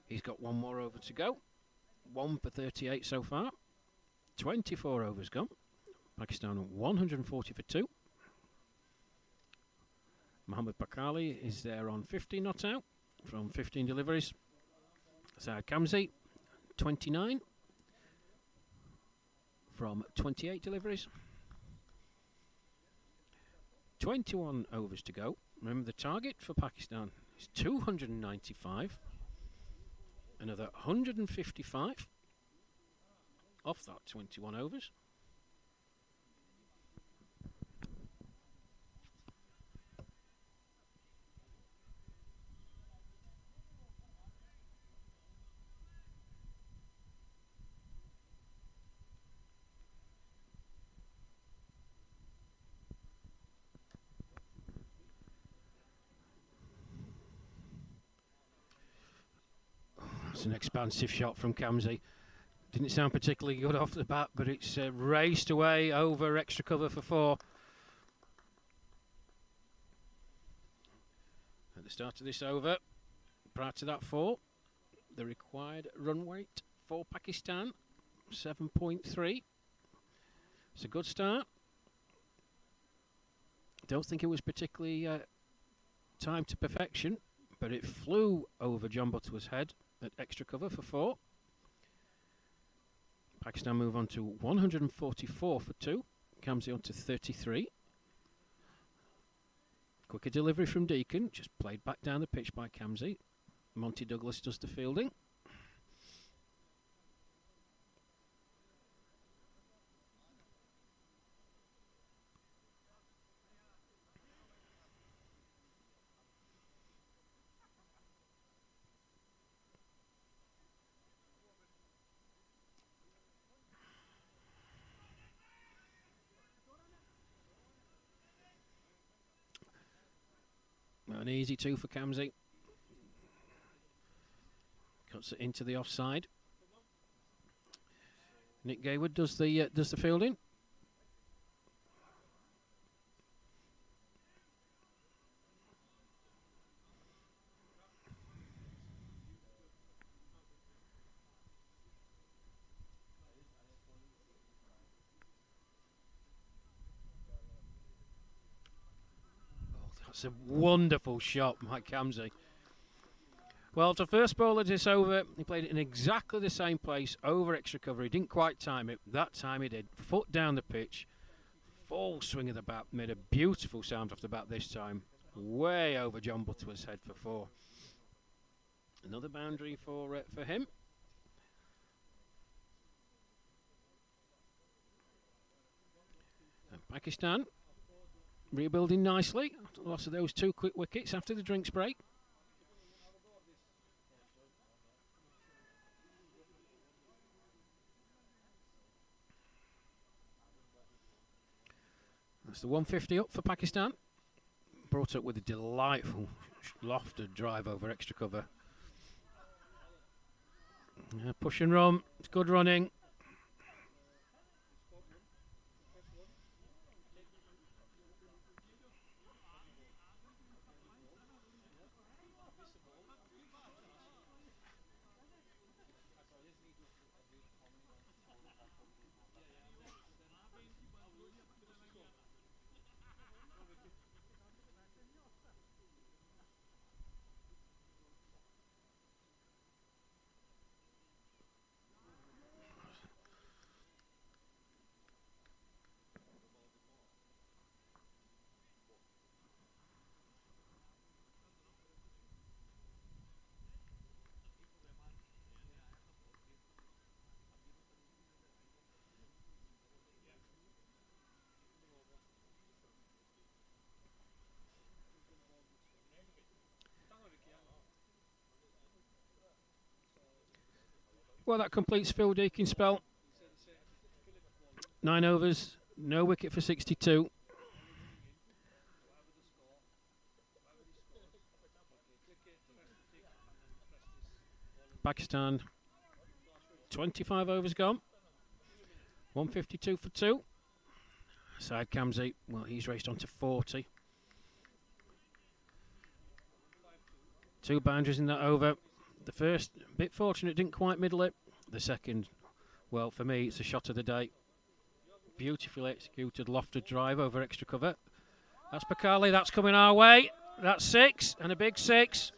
He's got one more over to go. 1 for 38 so far. 24 overs gone. Pakistan 140 for 2. Mohammad Bakali is there on 50 not out from 15 deliveries. Saad Kamzi 29 from 28 deliveries. 21 overs to go. Remember, the target for Pakistan is 295. Another 155 off that 21 overs. That's an expansive shot from Kamzi. Didn't sound particularly good off the bat, but it's raced away over extra cover for 4. At the start of this over, prior to that 4, the required run weight for Pakistan, 7.3. It's a good start. Don't think it was particularly timed to perfection, but it flew over John Butterworth's head at extra cover for 4. Pakistan move on to 144 for 2. Kamzi on to 33. Quicker delivery from Deacon, just played back down the pitch by Kamzi. Monty Douglas does the fielding. An easy 2 for Kamzi. Cuts it into the offside. Nick Gayward does the fielding. That's a wonderful shot, Mike Kamzi. Well, the first ball of this over, he played it in exactly the same place, over extra cover. He didn't quite time it. That time he did. Foot down the pitch, full swing of the bat, made a beautiful sound off the bat this time. Way over John Butterworth's head for 4. Another boundary for him. And Pakistan rebuilding nicely. Loss of those 2 quick wickets after the drinks break. That's the 150 up for Pakistan. Brought up with a delightful lofted drive over extra cover. Push and run. It's good running. Well, that completes Phil Deakin's spell. 9 overs, no wicket for 62. Pakistan, 25 overs gone. 152 for 2. Side Kamsi, well, he's raced on to 40. 2 boundaries in that over. The first, a bit fortunate, didn't quite middle it. The second, well, for me, it's a shot of the day. Beautifully executed lofted drive over extra cover. That's Pakali, that's coming our way. That's 6, and a big 6.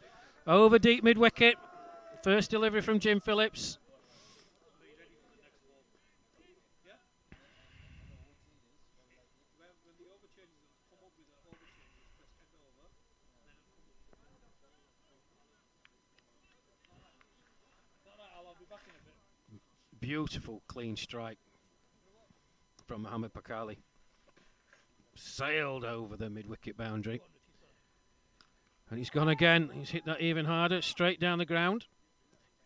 Over deep mid-wicket. First delivery from Jim Phillips. Beautiful clean strike from Mohamed Pakali. Sailed over the mid-wicket boundary. And he's gone again. He's hit that even harder, straight down the ground.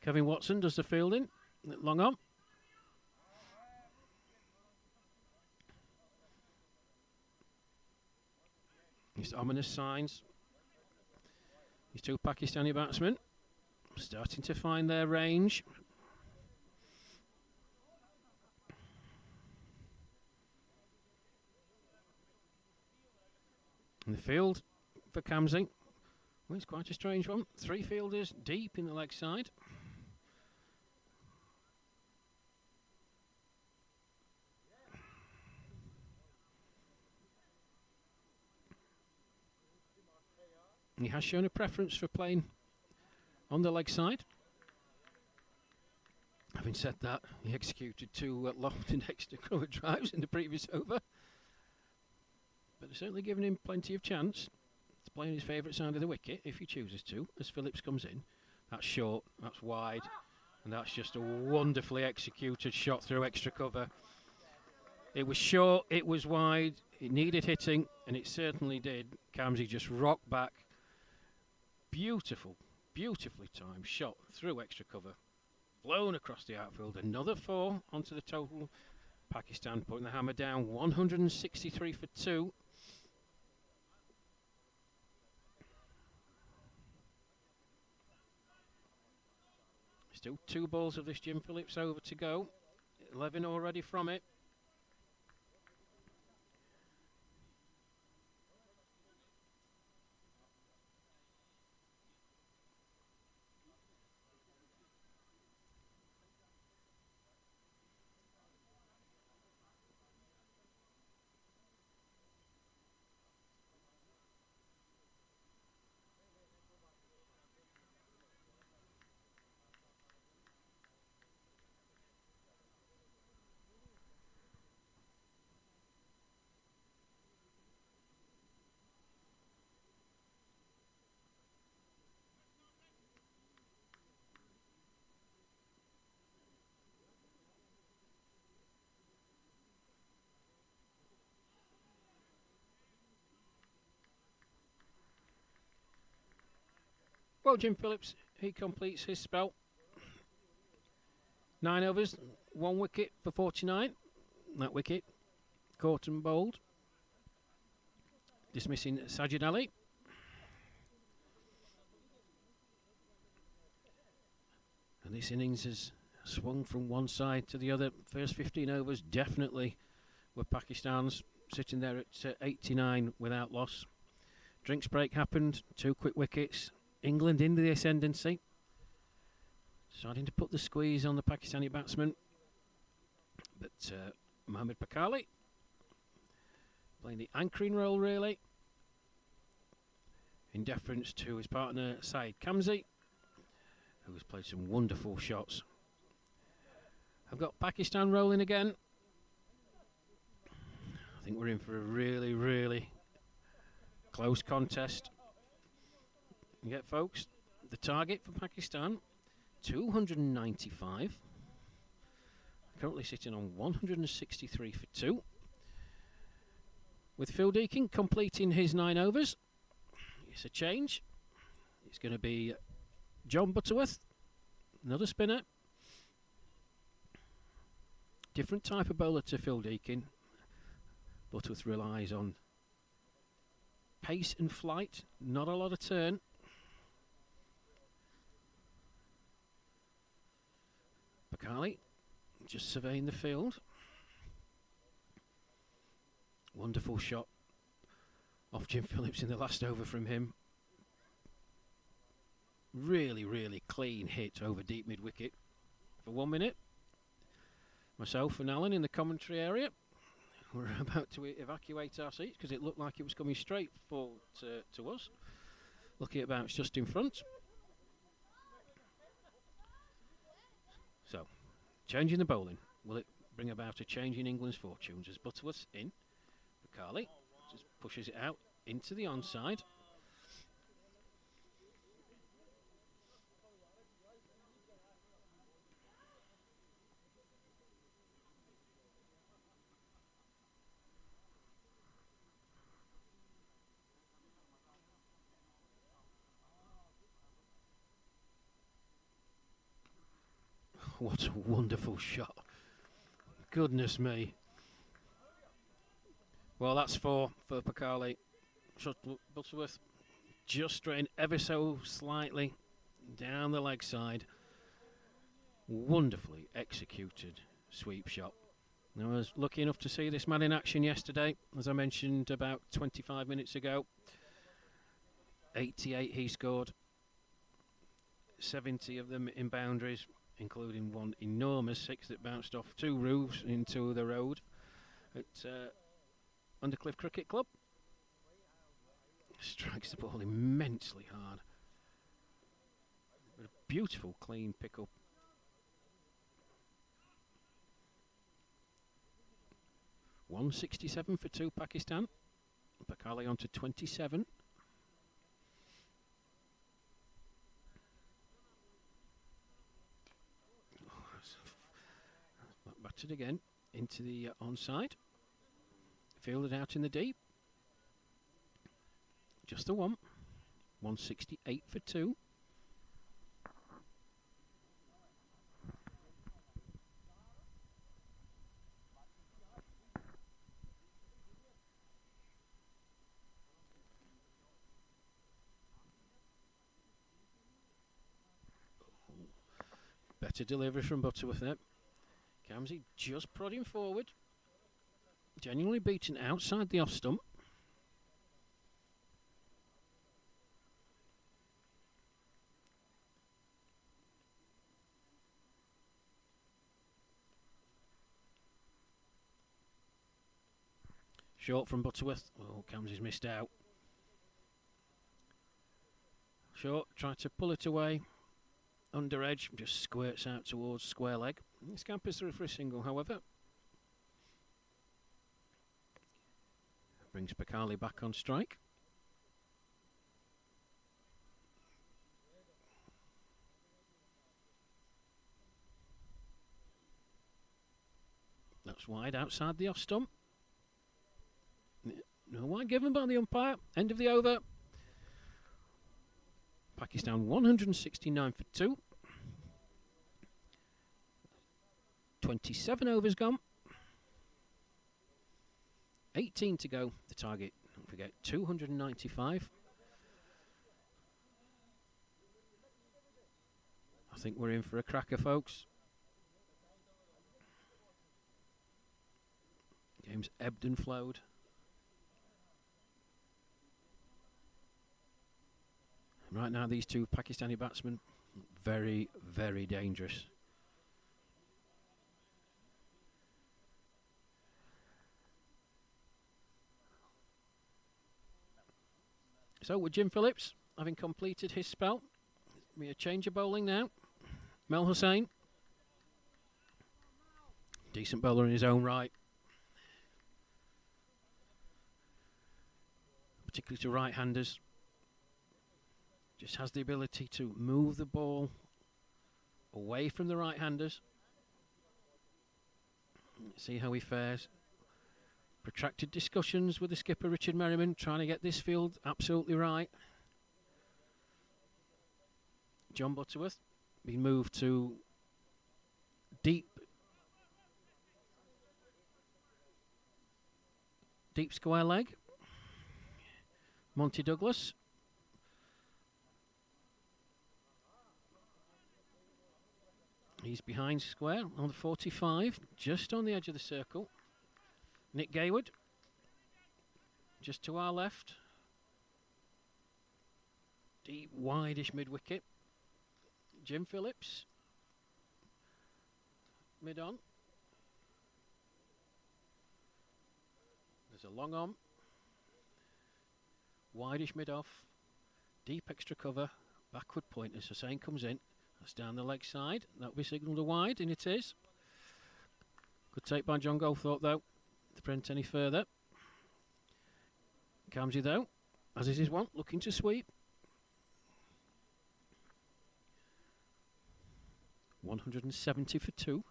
Kevin Watson does the fielding. Long on. These ominous signs. These 2 Pakistani batsmen starting to find their range. In the field for Kamsi. Well, it's quite a strange one. 3 fielders deep in the leg side. He has shown a preference for playing on the leg side. Having said that, he executed 2 lofted extra cover drives in the previous over. But they're certainly giving him plenty of chance to play on his favourite side of the wicket if he chooses to, as Phillips comes in. That's short, that's wide, and that's just a wonderfully executed shot through extra cover. It was short, it was wide, it needed hitting, and it certainly did. Kamsi just rocked back. Beautiful, beautifully timed shot through extra cover. Blown across the outfield. Another 4 onto the total. Pakistan putting the hammer down. 163 for 2. Still 2 balls of this Jim Phillips over to go. 11 already from it. Well, Jim Phillips, he completes his spell. 9 overs, 1 wicket for 49. That wicket, caught and bowled. Dismissing Sajid Ali. And this innings has swung from one side to the other. First 15 overs definitely were Pakistan's, sitting there at 89 without loss. Drinks break happened, 2 quick wickets. England into the ascendancy. Starting to put the squeeze on the Pakistani batsman. But Mohamed Pakali playing the anchoring role really. In deference to his partner Saeed Kamsi, who has played some wonderful shots. I've got Pakistan rolling again. I think we're in for a really, really close contest. Yeah, folks, the target for Pakistan, 295. Currently sitting on 163 for 2. With Phil Deakin completing his 9 overs. It's a change. It's going to be John Butterworth, another spinner. Different type of bowler to Phil Deakin. Butterworth relies on pace and flight, not a lot of turn. Pakali just surveying the field. Wonderful shot off Jim Phillips in the last over from him. Really, really clean hit over deep mid-wicket for 1 minute. Myself and Alan in the commentary area were about to evacuate our seats because it looked like it was coming straight to us. Lucky it bounced just in front. So, changing the bowling. Will it bring about a change in England's fortunes as Butterworth's in? Carley just pushes it out into the onside. What a wonderful shot. Goodness me. Well, that's four for Pakali. Butterworth just straying ever so slightly down the leg side. Wonderfully executed sweep shot. I was lucky enough to see this man in action yesterday, as I mentioned about 25 minutes ago. 88 he scored, 70 of them in boundaries, including one enormous six that bounced off two roofs into the road at Undercliff Cricket Club. Strikes the ball immensely hard. But a beautiful clean pick-up. $167 for 2 Pakistan. Pakali on to 27. Batted again into the onside. Fielded out in the deep. Just the one. 168 for 2. Better delivery from Butterworth there. Kamsi just prodding forward. Genuinely beaten outside the off stump. Short from Butterworth. Oh, Kamsi's missed out. Short, tried to pull it away. Under edge, just squirts out towards square leg. He scampers through for a single, however. Brings Pakali back on strike. That's wide outside the off stump. No wide given by the umpire. End of the over. Pakistan 169 for 2. 27 overs gone. 18 to go. The target, don't forget, 295. I think we're in for a cracker, folks. Game's ebbed and flowed. Right now, these two Pakistani batsmen, very, very dangerous. So, with Jim Phillips having completed his spell, we a change of bowling now. Mel Hussain, decent bowler in his own right, particularly to right-handers. Just has the ability to move the ball away from the right-handers. See how he fares. Protracted discussions with the skipper Richard Merriman, trying to get this field absolutely right. John Butterworth being moved to deep square leg. Monty Douglas. He's behind square on the 45, just on the edge of the circle. Nick Gayward just to our left. Deep, wide-ish mid-wicket. Jim Phillips. Mid-on. There's a long on. Wide-ish mid-off. Deep extra cover. Backward point as Hussain comes in. That's down the leg side. That'll be signalled a wide, and it is. Good take by John Goldthorpe, though, to prevent any further. Kamsi, though, as is his want, looking to sweep. 170 for 2.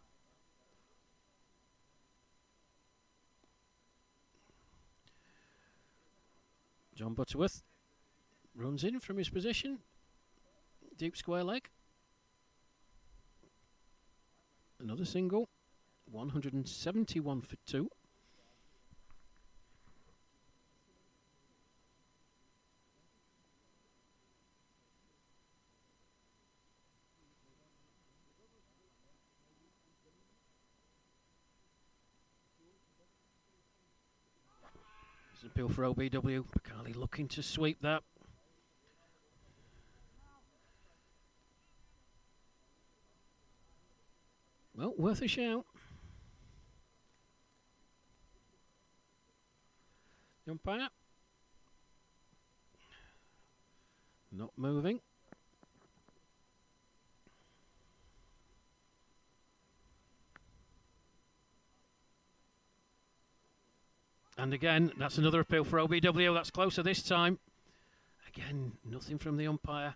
John Butterworth runs in from his position. Deep square leg. Another single. 171 for 2. There's an appeal for OBW. Bakali looking to sweep that. Well, worth a shout. The umpire not moving. And again, that's another appeal for OBW. That's closer this time. Again, nothing from the umpire.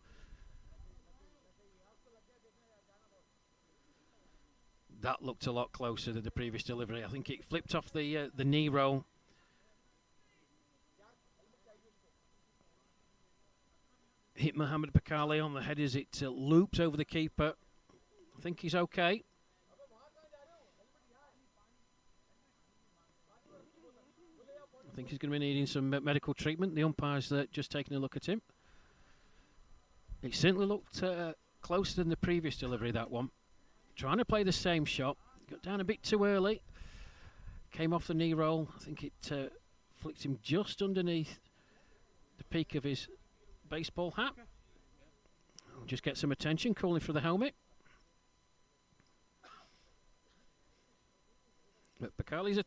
That looked a lot closer than the previous delivery. I think it flipped off the knee roll. Hit Mohammed Bakali on the head as it loops over the keeper. I think he's okay. I think he's going to be needing some medical treatment. The umpire's just taking a look at him. It certainly looked closer than the previous delivery, that one. Trying to play the same shot. Got down a bit too early. Came off the knee roll. I think it flicked him just underneath the peak of his baseball hat. Just get some attention, calling for the helmet. But Bakali's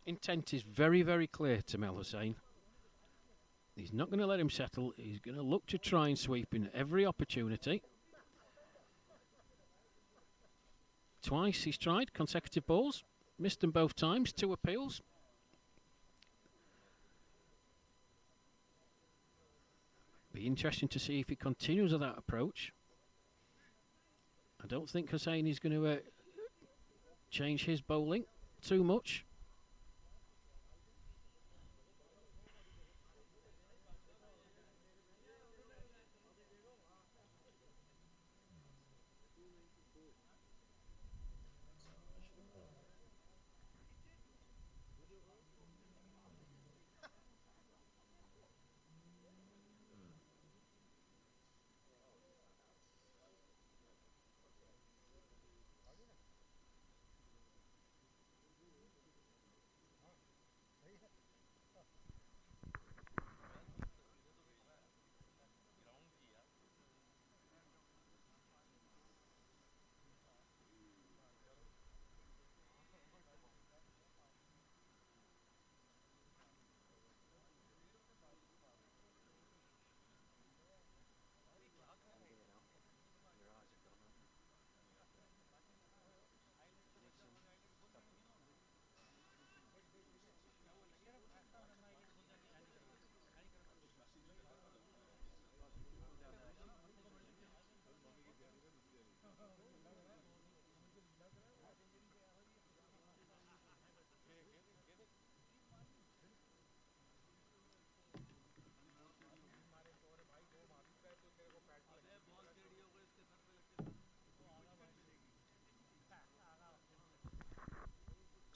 intent is very, very clear to Mel Hussain. He's not going to let him settle. He's going to look to try and sweep in every opportunity. Twice he's tried, consecutive balls. Missed them both times, 2 appeals. Be interesting to see if he continues with that approach. I don't think Hussain is going to change his bowling too much.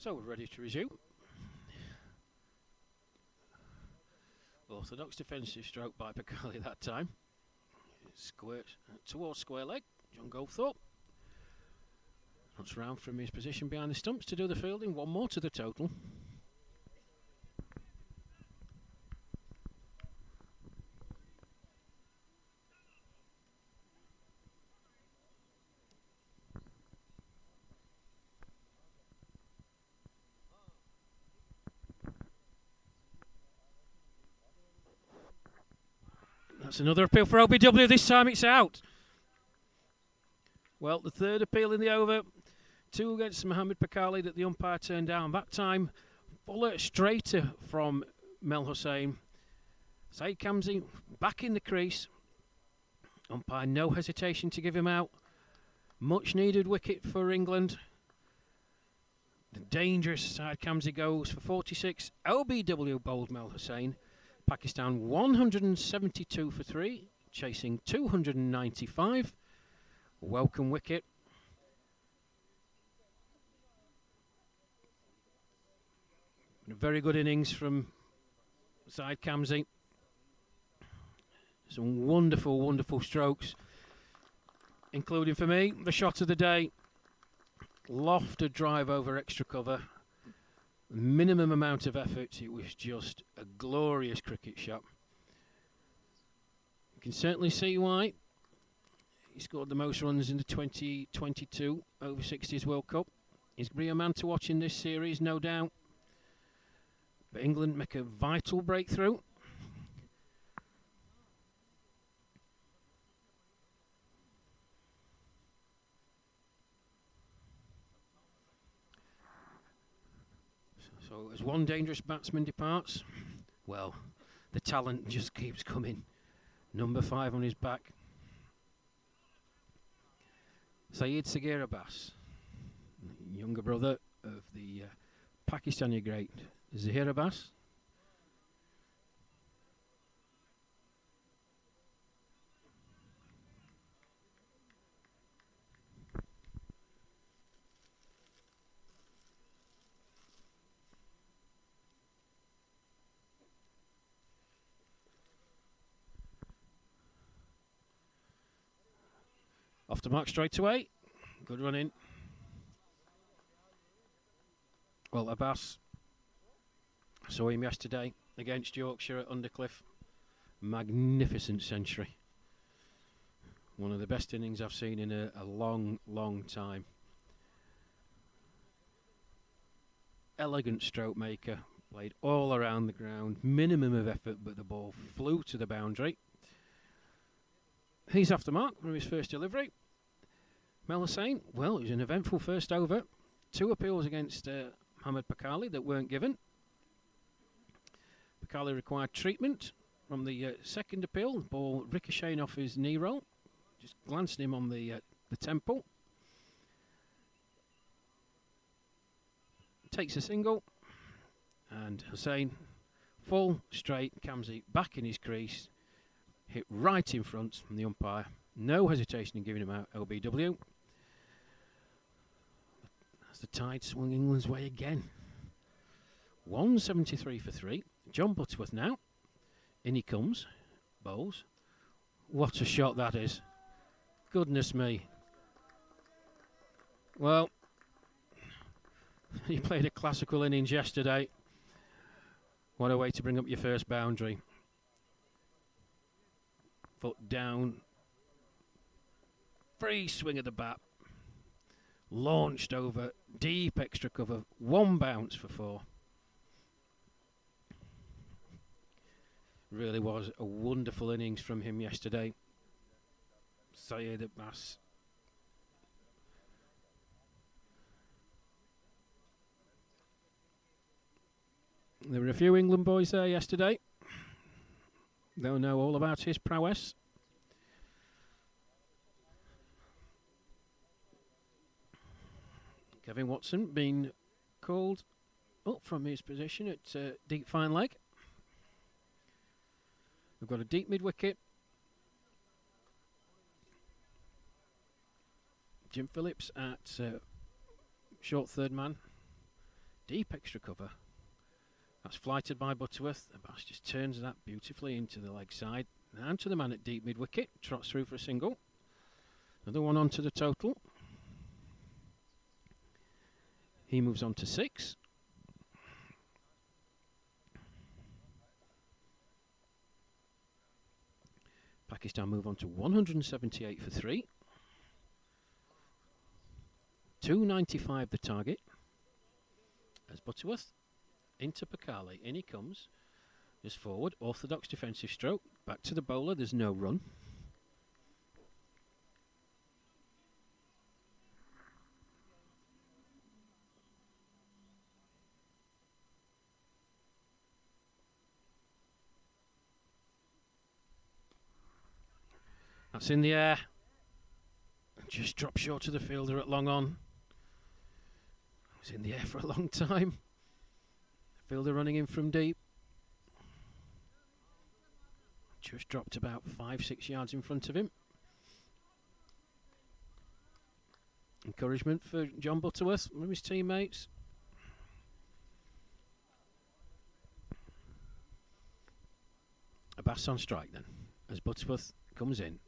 So we're ready to resume. Orthodox defensive stroke by Bakali that time. Square towards square leg. John Goldthorpe runs round from his position behind the stumps to do the fielding. 1 more to the total. That's another appeal for LBW. This time it's out. Well, the third appeal in the over. 2 against Mohammed Pakali that the umpire turned down. That time, fuller, straighter from Mel Hussain. Saeed Kamsi back in the crease. Umpire, no hesitation to give him out. Much needed wicket for England. The dangerous Saeed Kamsi goes for 46. LBW bowled Mel Hussain. Pakistan 172 for 3, chasing 295. Welcome wicket. A very good innings from Saeed Kamsi. Some wonderful, wonderful strokes, including for me, the shot of the day. Lofted drive over extra cover. Minimum amount of effort. It was just a glorious cricket shot. You can certainly see why he scored the most runs in the 2022 over 60s World Cup. He's going to be a man to watch in this series, no doubt. But England make a vital breakthrough. So as one dangerous batsman departs, well, the talent just keeps coming. Number 5 on his back. Syed Sagir Abbas, younger brother of the Pakistani great Zahir Abbas. Off the mark straight away. Good run in. Well, Abbas, I saw him yesterday against Yorkshire at Undercliff. Magnificent century. One of the best innings I've seen in a long, long time. Elegant stroke maker. Played all around the ground. Minimum of effort, but the ball flew to the boundary. He's off the mark from his first delivery. Mel Hussain, well, it was an eventful first over. 2 appeals against Mohammed Pakali that weren't given. Pakali required treatment from the second appeal. The ball ricocheting off his knee roll, just glancing him on the temple. Takes a single, and Hussain, full, straight, Kamsi back in his crease, hit right in front from the umpire. No hesitation in giving him out LBW. As the tide swung England's way again. 173 for 3. John Butterworth now. In he comes. Bowls. What a shot that is. Goodness me. Well, he played a classical innings yesterday. What a way to bring up your first boundary. Foot down. Free swing of the bat. Launched over. Deep extra cover. 1 bounce for 4. Really was a wonderful innings from him yesterday. Syed Abbas. There were a few England boys there yesterday. They'll know all about his prowess. Kevin Watson being called up from his position at deep fine leg. We've got a deep mid-wicket. Jim Phillips at short third man. Deep extra cover. That's flighted by Butterworth. Abbas just turns that beautifully into the leg side. Down to the man at deep mid-wicket. Trots through for a single. Another one onto the total. He moves on to 6. Pakistan move on to 178 for 3. 295 the target. As Butterworth into Pakali. In he comes. Just forward, orthodox defensive stroke. Back to the bowler, there's no run. That's in the air. Just dropped short of the fielder at long on. It was in the air for a long time. Fielder running in from deep. Just dropped about 5-6 yards in front of him. Encouragement for John Butterworth from his teammates. Abbas on strike then, as Butterworth comes in.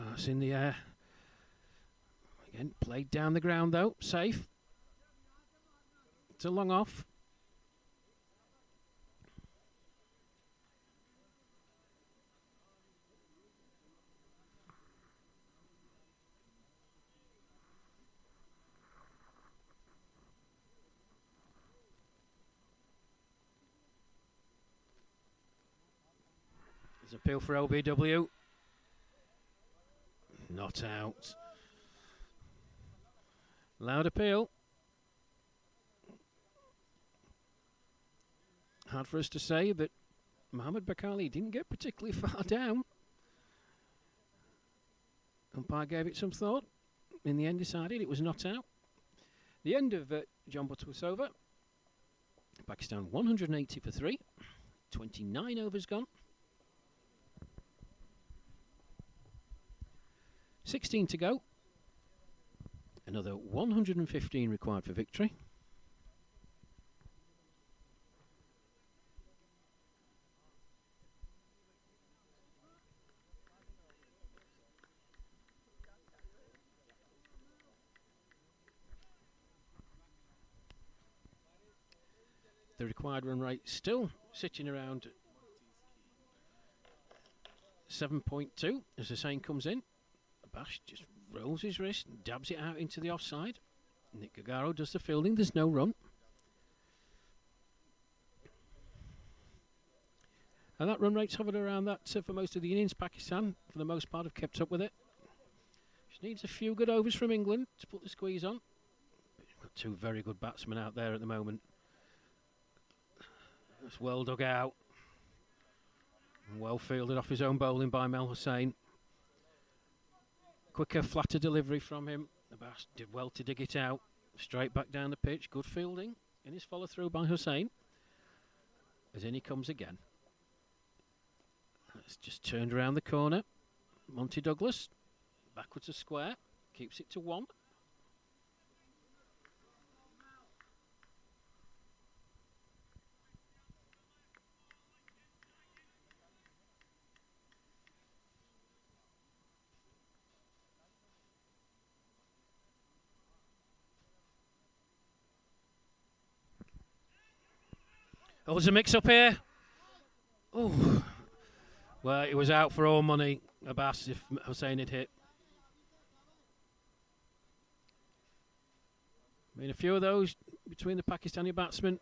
That's in the air. Again, played down the ground though, safe. It's a long off. There's appeal for LBW. Not out. Loud appeal. Hard for us to say, but Mohammed Bakali didn't get particularly far down. Umpire gave it some thought. In the end decided it was not out. The end of John Butterworth's over. Pakistan 180 for 3. 29 overs gone. 16 to go. Another 115 required for victory. The required run rate still sitting around 7.2 as Hussain comes in. Bash just rolls his wrist and dabs it out into the offside. Nick Gagaro does the fielding. There's no run. And that run rate's hovered around that for most of the innings. Pakistan, for the most part, have kept up with it. Just needs a few good overs from England to put the squeeze on. We've got two very good batsmen out there at the moment. It's well dug out. And well fielded off his own bowling by Mel Hussain. Quicker, flatter delivery from him. Abbas did well to dig it out. Straight back down the pitch. Good fielding. In his follow through by Hussain. As in he comes again. It's just turned around the corner. Monty Douglas. Backwards to square. Keeps it to 1. Oh, there's a mix-up here. Oh, well, it was out for all money, Abbas, if Hussain had hit. I mean, a few of those between the Pakistani batsmen.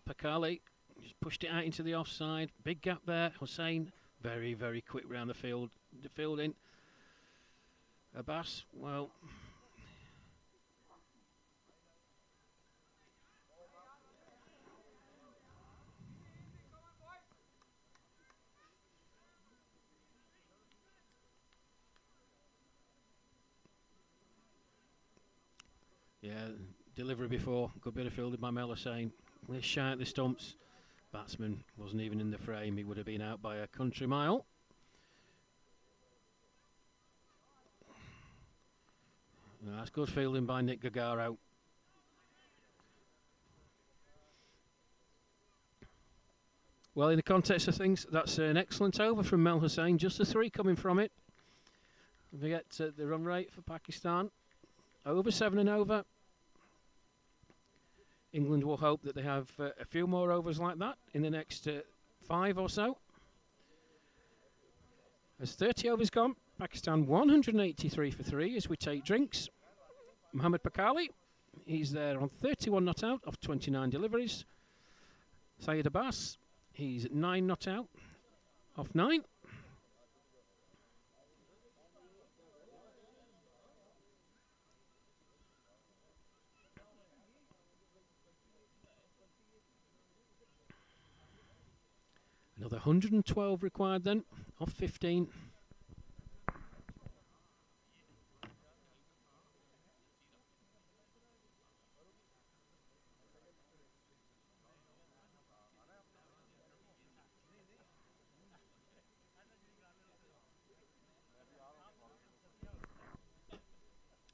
Pakali just pushed it out into the offside. Big gap there. Hussain, very, very quick round the field. The fielding. Abbas, well... Yeah, delivery before. Good bit of fielding by Mel Hussain. This shy at the stumps. Batsman wasn't even in the frame. He would have been out by a country mile. No, that's good fielding by Nick Gagaro. Well, in the context of things, that's an excellent over from Mel Hussain. Just a 3 coming from it. Don't forget the run rate for Pakistan. Over 7 and over. England will hope that they have a few more overs like that in the next 5 or so. As 30 overs gone, Pakistan 183 for 3 as we take drinks. Mohamed Pakali, he's there on 31 not out of 29 deliveries. Sayed Abbas, he's 9 not out off 9. Another 112 required then, off 15.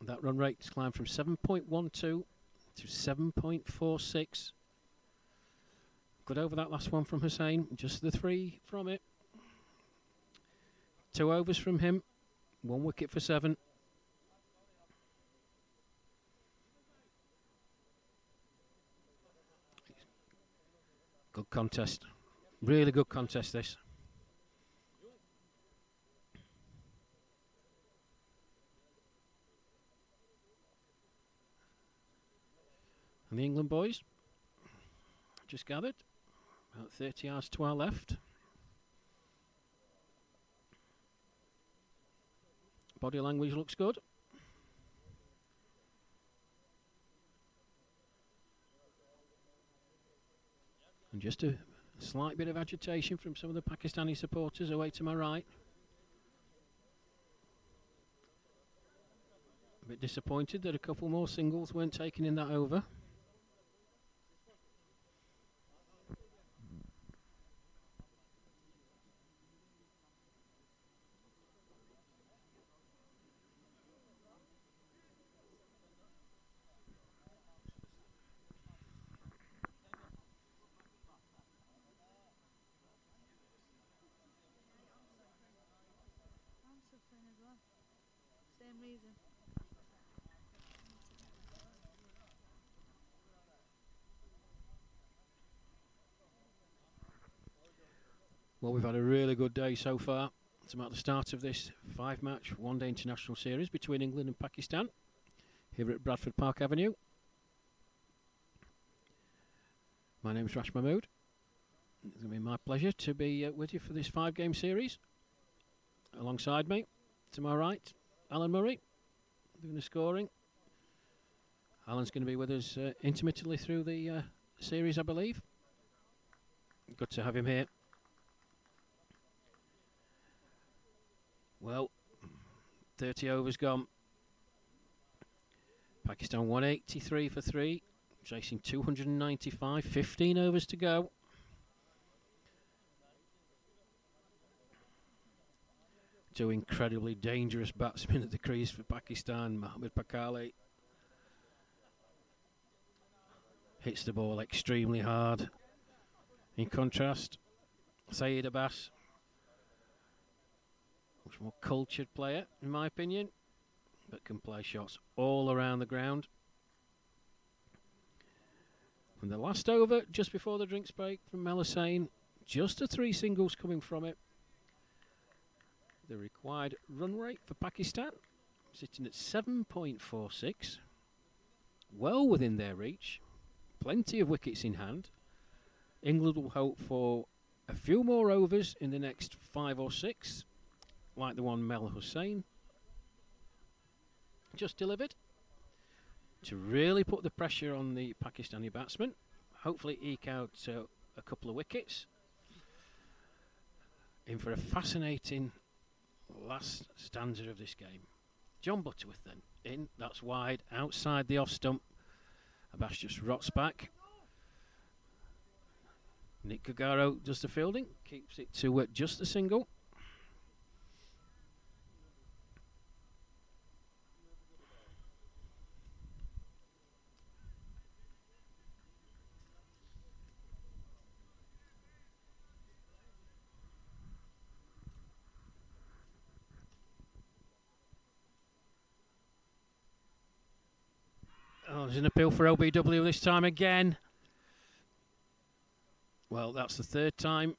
That run rate's climbed from 7.12 to 7.46. Good over that last one from Hussain, just the 3 from it. 2 overs from him, 1 wicket for 7. Good contest, really good contest this. And the England boys just gathered. About 30 yards to our left. Body language looks good. And just a slight bit of agitation from some of the Pakistani supporters away to my right. A bit disappointed that a couple more singles weren't taken in that over. Same reason. Well, we've had a really good day so far. It's about the start of this 5-match one-day international series between England and Pakistan here at Bradford Park Avenue. My name is Rash Mahmood. It's going to be my pleasure to be with you for this 5-game series. Alongside me, to my right, Alan Murray, doing the scoring. Alan's going to be with us intermittently through the series, I believe. Good to have him here. Well, 30 overs gone. Pakistan 183 for 3, chasing 295, 15 overs to go. Two incredibly dangerous batsmen at the crease for Pakistan. Mohamed Pakali hits the ball extremely hard. In contrast, Sayed Abbas, much more cultured player, in my opinion, but can play shots all around the ground. From the last over, just before the drinks break from Mel Hussain, just the 3 singles coming from it. The required run rate for Pakistan sitting at 7.46, well within their reach, plenty of wickets in hand. England will hope for a few more overs in the next 5 or 6, like the one Mel Hussain just delivered, to really put the pressure on the Pakistani batsmen, hopefully eke out a couple of wickets. In for a fascinating last stanza of this game. John Butterworth then in, that's wide, outside the off stump. Abbas just rots back. Nick Kagaro does the fielding, keeps it to just the single. Oh, there's an appeal for LBW this time again. Well, that's the 3rd time.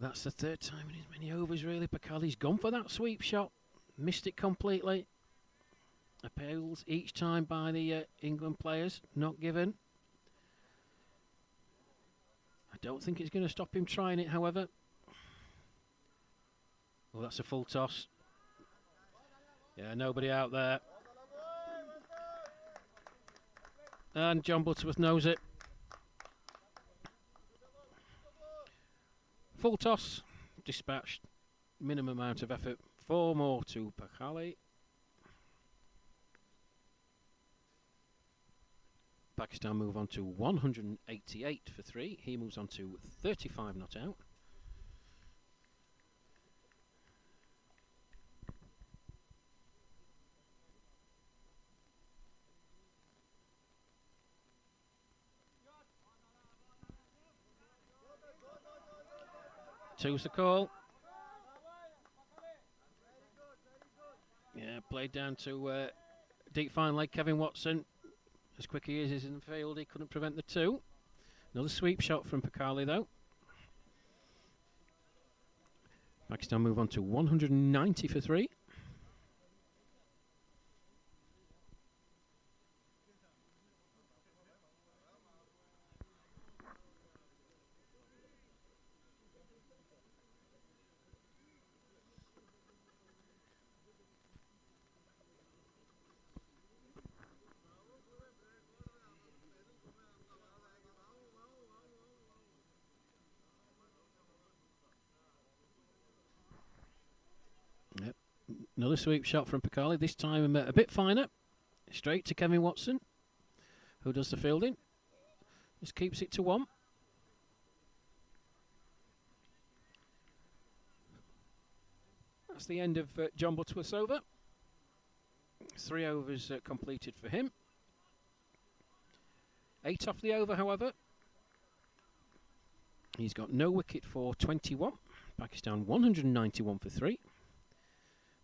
That's the 3rd time in as many overs, really. Pakali's gone for that sweep shot. Missed it completely. Appeals each time by the England players, not given. I don't think it's going to stop him trying it, however. Well, that's a full toss. Yeah, nobody out there. And John Butterworth knows it. Full toss, dispatched, minimum amount of effort. 4 more to Pakali. Pakistan move on to 188 for 3. He moves on to 35 not out. Two's the call. Yeah, played down to deep fine leg Kevin Watson. As quick he is in the field, he couldn't prevent the 2. Another sweep shot from Pakali though. Pakistan move on to 190 for 3. Yep. Another sweep shot from Pakali, this time a bit finer. Straight to Kevin Watson, who does the fielding. Just keeps it to 1. That's the end of John Butterworth's over. 3 overs completed for him. 8 off the over, however. He's got no wicket for 21. Pakistan 191 for 3.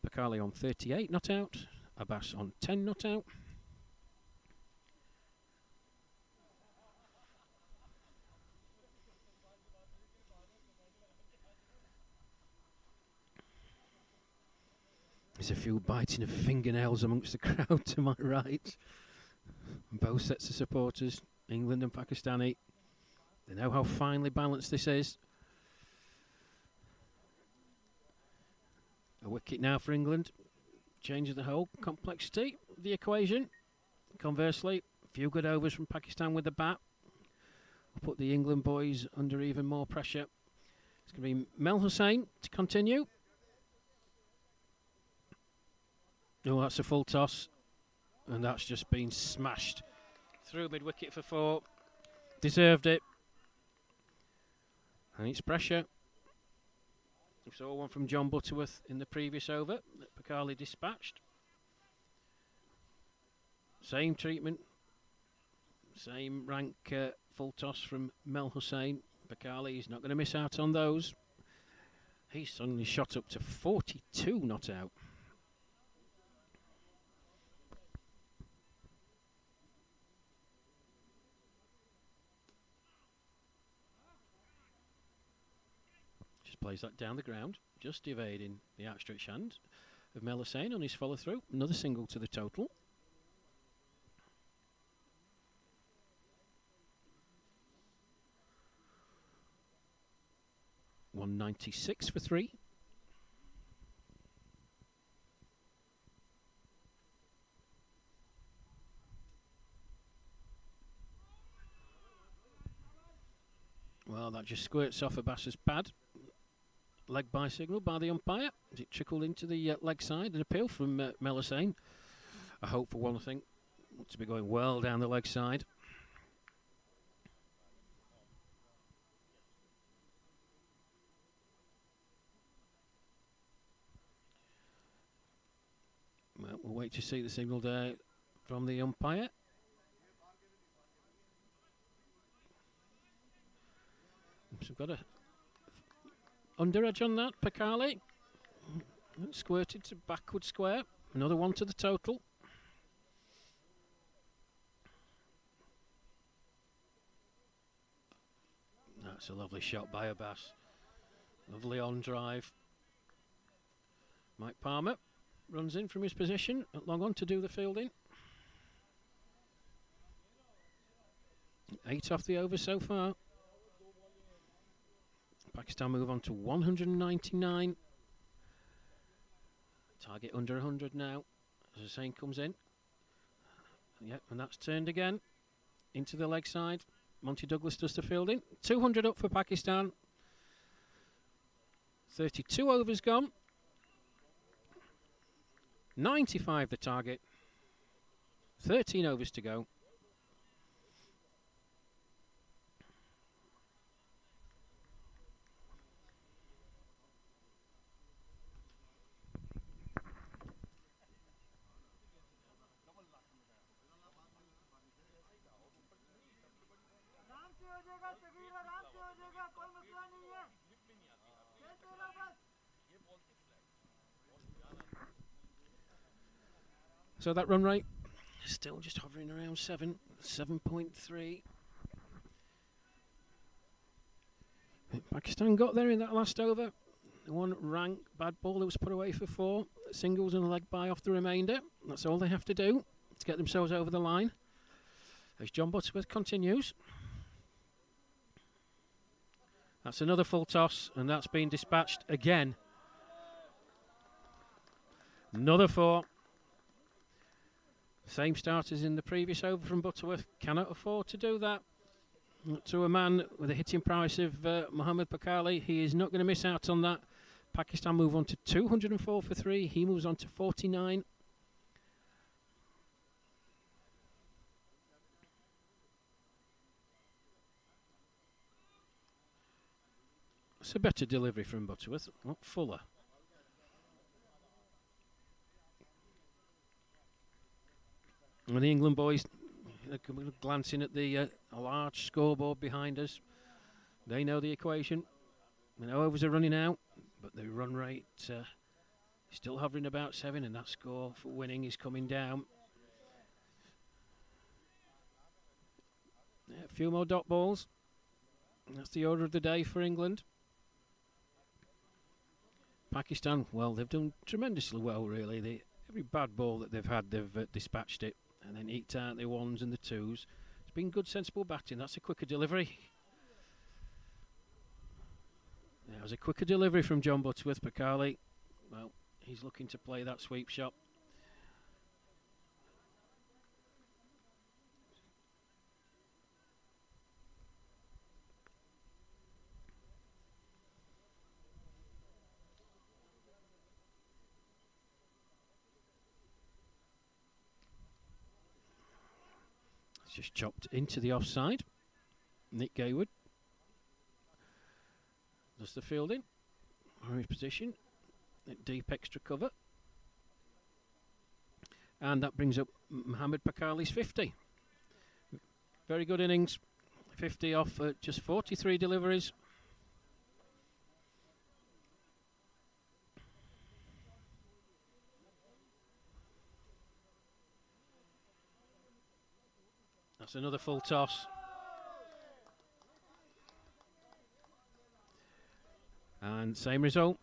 Pakali on 38 not out. Abbas on 10 not out. There's a few biting of fingernails amongst the crowd to my right. Both sets of supporters, England and Pakistani. They know how finely balanced this is. A wicket now for England. Changes the whole complexity of the equation. Conversely, a few good overs from Pakistan with the bat will put the England boys under even more pressure. It's going to be Mel Hussain to continue. Oh, that's a full toss. And that's just been smashed through mid-wicket for 4. Deserved it. And it's pressure. We saw one from John Butterworth in the previous over that Pakali dispatched. Same treatment. Same rank full toss from Mel Hussain. Pakali is not going to miss out on those. He's suddenly shot up to 42 not out. Plays that down the ground, just evading the outstretched hand of Mel Hussain on his follow through. Another single to the total. .196 for 3. Well, that just squirts off Abbas's pad. Leg by signal by the umpire. As it trickled into the leg side. An appeal from Mel Hussain. A hope for one, I think. To be going well down the leg side. Well, we'll wait to see the signal there from the umpire. So we've got a under edge on that, Pakali. Squirted to backward square. Another one to the total. That's a lovely shot by Abbas. Lovely on drive. Mike Palmer runs in from his position at long on to do the fielding. 8 off the over so far. Pakistan move on to 199. Target under 100 now. As Hussain comes in. Yep, and that's turned again into the leg side. Monty Douglas does the fielding. 200 up for Pakistan. 32 overs gone. 95 the target. 13 overs to go. So that run rate still just hovering around 7.3. Pakistan got there in that last over. One rank bad ball that was put away for 4. Singles and a leg bye off the remainder. That's all they have to do to get themselves over the line. As John Butterworth continues. That's another full toss, and that's been dispatched again. Another 4. Same start as in the previous over from Butterworth. Cannot afford to do that. To a man with a hitting price of Mohammad Pakali, he is not going to miss out on that. Pakistan move on to 204 for 3. He moves on to 49. It's a better delivery from Butterworth, not Fuller. And the England boys glancing at the large scoreboard behind us. They know the equation. They know overs are running out, but the run rate still hovering about 7, and that score for winning is coming down. Yeah, a few more dot balls. That's the order of the day for England. Pakistan, well, they've done tremendously well, really. Every bad ball that they've had, they've dispatched it and then eked out the 1s and the 2s. It's been good, sensible batting. That's a quicker delivery. That was a quicker delivery from John Butterworth. Pakali, well, he's looking to play that sweep shot. Just chopped into the offside. Nick Gayward does the fielding. Orange position. Deep extra cover. And that brings up Mohammad Pakali's 50. Very good innings. 50 off just 43 deliveries. That's another full toss. And same result.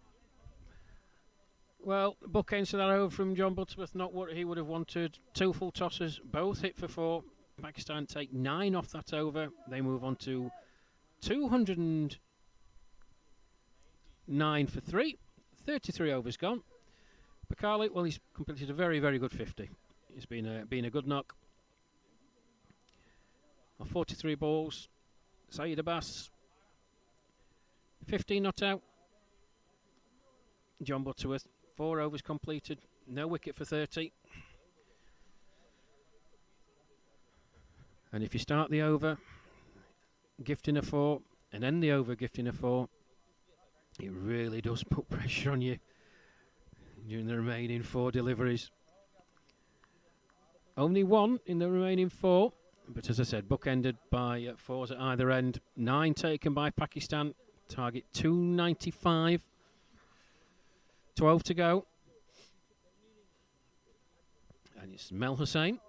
Well, bookends to that over from John Butterworth, not what he would have wanted. 2 full tosses, both hit for 4. Pakistan take 9 off that over. They move on to 209 for 3. 33 overs gone. Pakali, well, he's completed a very, very good 50. It's been a good knock. 43 balls. Saeed Abbas, 15 not out. John Butterworth, 4 overs completed. No wicket for 30. And if you start the over gifting a 4 and end the over gifting a 4, it really does put pressure on you during the remaining 4 deliveries. Only 1 in the remaining 4. But as I said, bookended by 4s at either end. 9 taken by Pakistan. Target 295. 12 to go. And it's Mel Hussain.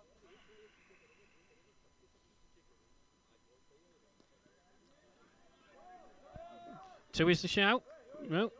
Two is the shout. No.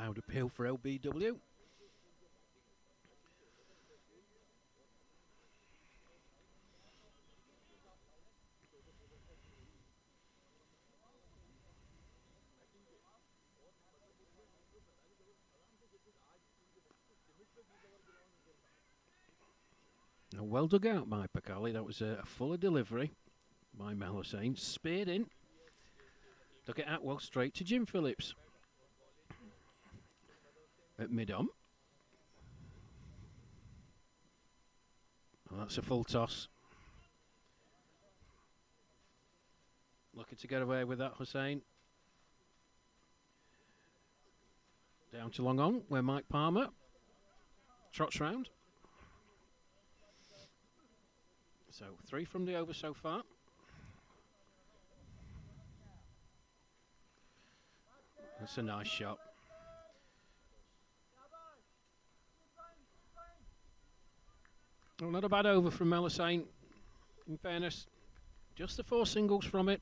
Loud appeal for LBW. Now, well dug out by Pakali. That was a fuller delivery by Mel Hussain. Speared in. Dug it out well straight to Jim Phillips. At mid-on. Oh, that's a full toss. Looking to get away with that, Hussain. Down to long on, where Mike Palmer trots round. So 3 from the over so far. That's a nice shot. Well, not a bad over from Mel Hussain, in fairness. Just the 4 singles from it.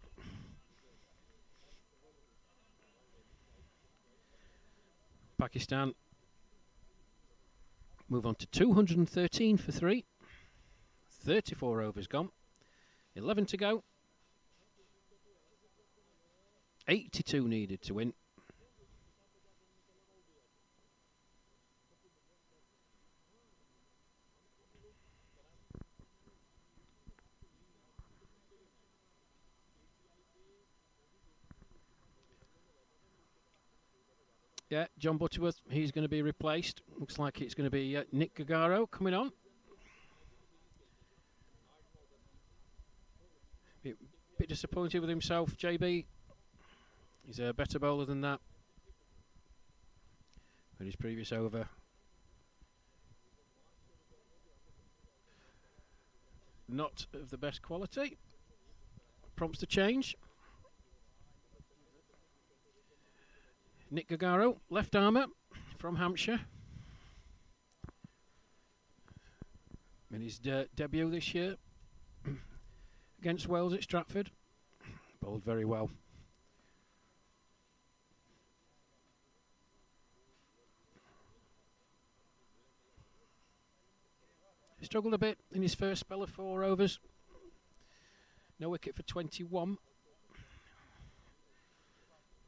Pakistan move on to 213 for 3. 34 overs gone. 11 to go. 82 needed to win. Yeah, John Butterworth, he's going to be replaced. Looks like it's going to be Nick Gagaro coming on. Bit disappointed with himself, JB. He's a better bowler than that. But his previous over. Not of the best quality. Prompts the change. Nick Gagaro, left armour from Hampshire. In his debut this year against Wales at Stratford. Bowled very well. He struggled a bit in his first spell of 4 overs. No wicket for 21.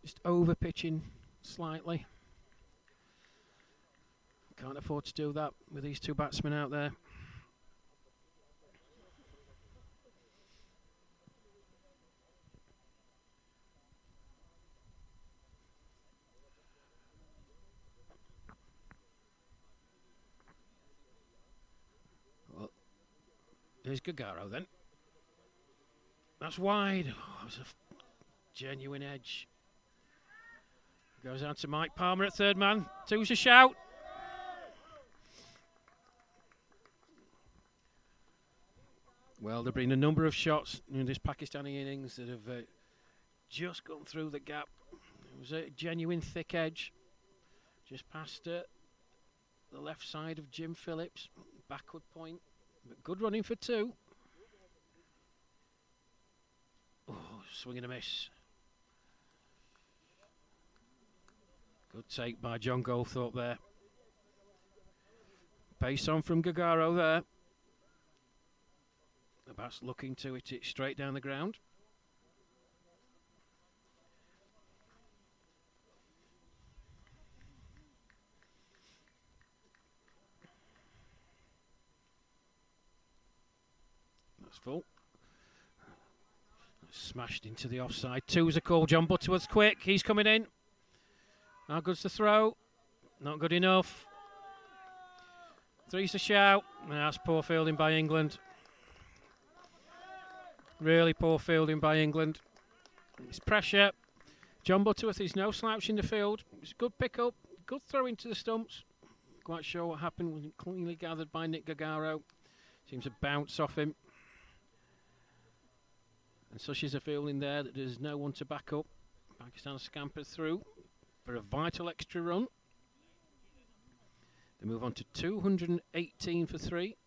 Just over pitching slightly. Can't afford to do that with these 2 batsmen out there. Well, there's Gagaro then. That's wide. Oh, it was a genuine edge. Goes out to Mike Palmer at third man. 2's a shout. Well, there have been a number of shots in this Pakistani innings that have just gone through the gap. It was a genuine thick edge. Just past the left side of Jim Phillips. Backward point. But good running for 2. Oh, swing and a miss. Good take by John Goldthorpe there. Pace on from Gagaro there. The bat's looking to hit it straight down the ground. That's full. Smashed into the offside. 2's a call. John Butterworth's quick. He's coming in. How good's the throw? Not good enough. 3's a shout. That's poor fielding by England. Really poor fielding by England. It's pressure. John Butterworth is no slouch in the field. It's a good pick up. Good throw into the stumps. Quite sure what happened. Wasn't cleanly gathered by Nick Gagaro. Seems to bounce off him. And such is a feeling there that there's no one to back up. Pakistan scampered through for a vital extra run. They move on to 218 for 3.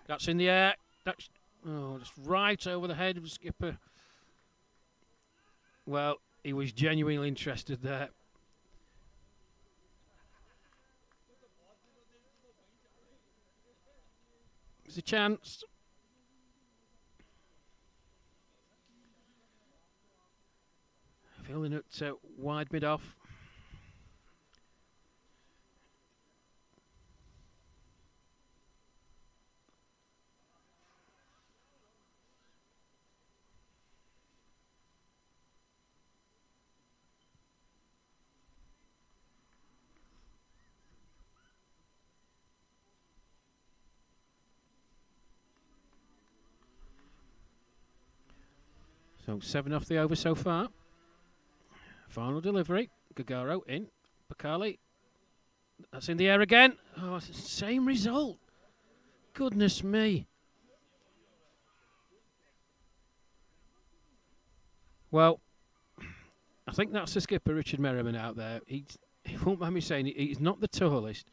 That's in the air. That's just right over the head of the skipper. Well, he was genuinely interested there. There's a chance. Feeling it wide mid-off. So 7 off the over so far. Final delivery. Gagaro in. Bakali. That's in the air again. Oh, it's the same result. Goodness me. Well, I think that's the skipper, Richard Merriman, out there. He won't mind me saying he's not the tallest.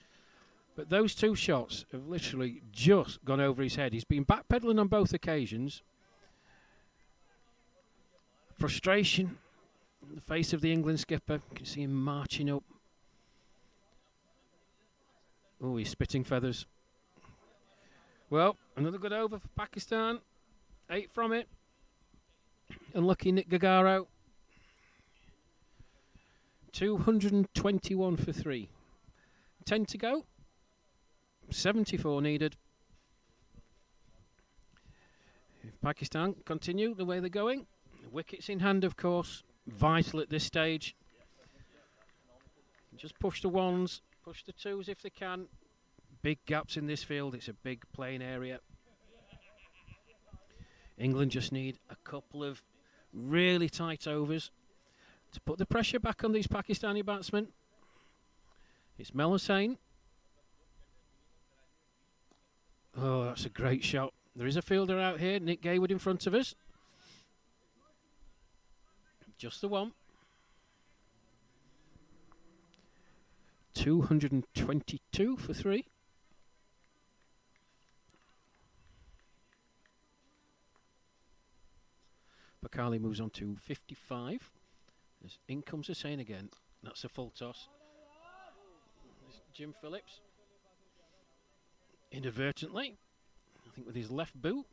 But those 2 shots have literally just gone over his head. He's been backpedaling on both occasions. Frustration in the face of the England skipper. You can see him marching up. Oh, he's spitting feathers. Well, another good over for Pakistan. 8 from it. Unlucky Nick Gagaro. 221 for 3. 10 to go. 74 needed. If Pakistan continue the way they're going, wickets in hand, of course, vital at this stage. Just push the 1s, push the 2s if they can. Big gaps in this field, it's a big playing area. England just need a couple of really tight overs to put the pressure back on these Pakistani batsmen. It's Mel Hussain. Oh, that's a great shot. There is a fielder out here, Nick Gaywood in front of us. Just the one. 222 for 3. Bakali moves on to 55. In comes Hussain again. That's a full toss. There's Jim Phillips. Inadvertently, I think with his left boot,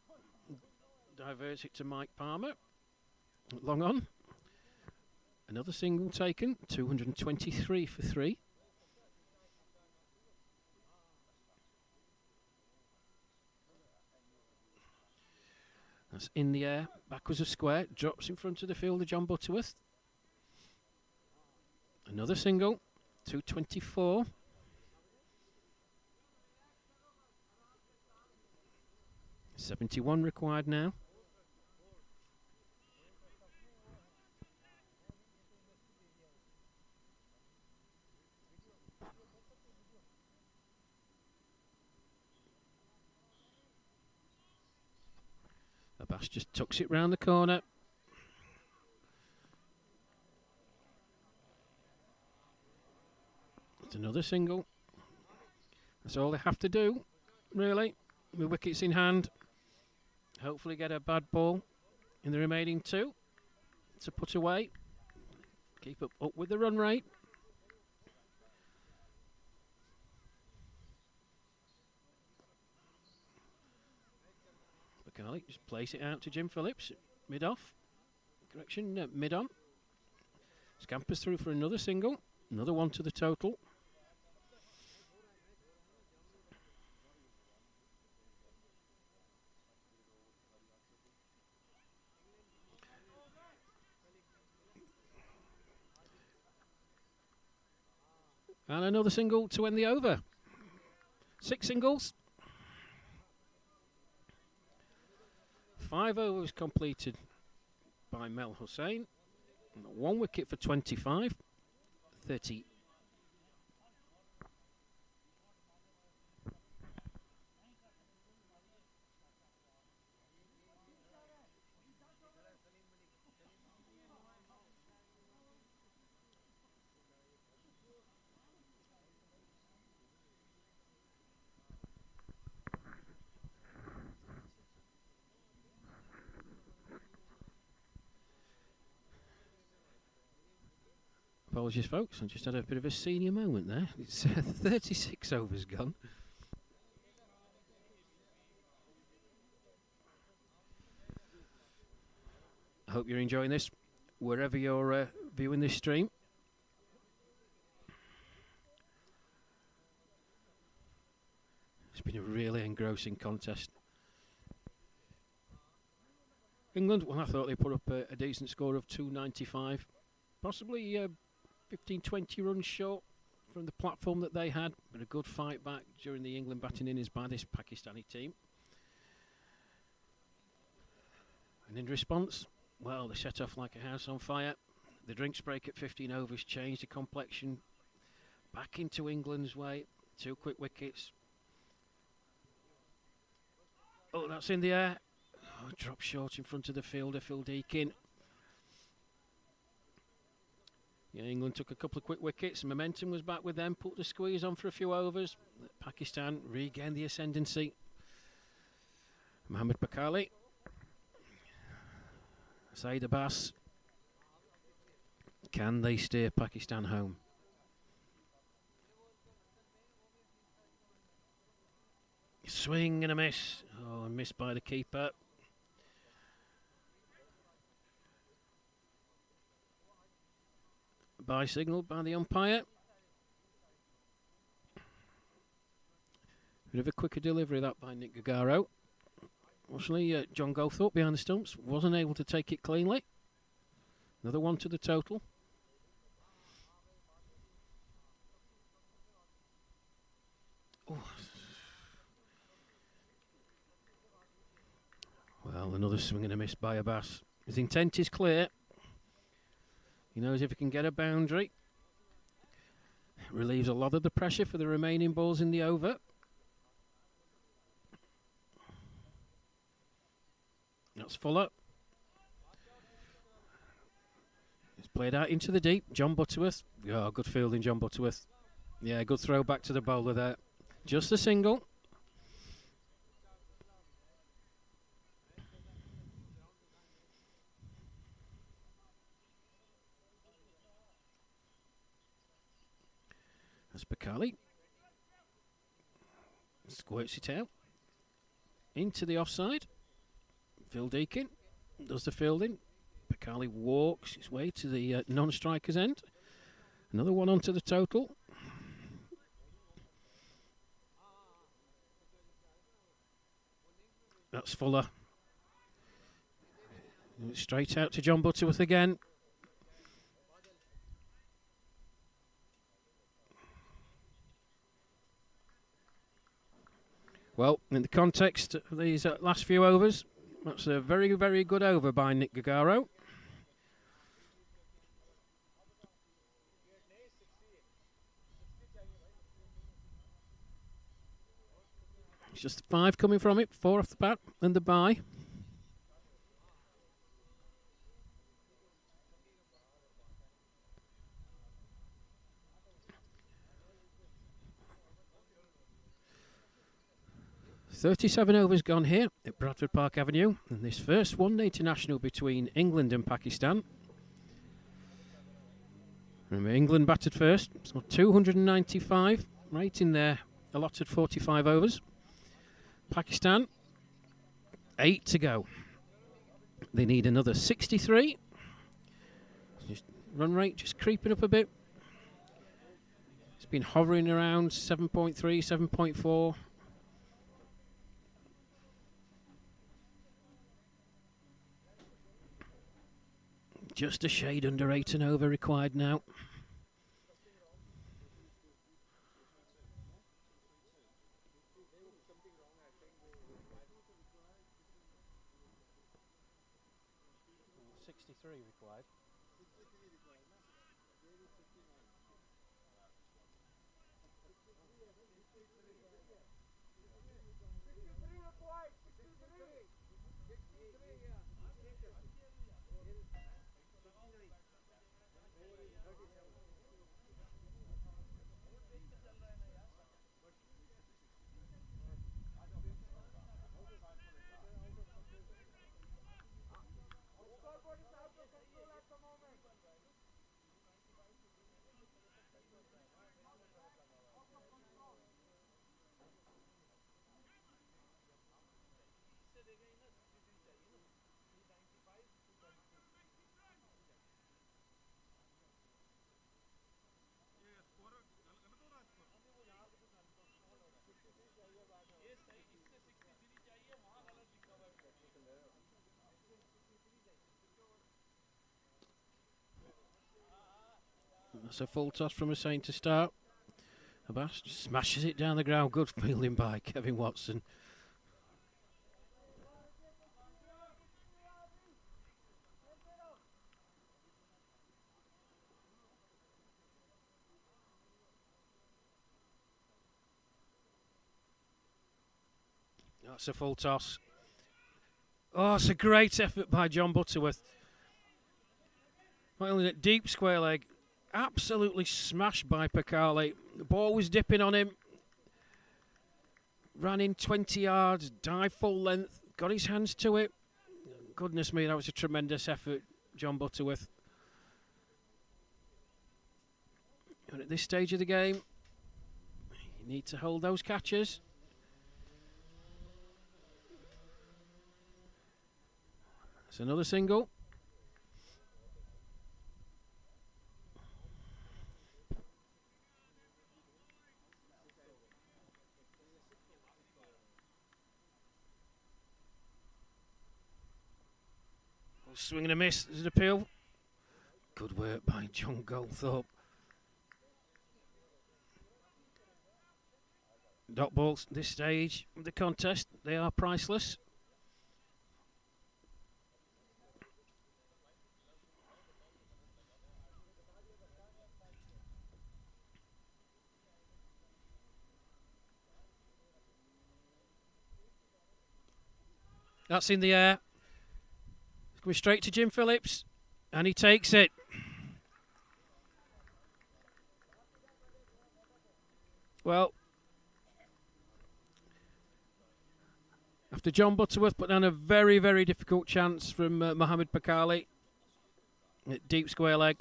diverts it to Mike Palmer. Long on. Another single taken. 223 for 3. That's in the air, backwards of square, drops in front of the fielder, John Butterworth. Another single, 224. .71 required now. Abbas just tucks it round the corner. It's another single. That's all they have to do, really, with wickets in hand. Hopefully get a bad ball in the remaining 2 to put away. Keep up with the run rate. Bakali just place it out to Jim Phillips. Mid-off. Correction, mid-on. Scampers through for another single. Another 1 to the total. And another single to end the over. 6 singles. 5 overs completed by Mel Hussain. 1 wicket for 25. 30. Apologies, folks. I just had a bit of a senior moment there. It's 36 overs gone. I hope you're enjoying this, wherever you're viewing this stream. It's been a really engrossing contest. England, well, I thought they put up a decent score of 295, possibly 15-20 runs short from the platform that they had, but a good fight back during the England batting innings by this Pakistani team. And in response, well, they set off like a house on fire. The drinks break at 15 overs changed the complexion back into England's way. 2 quick wickets. Oh, that's in the air. Oh, dropped short in front of the fielder, Phil Deakin. Yeah, England took a couple of quick wickets. Momentum was back with them. Put the squeeze on for a few overs. Pakistan regained the ascendancy. Mohammad Bakali. Saeed Abbas. Can they steer Pakistan home? Swing and a miss. Oh, a miss by the keeper. Bye signal by the umpire. Bit of a quicker delivery that by Nick Gagaro. Actually, John Gothorpe behind the stumps wasn't able to take it cleanly. Another one to the total. Oh. Well, another swing and a miss by Abbas. His intent is clear. He knows if he can get a boundary, it relieves a lot of the pressure for the remaining balls in the over. That's Fuller. It's played out into the deep. John Butterworth. Oh, good fielding, John Butterworth. Yeah, good throw back to the bowler there. Just a single. That's Bakali. Squirts it out. Into the offside. Phil Deakin does the fielding. Bakali walks his way to the non-striker's end. Another one onto the total. That's Fuller. Straight out to John Butterworth again. Well, in the context of these last few overs, that's a very, very good over by Nick Gagaro. It's just 5 coming from it, 4 off the bat and the bye. .37 overs gone here at Bradford Park Avenue, and this first one-day international between England and Pakistan. Remember, England batted first, so 295, right in their allotted 45 overs. Pakistan, 8 to go. They need another 63. Just run rate just creeping up a bit. It's been hovering around 7.3, 7.4. Just a shade under 8 and over required now. Required. That's a full toss from Hussain to start. Abbas smashes it down the ground. Good fielding by Kevin Watson. That's a full toss. Oh, it's a great effort by John Butterworth. Well, at deep square leg, absolutely smashed by Pacali. The ball was dipping on him. Ran in 20 yards, dived full length, got his hands to it. Goodness me, that was a tremendous effort, John Butterworth. And at this stage of the game, you need to hold those catches. That's another single. Swing and a miss. There's an appeal. Good work by John Goldthorpe. Dot balls at this stage of the contest, they are priceless. That's in the air. It's coming straight to Jim Phillips, and he takes it. Well, after John Butterworth put down a very, very difficult chance from Mohamed Pacali at deep square leg,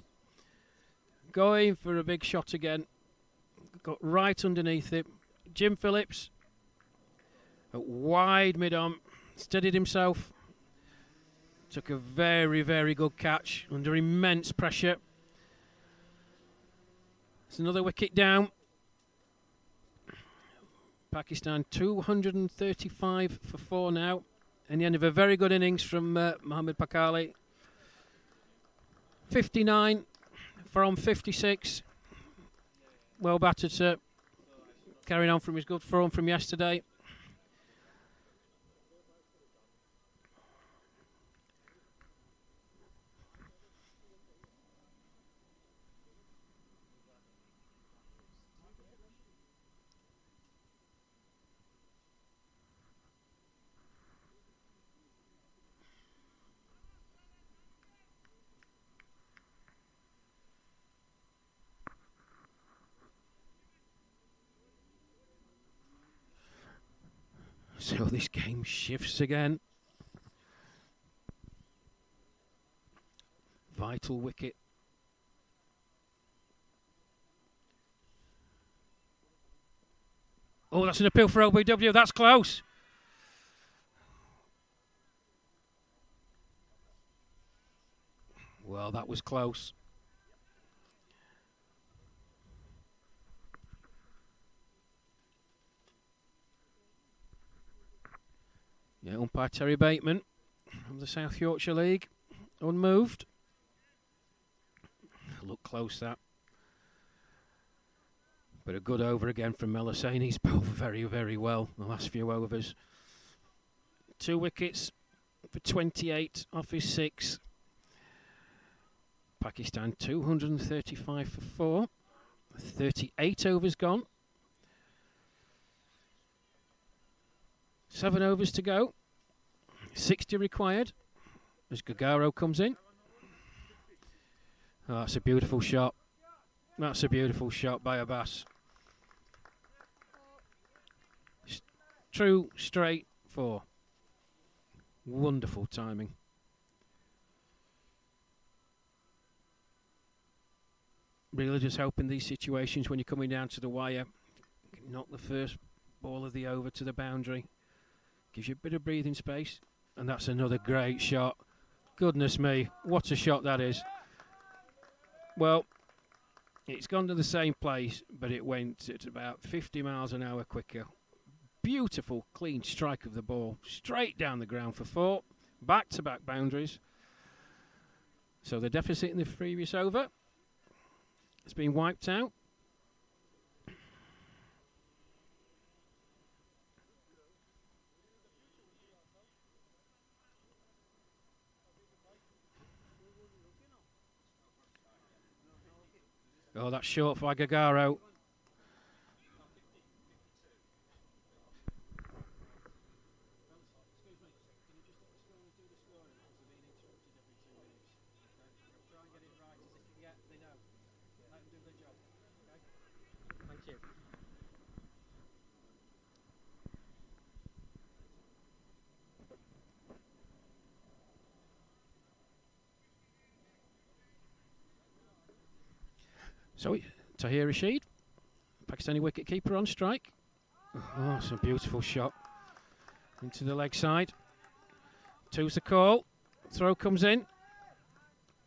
going for a big shot again, got right underneath it. Jim Phillips at wide mid-on, steadied himself, took a very, very good catch under immense pressure. It's another wicket down. Pakistan 235 for 4 now. And the end of a very good innings from Mohamed Pacali. 59 from 56. Well battered, sir. Carrying on from his good form from yesterday. So this game shifts again. Vital wicket. Oh, that's an appeal for LBW. That's close. Well, that was close. Yeah, umpire Terry Bateman from the South Yorkshire League, unmoved. Look close, that. But a good over again from Melisane. He's bowled very, very well the last few overs. 2 wickets for 28 off his 6. Pakistan 235 for 4. 38 overs gone. 7 overs to go. 60 required as Gagaro comes in. Oh, that's a beautiful shot. That's a beautiful shot by Abbas. True, straight 4. Wonderful timing. Really just helping these situations when you're coming down to the wire. Knock the first ball of the over to the boundary. Gives you a bit of breathing space. And that's another great shot. Goodness me, what a shot that is. Well, it's gone to the same place, but it went at about 50 miles an hour quicker. Beautiful, clean strike of the ball. Straight down the ground for 4. Back-to-back boundaries. So the deficit in the previous over been wiped out. Oh, that's short for Agagaro. So, Tahir Rashid, Pakistani wicket-keeper on strike. Oh, it's a beautiful shot into the leg side. Two's the call. Throw comes in.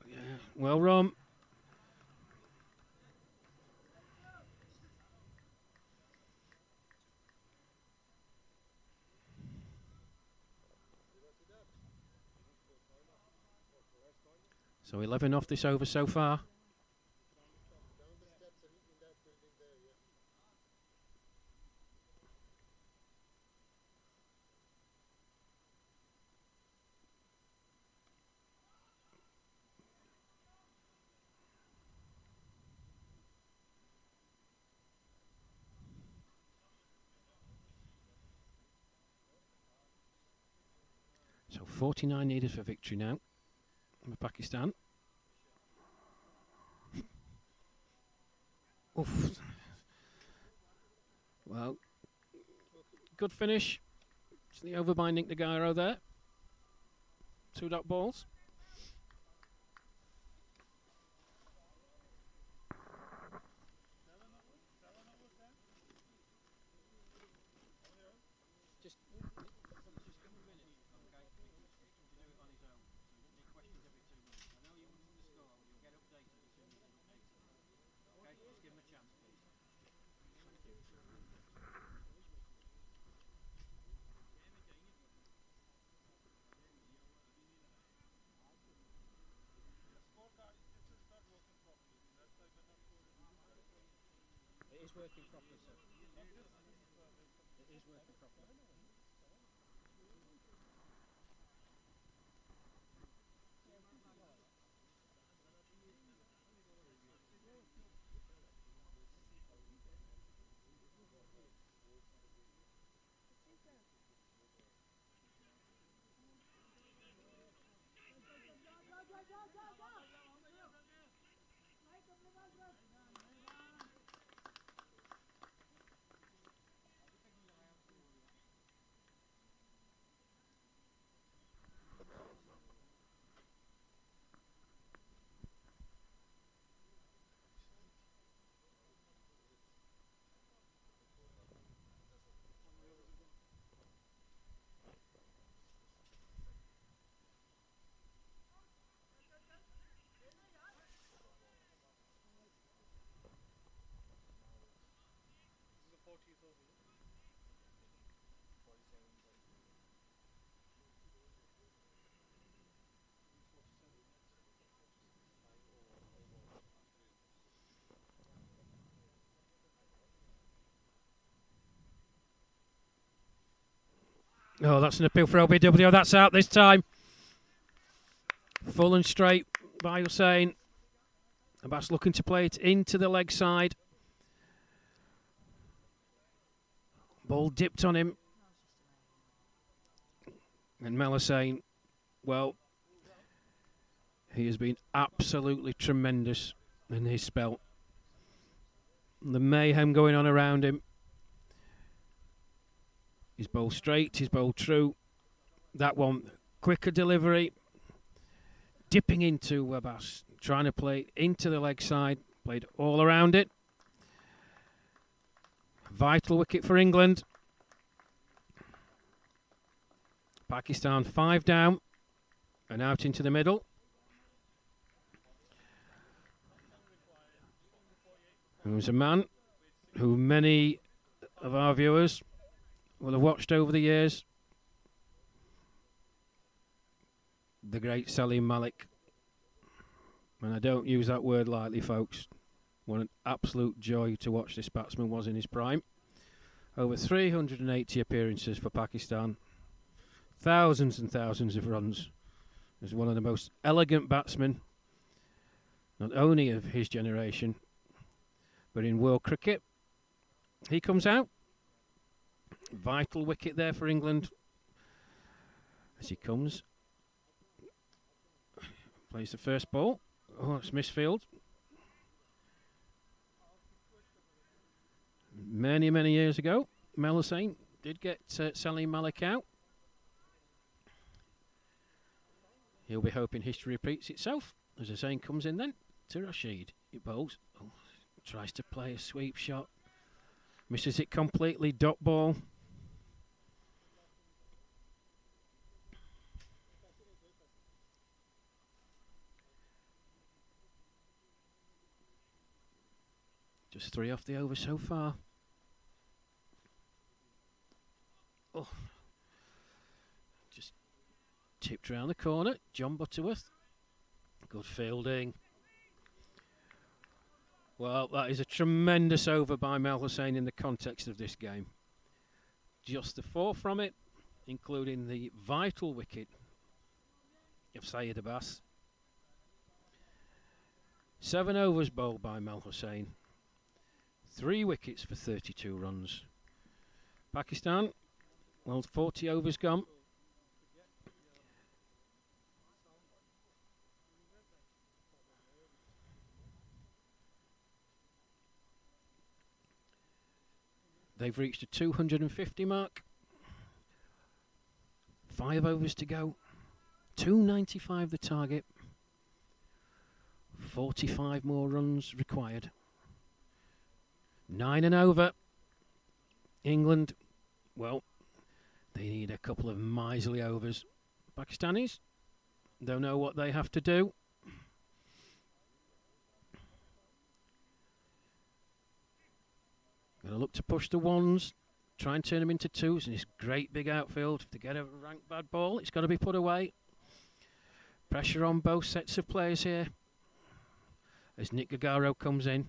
Yeah, well run. So 11 off this over so far. So 49 needed for victory now for Pakistan. Oof. Well, good finish. It's the overbinding to Gyro there. 2 dot balls. It is working properly, sir. It is working properly. Oh, that's an appeal for LBW. That's out this time. Full and straight by Hussain. Abbas looking to play it into the leg side. Ball dipped on him. And Mel Hussain, well, he has been absolutely tremendous in his spell. The mayhem going on around him. His ball straight, his ball true. That one, quicker delivery. Dipping into Abbas, trying to play into the leg side. Played all around it. Vital wicket for England. Pakistan 5 down and out into the middle. There was a man who many of our viewers will have watched over the years. The great Salim Malik. And I don't use that word lightly, folks. What an absolute joy to watch this batsman was in his prime. Over 380 appearances for Pakistan. Thousands and thousands of runs. As one of the most elegant batsmen, not only of his generation, but in world cricket. He comes out. Vital wicket there for England. As he comes. Plays the first ball. Oh, it's misfield. Many, many years ago, Mel Hussain did get Salim Malik out. He'll be hoping history repeats itself. As Hussain comes in then to Rashid. He bowls. Oh, tries to play a sweep shot. Misses it completely. Dot ball. Just 3 off the over so far. Oh. Just tipped round the corner. John Butterworth. Good fielding. Well, that is a tremendous over by Mel Hussain in the context of this game. Just the 4 from it, including the vital wicket of Syed Abbas. 7 overs bowled by Mel Hussain. 3 wickets for 32 runs. Pakistan, well, 40 overs gone. They've reached a 250 mark. 5 overs to go. 295 the target. 45 more runs required. 9 and over. England, well, they need a couple of miserly overs. Pakistanis don't know what they have to do. Going to look to push the 1s, try and turn them into 2s in this great big outfield. To get a rank bad ball, it's got to be put away. Pressure on both sets of players here. As Nick Gagaro comes in.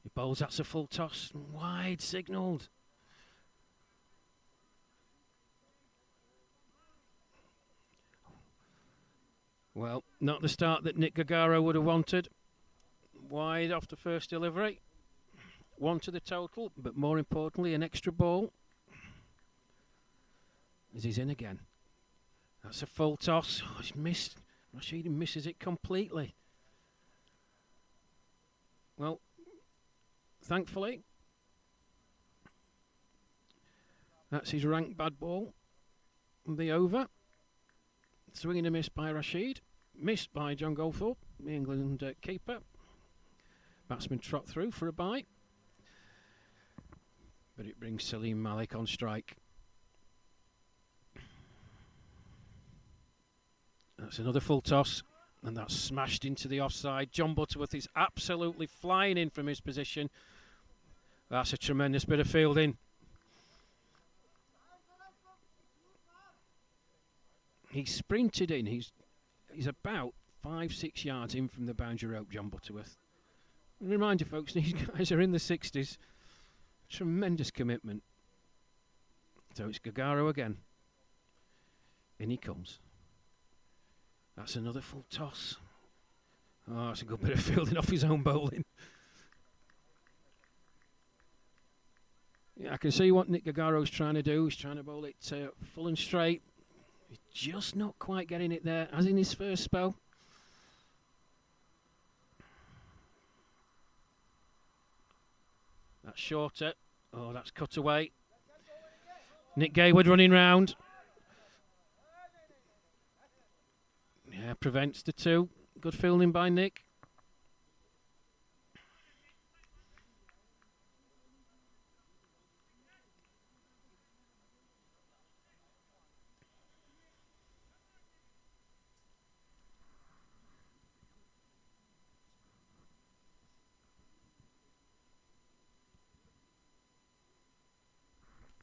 He bowls, that's a full toss. Wide signalled. Well, not the start that Nick Gagaro would have wanted. Wide off the first delivery. 1 to the total, but more importantly, an extra ball. As he's in again. That's a full toss. Oh, he's missed. Rashid misses it completely. Well, thankfully, that's his rank bad ball. The over. Swing and a miss by Rashid. Missed by John Goldthorpe, the England keeper. Batsman trot through for a bite. But it brings Salim Malik on strike. That's another full toss. And that's smashed into the offside. John Butterworth is absolutely flying in from his position. That's a tremendous bit of fielding. He sprinted in. He's about 5-6 yards in from the boundary rope, John Butterworth. Remind you folks, these guys are in the 60s. Tremendous commitment. So it's Gagaro again. In he comes. That's another full toss. Oh, that's a good bit of fielding off his own bowling. Yeah, I can see what Nick Gagaro's trying to do. He's trying to bowl it full and straight. He's just not quite getting it there, as in his first spell. That's shorter. Oh, that's cut away. Nick Gayward running round. Yeah, prevents the 2. Good fielding by Nick.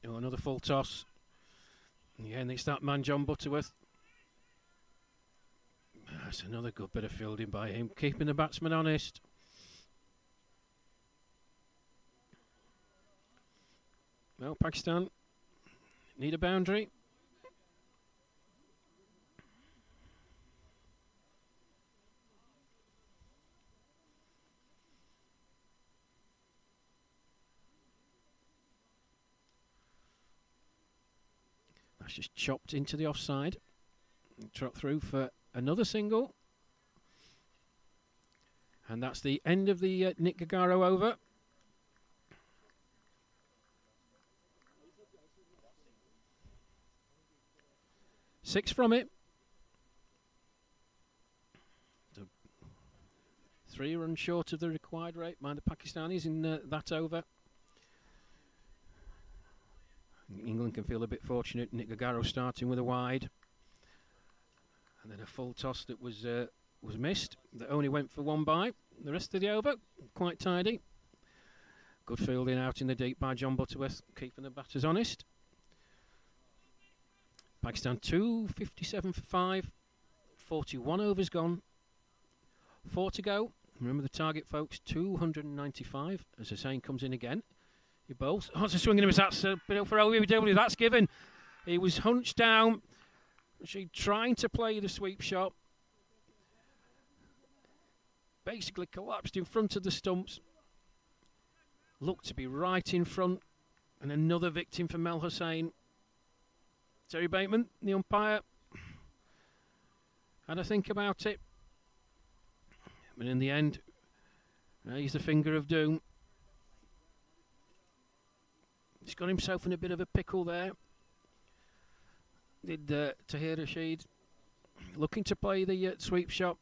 Oh, another full toss. Yeah, and it's that man, John Butterworth. That's another good bit of fielding by him, keeping the batsman honest. Well, Pakistan need a boundary. That's just chopped into the offside. Trot through for another single. And that's the end of the Nick Gagaro over. Six from it. So 3 runs short of the required rate by the Pakistanis in that over. England can feel a bit fortunate. Nick Gagaro starting with a wide. And then a full toss that was missed. That only went for 1 by. The rest of the over, quite tidy. Good fielding out in the deep by John Butterworth, keeping the batters honest. Pakistan 257 for 5. 41 overs gone. 4 to go. Remember the target, folks, 295. As Hussain comes in again. He bowls. Oh, it's a swing and a miss. That's a bit up for OWW. That's given. He was hunched down. She trying to play the sweep shot. Basically collapsed in front of the stumps. Looked to be right in front. And another victim for Mel Hussain. Terry Bateman, the umpire, had a think about it. But in the end, he's the finger of doom. He's got himself in a bit of a pickle there. Did Tahir Rashid, looking to play the sweep shot.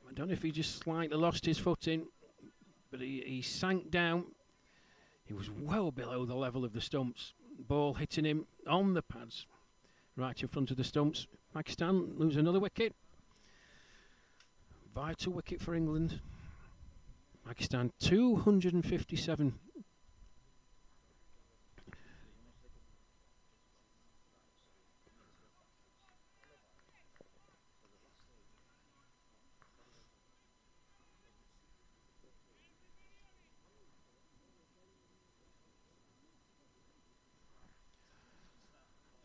I don't know if he just slightly lost his footing, but he sank down. He was well below the level of the stumps. Ball hitting him on the pads, right in front of the stumps. Pakistan lose another wicket. Vital wicket for England. Pakistan 257.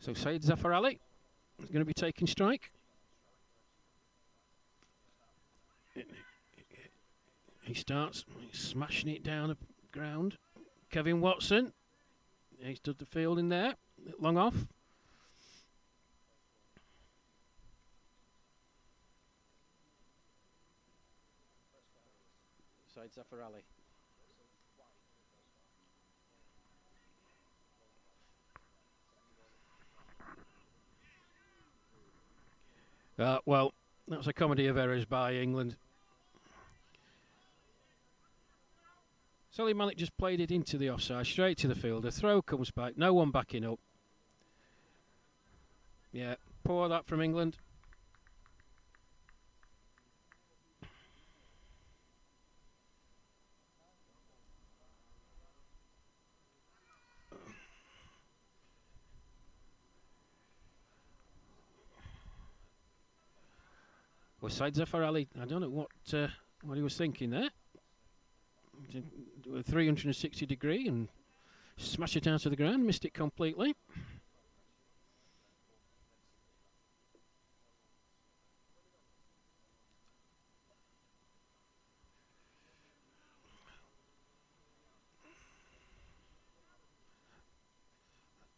So Saeed Zafar Ali is going to be taking strike. He starts smashing it down the ground. Kevin Watson, he stood the field in there, long off. Saeed Zafar Ali. Well, that was a comedy of errors by England. Solly Malik just played it into the offside, straight to the fielder. Throw comes back, no one backing up. Yeah, poor that from England. Well, Saeed Zafar Ali, I don't know what he was thinking there. Do a 360 degree and smash it out of the ground, missed it completely.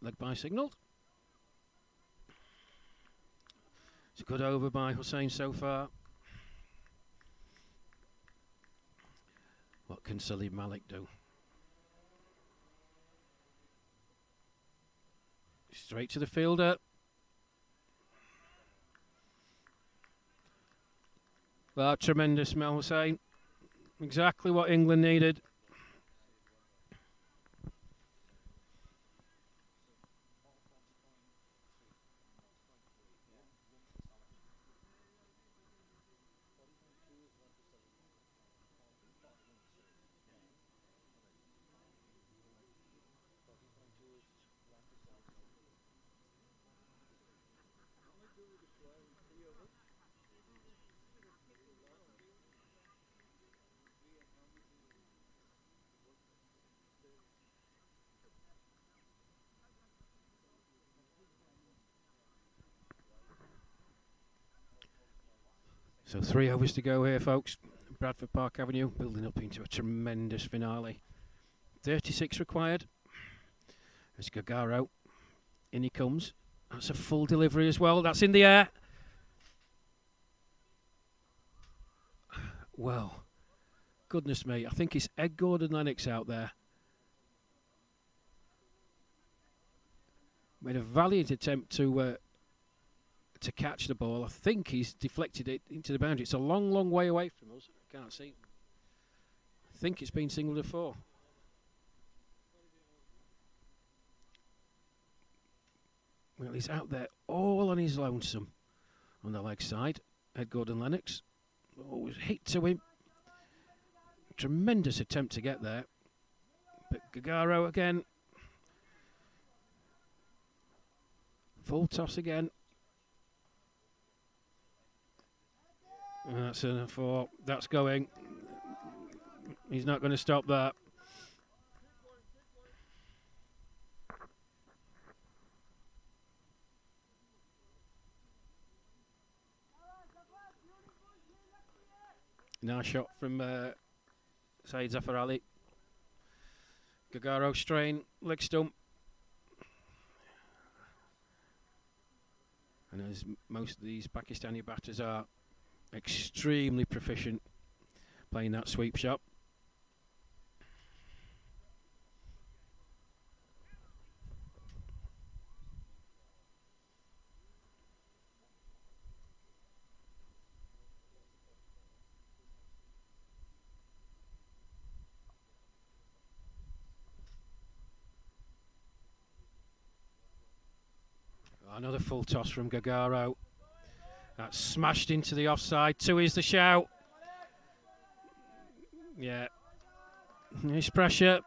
Leg by signalled. It's a good over by Hussain so far. What can Salim Malik do? Straight to the fielder. Well, tremendous Mel Hussain. Exactly what England needed. So 3 overs to go here, folks. Bradford Park Avenue building up into a tremendous finale. 36 required. There's Gagaro. In he comes. That's a full delivery as well. That's in the air. Well, goodness me. I think it's Ed Gordon-Lennox out there. Made a valiant attempt to catch the ball. I think he's deflected it into the boundary. It's a long, long way away from us. I can't see. I think it's been singled to 4. Well, he's out there all on his lonesome on the leg side. Ed Gordon-Lennox. Oh, hit to him. Tremendous attempt to get there. But Gagaro again. Full toss again. And that's a 4. That's going. He's not going to stop that. Nice shot from Saeed Zafar Ali. Gagaro strain, leg stump. And as most of these Pakistani batters are extremely proficient playing that sweep shot. Another full toss from Gagaro. That's smashed into the offside. 2 is the shout. Yeah. Nice pressure.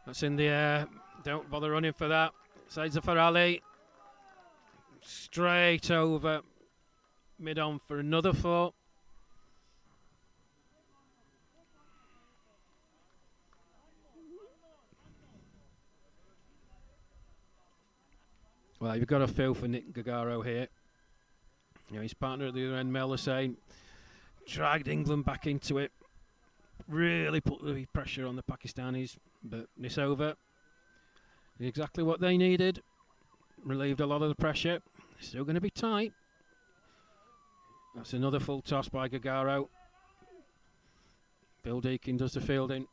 That's in the air. Don't bother running for that. Saeed Zafar Ali. Straight over. Mid-on for another 4. Well, you've got a feel for Nick Gagaro here. You know, his partner at the other end, Mel Hussain, dragged England back into it. Really put the pressure on the Pakistanis. But this over, exactly what they needed. Relieved a lot of the pressure. Still going to be tight. That's another full toss by Gagaro. Bill Deakin does the fielding.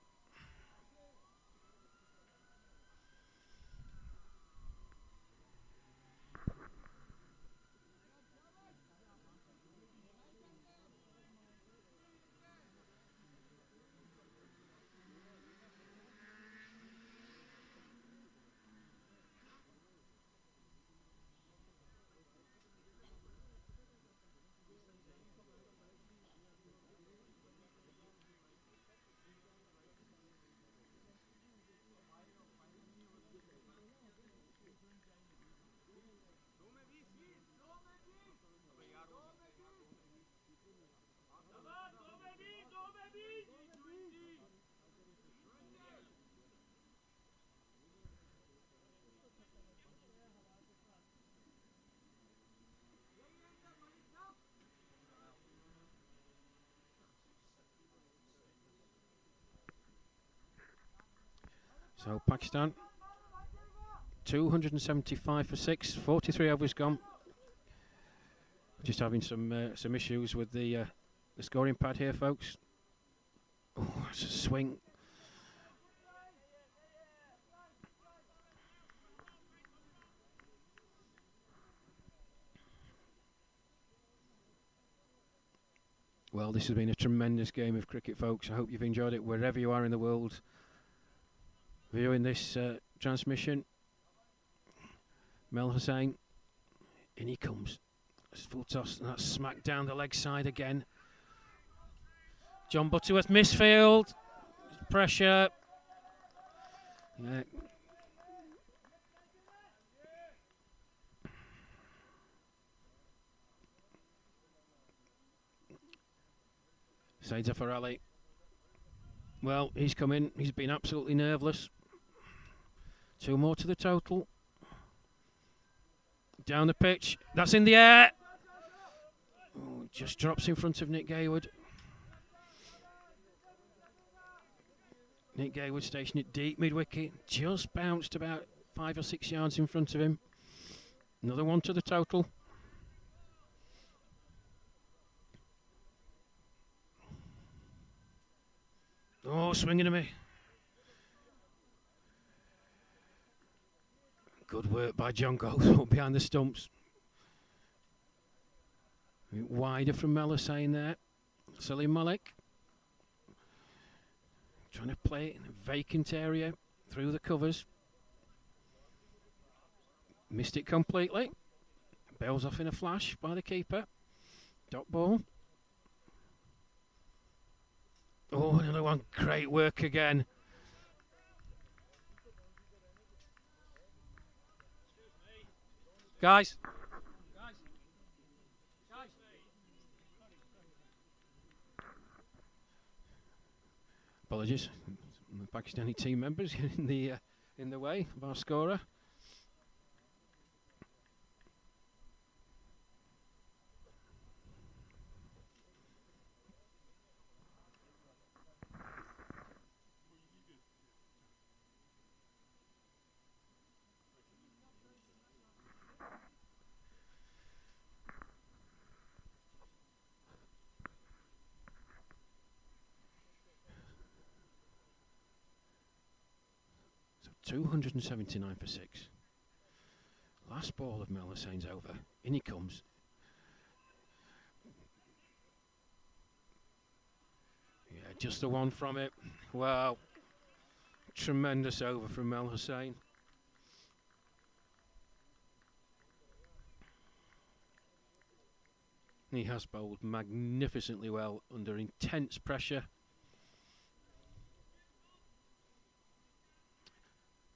So Pakistan, 275 for 6, 43 overs gone. Just having some issues with the scoring pad here, folks. Oh, it's a swing. Well, this has been a tremendous game of cricket, folks. I hope you've enjoyed it wherever you are in the world viewing this transmission. Mel Hussain, in he comes. It's full toss, and that's smacked down the leg side again. John Butterworth, misfield. Pressure. Yeah. Say Zaffarelli. Well, he's come in. He's been absolutely nerveless. 2 more to the total. Down the pitch. That's in the air. Oh, just drops in front of Nick Gayward. Nick Gayward stationed it deep mid-wicket. Just bounced about 5 or 6 yards in front of him. Another 1 to the total. Oh, swinging at me. Good work by John Goldthorpe behind the stumps. A bit wider from Melisane there. Salim Malik. Trying to play it in a vacant area through the covers. Missed it completely. Bails off in a flash by the keeper. Dot ball. Oh, another one. Great work again. Guys. Apologies. The Pakistani team members in the way of our scorer. So 279 for 6. Last ball of Melisane's over. In he comes. Yeah, just the one from it. Wow. Tremendous over from Mel Hussain. He has bowled magnificently well under intense pressure.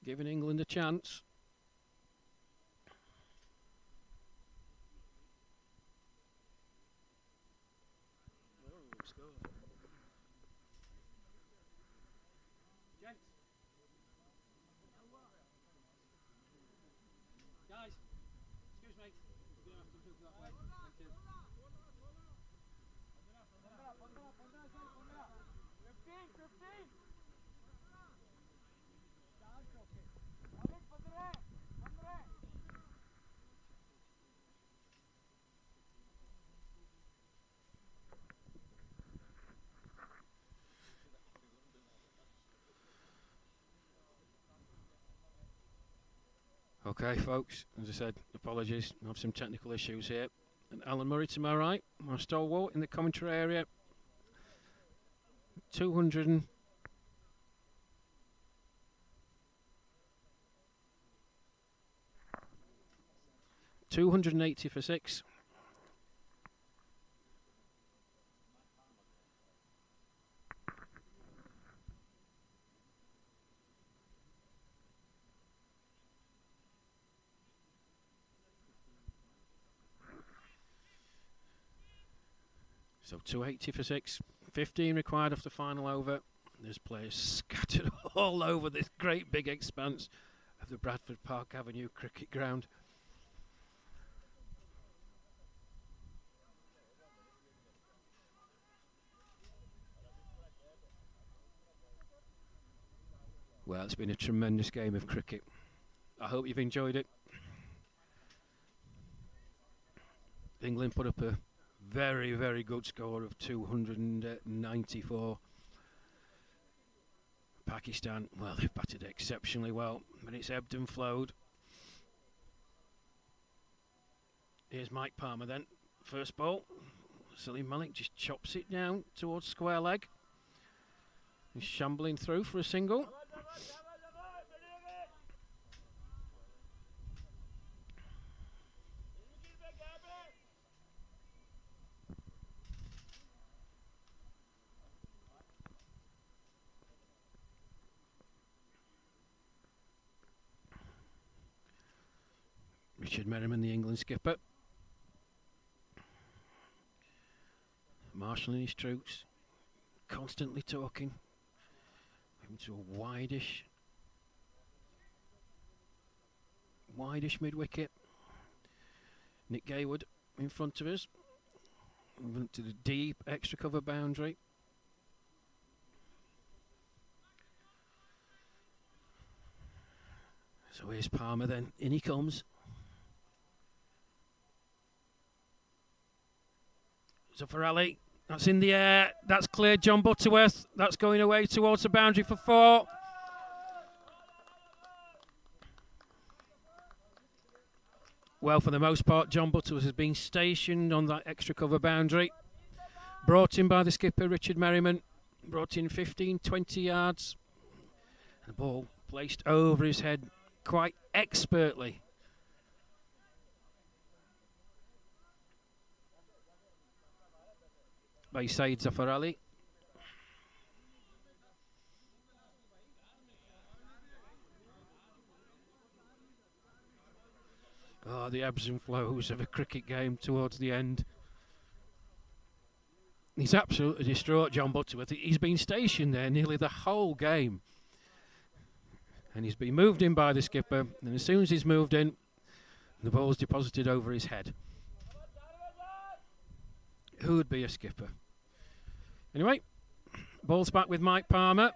Giving England a chance. Guys, excuse me. We're going to have to move that way. Thank you. 15. Okay, folks, as I said, apologies. I have some technical issues here. And Alan Murray to my right, my stalwart in the commentary area. 280 for 6. So 280 for 6. 15 required off the final over. There's players scattered all over this great big expanse of the Bradford Park Avenue cricket ground. Well, it's been a tremendous game of cricket. I hope you've enjoyed it. England put up a very, very good score of 294. Pakistan, well, they've batted exceptionally well, but it's ebbed and flowed. Here's Mike Palmer then. First ball. Salim Malik just chops it down towards square leg. He's shambling through for a single. Richard Merriman, the England skipper, marshalling his troops, constantly talking. Into a wideish mid-wicket. Nick Gaywood in front of us. Moving to the deep extra cover boundary. So here's Palmer then. In he comes. Zaffarelli. That's in the air. That's cleared John Butterworth. That's going away towards the boundary for 4. Well, for the most part, John Butterworth has been stationed on that extra cover boundary. Brought in by the skipper, Richard Merriman. Brought in 15, 20 yards. And the ball placed over his head quite expertly. By Saeed Zaffarelli. Oh, the ebbs and flows of a cricket game towards the end. He's absolutely distraught, John Butterworth. He's been stationed there nearly the whole game. And he's been moved in by the skipper. And as soon as he's moved in, the ball's deposited over his head. Who would be a skipper? Anyway, ball's back with Mike Palmer.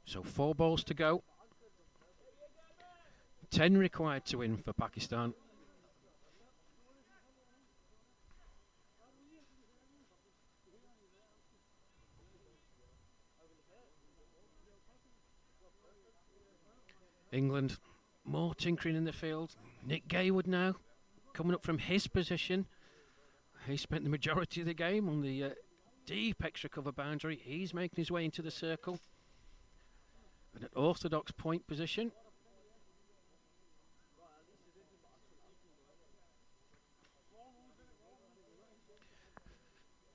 So 4 balls to go. 10 required to win for Pakistan. England, more tinkering in the field. Nick Gaywood now, coming up from his position. He spent the majority of the game on the deep extra cover boundary. He's making his way into the circle. At an orthodox point position.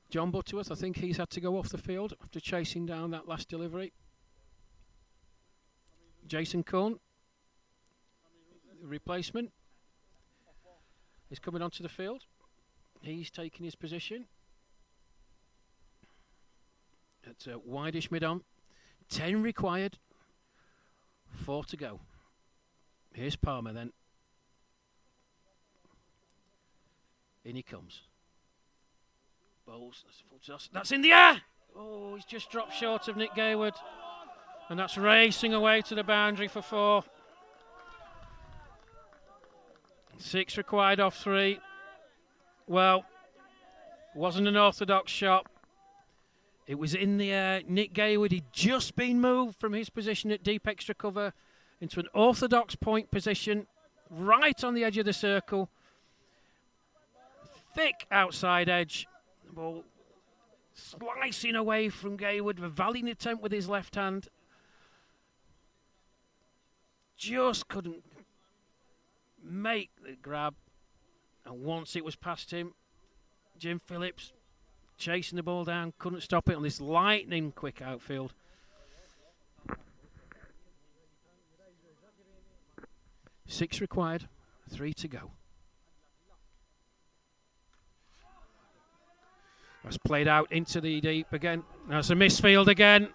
John Butterworth, I think he's had to go off the field after chasing down that last delivery. Jason Cohn, replacement, is coming onto the field. He's taking his position. It's a wideish mid-on. 10 required. 4 to go. Here's Palmer then. In he comes. Bowls. That's in the air! Oh, he's just dropped short of Nick Gaywood. And that's racing away to the boundary for 4. 6 required off 3. Well, wasn't an orthodox shot. It was in the air. Nick Gaywood, he'd just been moved from his position at deep extra cover into an orthodox point position, right on the edge of the circle. Thick outside edge. The ball slicing away from Gaywood, a valiant attempt with his left hand. Just couldn't make the grab. And once it was past him, Jim Phillips chasing the ball down, couldn't stop it on this lightning quick outfield. Six required, 3 to go. That's played out into the deep again. That's a misfield again.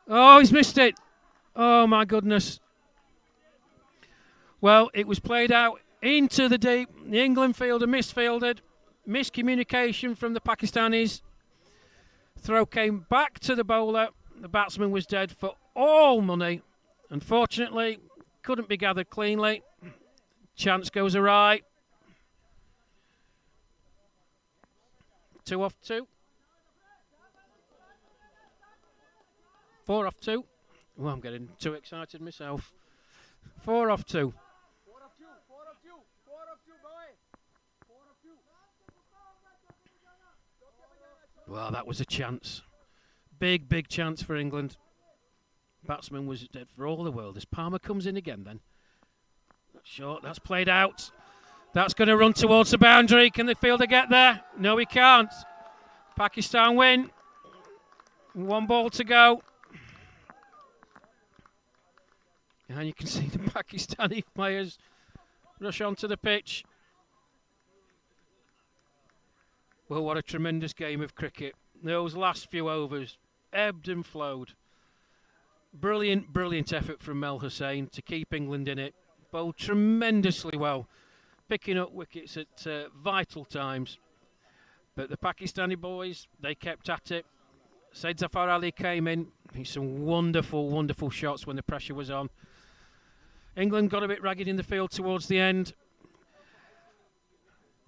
Oh, he's missed it. Oh, my goodness. Well, it was played out into the deep. The England fielder misfielded. Miscommunication from the Pakistanis. Throw came back to the bowler. The batsman was dead for all money. Unfortunately, couldn't be gathered cleanly. Chance goes awry. 2 off 2. 4 off 2. Oh, I'm getting too excited myself. 4 off 2. Well, that was a chance. Big, big chance for England. Batsman was dead for all the world. As Palmer comes in again then. That's short, that's played out. That's going to run towards the boundary. Can the fielder get there? No, he can't. Pakistan win. 1 ball to go. And you can see the Pakistani players rush onto the pitch. Well, what a tremendous game of cricket. Those last few overs ebbed and flowed. Brilliant, brilliant effort from Mel Hussain to keep England in it. Bowled tremendously well, picking up wickets at vital times. But the Pakistani boys, they kept at it. Said Zafar Ali came in. Some wonderful, wonderful shots when the pressure was on. England got a bit ragged in the field towards the end.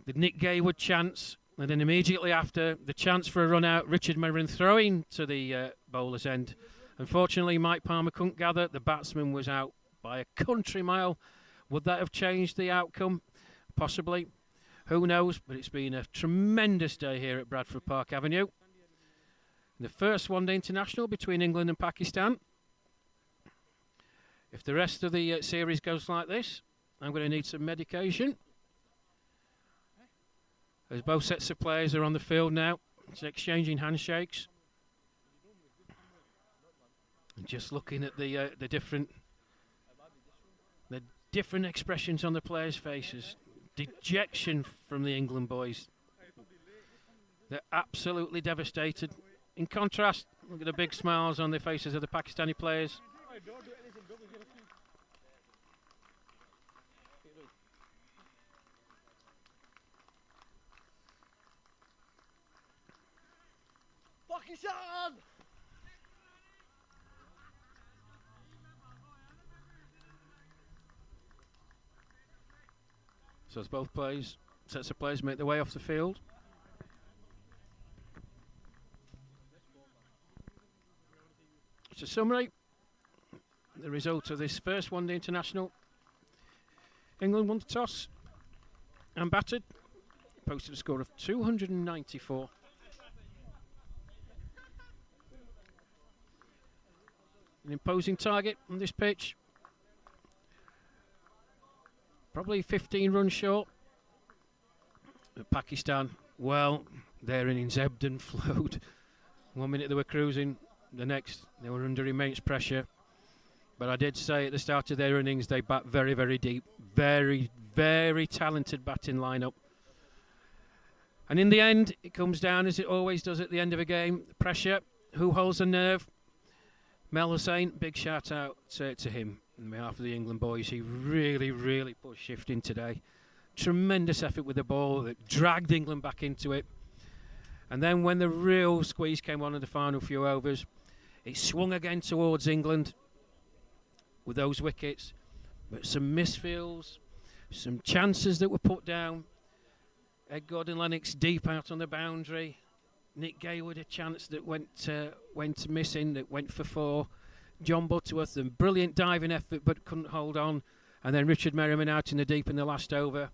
The Nick Gaywood chance, and then immediately after, the chance for a run out, Richard Merrin throwing to the bowler's end. Unfortunately, Mike Palmer couldn't gather. The batsman was out by a country mile. Would that have changed the outcome? Possibly. Who knows? But it's been a tremendous day here at Bradford Park Avenue. The first one-day international between England and Pakistan. If the rest of the series goes like this, I'm going to need some medication. As both sets of players are on the field now, it's exchanging handshakes. And just looking at the different expressions on the players' faces. Dejection from the England boys. They're absolutely devastated. In contrast, look at the big smiles on the faces of the Pakistani players. Pakistan! So as both sets of players make their way off the field. It's a summary. The result of this first one-day international. England won the toss and batted. Posted a score of 294. An imposing target on this pitch. Probably 15 runs short. But Pakistan, well, their innings ebbed and flowed. 1 minute they were cruising, the next they were under immense pressure. But I did say at the start of their innings they bat very, very deep. Very, very talented batting lineup. And in the end, it comes down, as it always does at the end of a game, the pressure. Who holds the nerve? Mel Hussain, big shout out to him on behalf of the England boys. He really, really put shifting today. Tremendous effort with the ball that dragged England back into it. And then when the real squeeze came on in the final few overs, it swung again towards England with those wickets. But some misfields, some chances that were put down. Ed Gordon-Lennox deep out on the boundary. Nick Gaywood a chance that went missing, that went for 4. John Butterworth, a brilliant diving effort but couldn't hold on. And then Richard Merriman out in the deep in the last over.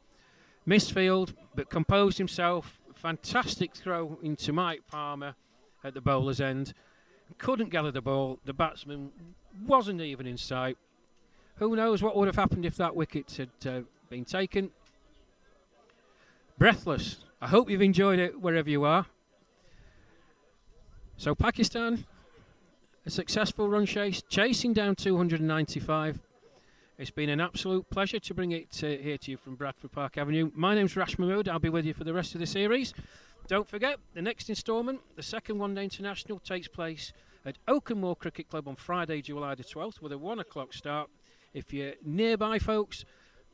Missed field but composed himself. Fantastic throw into Mike Palmer at the bowler's end. Couldn't gather the ball. The batsman wasn't even in sight. Who knows what would have happened if that wicket had been taken. Breathless. I hope you've enjoyed it wherever you are. So Pakistan, a successful run chase, chasing down 295. It's been an absolute pleasure to bring it here to you from Bradford Park Avenue. My name's Rash Mahmood. I'll be with you for the rest of the series. Don't forget, the next instalment, the second one-day international, takes place at Oakenmore Cricket Club on Friday, July the 12th, with a 1 o'clock start. If you're nearby, folks,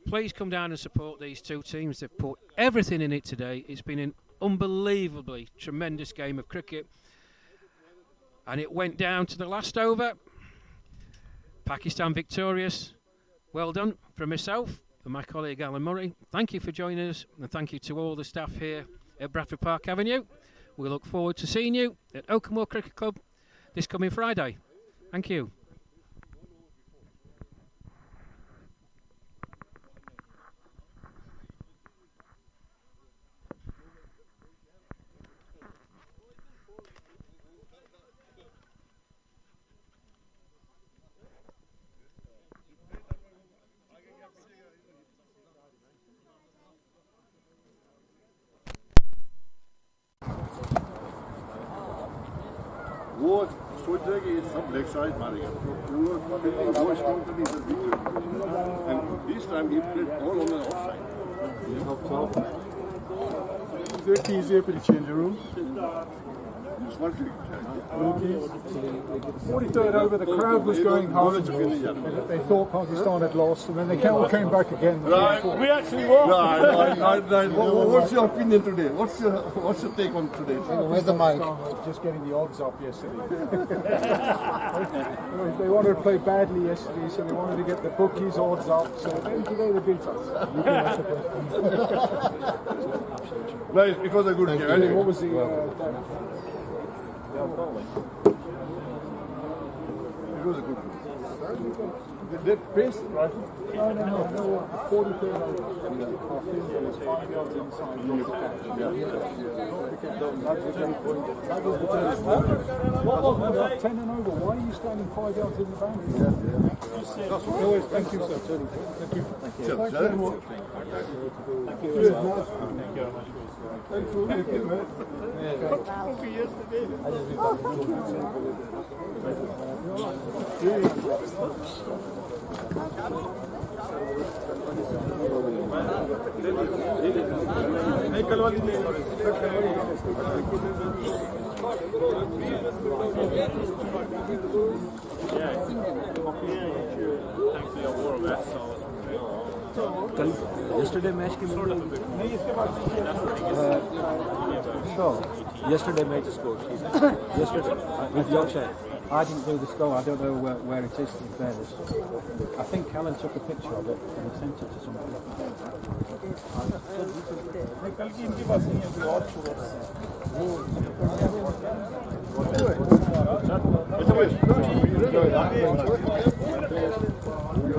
please come down and support these two teams. They've put everything in it today. It's been an unbelievably tremendous game of cricket. And it went down to the last over. Pakistan victorious. Well done from myself and my colleague Alan Murray. Thank you for joining us, and thank you to all the staff here at Bradford Park Avenue. We look forward to seeing you at Oakenmore Cricket Club this coming Friday. Thank you. वो सोच रहे कि ये सब leg side मारेगा वो strong करने से and this time he played all on the offside. Is it easier for the change room? Just one thing. 43rd over, the crowd was going home. They thought Pakistan had lost, and then they all came back again. We actually won. What's your opinion today? What's your take on today? Where's the mic? Just getting the odds up yesterday. They wanted to play badly yesterday, so they wanted to get the bookies' odds up. So then today they beat us. No, it was a good game. Anyway. What was the? It was a good game. They paced, right? No. 43rd over. Our field was 5 yards inside. That was the turn. 10 and over. Why are you standing 5 yards in the boundary? Thank you, sir. Thank you. Thanks very much. Thank you. Thanks for looking, mate. Yesterday match के yesterday made the score. Yesterday with Yorkshire. I didn't do the score. I don't know where it is in fairness. I think Callan took a picture of it and sent it to somebody.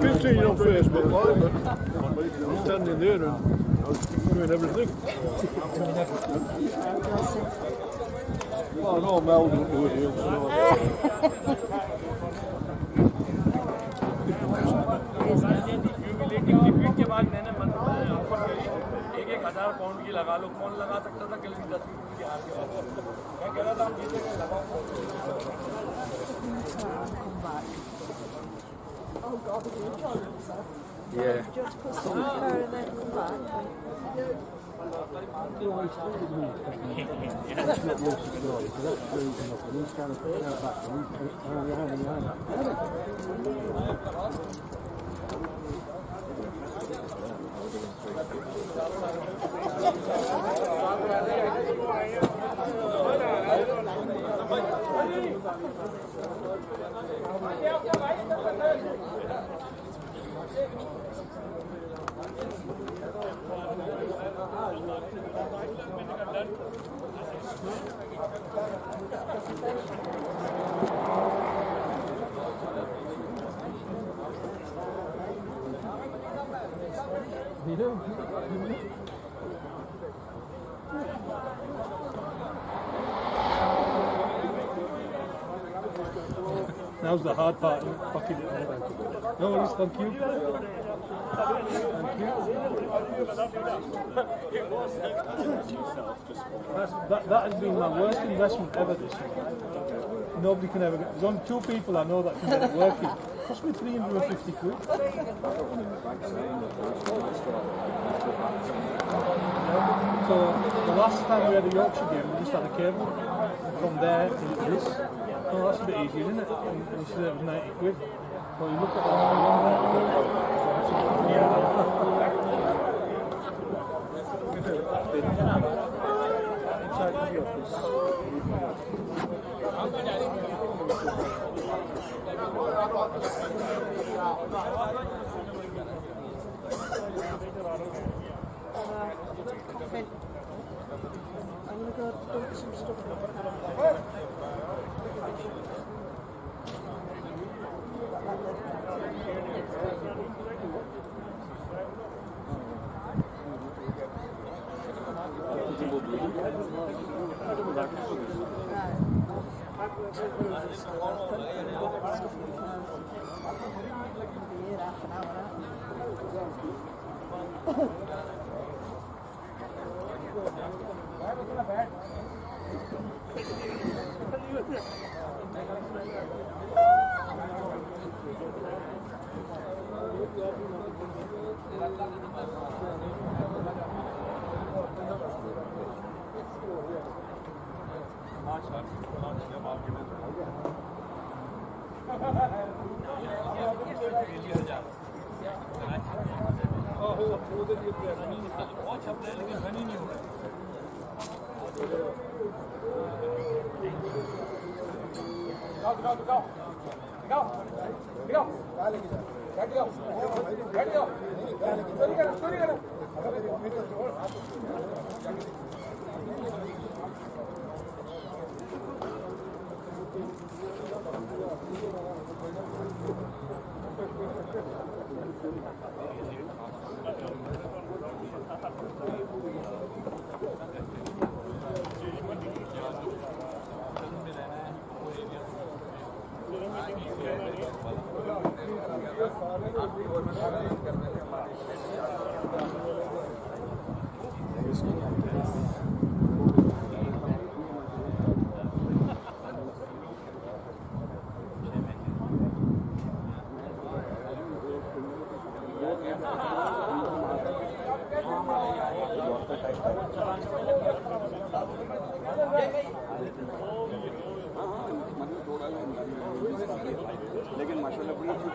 Good seeing you on Facebook Live, but I'm standing there and I was doing everything. Oh no, Mel didn't do it here. के बाद मैंने मन offer करी 1,000 pound की लगा लो कौन लगा सकता था कल 10 की हार गया मैं कह रहा था हम जीतेंगे लगाओ Oh God, the good job, sir. Yeah. Just put some car and then come back. Now's the hard part, fucking it. No worries, thank you. That has been my worst investment ever this year. Nobody can ever get. There's only 2 people I know that can get it working. It cost me 350 quid. So the last time we had a Yorkshire game, we just had a cable. From there to this. Oh, that's a bit easier, isn't it? And you said it was 90 quid. Well, you look at that. Inside the office. I'm going to go dump some stuff in the car. लेकिन माशाल्लाह बड़ी अच्छी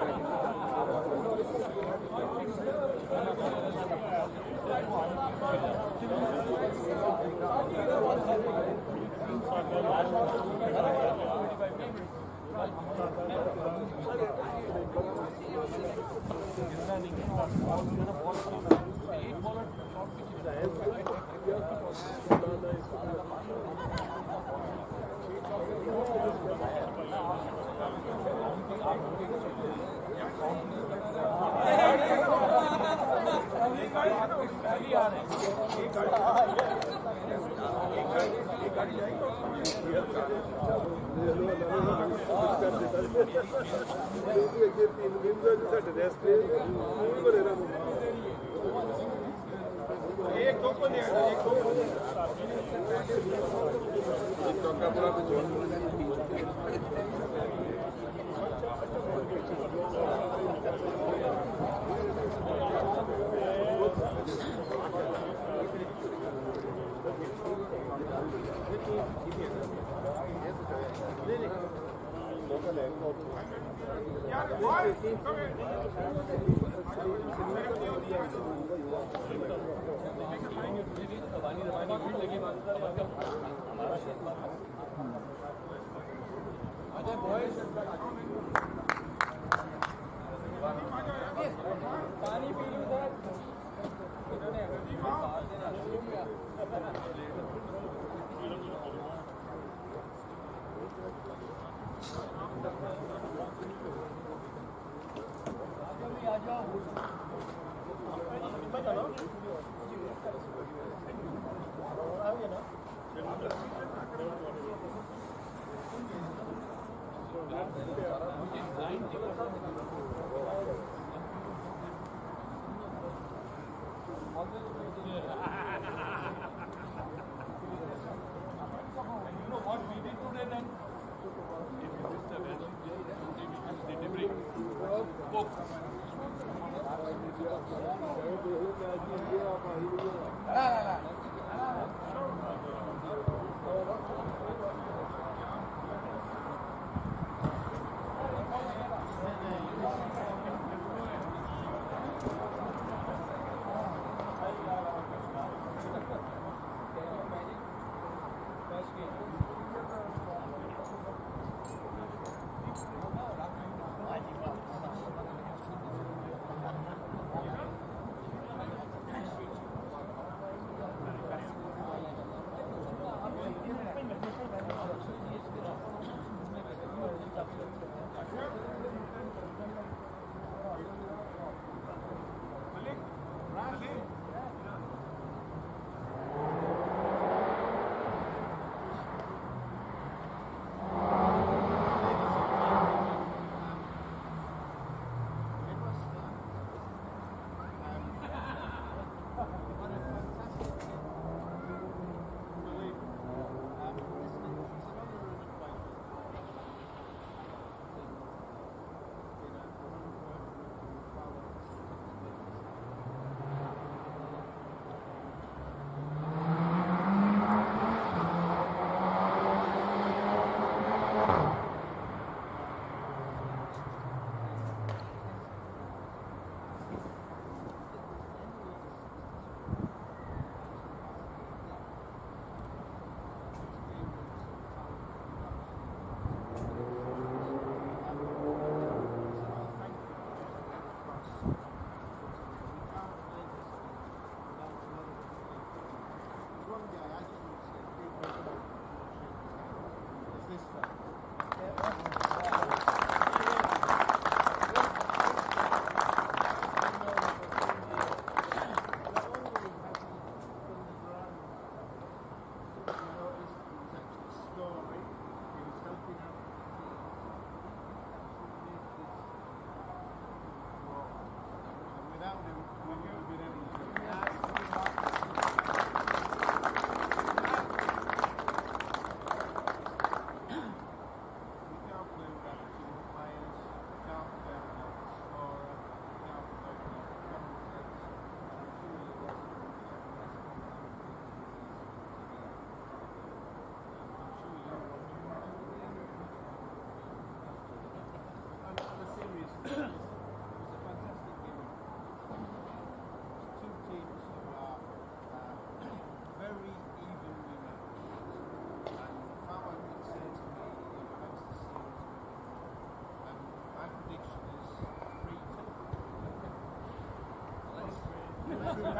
I'm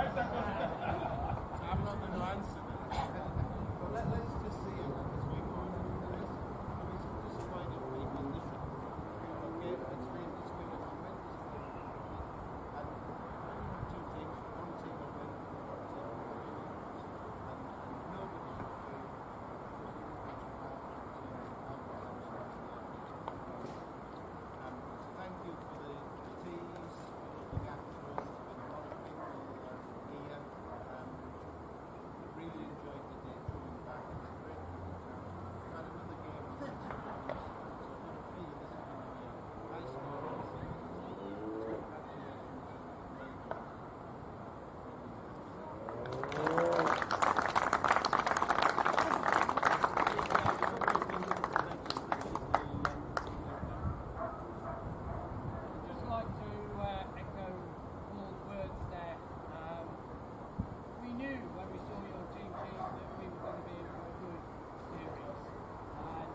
not going to answer that. But let's just see it as we go on. Just find out people listen. Okay, let's read this game on Wednesday. And only have two teams. One team will win, one team will lose. And nobody should feel thank you for the teas, for looking after us. There's been a lot of people here. Really enjoyed the day coming back. It's a great time. We've had another game on 6 rounds, so I've got a feeling this is going to be a high scoring series. Congratulations and well done. I'd just like to echo Paul's words there. We knew when we saw your team sheet that we were going to be in for a good series, and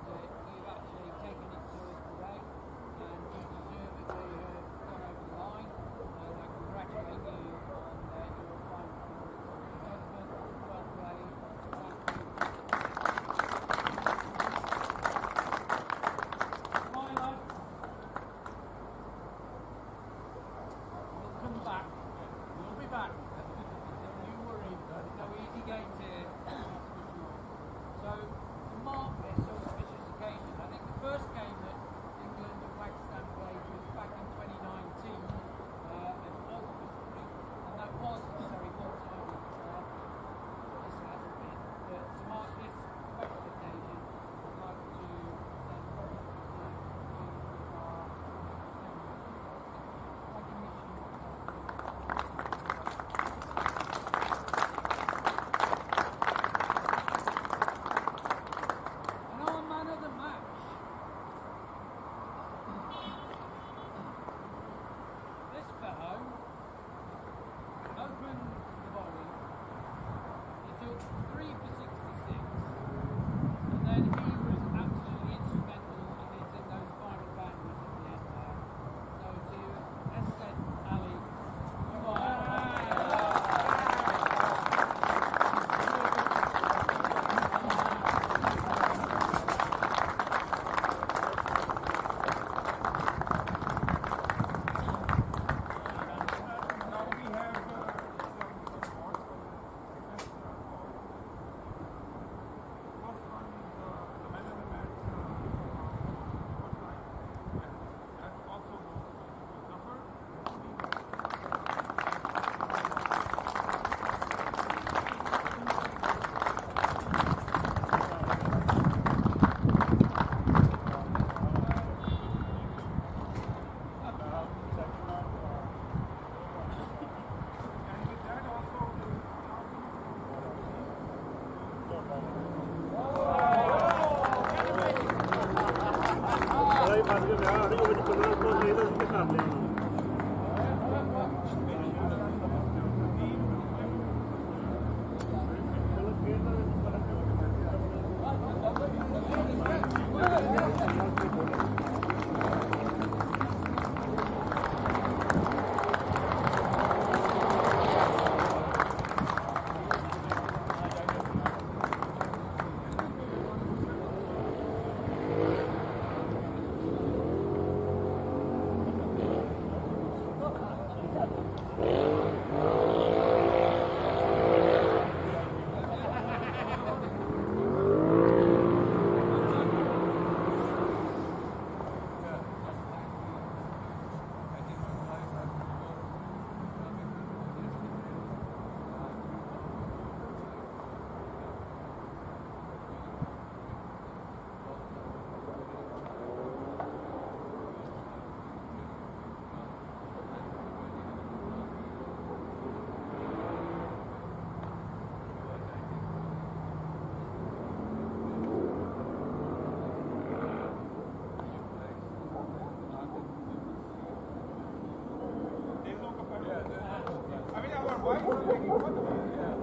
you've actually taken it to us today, and you deservedly have gone over the line, and I congratulate you on your fine performance. Judgment, well played, thank you. Bye lads. We'll come back. We'll be back. Don't you worry. No easy games here. That's for sure. So, to mark this auspicious occasion, I think the first game that England and Pakistan played was back in 2019 at Oswestry, and that was a very one-sided. This hasn't been. But to mark this special occasion, I'd like to send very much with our recognition. And our man of the match. This fellow opened the bowling. He took 3 for 66. And then he was absolutely instrumental in hitting those final boundaries at the end there. So to Esed Ali, come on.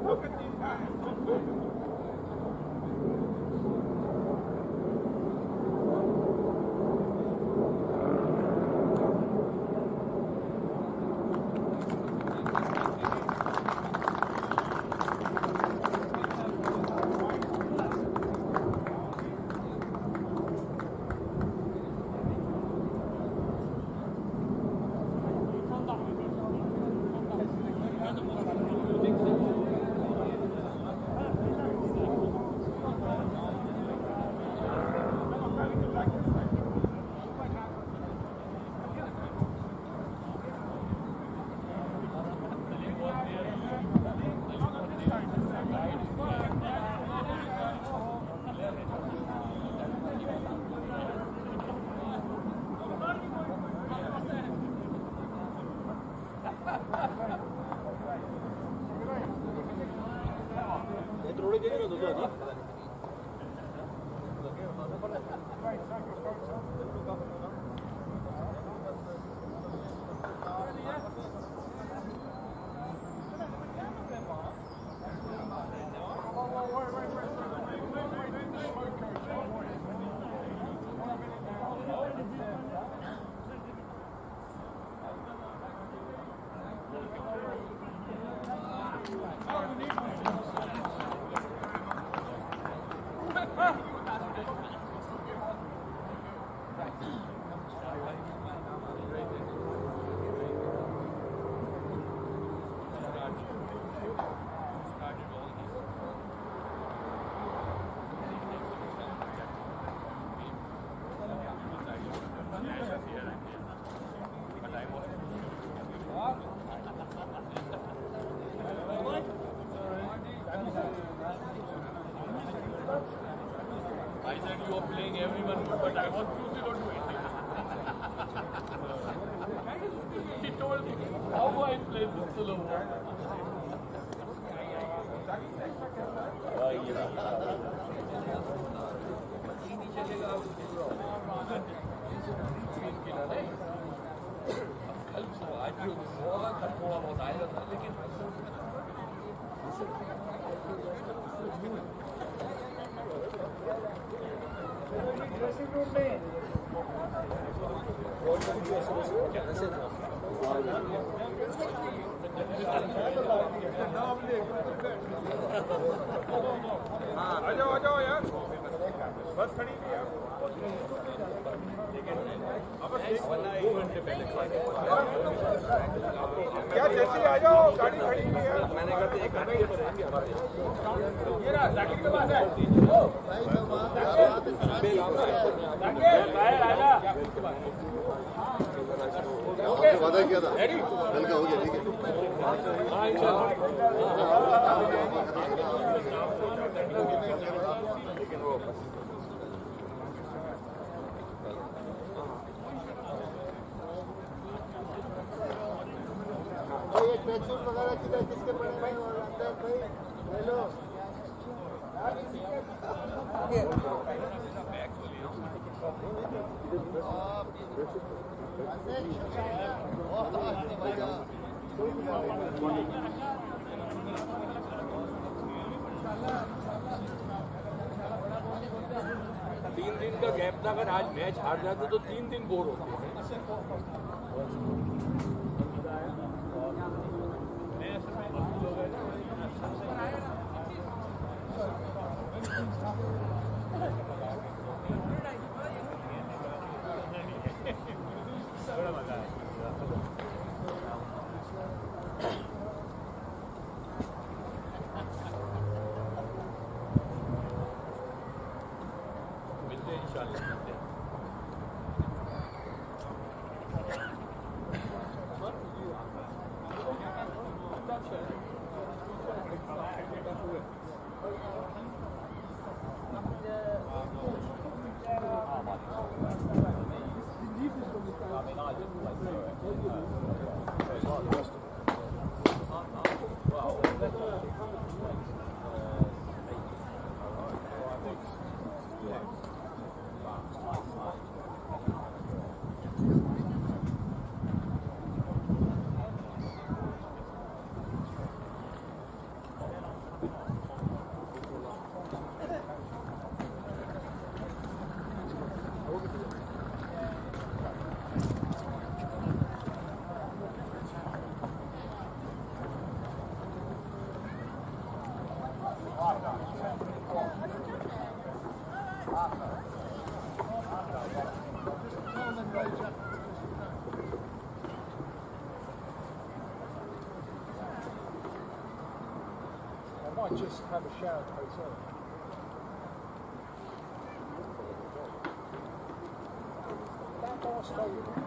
Look at these guys. I said you are playing everyone good, but I was choosing not to win. He told me how I play this slow. कल आज जो होगा खत्म बहुत आएगा था लेकिन dressing room में आ जाओ यार बस खड़ी थी यार दो घंटे पहले क्या जैसे आ जाओ गाड़ी खड़ी हुई है मैंने कहा एक घंटे ये रहा जाके के पास है वादा किया था कल का हो गया ठीक है ये ट्रैकसूट वगैरह किसके पड़े भाई हेलो तीन दिन का गैप था अगर आज मैच हार जाते तो 3 दिन बोर होते हैं Just have a shower at the hotel. That last hole,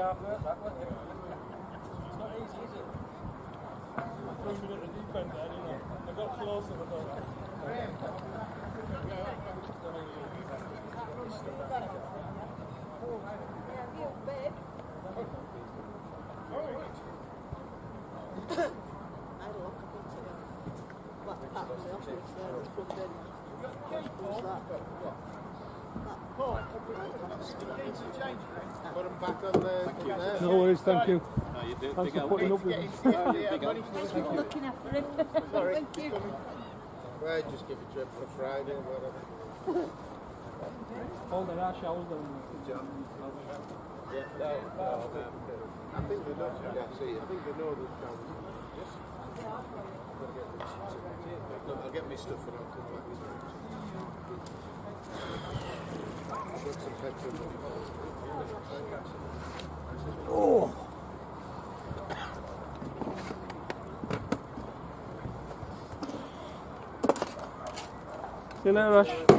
after it, that one. It's not easy, is it? I threw me at the deep end there, didn't I? I got closer, but I Put them back on there. No worries, thank you. No, you do. Thanks for putting up with me. Thank you for looking after him. Thank you. Well, just give a trip for Friday or whatever. Hold the rush hours down. Yeah, no. I think they know. Yeah, see, I think they know this town. Look, I'll get me stuff and I'll come back. Put some petrol in. Oh! See you later, Ash.